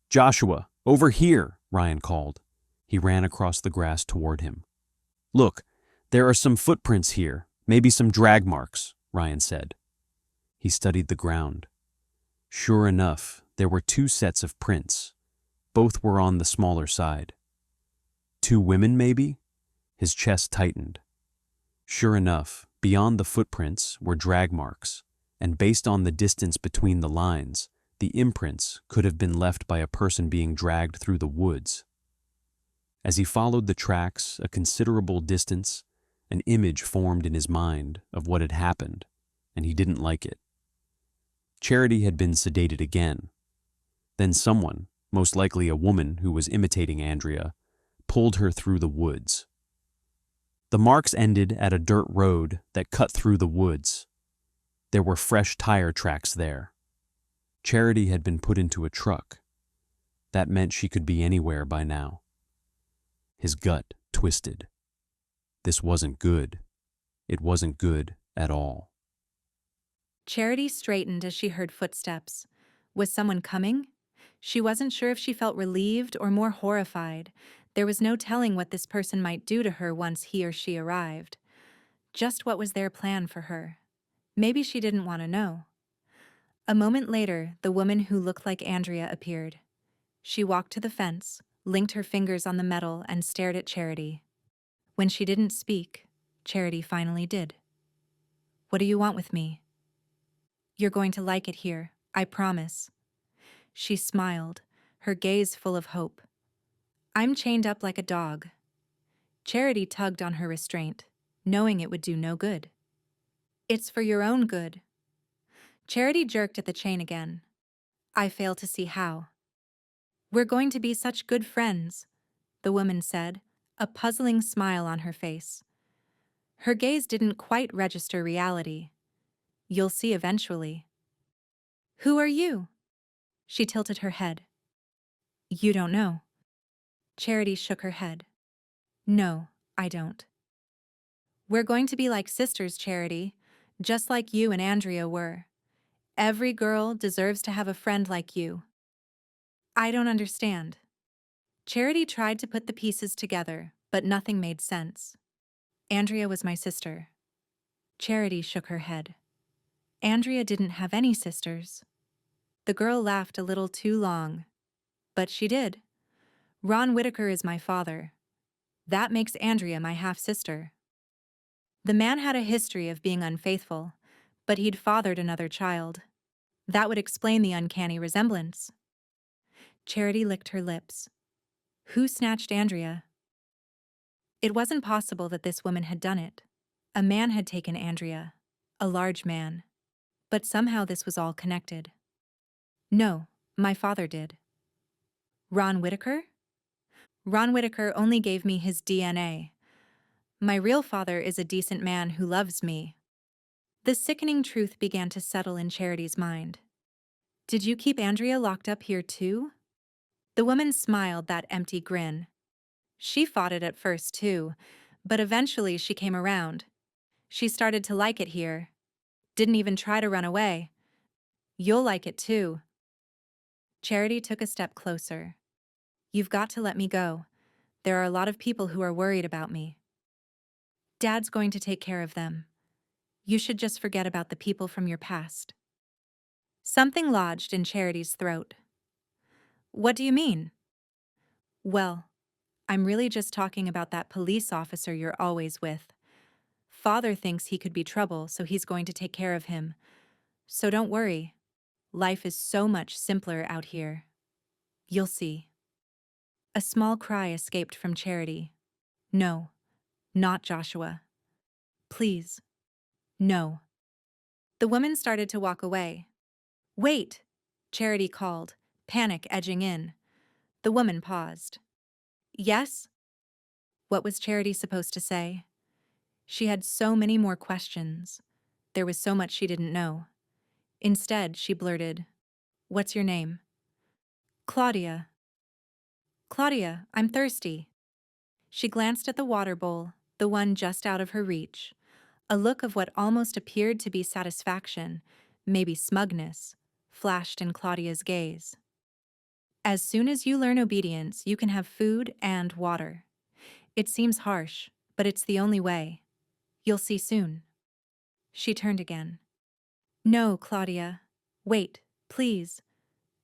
"Joshua, over here," Ryan called. He ran across the grass toward him. "Look, there are some footprints here, maybe some drag marks," Ryan said. He studied the ground. Sure enough, there were 2 sets of prints. Both were on the smaller side. 2 women, maybe? His chest tightened. Sure enough, beyond the footprints were drag marks, and based on the distance between the lines, the imprints could have been left by a person being dragged through the woods. As he followed the tracks a considerable distance, an image formed in his mind of what had happened, and he didn't like it. Charity had been sedated again. Then someone, most likely a woman who was imitating Andrea, pulled her through the woods. The marks ended at a dirt road that cut through the woods. There were fresh tire tracks there. Charity had been put into a truck. That meant she could be anywhere by now. His gut twisted. This wasn't good. It wasn't good at all. Charity straightened as she heard footsteps. Was someone coming? She wasn't sure if she felt relieved or more horrified. There was no telling what this person might do to her once he or she arrived. Just what was their plan for her? Maybe she didn't want to know. A moment later, the woman who looked like Andrea appeared. She walked to the fence, linked her fingers on the metal, and stared at Charity. When she didn't speak, Charity finally did. "What do you want with me?" "You're going to like it here, I promise." She smiled, her gaze full of hope. "I'm chained up like a dog." Charity tugged on her restraint, knowing it would do no good. "It's for your own good." Charity jerked at the chain again. "I fail to see how." "We're going to be such good friends," the woman said, a puzzling smile on her face. Her gaze didn't quite register reality. "You'll see eventually." "Who are you?" She tilted her head. "You don't know." Charity shook her head. "No, I don't." "We're going to be like sisters, Charity, just like you and Andrea were. Every girl deserves to have a friend like you." "I don't understand." Charity tried to put the pieces together, but nothing made sense. "Andrea was my sister." Charity shook her head. "Andrea didn't have any sisters." The girl laughed a little too long. "But she did. Ron Whitaker is my father. That makes Andrea my half-sister." The man had a history of being unfaithful, but he'd fathered another child. That would explain the uncanny resemblance. Charity licked her lips. Who snatched Andrea? It wasn't possible that this woman had done it. A man had taken Andrea. A large man. But somehow this was all connected. "No, my father did." "Ron Whitaker?" "Ron Whitaker only gave me his DNA. My real father is a decent man who loves me." The sickening truth began to settle in Charity's mind. "Did you keep Andrea locked up here too?" The woman smiled that empty grin. She fought it at first too, but eventually she came around. She started to like it here. Didn't even try to run away. "You'll like it too." Charity took a step closer. "You've got to let me go. There are a lot of people who are worried about me." "Dad's going to take care of them. You should just forget about the people from your past." Something lodged in Charity's throat. "What do you mean?" "Well, I'm really just talking about that police officer you're always with. Father thinks he could be trouble, so he's going to take care of him. So don't worry. Life is so much simpler out here. You'll see." A small cry escaped from Charity. "No, not Joshua. Please, no." The woman started to walk away. "Wait!" Charity called, panic edging in. The woman paused. "Yes?" What was Charity supposed to say? She had so many more questions. There was so much she didn't know. Instead, she blurted, "What's your name?" "Claudia." "Claudia, I'm thirsty." She glanced at the water bowl, the one just out of her reach. A look of what almost appeared to be satisfaction, maybe smugness, flashed in Claudia's gaze. "As soon as you learn obedience, you can have food and water. It seems harsh, but it's the only way. You'll see soon." She turned again. "No, Claudia. Wait, please.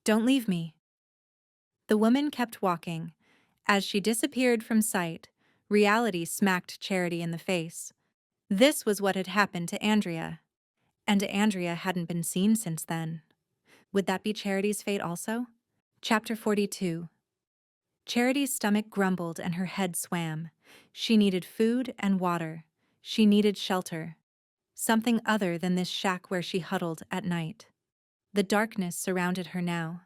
Don't leave me." The woman kept walking. As she disappeared from sight, reality smacked Charity in the face. This was what had happened to Andrea. And Andrea hadn't been seen since then. Would that be Charity's fate also? Chapter 42. Charity's stomach grumbled and her head swam. She needed food and water. She needed shelter. Something other than this shack where she huddled at night. The darkness surrounded her now.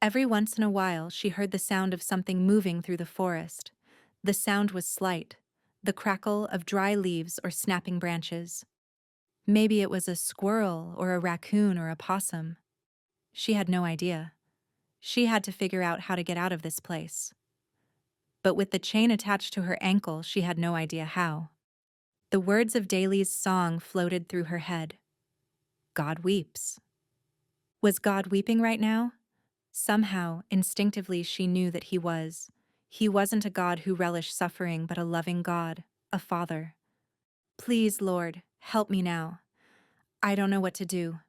Every once in a while she heard the sound of something moving through the forest. The sound was slight, the crackle of dry leaves or snapping branches. Maybe it was a squirrel or a raccoon or a possum. She had no idea. She had to figure out how to get out of this place. But with the chain attached to her ankle, she had no idea how. The words of Daly's song floated through her head. God weeps. Was God weeping right now? Somehow, instinctively, she knew that he was. He wasn't a God who relished suffering, but a loving God, a father. "Please, Lord, help me now. I don't know what to do.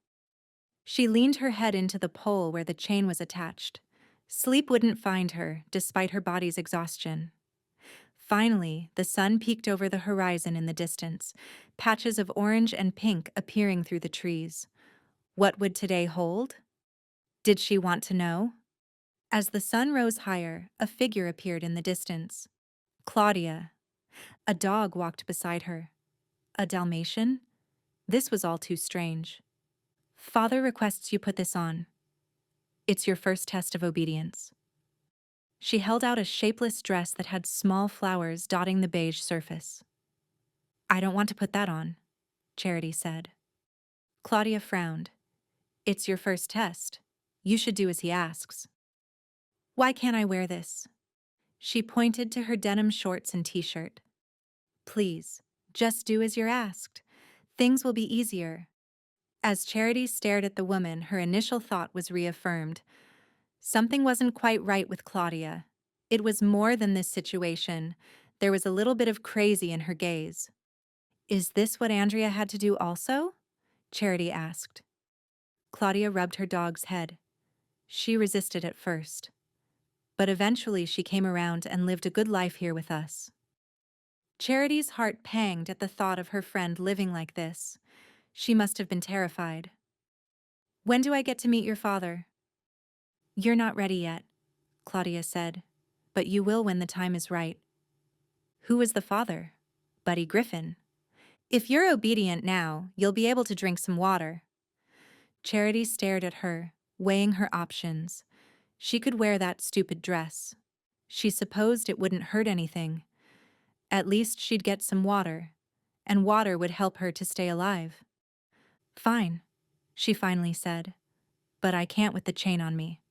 She leaned her head into the pole where the chain was attached. Sleep wouldn't find her, despite her body's exhaustion. Finally, the sun peeked over the horizon in the distance, patches of orange and pink appearing through the trees. What would today hold? Did she want to know? As the sun rose higher, a figure appeared in the distance. Claudia. A dog walked beside her. A Dalmatian? This was all too strange. Father requests you put this on. It's your first test of obedience. She held out a shapeless dress that had small flowers dotting the beige surface. I don't want to put that on, Charity said. Claudia frowned. It's your first test. You should do as he asks. Why can't I wear this? She pointed to her denim shorts and t-shirt. Please, just do as you're asked. Things will be easier. As Charity stared at the woman, her initial thought was reaffirmed. Something wasn't quite right with Claudia. It was more than this situation. There was a little bit of crazy in her gaze. Is this what Andrea had to do also? Charity asked. Claudia rubbed her dog's head. She resisted at first. But eventually she came around and lived a good life here with us. Charity's heart panged at the thought of her friend living like this. She must have been terrified. When do I get to meet your father? You're not ready yet, Claudia said, but you will when the time is right. Who was the father? Buddy Griffin. If you're obedient now, you'll be able to drink some water. Charity stared at her, weighing her options. She could wear that stupid dress. She supposed it wouldn't hurt anything. At least she'd get some water, and water would help her to stay alive. Fine, she finally said, but I can't with the chain on me.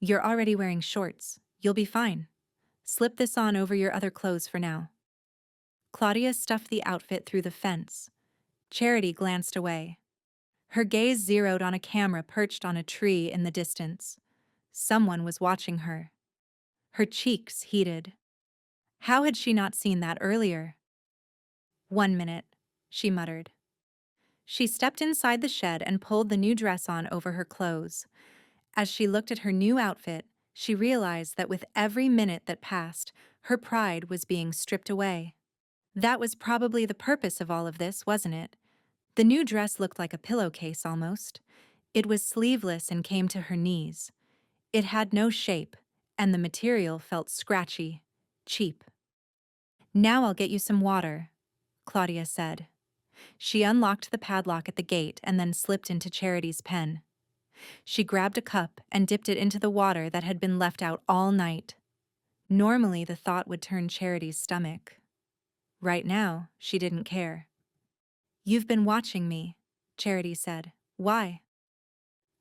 You're already wearing shorts. You'll be fine. Slip this on over your other clothes for now. Claudia stuffed the outfit through the fence. Charity glanced away. Her gaze zeroed on a camera perched on a tree in the distance. Someone was watching her. Her cheeks heated. How had she not seen that earlier? 1 minute, she muttered. She stepped inside the shed and pulled the new dress on over her clothes. As she looked at her new outfit, she realized that with every minute that passed, her pride was being stripped away. That was probably the purpose of all of this, wasn't it? The new dress looked like a pillowcase almost. It was sleeveless and came to her knees. It had no shape, and the material felt scratchy, cheap. Now I'll get you some water, Claudia said. She unlocked the padlock at the gate and then slipped into Charity's pen. She grabbed a cup and dipped it into the water that had been left out all night. Normally, the thought would turn Charity's stomach. Right now, she didn't care. You've been watching me, Charity said. Why?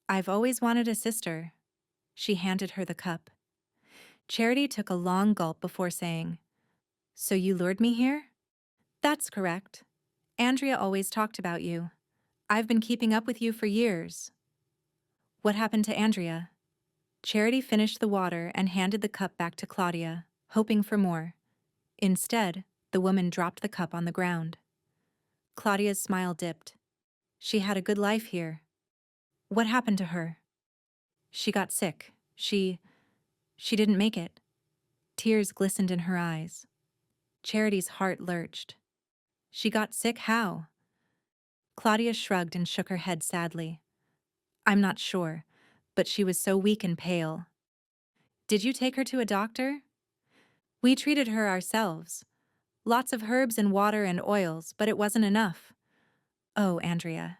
I've always wanted a sister. She handed her the cup. Charity took a long gulp before saying, So you lured me here? That's correct. Andrea always talked about you. I've been keeping up with you for years. What happened to Andrea? Charity finished the water and handed the cup back to Claudia, hoping for more. Instead, the woman dropped the cup on the ground. Claudia's smile dipped. She had a good life here. What happened to her? She got sick. She didn't make it. Tears glistened in her eyes. Charity's heart lurched. She got sick how? Claudia shrugged and shook her head sadly. I'm not sure, but she was so weak and pale. Did you take her to a doctor? We treated her ourselves. Lots of herbs and water and oils, but it wasn't enough. Oh, Andrea.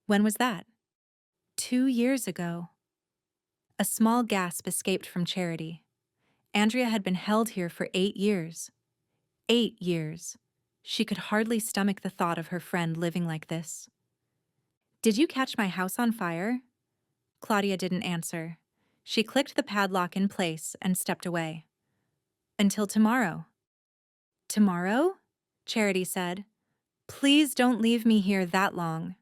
When was that? 2 years ago. A small gasp escaped from Charity. Andrea had been held here for 8 years. 8 years. She could hardly stomach the thought of her friend living like this. Did you catch my house on fire? Claudia didn't answer. She clicked the padlock in place and stepped away. Until tomorrow. Tomorrow? Charity said. Please don't leave me here that long.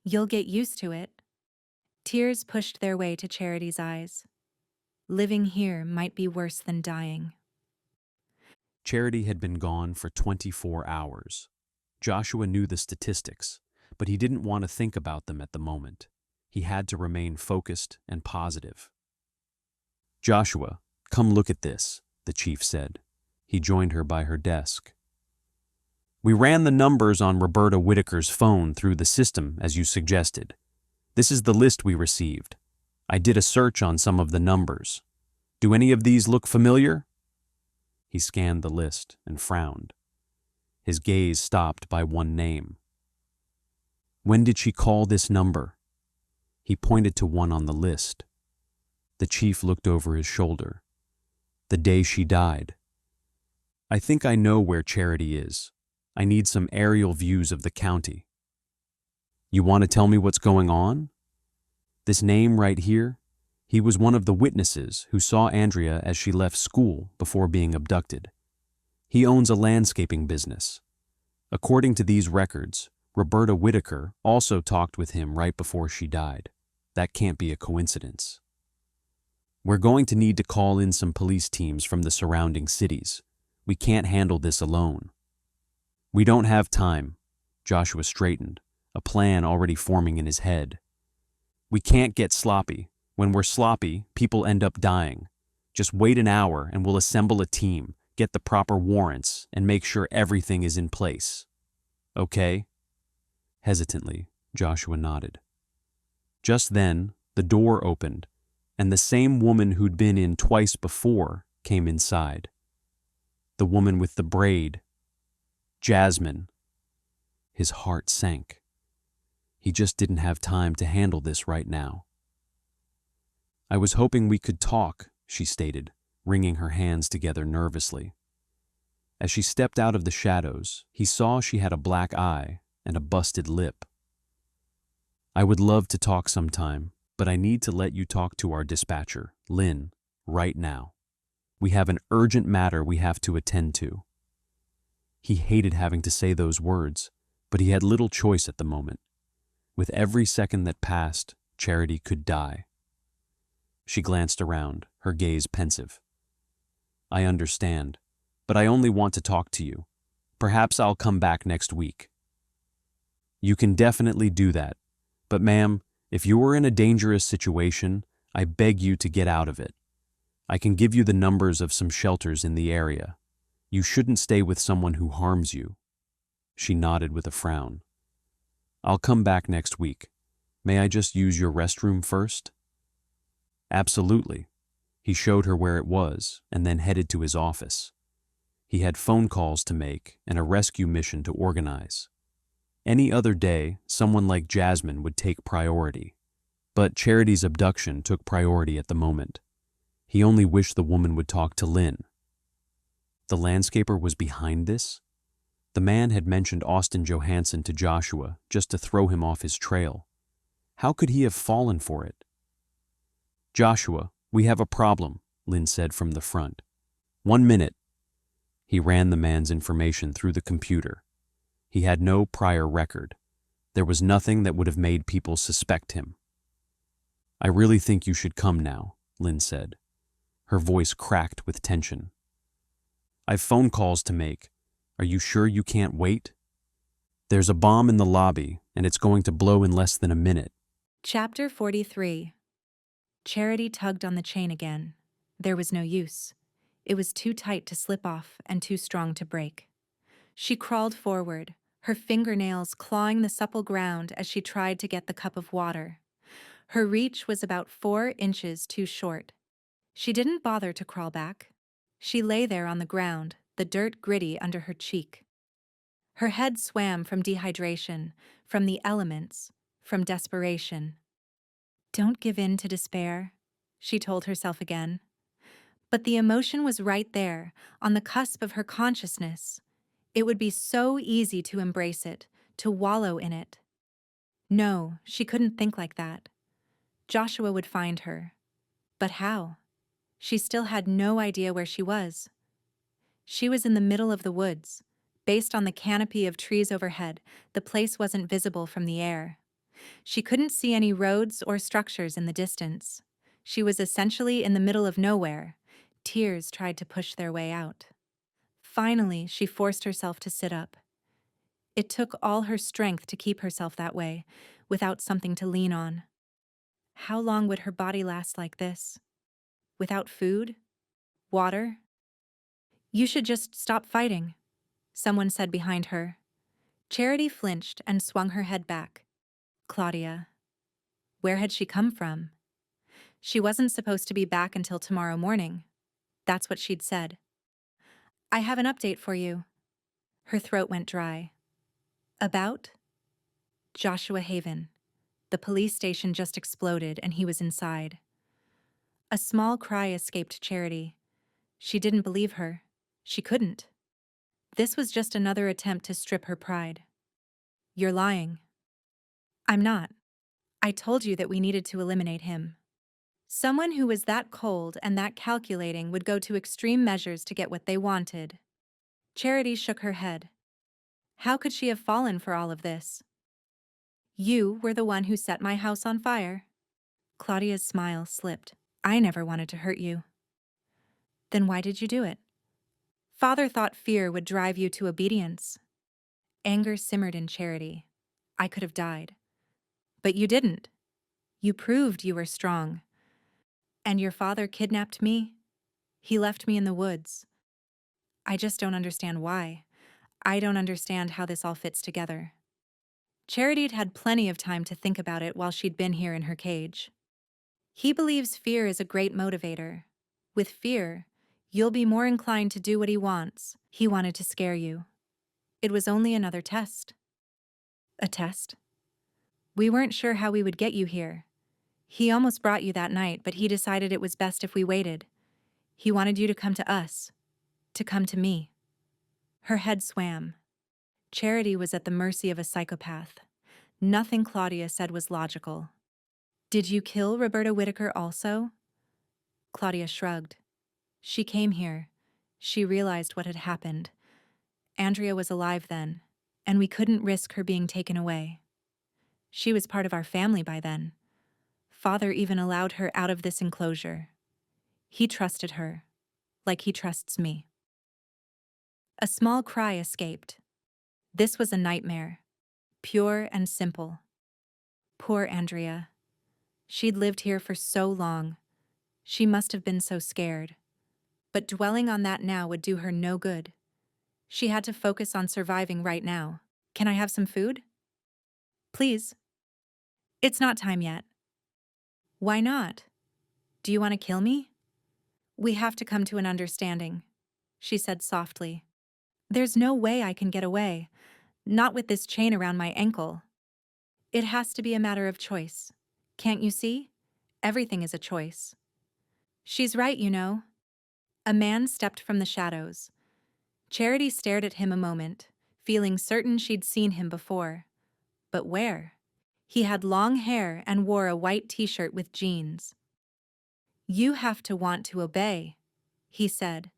You'll get used to it. Tears pushed their way to Charity's eyes. Living here might be worse than dying. Charity had been gone for 24 hours. Joshua knew the statistics, but he didn't want to think about them at the moment. He had to remain focused and positive. "Joshua, come look at this," the chief said. He joined her by her desk. "We ran the numbers on Roberta Whitaker's phone through the system as you suggested. This is the list we received. I did a search on some of the numbers. Do any of these look familiar?" He scanned the list and frowned. His gaze stopped by one name. "When did she call this number?" He pointed to one on the list. The chief looked over his shoulder. "The day she died." "I think I know where Charity is. I need some aerial views of the county." "You want to tell me what's going on?" "This name right here, he was one of the witnesses who saw Andrea as she left school before being abducted. He owns a landscaping business. According to these records, Roberta Whitaker also talked with him right before she died. That can't be a coincidence. We're going to need to call in some police teams from the surrounding cities. We can't handle this alone." "We don't have time." Joshua straightened, a plan already forming in his head. "We can't get sloppy. When we're sloppy, people end up dying. Just wait an hour and we'll assemble a team, get the proper warrants, and make sure everything is in place. Okay?" Hesitantly, Joshua nodded. Just then, the door opened, and the same woman who'd been in twice before came inside. The woman with the braid. Jasmine. His heart sank. He just didn't have time to handle this right now. "I was hoping we could talk," she stated, wringing her hands together nervously. As she stepped out of the shadows, he saw she had a black eye and a busted lip. "I would love to talk sometime, but I need to let you talk to our dispatcher, Lynn, right now. We have an urgent matter we have to attend to." He hated having to say those words, but he had little choice at the moment. With every second that passed, Charity could die. She glanced around, her gaze pensive. "I understand, but I only want to talk to you. Perhaps I'll come back next week." "You can definitely do that. But ma'am, if you are in a dangerous situation, I beg you to get out of it. I can give you the numbers of some shelters in the area. You shouldn't stay with someone who harms you." She nodded with a frown. "I'll come back next week. May I just use your restroom first?" "Absolutely." He showed her where it was and then headed to his office. He had phone calls to make and a rescue mission to organize. Any other day, someone like Jasmine would take priority. But Charity's abduction took priority at the moment. He only wished the woman would talk to Lynn. The landscaper was behind this? The man had mentioned Austin Johansson to Joshua just to throw him off his trail. How could he have fallen for it? "Joshua, we have a problem," Lynn said from the front. "1 minute." He ran the man's information through the computer. He had no prior record. There was nothing that would have made people suspect him. "I really think you should come now," Lynn said. Her voice cracked with tension. "I've phone calls to make. Are you sure you can't wait? There's a bomb in the lobby, and it's going to blow in less than a minute." Chapter 43. Charity tugged on the chain again. There was no use. It was too tight to slip off and too strong to break. She crawled forward, her fingernails clawing the supple ground as she tried to get the cup of water. Her reach was about 4 inches too short. She didn't bother to crawl back. She lay there on the ground, the dirt gritty under her cheek. Her head swam from dehydration, from the elements, from desperation. "Don't give in to despair," she told herself again. But the emotion was right there, on the cusp of her consciousness. It would be so easy to embrace it, to wallow in it. No, she couldn't think like that. Joshua would find her. But how? She still had no idea where she was. She was in the middle of the woods. Based on the canopy of trees overhead, the place wasn't visible from the air. She couldn't see any roads or structures in the distance. She was essentially in the middle of nowhere. Tears tried to push their way out. Finally, she forced herself to sit up. It took all her strength to keep herself that way, without something to lean on. How long would her body last like this? Without food? Water? You should just stop fighting, someone said behind her. Charity flinched and swung her head back. Claudia. Where had she come from? She wasn't supposed to be back until tomorrow morning. That's what she'd said. I have an update for you. Her throat went dry. About? Joshua Haven. The police station just exploded and he was inside. A small cry escaped Charity. She didn't believe her. She couldn't. This was just another attempt to strip her pride. You're lying. I'm not. I told you that we needed to eliminate him. Someone who was that cold and that calculating would go to extreme measures to get what they wanted. Charity shook her head. How could she have fallen for all of this? You were the one who set my house on fire. Claudia's smile slipped. I never wanted to hurt you. Then why did you do it? Father thought fear would drive you to obedience. Anger simmered in Charity. I could have died. But you didn't. You proved you were strong. And your father kidnapped me? He left me in the woods. I just don't understand why. I don't understand how this all fits together. Charity'd had plenty of time to think about it while she'd been here in her cage. He believes fear is a great motivator. With fear, you'll be more inclined to do what he wants. He wanted to scare you. It was only another test. A test? We weren't sure how we would get you here. He almost brought you that night, but he decided it was best if we waited. He wanted you to come to us. To come to me. Her head swam. Charity was at the mercy of a psychopath. Nothing Claudia said was logical. Did you kill Roberta Whitaker also? Claudia shrugged. She came here. She realized what had happened. Andrea was alive then, and we couldn't risk her being taken away. She was part of our family by then. Father even allowed her out of this enclosure. He trusted her, like he trusts me. A small cry escaped. This was a nightmare, pure and simple. Poor Andrea. She'd lived here for so long. She must have been so scared. But dwelling on that now would do her no good. She had to focus on surviving right now. Can I have some food? Please. It's not time yet. Why not? Do you want to kill me? We have to come to an understanding, she said softly. There's no way I can get away, not with this chain around my ankle. It has to be a matter of choice. Can't you see? Everything is a choice. She's right, you know. A man stepped from the shadows. Charity stared at him a moment, feeling certain she'd seen him before. But where? He had long hair and wore a white t-shirt with jeans. You have to want to obey, he said,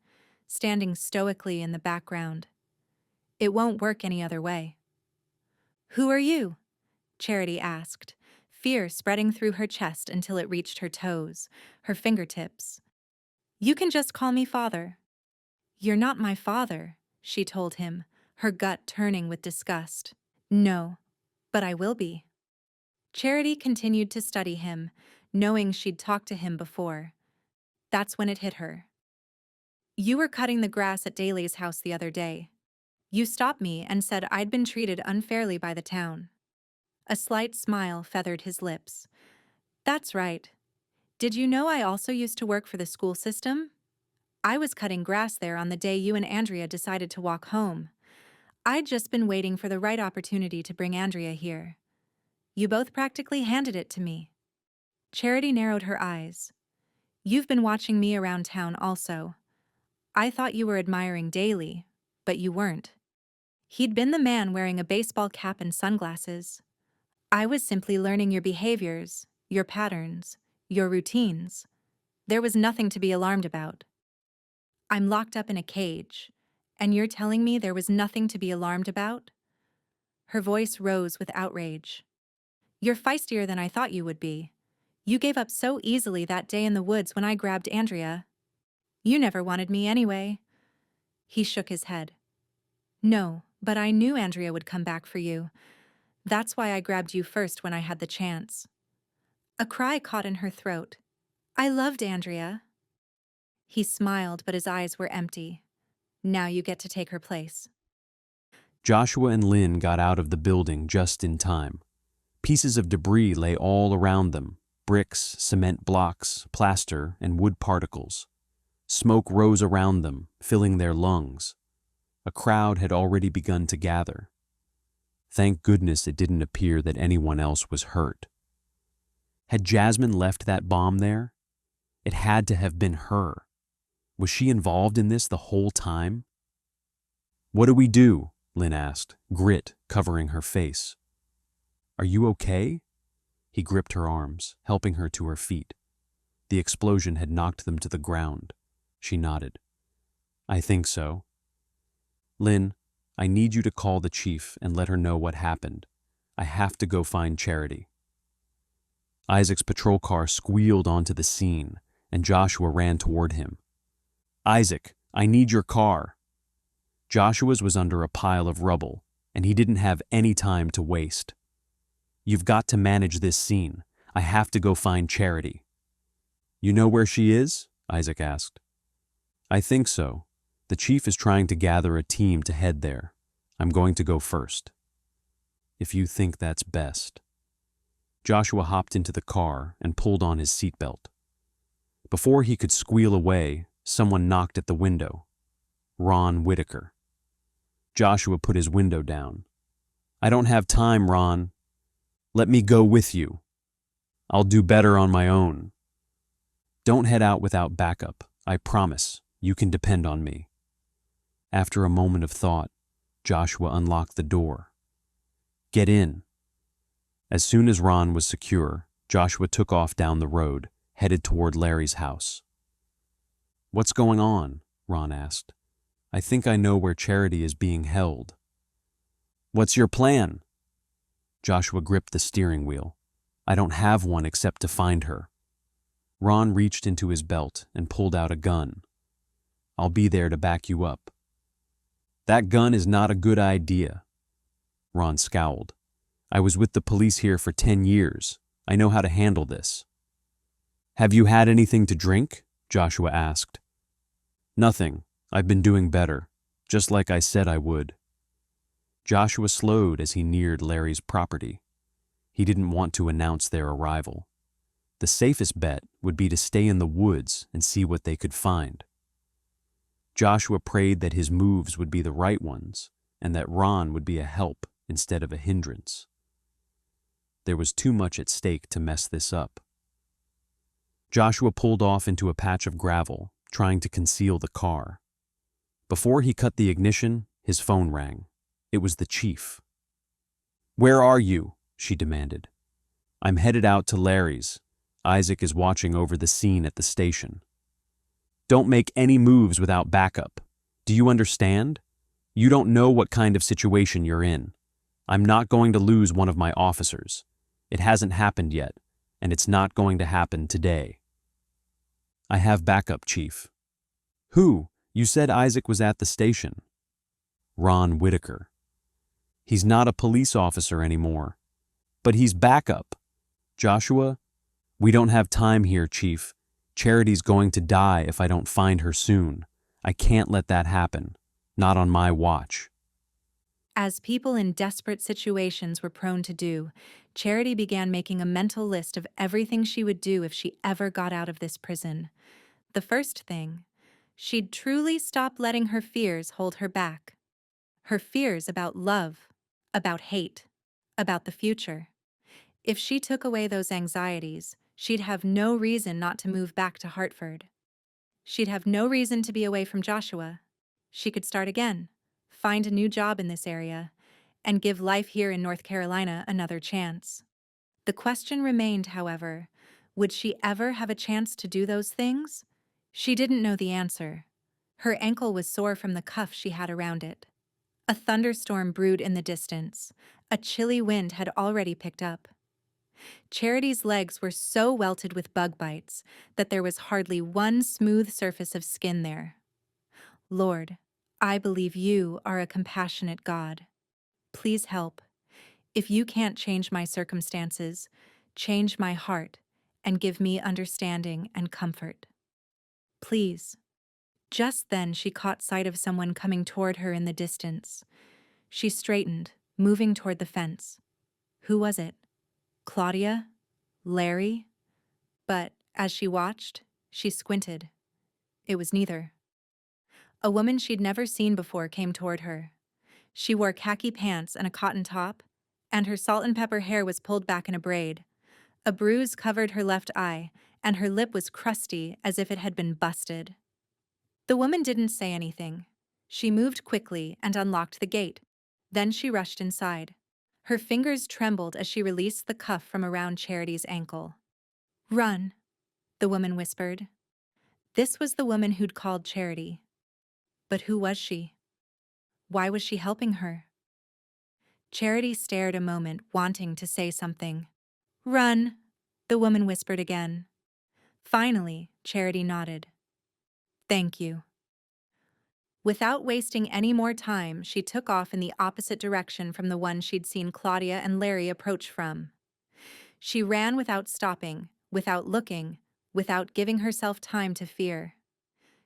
standing stoically in the background. It won't work any other way. Who are you? Charity asked, fear spreading through her chest until it reached her toes, her fingertips. You can just call me father. You're not my father, she told him, her gut turning with disgust. No, but I will be. Charity continued to study him, knowing she'd talked to him before. That's when it hit her. You were cutting the grass at Daly's house the other day. You stopped me and said I'd been treated unfairly by the town. A slight smile feathered his lips. That's right. Did you know I also used to work for the school system? I was cutting grass there on the day you and Andrea decided to walk home. I'd just been waiting for the right opportunity to bring Andrea here. You both practically handed it to me. Charity narrowed her eyes. You've been watching me around town also. I thought you were admiring Daly, but you weren't. He'd been the man wearing a baseball cap and sunglasses. I was simply learning your behaviors, your patterns, your routines. There was nothing to be alarmed about. I'm locked up in a cage, and you're telling me there was nothing to be alarmed about? Her voice rose with outrage. You're feistier than I thought you would be. You gave up so easily that day in the woods when I grabbed Andrea. You never wanted me anyway. He shook his head. No, But I knew Andrea would come back for you. That's why I grabbed you first when I had the chance. A cry caught in her throat. I loved Andrea. He smiled, but his eyes were empty. Now you get to take her place. Joshua and Lynn got out of the building just in time. Pieces of debris lay all around them: bricks, cement blocks, plaster, and wood particles. Smoke rose around them, filling their lungs. A crowd had already begun to gather. Thank goodness it didn't appear that anyone else was hurt. Had Jasmine left that bomb there? It had to have been her. Was she involved in this the whole time? "What do we do?" Lynn asked, grit covering her face. "Are you okay?" He gripped her arms, helping her to her feet. The explosion had knocked them to the ground. She nodded. "I think so." "Lynn, I need you to call the chief and let her know what happened. I have to go find Charity." Isaac's patrol car squealed onto the scene, and Joshua ran toward him. "Isaac, I need your car." Joshua's was under a pile of rubble, and he didn't have any time to waste. "You've got to manage this scene. I have to go find Charity." "You know where she is?" Isaac asked. "I think so. The chief is trying to gather a team to head there. I'm going to go first." "If you think that's best." Joshua hopped into the car and pulled on his seatbelt. Before he could squeal away, someone knocked at the window. Ron Whitaker. Joshua put his window down. "I don't have time, Ron. Let me go with you. I'll do better on my own. Don't head out without backup. I promise. You can depend on me." After a moment of thought, Joshua unlocked the door. "Get in." As soon as Ron was secure, Joshua took off down the road, headed toward Larry's house. "What's going on?" Ron asked. "I think I know where Charity is being held." "What's your plan?" Joshua gripped the steering wheel. "I don't have one except to find her." Ron reached into his belt and pulled out a gun. "I'll be there to back you up." "That gun is not a good idea." Ron scowled. "I was with the police here for 10 years. I know how to handle this." "Have you had anything to drink?" Joshua asked. "Nothing. I've been doing better, just like I said I would." Joshua slowed as he neared Larry's property. He didn't want to announce their arrival. The safest bet would be to stay in the woods and see what they could find. Joshua prayed that his moves would be the right ones and that Ron would be a help instead of a hindrance. There was too much at stake to mess this up. Joshua pulled off into a patch of gravel, trying to conceal the car. Before he cut the ignition, his phone rang. It was the chief. "Where are you?" she demanded. "I'm headed out to Larry's. Isaac is watching over the scene at the station." "Don't make any moves without backup. Do you understand? You don't know what kind of situation you're in. I'm not going to lose one of my officers. It hasn't happened yet, and it's not going to happen today." "I have backup, Chief." "Who? You said Isaac was at the station." "Ron Whitaker." "He's not a police officer anymore." "But he's backup." "Joshua, we don't have time here, Chief. Charity's going to die if I don't find her soon. I can't let that happen. Not on my watch." As people in desperate situations were prone to do, Charity began making a mental list of everything she would do if she ever got out of this prison. The first thing, she'd truly stop letting her fears hold her back. Her fears about love, about hate, about the future. If she took away those anxieties, she'd have no reason not to move back to Hartford. She'd have no reason to be away from Joshua. She could start again, find a new job in this area, and give life here in North Carolina another chance. The question remained, however, would she ever have a chance to do those things? She didn't know the answer. Her ankle was sore from the cuff she had around it. A thunderstorm brewed in the distance. A chilly wind had already picked up. Charity's legs were so welted with bug bites that there was hardly one smooth surface of skin there. Lord, I believe you are a compassionate God. Please help. If you can't change my circumstances, change my heart and give me understanding and comfort. Please. Just then she caught sight of someone coming toward her in the distance. She straightened, moving toward the fence. Who was it? Claudia? Larry? But as she watched, she squinted. It was neither. A woman she'd never seen before came toward her. She wore khaki pants and a cotton top, and her salt and pepper hair was pulled back in a braid. A bruise covered her left eye, and her lip was crusty as if it had been busted. The woman didn't say anything. She moved quickly and unlocked the gate. Then she rushed inside. Her fingers trembled as she released the cuff from around Charity's ankle. "Run," the woman whispered. This was the woman who'd called Charity. But who was she? Why was she helping her? Charity stared a moment, wanting to say something. "Run," the woman whispered again. Finally, Charity nodded. "Thank you." Without wasting any more time, she took off in the opposite direction from the one she'd seen Claudia and Larry approach from. She ran without stopping, without looking, without giving herself time to fear.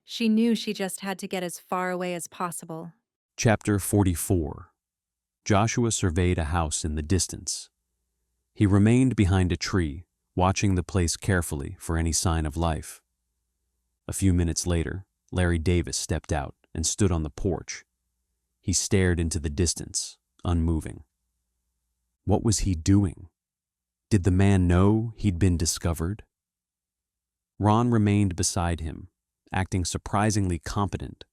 She knew she just had to get as far away as possible. Chapter 44. Joshua surveyed a house in the distance. He remained behind a tree, watching the place carefully for any sign of life. A few minutes later, Larry Davis stepped out and stood on the porch. He stared into the distance, unmoving. What was he doing? Did the man know he'd been discovered? Ron remained beside him, acting surprisingly competent.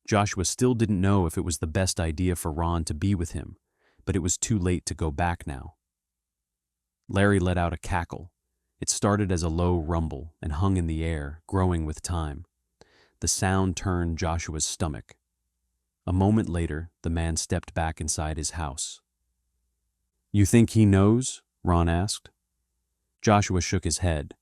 Joshua still didn't know if it was the best idea for Ron to be with him, but it was too late to go back now. Larry let out a cackle. It started as a low rumble and hung in the air, growing with time. The sound turned Joshua's stomach. A moment later, the man stepped back inside his house. "You think he knows?" Ron asked. Joshua shook his head.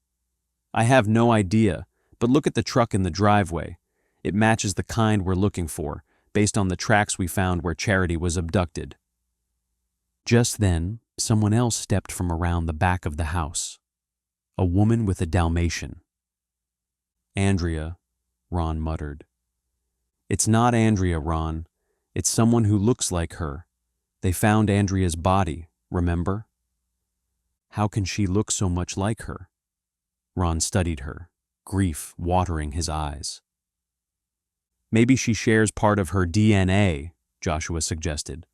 "I have no idea, but look at the truck in the driveway. It matches the kind we're looking for, based on the tracks we found where Charity was abducted." Just then, someone else stepped from around the back of the house. A woman with a Dalmatian. "Andrea," Ron muttered. "It's not Andrea, Ron. It's someone who looks like her. They found Andrea's body, remember?" How can she look so much like her? Ron studied her, grief watering his eyes. "Maybe she shares part of her DNA," Joshua suggested.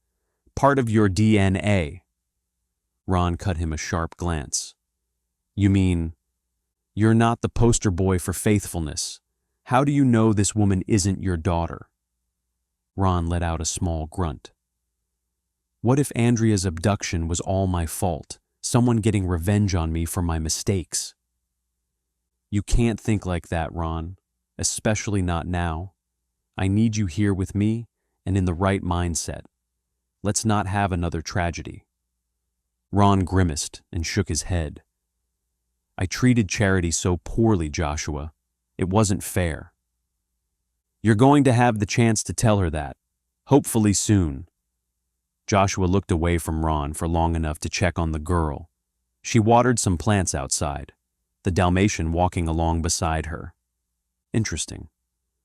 "Part of your DNA." Ron cut him a sharp glance. "You mean, you're not the poster boy for faithfulness. How do you know this woman isn't your daughter?" Ron let out a small grunt. "What if Andrea's abduction was all my fault, someone getting revenge on me for my mistakes?" "You can't think like that, Ron, especially not now. I need you here with me and in the right mindset. Let's not have another tragedy." Ron grimaced and shook his head. "I treated Charity so poorly, Joshua. It wasn't fair." "You're going to have the chance to tell her that, hopefully soon." Joshua looked away from Ron for long enough to check on the girl. She watered some plants outside, the Dalmatian walking along beside her. Interesting.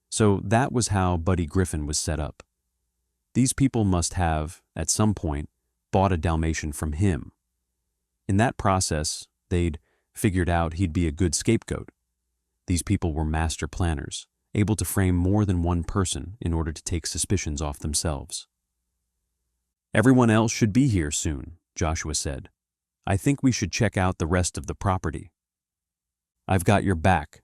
So that was how Buddy Griffin was set up. These people must have, at some point, bought a Dalmatian from him. In that process, they'd figured out he'd be a good scapegoat. These people were master planners, able to frame more than one person in order to take suspicions off themselves. "Everyone else should be here soon," Joshua said. "I think we should check out the rest of the property." "I've got your back."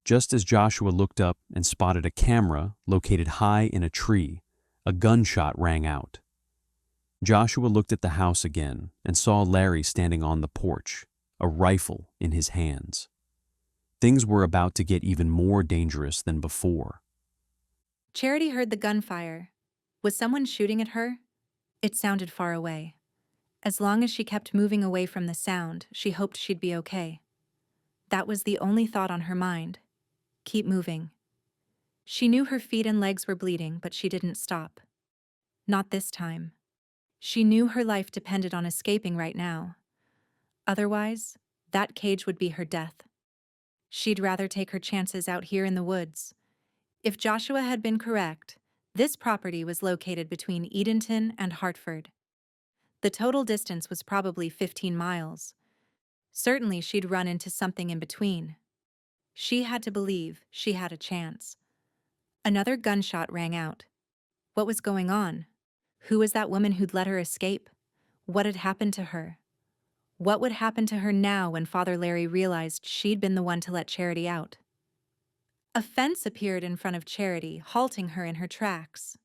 Just as Joshua looked up and spotted a camera located high in a tree, a gunshot rang out. Joshua looked at the house again and saw Larry standing on the porch, a rifle in his hands. Things were about to get even more dangerous than before. Charity heard the gunfire. Was someone shooting at her? It sounded far away. As long as she kept moving away from the sound, she hoped she'd be okay. That was the only thought on her mind. Keep moving. She knew her feet and legs were bleeding, but she didn't stop. Not this time. She knew her life depended on escaping right now. Otherwise, that cage would be her death. She'd rather take her chances out here in the woods. If Joshua had been correct, this property was located between Edenton and Hartford. The total distance was probably 15 miles. Certainly she'd run into something in between. She had to believe she had a chance. Another gunshot rang out. What was going on? Who was that woman who'd let her escape? What had happened to her? What would happen to her now when Father Larry realized she'd been the one to let Charity out? A fence appeared in front of Charity, halting her in her tracks.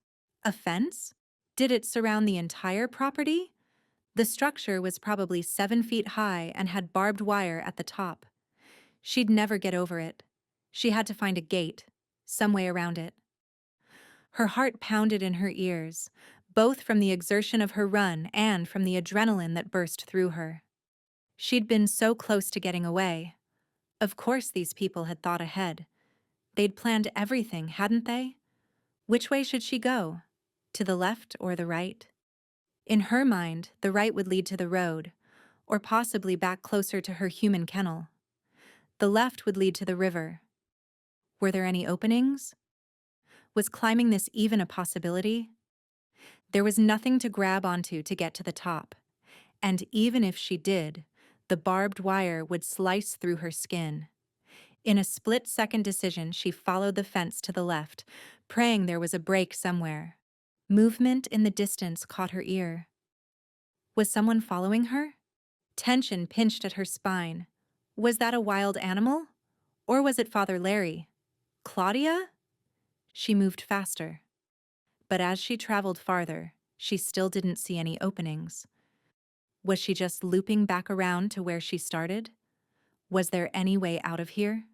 A fence? Did it surround the entire property? The structure was probably 7 feet high and had barbed wire at the top. She'd never get over it. She had to find a gate, some way around it. Her heart pounded in her ears, both from the exertion of her run and from the adrenaline that burst through her. She'd been so close to getting away. Of course these people had thought ahead. They'd planned everything, hadn't they? Which way should she go? To the left or the right? In her mind, the right would lead to the road, or possibly back closer to her human kennel. The left would lead to the river. Were there any openings? Was climbing this even a possibility? There was nothing to grab onto to get to the top, and even if she did, the barbed wire would slice through her skin. In a split-second decision, she followed the fence to the left, praying there was a break somewhere. Movement in the distance caught her ear. Was someone following her? Tension pinched at her spine. Was that a wild animal? Or was it Father Larry? Claudia? She moved faster. But as she traveled farther, she still didn't see any openings. Was she just looping back around to where she started? Was there any way out of here?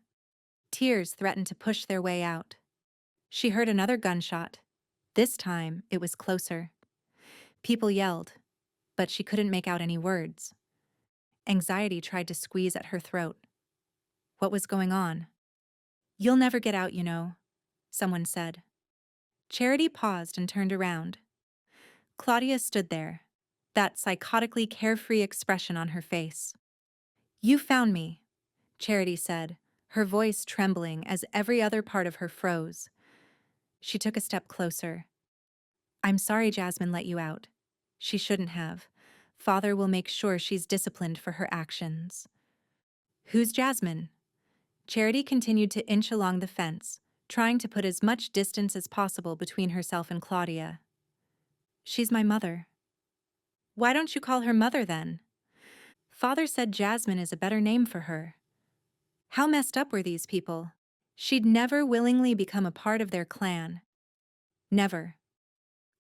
Tears threatened to push their way out. She heard another gunshot. This time, it was closer. People yelled, but she couldn't make out any words. Anxiety tried to squeeze at her throat. What was going on? "You'll never get out, you know," someone said. Charity paused and turned around. Claudia stood there, that psychotically carefree expression on her face. "You found me," Charity said, her voice trembling as every other part of her froze. She took a step closer. "I'm sorry Jasmine let you out. She shouldn't have. Father will make sure she's disciplined for her actions." "Who's Jasmine?" Charity continued to inch along the fence, trying to put as much distance as possible between herself and Claudia. "She's my mother." "Why don't you call her mother then?" "Father said Jasmine is a better name for her." How messed up were these people? She'd never willingly become a part of their clan. Never.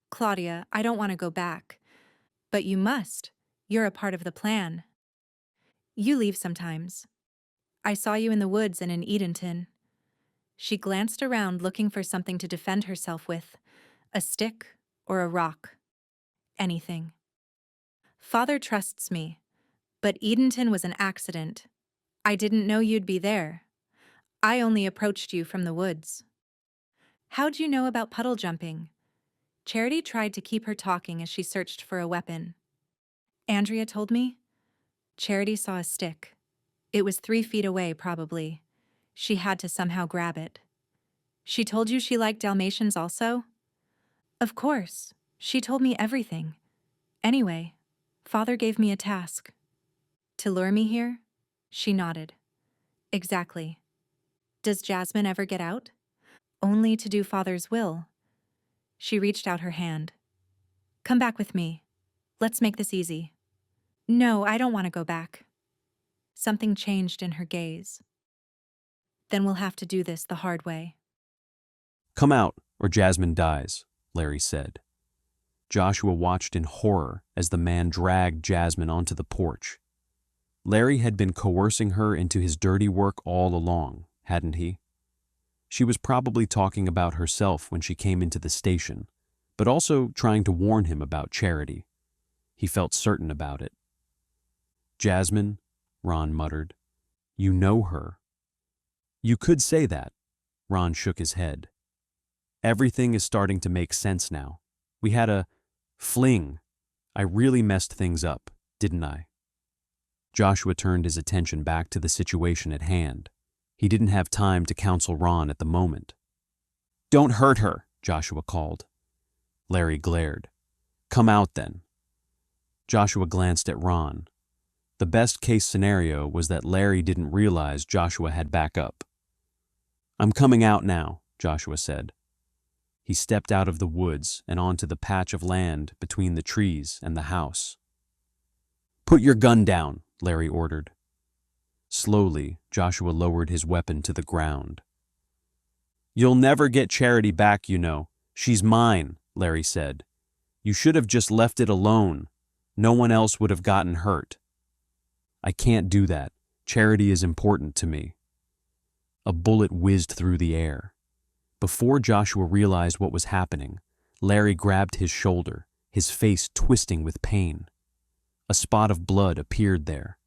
"Claudia, I don't want to go back." "But you must. You're a part of the plan." "You leave sometimes. I saw you in the woods and in Edenton." She glanced around looking for something to defend herself with. A stick or a rock. Anything. "Father trusts me. But Edenton was an accident. I didn't know you'd be there. I only approached you from the woods." "How'd you know about puddle jumping?" Charity tried to keep her talking as she searched for a weapon. "Andrea told me." Charity saw a stick. It was 3 feet away, probably. She had to somehow grab it. "She told you she liked Dalmatians also?" "Of course. She told me everything. Anyway, Father gave me a task." "To lure me here?" She nodded. "Exactly. Does Jasmine ever get out?" "Only to do Father's will." She reached out her hand. "Come back with me. Let's make this easy." "No, I don't want to go back." Something changed in her gaze. "Then we'll have to do this the hard way." "Come out, or Jasmine dies," Larry said. Joshua watched in horror as the man dragged Jasmine onto the porch. Larry had been coercing her into his dirty work all along, hadn't he? She was probably talking about herself when she came into the station, but also trying to warn him about Charity. He felt certain about it. "Jasmine," Ron muttered. "You know her." "You could say that." Ron shook his head. Everything is starting to make sense now. We had a fling. I really messed things up, didn't I? Joshua turned his attention back to the situation at hand. He didn't have time to counsel Ron at the moment. Don't hurt her, Joshua called. Larry glared. Come out then. Joshua glanced at Ron. The best case scenario was that Larry didn't realize Joshua had backup. I'm coming out now, Joshua said. He stepped out of the woods and onto the patch of land between the trees and the house. Put your gun down, Larry ordered. Slowly, Joshua lowered his weapon to the ground. You'll never get Charity back, you know. She's mine, Larry said. You should have just left it alone. No one else would have gotten hurt. I can't do that. Charity is important to me. A bullet whizzed through the air. Before Joshua realized what was happening, Larry grabbed his shoulder, his face twisting with pain. A spot of blood appeared there.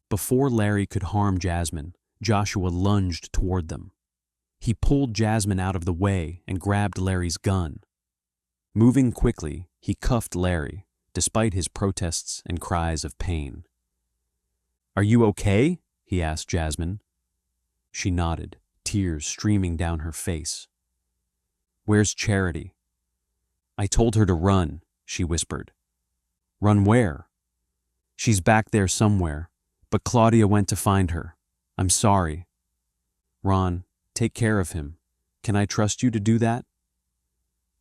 Before Larry could harm Jasmine, Joshua lunged toward them. He pulled Jasmine out of the way and grabbed Larry's gun. Moving quickly, he cuffed Larry, despite his protests and cries of pain. Are you okay? He asked Jasmine. She nodded, tears streaming down her face. Where's Charity? I told her to run, she whispered. Run where? She's back there somewhere, but Claudia went to find her. I'm sorry. Ron, take care of him. Can I trust you to do that?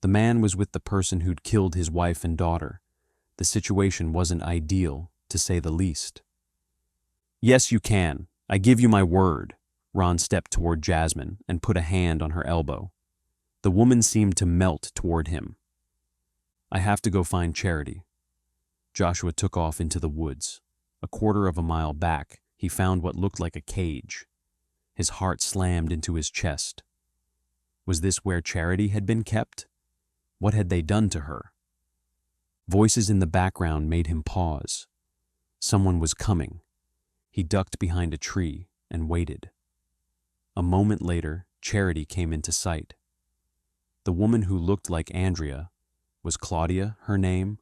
The man was with the person who'd killed his wife and daughter. The situation wasn't ideal, to say the least. Yes, you can. I give you my word. Ron stepped toward Jasmine and put a hand on her elbow. The woman seemed to melt toward him. I have to go find Charity. Joshua took off into the woods. A quarter of a mile back, he found what looked like a cage. His heart slammed into his chest. Was this where Charity had been kept? What had they done to her? Voices in the background made him pause. Someone was coming. He ducked behind a tree and waited. A moment later, Charity came into sight. The woman who looked like Andrea, was Claudia her name,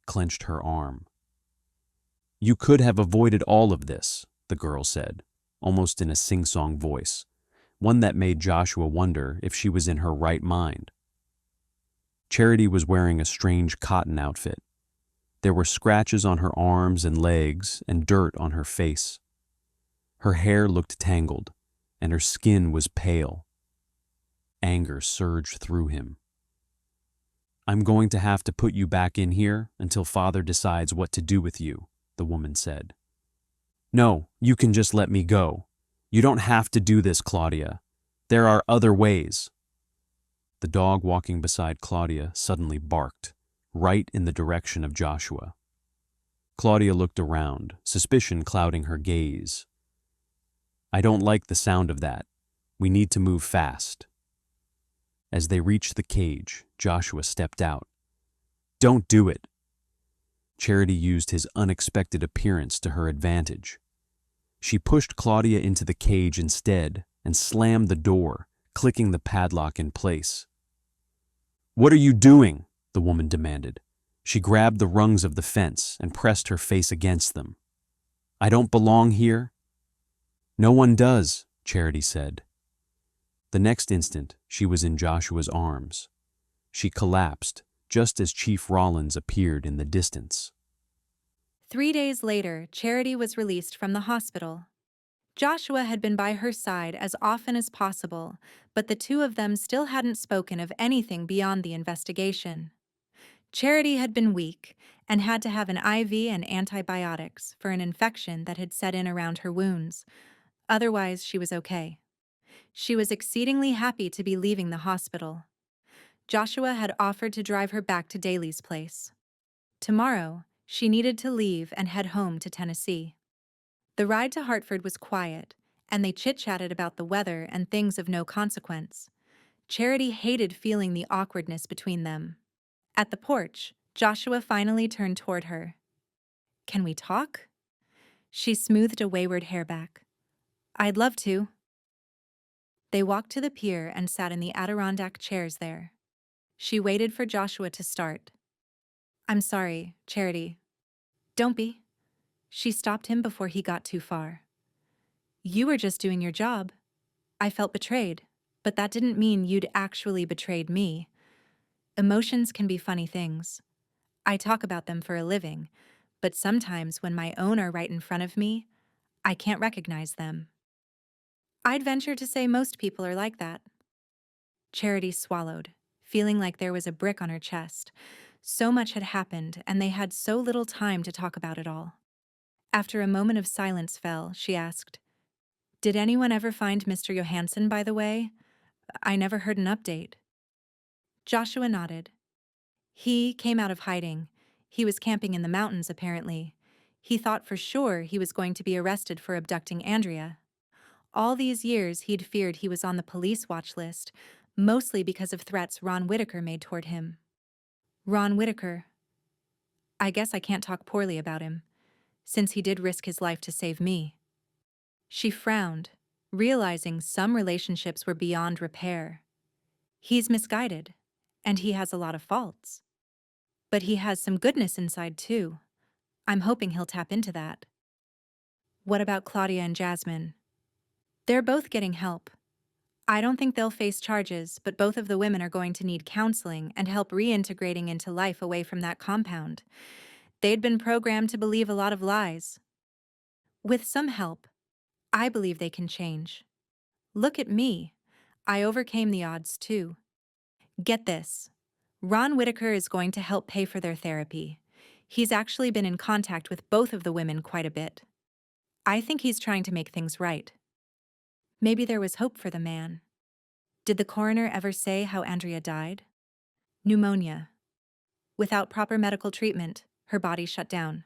clenched her arm. You could have avoided all of this, the girl said, almost in a sing-song voice, one that made Joshua wonder if she was in her right mind. Charity was wearing a strange cotton outfit. There were scratches on her arms and legs and dirt on her face. Her hair looked tangled, and her skin was pale. Anger surged through him. I'm going to have to put you back in here until Father decides what to do with you, the woman said. No, you can just let me go. You don't have to do this, Claudia. There are other ways. The dog walking beside Claudia suddenly barked, right in the direction of Joshua. Claudia looked around, suspicion clouding her gaze. I don't like the sound of that. We need to move fast. As they reached the cage, Joshua stepped out. Don't do it. Charity used his unexpected appearance to her advantage. She pushed Claudia into the cage instead and slammed the door, clicking the padlock in place. What are you doing? The woman demanded. She grabbed the rungs of the fence and pressed her face against them. I don't belong here. No one does, Charity said. The next instant, she was in Joshua's arms. She collapsed just as Chief Rollins appeared in the distance. 3 days later, Charity was released from the hospital. Joshua had been by her side as often as possible, but the two of them still hadn't spoken of anything beyond the investigation. Charity had been weak and had to have an IV and antibiotics for an infection that had set in around her wounds. Otherwise, she was okay. She was exceedingly happy to be leaving the hospital. Joshua had offered to drive her back to Daly's place. Tomorrow, she needed to leave and head home to Tennessee. The ride to Hartford was quiet, and they chit-chatted about the weather and things of no consequence. Charity hated feeling the awkwardness between them. At the porch, Joshua finally turned toward her. Can we talk? She smoothed a wayward hair back. I'd love to. They walked to the pier and sat in the Adirondack chairs there. She waited for Joshua to start. I'm sorry, Charity. Don't be. She stopped him before he got too far. You were just doing your job. I felt betrayed, but that didn't mean you'd actually betrayed me. Emotions can be funny things. I talk about them for a living, but sometimes when my own are right in front of me, I can't recognize them. I'd venture to say most people are like that. Charity swallowed, feeling like there was a brick on her chest. So much had happened, and they had so little time to talk about it all. After a moment of silence fell, she asked, Did anyone ever find Mr. Johansson, by the way? I never heard an update. Joshua nodded. He came out of hiding. He was camping in the mountains, apparently. He thought for sure he was going to be arrested for abducting Andrea. All these years, he'd feared he was on the police watch list, mostly because of threats Ron Whitaker made toward him. Ron Whitaker. I guess I can't talk poorly about him, since he did risk his life to save me. She frowned, realizing some relationships were beyond repair. He's misguided, and he has a lot of faults. But he has some goodness inside, too. I'm hoping he'll tap into that. What about Claudia and Jasmine? They're both getting help. I don't think they'll face charges, but both of the women are going to need counseling and help reintegrating into life away from that compound. They'd been programmed to believe a lot of lies. With some help, I believe they can change. Look at me. I overcame the odds, too. Get this. Ron Whitaker is going to help pay for their therapy. He's actually been in contact with both of the women quite a bit. I think he's trying to make things right. Maybe there was hope for the man. Did the coroner ever say how Andrea died? Pneumonia. Without proper medical treatment, her body shut down.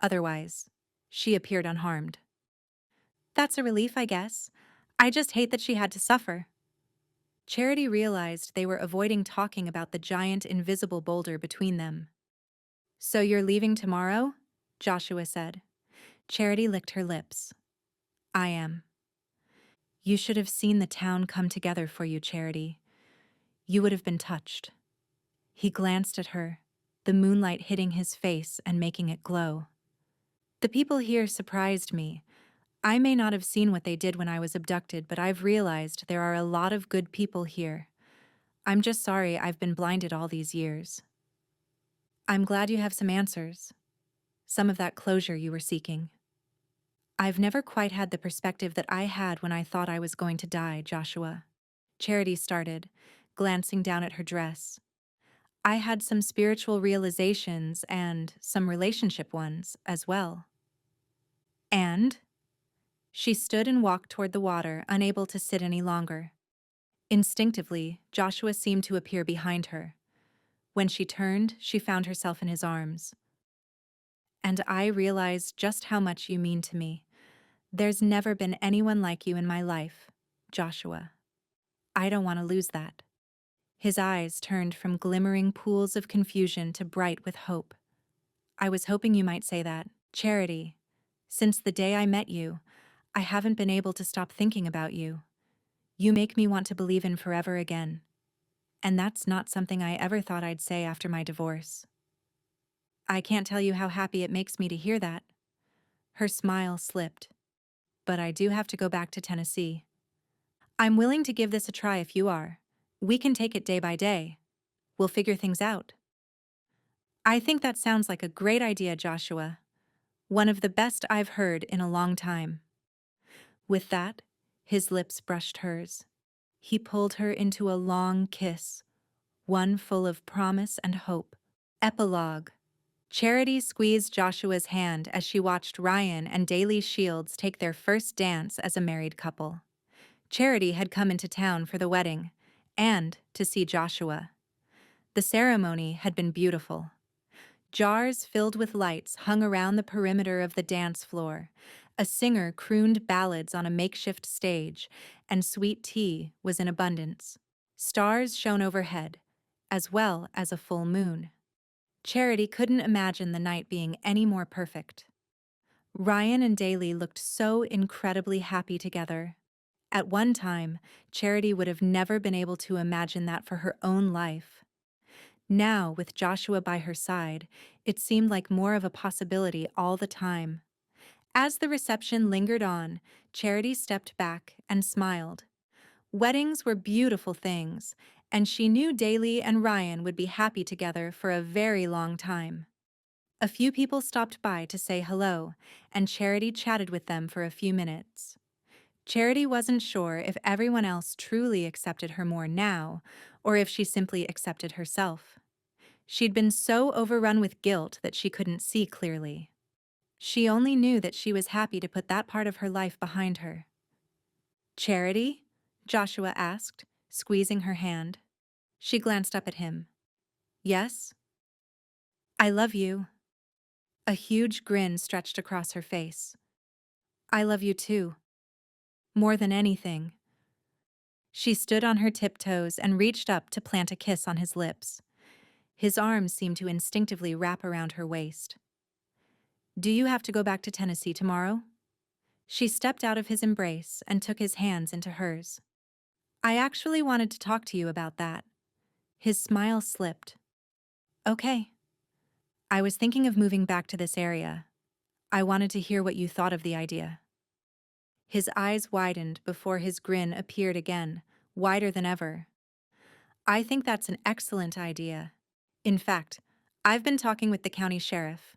Otherwise, she appeared unharmed. That's a relief, I guess. I just hate that she had to suffer. Charity realized they were avoiding talking about the giant invisible boulder between them. So you're leaving tomorrow? Joshua said. Charity licked her lips. I am. You should have seen the town come together for you, Charity. You would have been touched. He glanced at her, the moonlight hitting his face and making it glow. The people here surprised me. I may not have seen what they did when I was abducted, but I've realized there are a lot of good people here. I'm just sorry I've been blinded all these years. I'm glad you have some answers. Some of that closure you were seeking. I've never quite had the perspective that I had when I thought I was going to die, Joshua. Charity started, glancing down at her dress. I had some spiritual realizations and some relationship ones as well. And? She stood and walked toward the water, unable to sit any longer. Instinctively, Joshua seemed to appear behind her. When she turned, she found herself in his arms. And I realized just how much you mean to me. There's never been anyone like you in my life, Joshua. I don't want to lose that. His eyes turned from glimmering pools of confusion to bright with hope. I was hoping you might say that, Charity. Since the day I met you, I haven't been able to stop thinking about you. You make me want to believe in forever again. And that's not something I ever thought I'd say after my divorce. I can't tell you how happy it makes me to hear that. Her smile slipped. But I do have to go back to Tennessee. I'm willing to give this a try if you are. We can take it day by day. We'll figure things out. I think that sounds like a great idea, Joshua. One of the best I've heard in a long time. With that, his lips brushed hers. He pulled her into a long kiss, one full of promise and hope. Epilogue. Charity squeezed Joshua's hand as she watched Ryan and Daly Shields take their first dance as a married couple. Charity had come into town for the wedding, and to see Joshua. The ceremony had been beautiful. Jars filled with lights hung around the perimeter of the dance floor. A singer crooned ballads on a makeshift stage, and sweet tea was in abundance. Stars shone overhead, as well as a full moon. Charity couldn't imagine the night being any more perfect. Ryan and Daly looked so incredibly happy together. At one time, Charity would have never been able to imagine that for her own life. Now, with Joshua by her side, it seemed like more of a possibility all the time. As the reception lingered on, Charity stepped back and smiled. Weddings were beautiful things, and she knew Daly and Ryan would be happy together for a very long time. A few people stopped by to say hello, and Charity chatted with them for a few minutes. Charity wasn't sure if everyone else truly accepted her more now, or if she simply accepted herself. She'd been so overrun with guilt that she couldn't see clearly. She only knew that she was happy to put that part of her life behind her. "Charity?" Joshua asked, squeezing her hand. She glanced up at him. "Yes?" "I love you." A huge grin stretched across her face. "I love you too. More than anything." She stood on her tiptoes and reached up to plant a kiss on his lips. His arms seemed to instinctively wrap around her waist. "Do you have to go back to Tennessee tomorrow?" She stepped out of his embrace and took his hands into hers. "I actually wanted to talk to you about that." His smile slipped. "Okay. I was thinking of moving back to this area. I wanted to hear what you thought of the idea." His eyes widened before his grin appeared again, wider than ever. "I think that's an excellent idea. In fact, I've been talking with the county sheriff,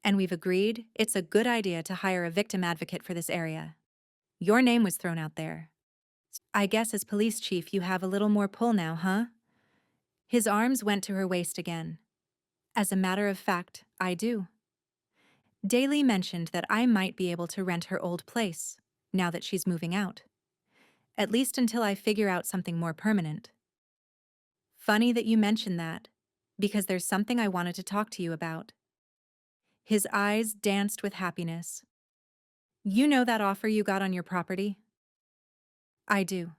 and we've agreed it's a good idea to hire a victim advocate for this area. Your name was thrown out there. I guess as police chief you have a little more pull now, huh?" His arms went to her waist again. "As a matter of fact, I do. Daly mentioned that I might be able to rent her old place, now that she's moving out. At least until I figure out something more permanent." "Funny that you mentioned that, because there's something I wanted to talk to you about." His eyes danced with happiness. "You know that offer you got on your property?" "I do."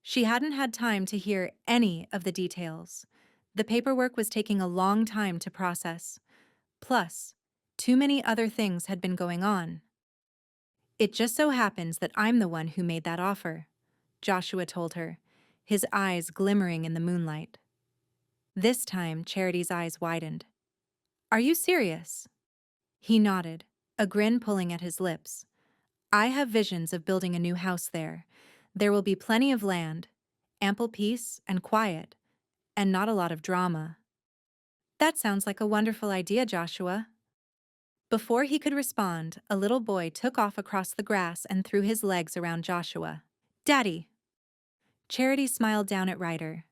She hadn't had time to hear any of the details. The paperwork was taking a long time to process. Plus, too many other things had been going on. "It just so happens that I'm the one who made that offer," Joshua told her, his eyes glimmering in the moonlight. This time, Charity's eyes widened. "Are you serious?" He nodded, a grin pulling at his lips. "I have visions of building a new house there. There will be plenty of land, ample peace and quiet, and not a lot of drama." "That sounds like a wonderful idea, Joshua." Before he could respond, a little boy took off across the grass and threw his legs around Joshua. "Daddy!" Charity smiled down at Ryder.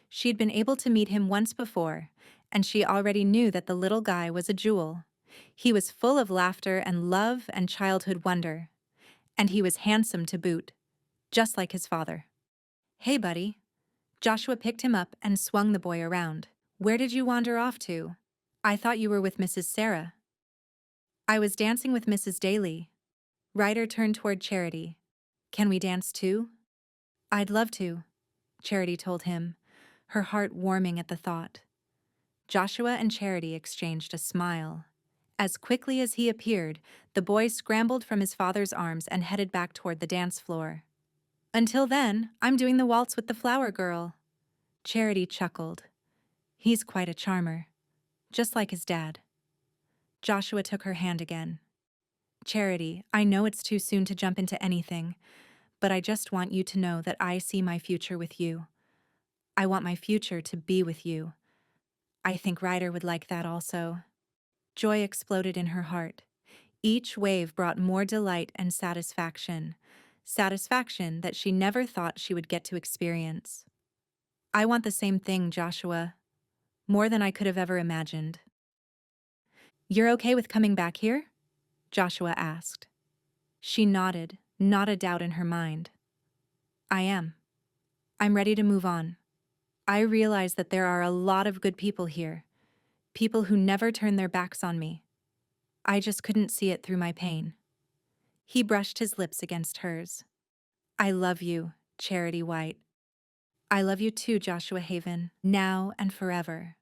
She'd been able to meet him once before, and she already knew that the little guy was a jewel. He was full of laughter and love and childhood wonder. And he was handsome to boot, just like his father. "Hey, buddy." Joshua picked him up and swung the boy around. "Where did you wander off to? I thought you were with Mrs. Sarah." "I was dancing with Mrs. Daly." Ryder turned toward Charity. "Can we dance too?" "I'd love to," Charity told him, her heart warming at the thought. Joshua and Charity exchanged a smile. As quickly as he appeared, the boy scrambled from his father's arms and headed back toward the dance floor. "Until then, I'm doing the waltz with the flower girl." Charity chuckled. "He's quite a charmer, just like his dad." Joshua took her hand again. "Charity, I know it's too soon to jump into anything, but I just want you to know that I see my future with you. I want my future to be with you. I think Ryder would like that also." Joy exploded in her heart. Each wave brought more delight and satisfaction. Satisfaction that she never thought she would get to experience. "I want the same thing, Joshua. More than I could have ever imagined." "You're okay with coming back here?" Joshua asked. She nodded, not a doubt in her mind. "I am. I'm ready to move on. I realize that there are a lot of good people here. People who never turn their backs on me. I just couldn't see it through my pain." He brushed his lips against hers. "I love you, Charity White." "I love you too, Joshua Haven, now and forever."